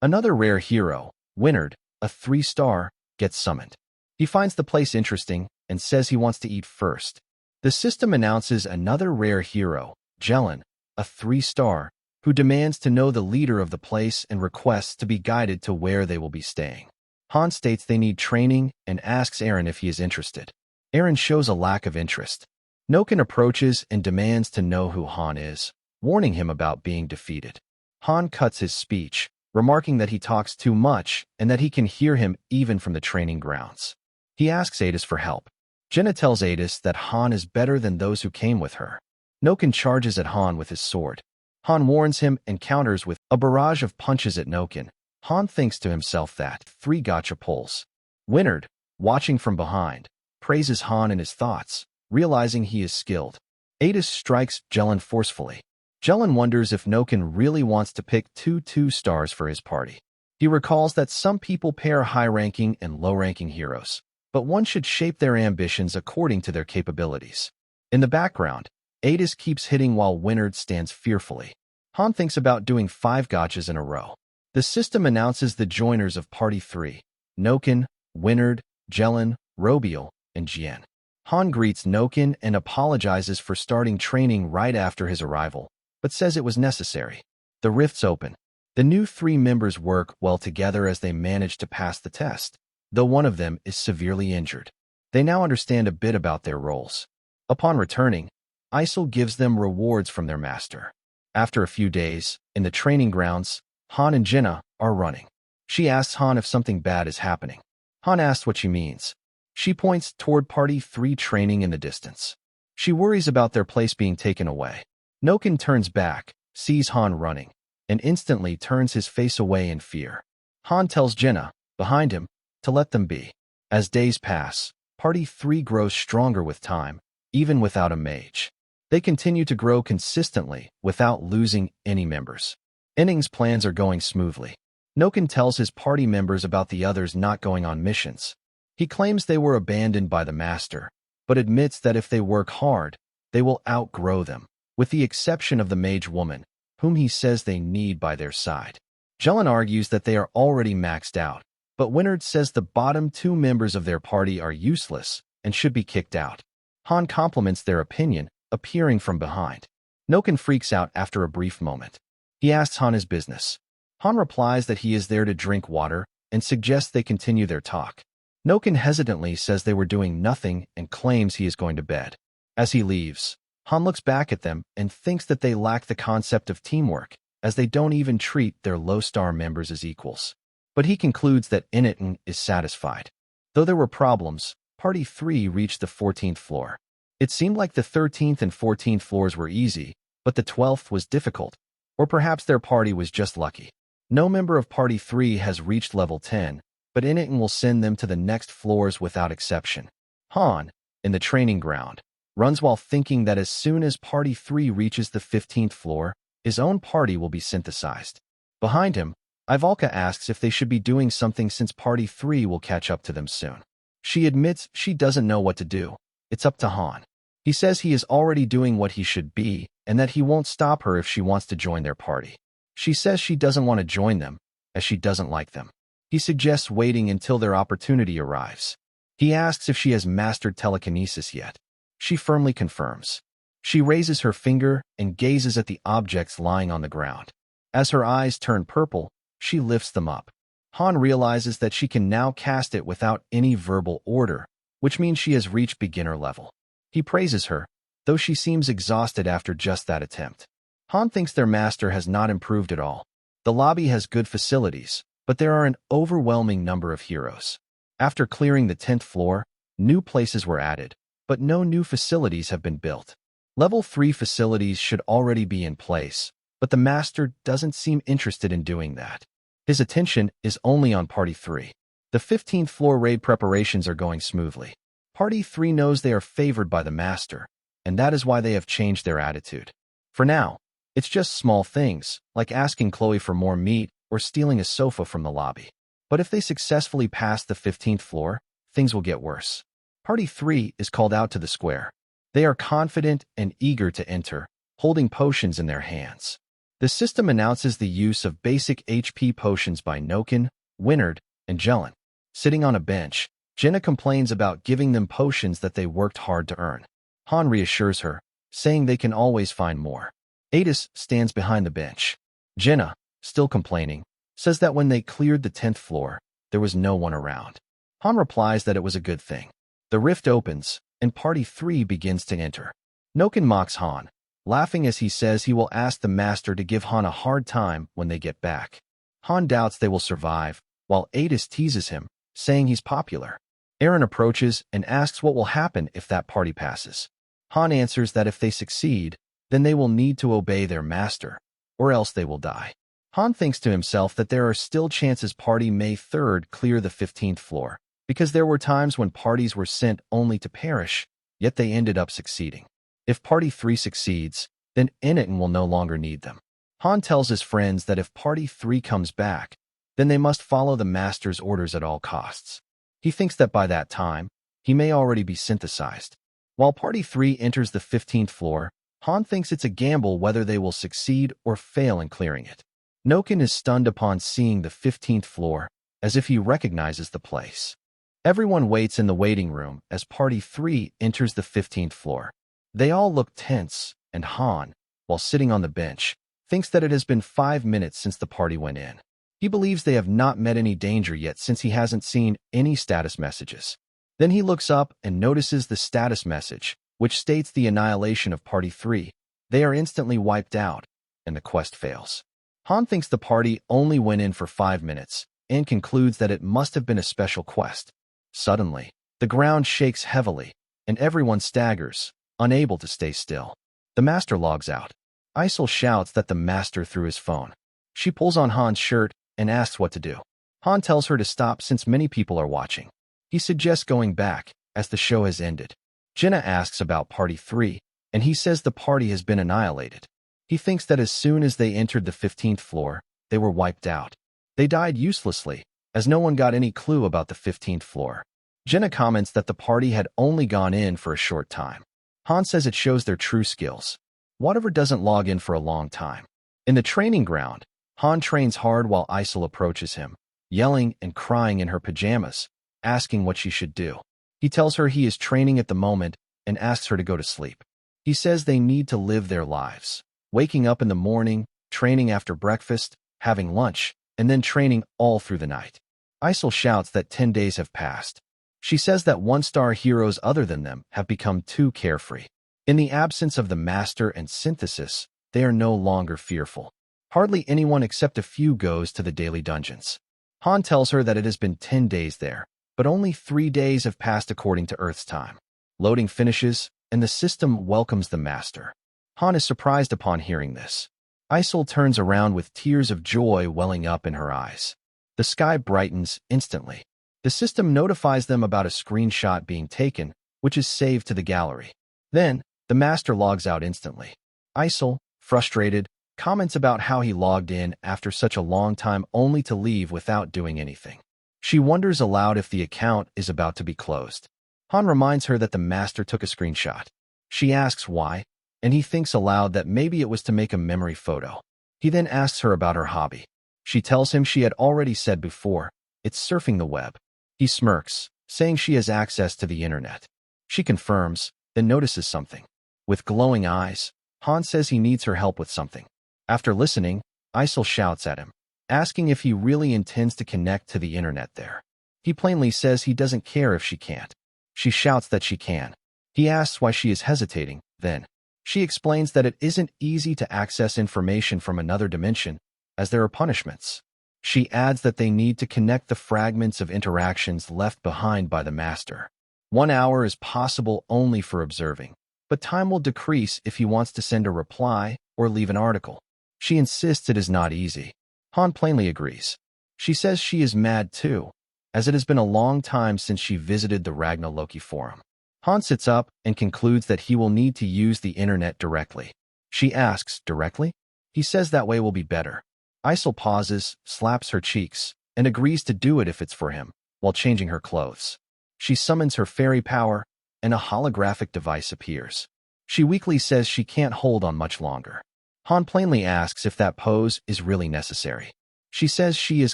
Another rare hero, Winard, a 3-star, gets summoned. He finds the place interesting and says he wants to eat first. The system announces another rare hero, Jelen, a 3-star, who demands to know the leader of the place and requests to be guided to where they will be staying. Han states they need training and asks Eren if he is interested. Eren shows a lack of interest. Noken approaches and demands to know who Han is, warning him about being defeated. Han cuts his speech, remarking that he talks too much and that he can hear him even from the training grounds. He asks Adis for help. Jenna tells Adis that Han is better than those who came with her. Noken charges at Han with his sword. Han warns him and counters with a barrage of punches at Noken. Han thinks to himself that 3 gotcha pulls. Winard, watching from behind, praises Han in his thoughts, realizing he is skilled. Adis strikes Jelen forcefully. Jelen wonders if Noken really wants to pick 2 stars for his party. He recalls that some people pair high-ranking and low-ranking heroes, but one should shape their ambitions according to their capabilities. In the background, Adis keeps hitting while Winard stands fearfully. Han thinks about doing 5 gotchas in a row. The system announces the joiners of Party 3, Noken, Winard, Jelen, Robiel, and Jian. Han greets Noken and apologizes for starting training right after his arrival, but says it was necessary. The rifts open. The new 3 members work well together as they manage to pass the test, though one of them is severely injured. They now understand a bit about their roles. Upon returning, Isel gives them rewards from their master. After a few days, in the training grounds, Han and Jenna are running. She asks Han if something bad is happening. Han asks what she means. She points toward Party 3 training in the distance. She worries about their place being taken away. Noken turns back, sees Han running, and instantly turns his face away in fear. Han tells Jenna, behind him, to let them be. As days pass, Party 3 grows stronger with time, even without a mage. They continue to grow consistently without losing any members. Inning's plans are going smoothly. Noken tells his party members about the others not going on missions. He claims they were abandoned by the master, but admits that if they work hard, they will outgrow them, with the exception of the mage woman, whom he says they need by their side. Jelen argues that they are already maxed out, but Winard says the bottom 2 members of their party are useless and should be kicked out. Han compliments their opinion, appearing from behind. Noken freaks out after a brief moment. He asks Han his business. Han replies that he is there to drink water and suggests they continue their talk. Noken hesitantly says they were doing nothing and claims he is going to bed. As he leaves, Han looks back at them and thinks that they lack the concept of teamwork, as they don't even treat their low-star members as equals. But he concludes that Initen is satisfied. Though there were problems, Party 3 reached the 14th floor. It seemed like the 13th and 14th floors were easy, but the 12th was difficult. Or perhaps their party was just lucky. No member of Party 3 has reached level 10, but Initen will send them to the next floors without exception. Han, in the training ground, runs while thinking that as soon as Party 3 reaches the 15th floor, his own party will be synthesized. Behind him, Ivalka asks if they should be doing something since Party 3 will catch up to them soon. She admits she doesn't know what to do. It's up to Han. He says he is already doing what he should be and that he won't stop her if she wants to join their party. She says she doesn't want to join them, as she doesn't like them. He suggests waiting until their opportunity arrives. He asks if she has mastered telekinesis yet. She firmly confirms. She raises her finger and gazes at the objects lying on the ground. As her eyes turn purple, she lifts them up. Han realizes that she can now cast it without any verbal order, which means she has reached beginner level. He praises her, though she seems exhausted after just that attempt. Han thinks their master has not improved at all. The lobby has good facilities, but there are an overwhelming number of heroes. After clearing the 10th floor, new places were added, but no new facilities have been built. Level 3 facilities should already be in place, but the master doesn't seem interested in doing that. His attention is only on Party 3. The 15th floor raid preparations are going smoothly. Party 3 knows they are favored by the master, and that is why they have changed their attitude. For now, it's just small things, like asking Chloe for more meat or stealing a sofa from the lobby. But if they successfully pass the 15th floor, things will get worse. Party 3 is called out to the square. They are confident and eager to enter, holding potions in their hands. The system announces the use of basic HP potions by Noken, Winard, and Jelen. Sitting on a bench, Jenna complains about giving them potions that they worked hard to earn. Han reassures her, saying they can always find more. Adis stands behind the bench. Jenna, still complaining, says that when they cleared the 10th floor, there was no one around. Han replies that it was a good thing. The rift opens, and Party 3 begins to enter. Noken mocks Han, laughing as he says he will ask the master to give Han a hard time when they get back. Han doubts they will survive, while Adis teases him, saying he's popular. Eren approaches and asks what will happen if that party passes. Han answers that if they succeed, then they will need to obey their master, or else they will die. Han thinks to himself that there are still chances Party May 3rd clear the 15th floor, because there were times when parties were sent only to perish, yet they ended up succeeding. If Party 3 succeeds, then Eniten will no longer need them. Han tells his friends that if Party 3 comes back, then they must follow the master's orders at all costs. He thinks that by that time, he may already be synthesized. While Party 3 enters the 15th floor, Han thinks it's a gamble whether they will succeed or fail in clearing it. Noken is stunned upon seeing the 15th floor, as if he recognizes the place. Everyone waits in the waiting room as Party 3 enters the 15th floor. They all look tense, and Han, while sitting on the bench, thinks that it has been 5 minutes since the party went in. He believes they have not met any danger yet since he hasn't seen any status messages. Then he looks up and notices the status message, which states the annihilation of Party 3. They are instantly wiped out, and the quest fails. Han thinks the party only went in for 5 minutes, and concludes that it must have been a special quest. Suddenly, the ground shakes heavily, and everyone staggers, unable to stay still. The master logs out. Isol shouts that the master threw his phone. She pulls on Han's shirt and asks what to do. Han tells her to stop since many people are watching. He suggests going back, as the show has ended. Jenna asks about Party 3, and he says the party has been annihilated. He thinks that as soon as they entered the 15th floor, they were wiped out. They died uselessly, as no one got any clue about the 15th floor. Jenna comments that the party had only gone in for a short time. Han says it shows their true skills. Whatever doesn't log in for a long time. In the training ground, Han trains hard while Isol approaches him, yelling and crying in her pajamas, asking what she should do. He tells her he is training at the moment and asks her to go to sleep. He says they need to live their lives, waking up in the morning, training after breakfast, having lunch, and then training all through the night. Isol shouts that 10 days have passed. She says that one-star heroes other than them have become too carefree. In the absence of the master and synthesis, they are no longer fearful. Hardly anyone except a few goes to the daily dungeons. Han tells her that it has been 10 days there, but only 3 days have passed according to Earth's time. Loading finishes, and the system welcomes the master. Han is surprised upon hearing this. Isol turns around with tears of joy welling up in her eyes. The sky brightens instantly. The system notifies them about a screenshot being taken, which is saved to the gallery. Then, the master logs out instantly. Isol, frustrated, comments about how he logged in after such a long time only to leave without doing anything. She wonders aloud if the account is about to be closed. Han reminds her that the master took a screenshot. She asks why, and he thinks aloud that maybe it was to make a memory photo. He then asks her about her hobby. She tells him she had already said before, it's surfing the web. He smirks, saying she has access to the internet. She confirms, then notices something. With glowing eyes, Han says he needs her help with something. After listening, Isol shouts at him, asking if he really intends to connect to the internet there. He plainly says he doesn't care if she can't. She shouts that she can. He asks why she is hesitating, then. She explains that it isn't easy to access information from another dimension, as there are punishments. She adds that they need to connect the fragments of interactions left behind by the master. 1 hour is possible only for observing, but time will decrease if he wants to send a reply or leave an article. She insists it is not easy. Han plainly agrees. She says she is mad too, as it has been a long time since she visited the Ragna Loki forum. Han sits up and concludes that he will need to use the internet directly. She asks, directly? He says that way will be better. Isol pauses, slaps her cheeks, and agrees to do it if it's for him, while changing her clothes. She summons her fairy power, and a holographic device appears. She weakly says she can't hold on much longer. Han plainly asks if that pose is really necessary. She says she is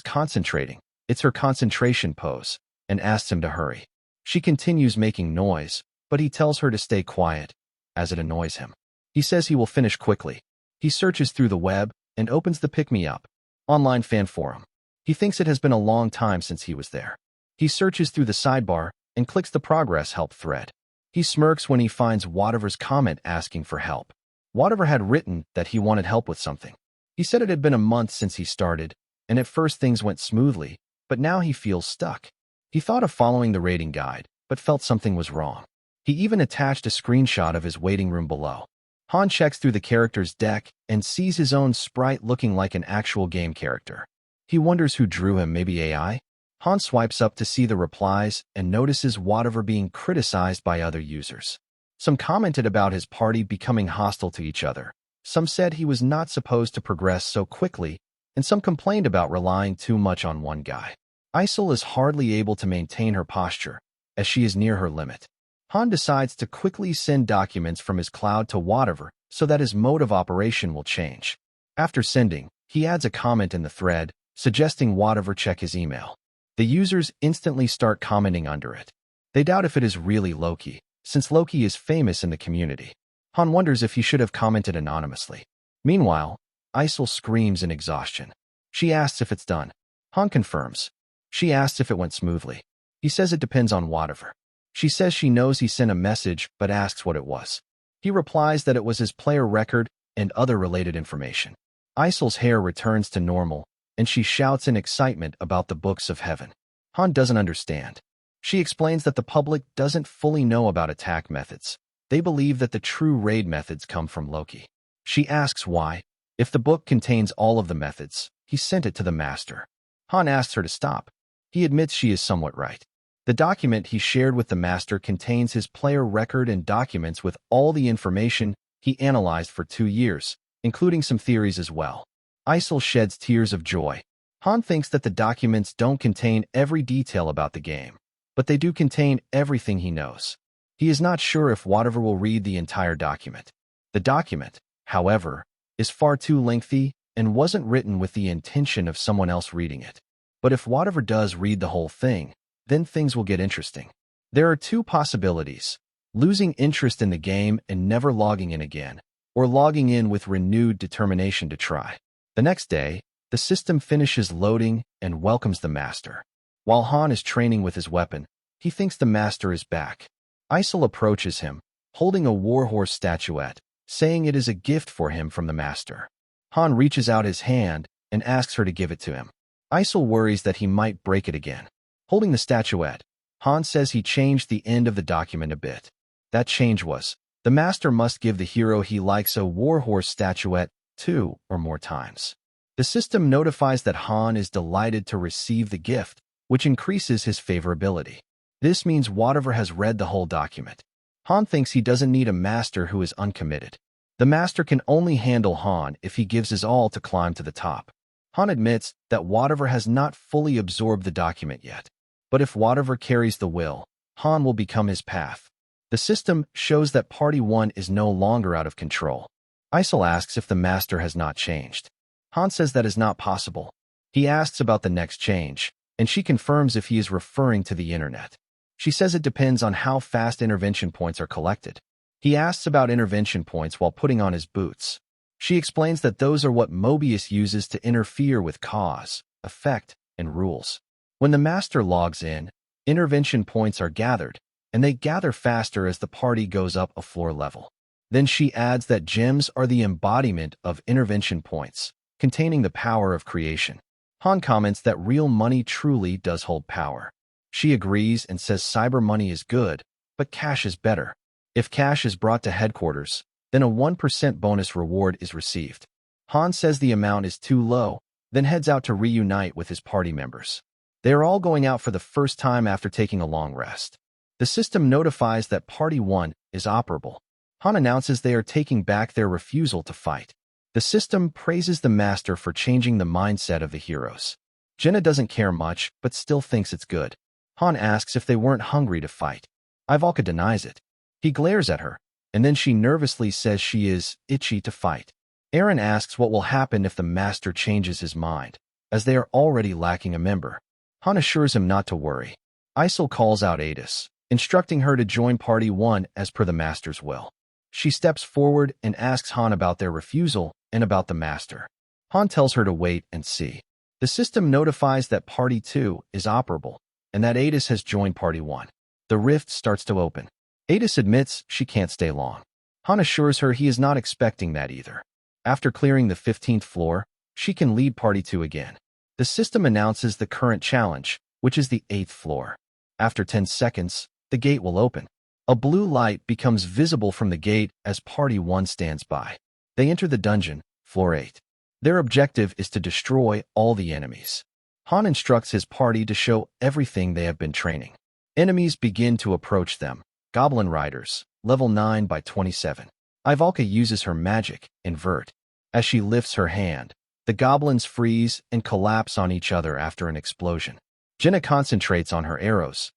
concentrating, it's her concentration pose, and asks him to hurry. She continues making noise, but he tells her to stay quiet, as it annoys him. He says he will finish quickly. He searches through the web and opens the Pick Me Up online fan forum. He thinks it has been a long time since he was there. He searches through the sidebar and clicks the progress help thread. He smirks when he finds Whatever's comment asking for help. Whatever had written that he wanted help with something. He said it had been a month since he started, and at first things went smoothly, but now he feels stuck. He thought of following the rating guide, but felt something was wrong. He even attached a screenshot of his waiting room below. Han checks through the character's deck and sees his own sprite looking like an actual game character. He wonders who drew him, maybe AI? Han swipes up to see the replies and notices Whatever being criticized by other users. Some commented about his party becoming hostile to each other. Some said he was not supposed to progress so quickly, and some complained about relying too much on one guy. Isol is hardly able to maintain her posture, as she is near her limit. Han decides to quickly send documents from his cloud to Whatever so that his mode of operation will change. After sending, he adds a comment in the thread, suggesting Whatever check his email. The users instantly start commenting under it. They doubt if it is really Loki, since Loki is famous in the community. Han wonders if he should have commented anonymously. Meanwhile, Isol screams in exhaustion. She asks if it's done. Han confirms. She asks if it went smoothly. He says it depends on Whatever. She says she knows he sent a message but asks what it was. He replies that it was his player record and other related information. Isol's hair returns to normal, and she shouts in excitement about the books of heaven. Han doesn't understand. She explains that the public doesn't fully know about attack methods. They believe that the true raid methods come from Loki. She asks why. If the book contains all of the methods, he sent it to the master. Han asks her to stop. He admits she is somewhat right. The document he shared with the master contains his player record and documents with all the information he analyzed for 2 years, including some theories as well. Isol sheds tears of joy. Han thinks that the documents don't contain every detail about the game, but they do contain everything he knows. He is not sure if Whatever will read the entire document. The document, however, is far too lengthy and wasn't written with the intention of someone else reading it. But if Whatever does read the whole thing, then things will get interesting. There are 2 possibilities: losing interest in the game and never logging in again, or logging in with renewed determination to try. The next day, the system finishes loading and welcomes the master. While Han is training with his weapon, he thinks the master is back. Isol approaches him, holding a warhorse statuette, saying it is a gift for him from the master. Han reaches out his hand and asks her to give it to him. Isol worries that he might break it again. Holding the statuette, Han says he changed the end of the document a bit. That change was, the master must give the hero he likes a warhorse statuette 2 or more times. The system notifies that Han is delighted to receive the gift, which increases his favorability. This means Whatever has read the whole document. Han thinks he doesn't need a master who is uncommitted. The master can only handle Han if he gives his all to climb to the top. Han admits that Whatever has not fully absorbed the document yet. But if Whatever carries the will, Han will become his path. The system shows that Party 1 is no longer out of control. Isol asks if the master has not changed. Han says that is not possible. He asks about the next change, and she confirms if he is referring to the internet. She says it depends on how fast intervention points are collected. He asks about intervention points while putting on his boots. She explains that those are what Mobius uses to interfere with cause, effect, and rules. When the master logs in, intervention points are gathered, and they gather faster as the party goes up a floor level. Then she adds that gems are the embodiment of intervention points, containing the power of creation. Han comments that real money truly does hold power. She agrees and says cyber money is good, but cash is better. If cash is brought to headquarters, then a 1% bonus reward is received. Han says the amount is too low, then heads out to reunite with his party members. They are all going out for the first time after taking a long rest. The system notifies that Party 1 is operable. Han announces they are taking back their refusal to fight. The system praises the master for changing the mindset of the heroes. Jenna doesn't care much, but still thinks it's good. Han asks if they weren't hungry to fight. Ivalka denies it. He glares at her, and then she nervously says she is itchy to fight. Aaron asks what will happen if the master changes his mind, as they are already lacking a member. Han assures him not to worry. Isol calls out Adis, instructing her to join Party 1 as per the master's will. She steps forward and asks Han about their refusal and about the master. Han tells her to wait and see. The system notifies that Party 2 is operable and that Adis has joined Party 1. The rift starts to open. Adis admits she can't stay long. Han assures her he is not expecting that either. After clearing the 15th floor, she can lead Party 2 again. The system announces the current challenge, which is the 8th floor. After 10 seconds, the gate will open. A blue light becomes visible from the gate as Party 1 stands by. They enter the dungeon, floor 8. Their objective is to destroy all the enemies. Han instructs his party to show everything they have been training. Enemies begin to approach them. Goblin Riders, level 9 by 27. Ivalka uses her magic, invert. As she lifts her hand, the goblins freeze and collapse on each other after an explosion. Jenna concentrates on her arrows.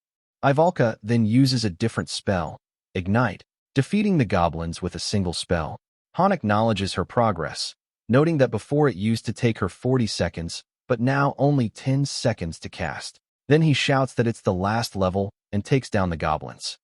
Ivalka then uses a different spell, ignite, defeating the goblins with a single spell. Han acknowledges her progress, noting that before it used to take her 40 seconds, but now only 10 seconds to cast. Then he shouts that it's the last level and takes down the goblins.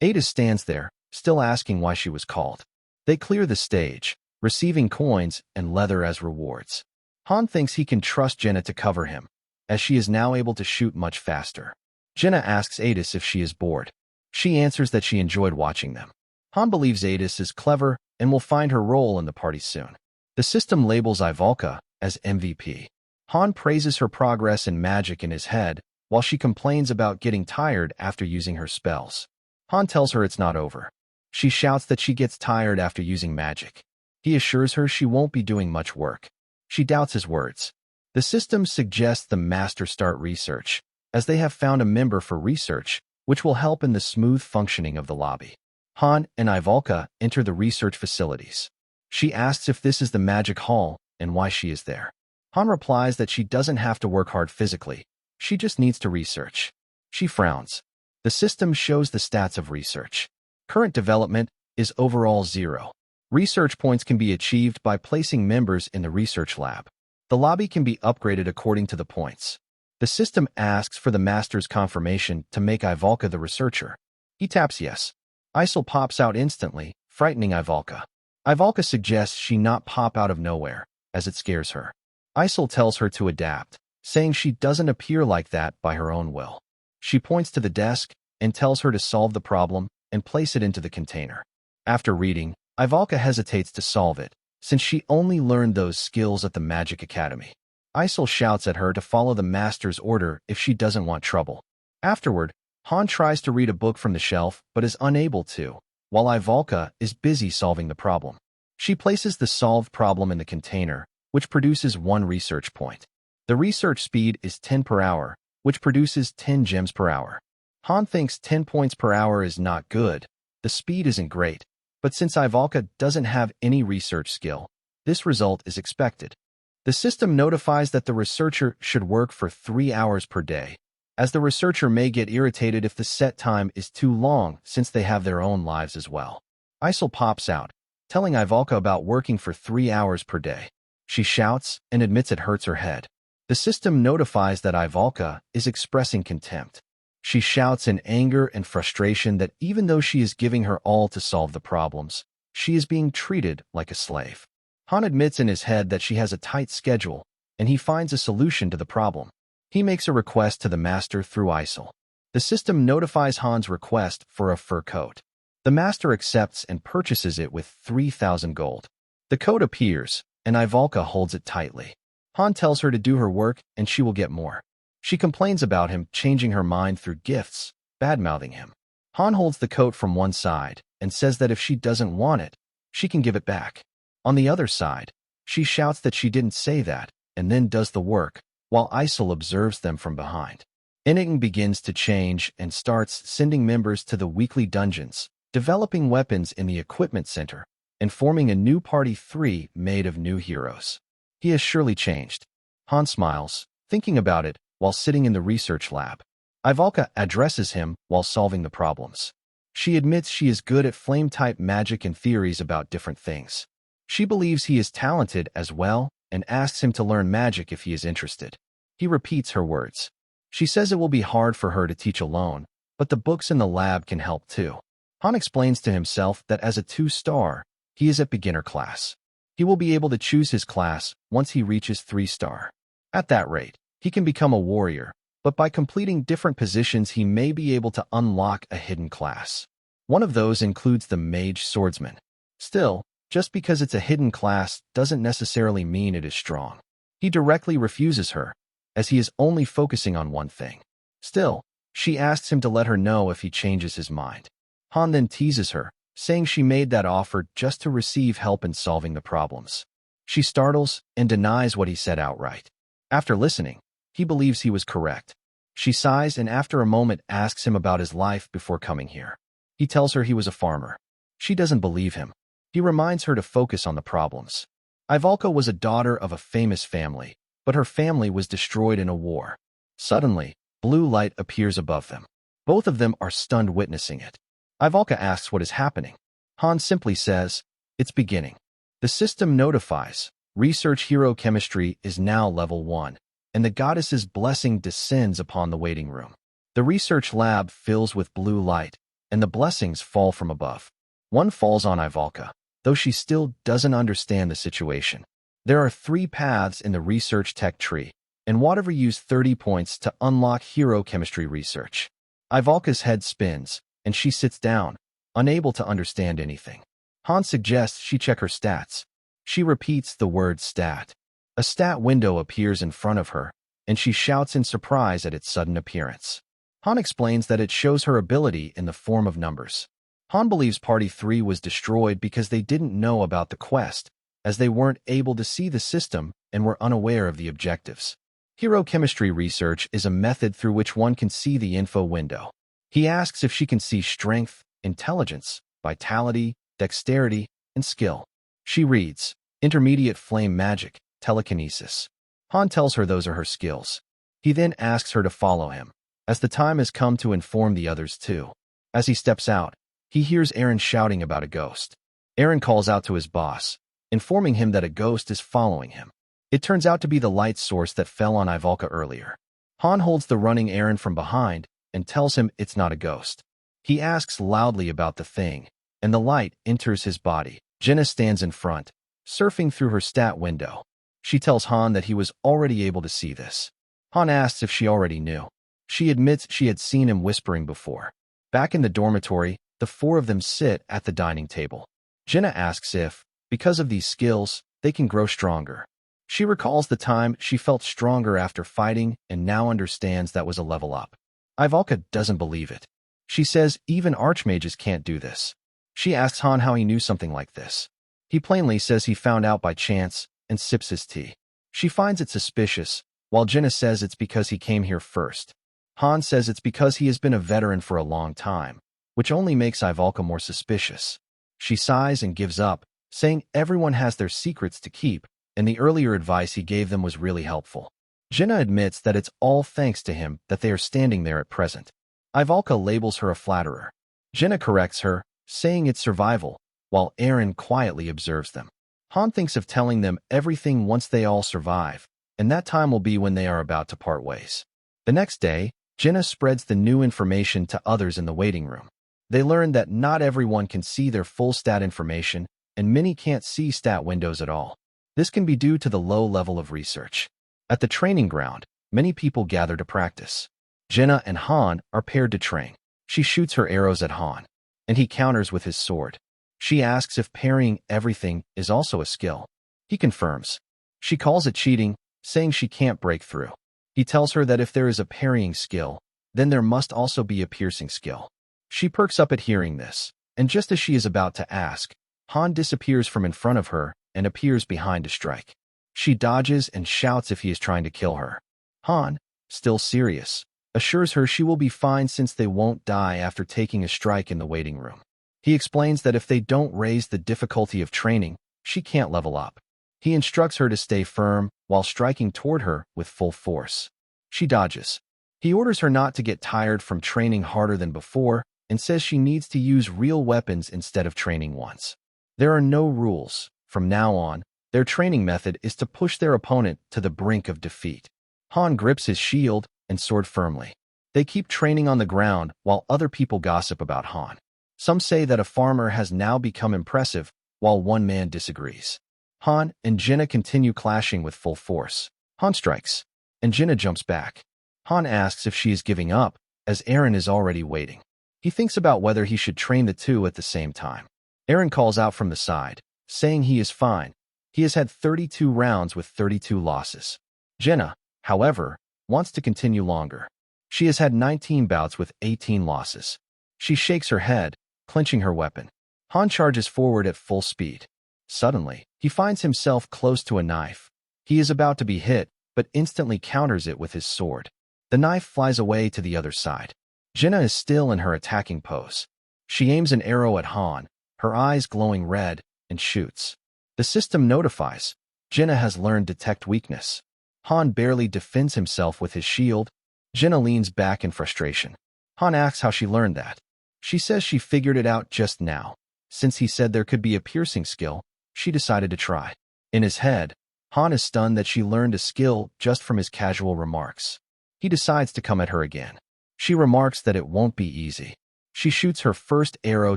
Ada stands there, still asking why she was called. They clear the stage, receiving coins and leather as rewards. Han thinks he can trust Jenna to cover him, as she is now able to shoot much faster. Jenna asks Adis if she is bored. She answers that she enjoyed watching them. Han believes Adis is clever and will find her role in the party soon. The system labels Ivalka as MVP. Han praises her progress in magic in his head, while she complains about getting tired after using her spells. Han tells her it's not over. She shouts that she gets tired after using magic. He assures her she won't be doing much work. She doubts his words. The system suggests the master start research, as they have found a member for research, which will help in the smooth functioning of the lobby. Han and Ivalka enter the research facilities. She asks if this is the magic hall and why she is there. Han replies that she doesn't have to work hard physically. She just needs to research. She frowns. The system shows the stats of research. Current development is overall 0. Research points can be achieved by placing members in the research lab. The lobby can be upgraded according to the points. The system asks for the master's confirmation to make Ivalka the researcher. He taps yes. Isel pops out instantly, frightening Ivalka. Ivalka suggests she not pop out of nowhere, as it scares her. Isel tells her to adapt, saying she doesn't appear like that by her own will. She points to the desk and tells her to solve the problem and place it into the container. After reading, Ivalka hesitates to solve it, since she only learned those skills at the Magic Academy. Isel shouts at her to follow the master's order if she doesn't want trouble. Afterward, Han tries to read a book from the shelf but is unable to, while Ivalka is busy solving the problem. She places the solved problem in the container, which produces 1 research point. The research speed is 10 per hour, which produces 10 gems per hour. Han thinks 10 points per hour is not good. The speed isn't great, but since Ivalka doesn't have any research skill, this result is expected. The system notifies that the researcher should work for 3 hours per day, as the researcher may get irritated if the set time is too long since they have their own lives as well. Isel pops out, telling Ivalka about working for 3 hours per day. She shouts and admits it hurts her head. The system notifies that Ivalka is expressing contempt. She shouts in anger and frustration that even though she is giving her all to solve the problems, she is being treated like a slave. Han admits in his head that she has a tight schedule, and he finds a solution to the problem. He makes a request to the master through Isel. The system notifies Han's request for a fur coat. The master accepts and purchases it with 3,000 gold. The coat appears, and Ivalka holds it tightly. Han tells her to do her work and she will get more. She complains about him changing her mind through gifts, bad-mouthing him. Han holds the coat from one side and says that if she doesn't want it, she can give it back. On the other side, she shouts that she didn't say that and then does the work, while Isel observes them from behind. Enigma begins to change and starts sending members to the weekly dungeons, developing weapons in the equipment center, and forming a new Party 3 made of new heroes. He has surely changed. Han smiles, thinking about it, while sitting in the research lab. Ivalka addresses him while solving the problems. She admits she is good at flame-type magic and theories about different things. She believes he is talented as well and asks him to learn magic if he is interested. He repeats her words. She says it will be hard for her to teach alone, but the books in the lab can help too. Han explains to himself that as a 2-star, he is at beginner class. He will be able to choose his class once he reaches 3-star. At that rate, he can become a warrior, but by completing different positions he may be able to unlock a hidden class. One of those includes the mage swordsman. Still, just because it's a hidden class doesn't necessarily mean it is strong. He directly refuses her, as he is only focusing on one thing. Still, she asks him to let her know if he changes his mind. Han then teases her, saying she made that offer just to receive help in solving the problems. She startles and denies what he said outright. After listening, he believes he was correct. She sighs and after a moment asks him about his life before coming here. He tells her he was a farmer. She doesn't believe him. He reminds her to focus on the problems. Ivalka was a daughter of a famous family, but her family was destroyed in a war. Suddenly, blue light appears above them. Both of them are stunned witnessing it. Ivalka asks what is happening. Han simply says, "It's beginning." The system notifies, research hero chemistry is now level 1, and the goddess's blessing descends upon the waiting room. The research lab fills with blue light, and the blessings fall from above. One falls on Ivalka, though she still doesn't understand the situation. There are 3 paths in the research tech tree, and whatever use 30 points to unlock hero chemistry research. Ivalka's head spins, and she sits down, unable to understand anything. Han suggests she check her stats. She repeats the word stat. A stat window appears in front of her, and she shouts in surprise at its sudden appearance. Han explains that it shows her ability in the form of numbers. Han believes Party 3 was destroyed because they didn't know about the quest, as they weren't able to see the system and were unaware of the objectives. Hero chemistry research is a method through which one can see the info window. He asks if she can see strength, intelligence, vitality, dexterity, and skill. She reads, intermediate flame magic, telekinesis. Han tells her those are her skills. He then asks her to follow him, as the time has come to inform the others too. As he steps out, he hears Eren shouting about a ghost. Eren calls out to his boss, informing him that a ghost is following him. It turns out to be the light source that fell on Ivalka earlier. Han holds the running Eren from behind and tells him it's not a ghost. He asks loudly about the thing, and the light enters his body. Jenna stands in front, surfing through her stat window. She tells Han that he was already able to see this. Han asks if she already knew. She admits she had seen him whispering before. Back in the dormitory, the 4 of them sit at the dining table. Jenna asks if, because of these skills, they can grow stronger. She recalls the time she felt stronger after fighting and now understands that was a level up. Ivalka doesn't believe it. She says even archmages can't do this. She asks Han how he knew something like this. He plainly says he found out by chance and sips his tea. She finds it suspicious, while Jenna says it's because he came here first. Han says it's because he has been a veteran for a long time, which only makes Ivalka more suspicious. She sighs and gives up, saying everyone has their secrets to keep, and the earlier advice he gave them was really helpful. Jenna admits that it's all thanks to him that they are standing there at present. Ivalka labels her a flatterer. Jenna corrects her, saying it's survival, while Eren quietly observes them. Han thinks of telling them everything once they all survive, and that time will be when they are about to part ways. The next day, Jenna spreads the new information to others in the waiting room. They learn that not everyone can see their full stat information, and many can't see stat windows at all. This can be due to the low level of research. At the training ground, many people gather to practice. Jenna and Han are paired to train. She shoots her arrows at Han, and he counters with his sword. She asks if parrying everything is also a skill. He confirms. She calls it cheating, saying she can't break through. He tells her that if there is a parrying skill, then there must also be a piercing skill. She perks up at hearing this, and just as she is about to ask, Han disappears from in front of her and appears behind to strike. She dodges and shouts if he is trying to kill her. Han, still serious, assures her she will be fine since they won't die after taking a strike in the waiting room. He explains that if they don't raise the difficulty of training, she can't level up. He instructs her to stay firm while striking toward her with full force. She dodges. He orders her not to get tired from training harder than before and says she needs to use real weapons instead of training once. There are no rules. From now on, their training method is to push their opponent to the brink of defeat. Han grips his shield and sword firmly. They keep training on the ground while other people gossip about Han. Some say that a farmer has now become impressive, while one man disagrees. Han and Jenna continue clashing with full force. Han strikes, and Jenna jumps back. Han asks if she is giving up, as Eren is already waiting. He thinks about whether he should train the two at the same time. Eren calls out from the side, saying he is fine. He has had 32 rounds with 32 losses. Jenna, however, wants to continue longer. She has had 19 bouts with 18 losses. She shakes her head, clenching her weapon. Han charges forward at full speed. Suddenly, he finds himself close to a knife. He is about to be hit, but instantly counters it with his sword. The knife flies away to the other side. Jenna is still in her attacking pose. She aims an arrow at Han, her eyes glowing red, and shoots. The system notifies. Jenna has learned detect weakness. Han barely defends himself with his shield. Jenna leans back in frustration. Han asks how she learned that. She says she figured it out just now. Since he said there could be a piercing skill, she decided to try. In his head, Han is stunned that she learned a skill just from his casual remarks. He decides to come at her again. She remarks that it won't be easy. She shoots her first arrow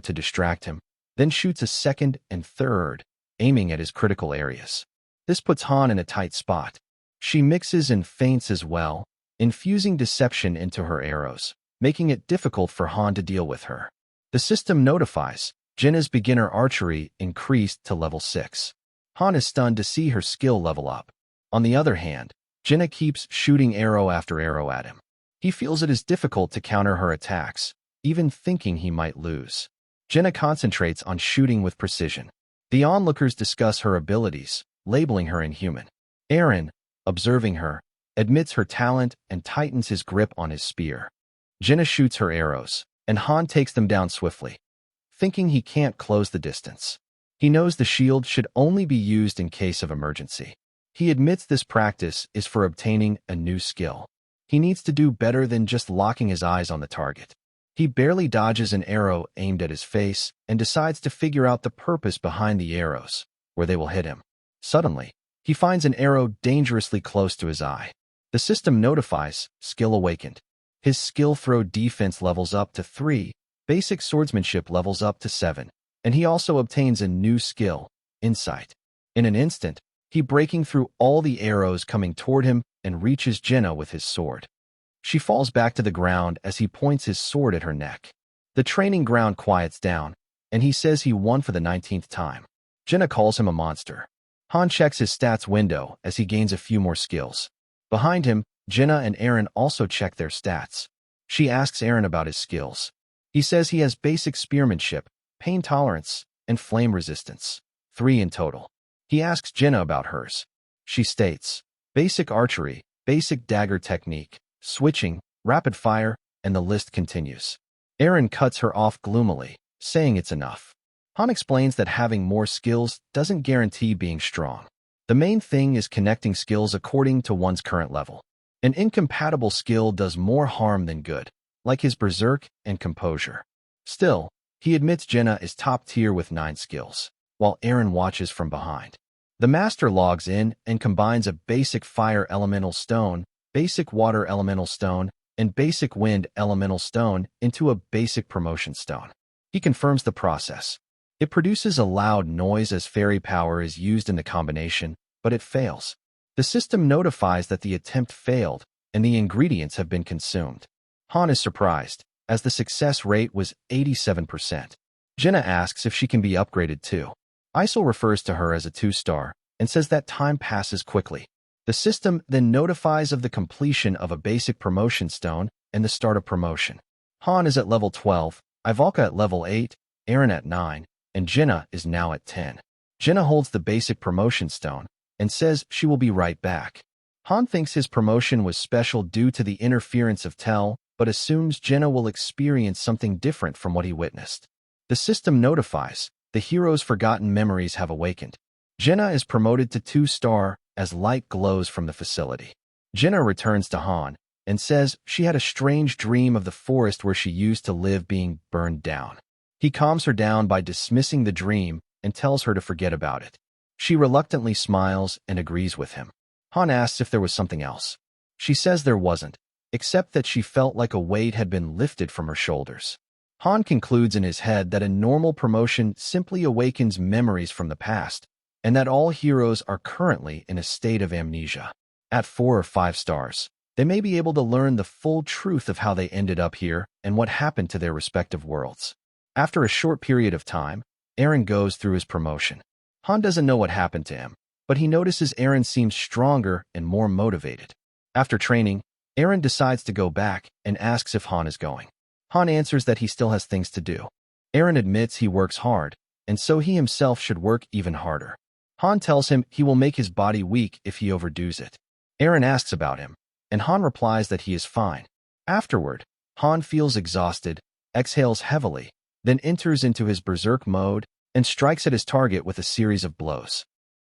to distract him, then shoots a second and third, aiming at his critical areas. This puts Han in a tight spot. She mixes and feints as well, infusing deception into her arrows, making it difficult for Han to deal with her. The system notifies. Jenna's beginner archery increased to level 6. Han is stunned to see her skill level up. On the other hand, Jenna keeps shooting arrow after arrow at him. He feels it is difficult to counter her attacks, even thinking he might lose. Jenna concentrates on shooting with precision. The onlookers discuss her abilities, labeling her inhuman. Eren, observing her, admits her talent and tightens his grip on his spear. Jenna shoots her arrows, and Han takes them down swiftly, thinking he can't close the distance. He knows the shield should only be used in case of emergency. He admits this practice is for obtaining a new skill. He needs to do better than just locking his eyes on the target. He barely dodges an arrow aimed at his face and decides to figure out the purpose behind the arrows, where they will hit him. Suddenly, he finds an arrow dangerously close to his eye. The system notifies, skill awakened. His skill throw defense levels up to 3, basic swordsmanship levels up to 7, and he also obtains a new skill, insight. In an instant, he breaking through all the arrows coming toward him and reaches Jenna with his sword. She falls back to the ground as he points his sword at her neck. The training ground quiets down, and he says he won for the 19th time. Jenna calls him a monster. Han checks his stats window as he gains a few more skills. Behind him, Jenna and Eren also check their stats. She asks Eren about his skills. He says he has basic spearmanship, pain tolerance, and flame resistance, 3 in total. He asks Jenna about hers. She states, basic archery, basic dagger technique, switching, rapid fire, and the list continues. Eren cuts her off gloomily, saying it's enough. Han explains that having more skills doesn't guarantee being strong. The main thing is connecting skills according to one's current level. An incompatible skill does more harm than good, like his berserk and composure. Still, he admits Jenna is top tier with 9 skills, while Eren watches from behind. The master logs in and combines a basic fire elemental stone, basic water elemental stone, and basic wind elemental stone into a basic promotion stone. He confirms the process. It produces a loud noise as fairy power is used in the combination, but it fails. The system notifies that the attempt failed and the ingredients have been consumed. Han is surprised, as the success rate was 87%. Jenna asks if she can be upgraded too. Isol refers to her as a 2-star and says that time passes quickly. The system then notifies of the completion of a basic promotion stone and the start of promotion. Han is at level 12, Ivalka at level 8, Eren at 9, and Jenna is now at 10. Jenna holds the basic promotion stone and says she will be right back. Han thinks his promotion was special due to the interference of Tell, but assumes Jenna will experience something different from what he witnessed. The system notifies, the hero's forgotten memories have awakened. Jenna is promoted to 2-star as light glows from the facility. Jenna returns to Han and says she had a strange dream of the forest where she used to live being burned down. He calms her down by dismissing the dream and tells her to forget about it. She reluctantly smiles and agrees with him. Han asks if there was something else. She says there wasn't, except that she felt like a weight had been lifted from her shoulders. Han concludes in his head that a normal promotion simply awakens memories from the past, and that all heroes are currently in a state of amnesia. At 4 or 5 stars, They may be able to learn the full truth of how they ended up here and what happened to their respective worlds. After a short period of time, Eren goes through his promotion. Han doesn't know what happened to him, but he notices Eren seems stronger and more motivated. After training, Eren decides to go back and asks if Han is going. Han answers that he still has things to do. Eren admits he works hard, and so he himself should work even harder. Han tells him he will make his body weak if he overdoes it. Eren asks about him, and Han replies that he is fine. Afterward, Han feels exhausted, exhales heavily, then enters into his berserk mode and strikes at his target with a series of blows.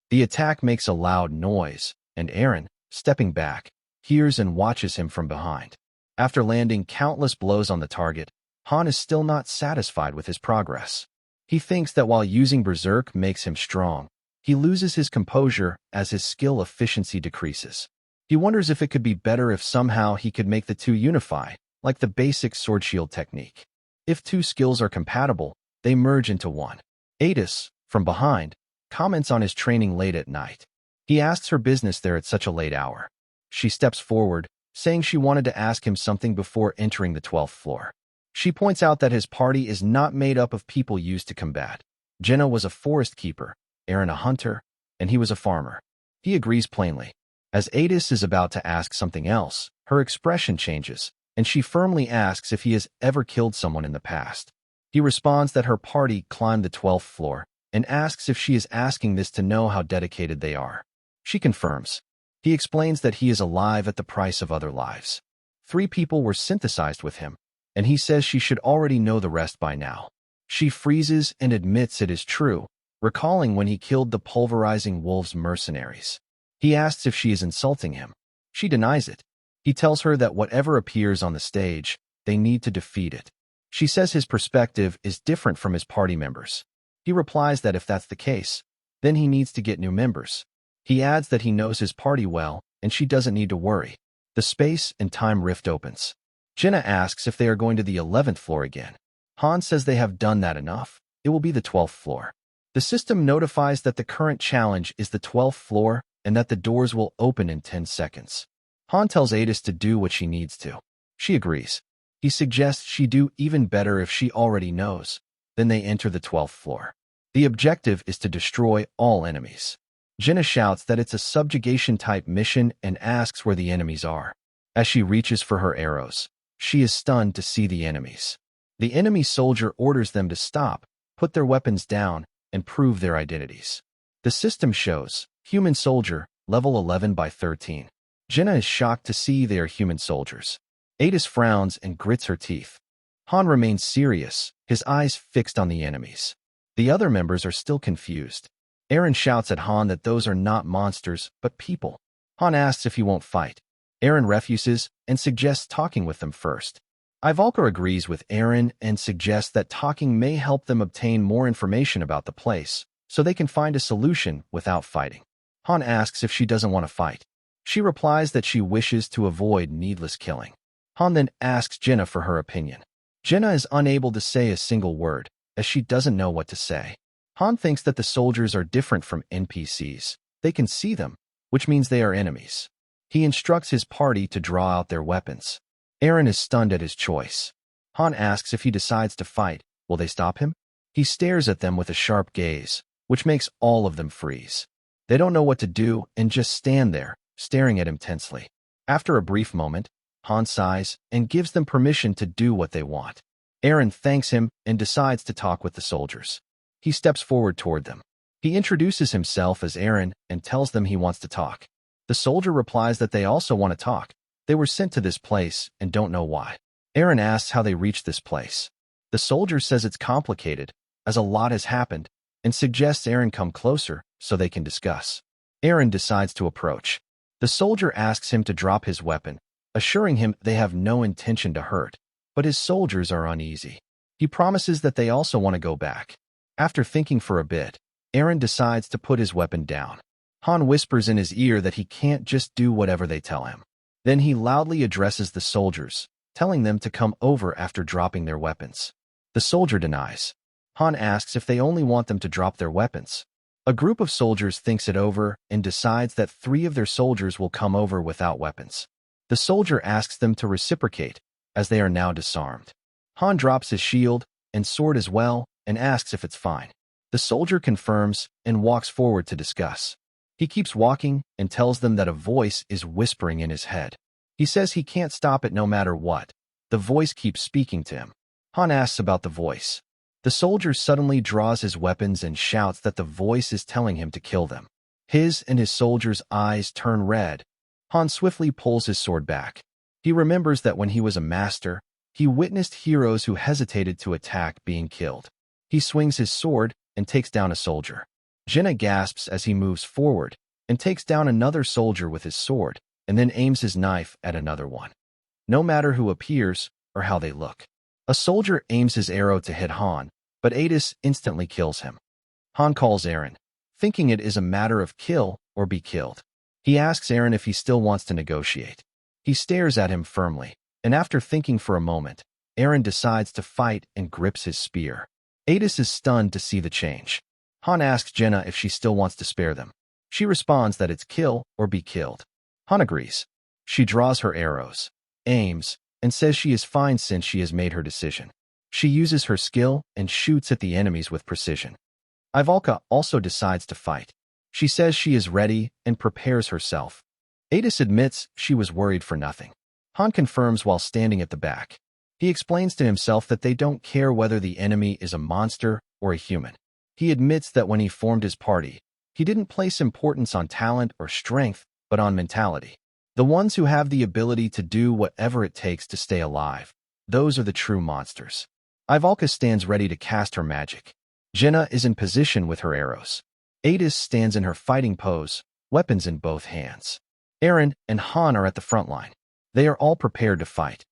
The attack makes a loud noise, and Eren, stepping back, hears and watches him from behind. After landing countless blows on the target, Han is still not satisfied with his progress. He thinks that while using berserk makes him strong, he loses his composure as his skill efficiency decreases. He wonders if it could be better if somehow he could make the two unify, like the basic sword shield technique. If two skills are compatible, they merge into one. Adis, from behind, comments on his training late at night. He asks her business there at such a late hour. She steps forward, saying she wanted to ask him something before entering the 12th floor. She points out that his party is not made up of people used to combat. Jenna was a forest keeper, Eren a hunter, and he was a farmer. He agrees plainly. As Adis is about to ask something else, her expression changes, and she firmly asks if he has ever killed someone in the past. He responds that her party climbed the 12th floor and asks if she is asking this to know how dedicated they are. She confirms. He explains that he is alive at the price of other lives. 3 people were synthesized with him, and he says she should already know the rest by now. She freezes and admits it is true, recalling when he killed the pulverizing wolves mercenaries. He asks if she is insulting him. She denies it. He tells her that whatever appears on the stage, they need to defeat it. She says his perspective is different from his party members. He replies that if that's the case, then he needs to get new members. He adds that he knows his party well, and she doesn't need to worry. The space and time rift opens. Jenna asks if they are going to the 11th floor again. Han says they have done that enough. It will be the 12th floor. The system notifies that the current challenge is the 12th floor and that the doors will open in 10 seconds. Han tells Adis to do what she needs to. She agrees. He suggests she do even better if she already knows. Then they enter the 12th floor. The objective is to destroy all enemies. Jenna shouts that it's a subjugation-type mission and asks where the enemies are. As she reaches for her arrows, she is stunned to see the enemies. The enemy soldier orders them to stop, put their weapons down, and prove their identities. The system shows, human soldier, level 11 by 13. Jenna is shocked to see they are human soldiers. Adis frowns and grits her teeth. Han remains serious, his eyes fixed on the enemies. The other members are still confused. Eren shouts at Han that those are not monsters, but people. Han asks if he won't fight. Eren refuses and suggests talking with them first. Ivalkar agrees with Eren and suggests that talking may help them obtain more information about the place, so they can find a solution without fighting. Han asks if she doesn't want to fight. She replies that she wishes to avoid needless killing. Han then asks Jenna for her opinion. Jenna is unable to say a single word, as she doesn't know what to say. Han thinks that the soldiers are different from NPCs. They can see them, which means they are enemies. He instructs his party to draw out their weapons. Eren is stunned at his choice. Han asks if he decides to fight, will they stop him? He stares at them with a sharp gaze, which makes all of them freeze. They don't know what to do and just stand there, staring at him tensely. After a brief moment, Han sighs and gives them permission to do what they want. Eren thanks him and decides to talk with the soldiers. He steps forward toward them. He introduces himself as Eren and tells them he wants to talk. The soldier replies that they also want to talk. They were sent to this place and don't know why. Eren asks how they reached this place. The soldier says it's complicated, as a lot has happened, and suggests Eren come closer so they can discuss. Eren decides to approach. The soldier asks him to drop his weapon, assuring him they have no intention to hurt, but his soldiers are uneasy. He promises that they also want to go back. After thinking for a bit, Eren decides to put his weapon down. Han whispers in his ear that he can't just do whatever they tell him. Then he loudly addresses the soldiers, telling them to come over after dropping their weapons. The soldier denies. Han asks if they only want them to drop their weapons. A group of soldiers thinks it over and decides that 3 of their soldiers will come over without weapons. The soldier asks them to reciprocate, as they are now disarmed. Han drops his shield and sword as well and asks if it's fine. The soldier confirms and walks forward to discuss. He keeps walking and tells them that a voice is whispering in his head. He says he can't stop it no matter what. The voice keeps speaking to him. Han asks about the voice. The soldier suddenly draws his weapons and shouts that the voice is telling him to kill them. His and his soldiers' eyes turn red. Han swiftly pulls his sword back. He remembers that when he was a master, he witnessed heroes who hesitated to attack being killed. He swings his sword and takes down a soldier. Jinnah gasps as he moves forward and takes down another soldier with his sword and then aims his knife at another one. No matter who appears or how they look. A soldier aims his arrow to hit Han, but Adis instantly kills him. Han calls Eren, thinking it is a matter of kill or be killed. He asks Eren if he still wants to negotiate. He stares at him firmly, and after thinking for a moment, Eren decides to fight and grips his spear. Adis is stunned to see the change. Han asks Jinnah if she still wants to spare them. She responds that it's kill or be killed. Han agrees. She draws her arrows, aims, and says she is fine since she has made her decision. She uses her skill and shoots at the enemies with precision. Ivalka also decides to fight. She says she is ready and prepares herself. Adis admits she was worried for nothing. Han confirms while standing at the back. He explains to himself that they don't care whether the enemy is a monster or a human. He admits that when he formed his party, he didn't place importance on talent or strength, but on mentality. The ones who have the ability to do whatever it takes to stay alive, those are the true monsters. Ivalka stands ready to cast her magic. Jinnah is in position with her arrows. Adis stands in her fighting pose, weapons in both hands. Eren and Han are at the front line. They are all prepared to fight.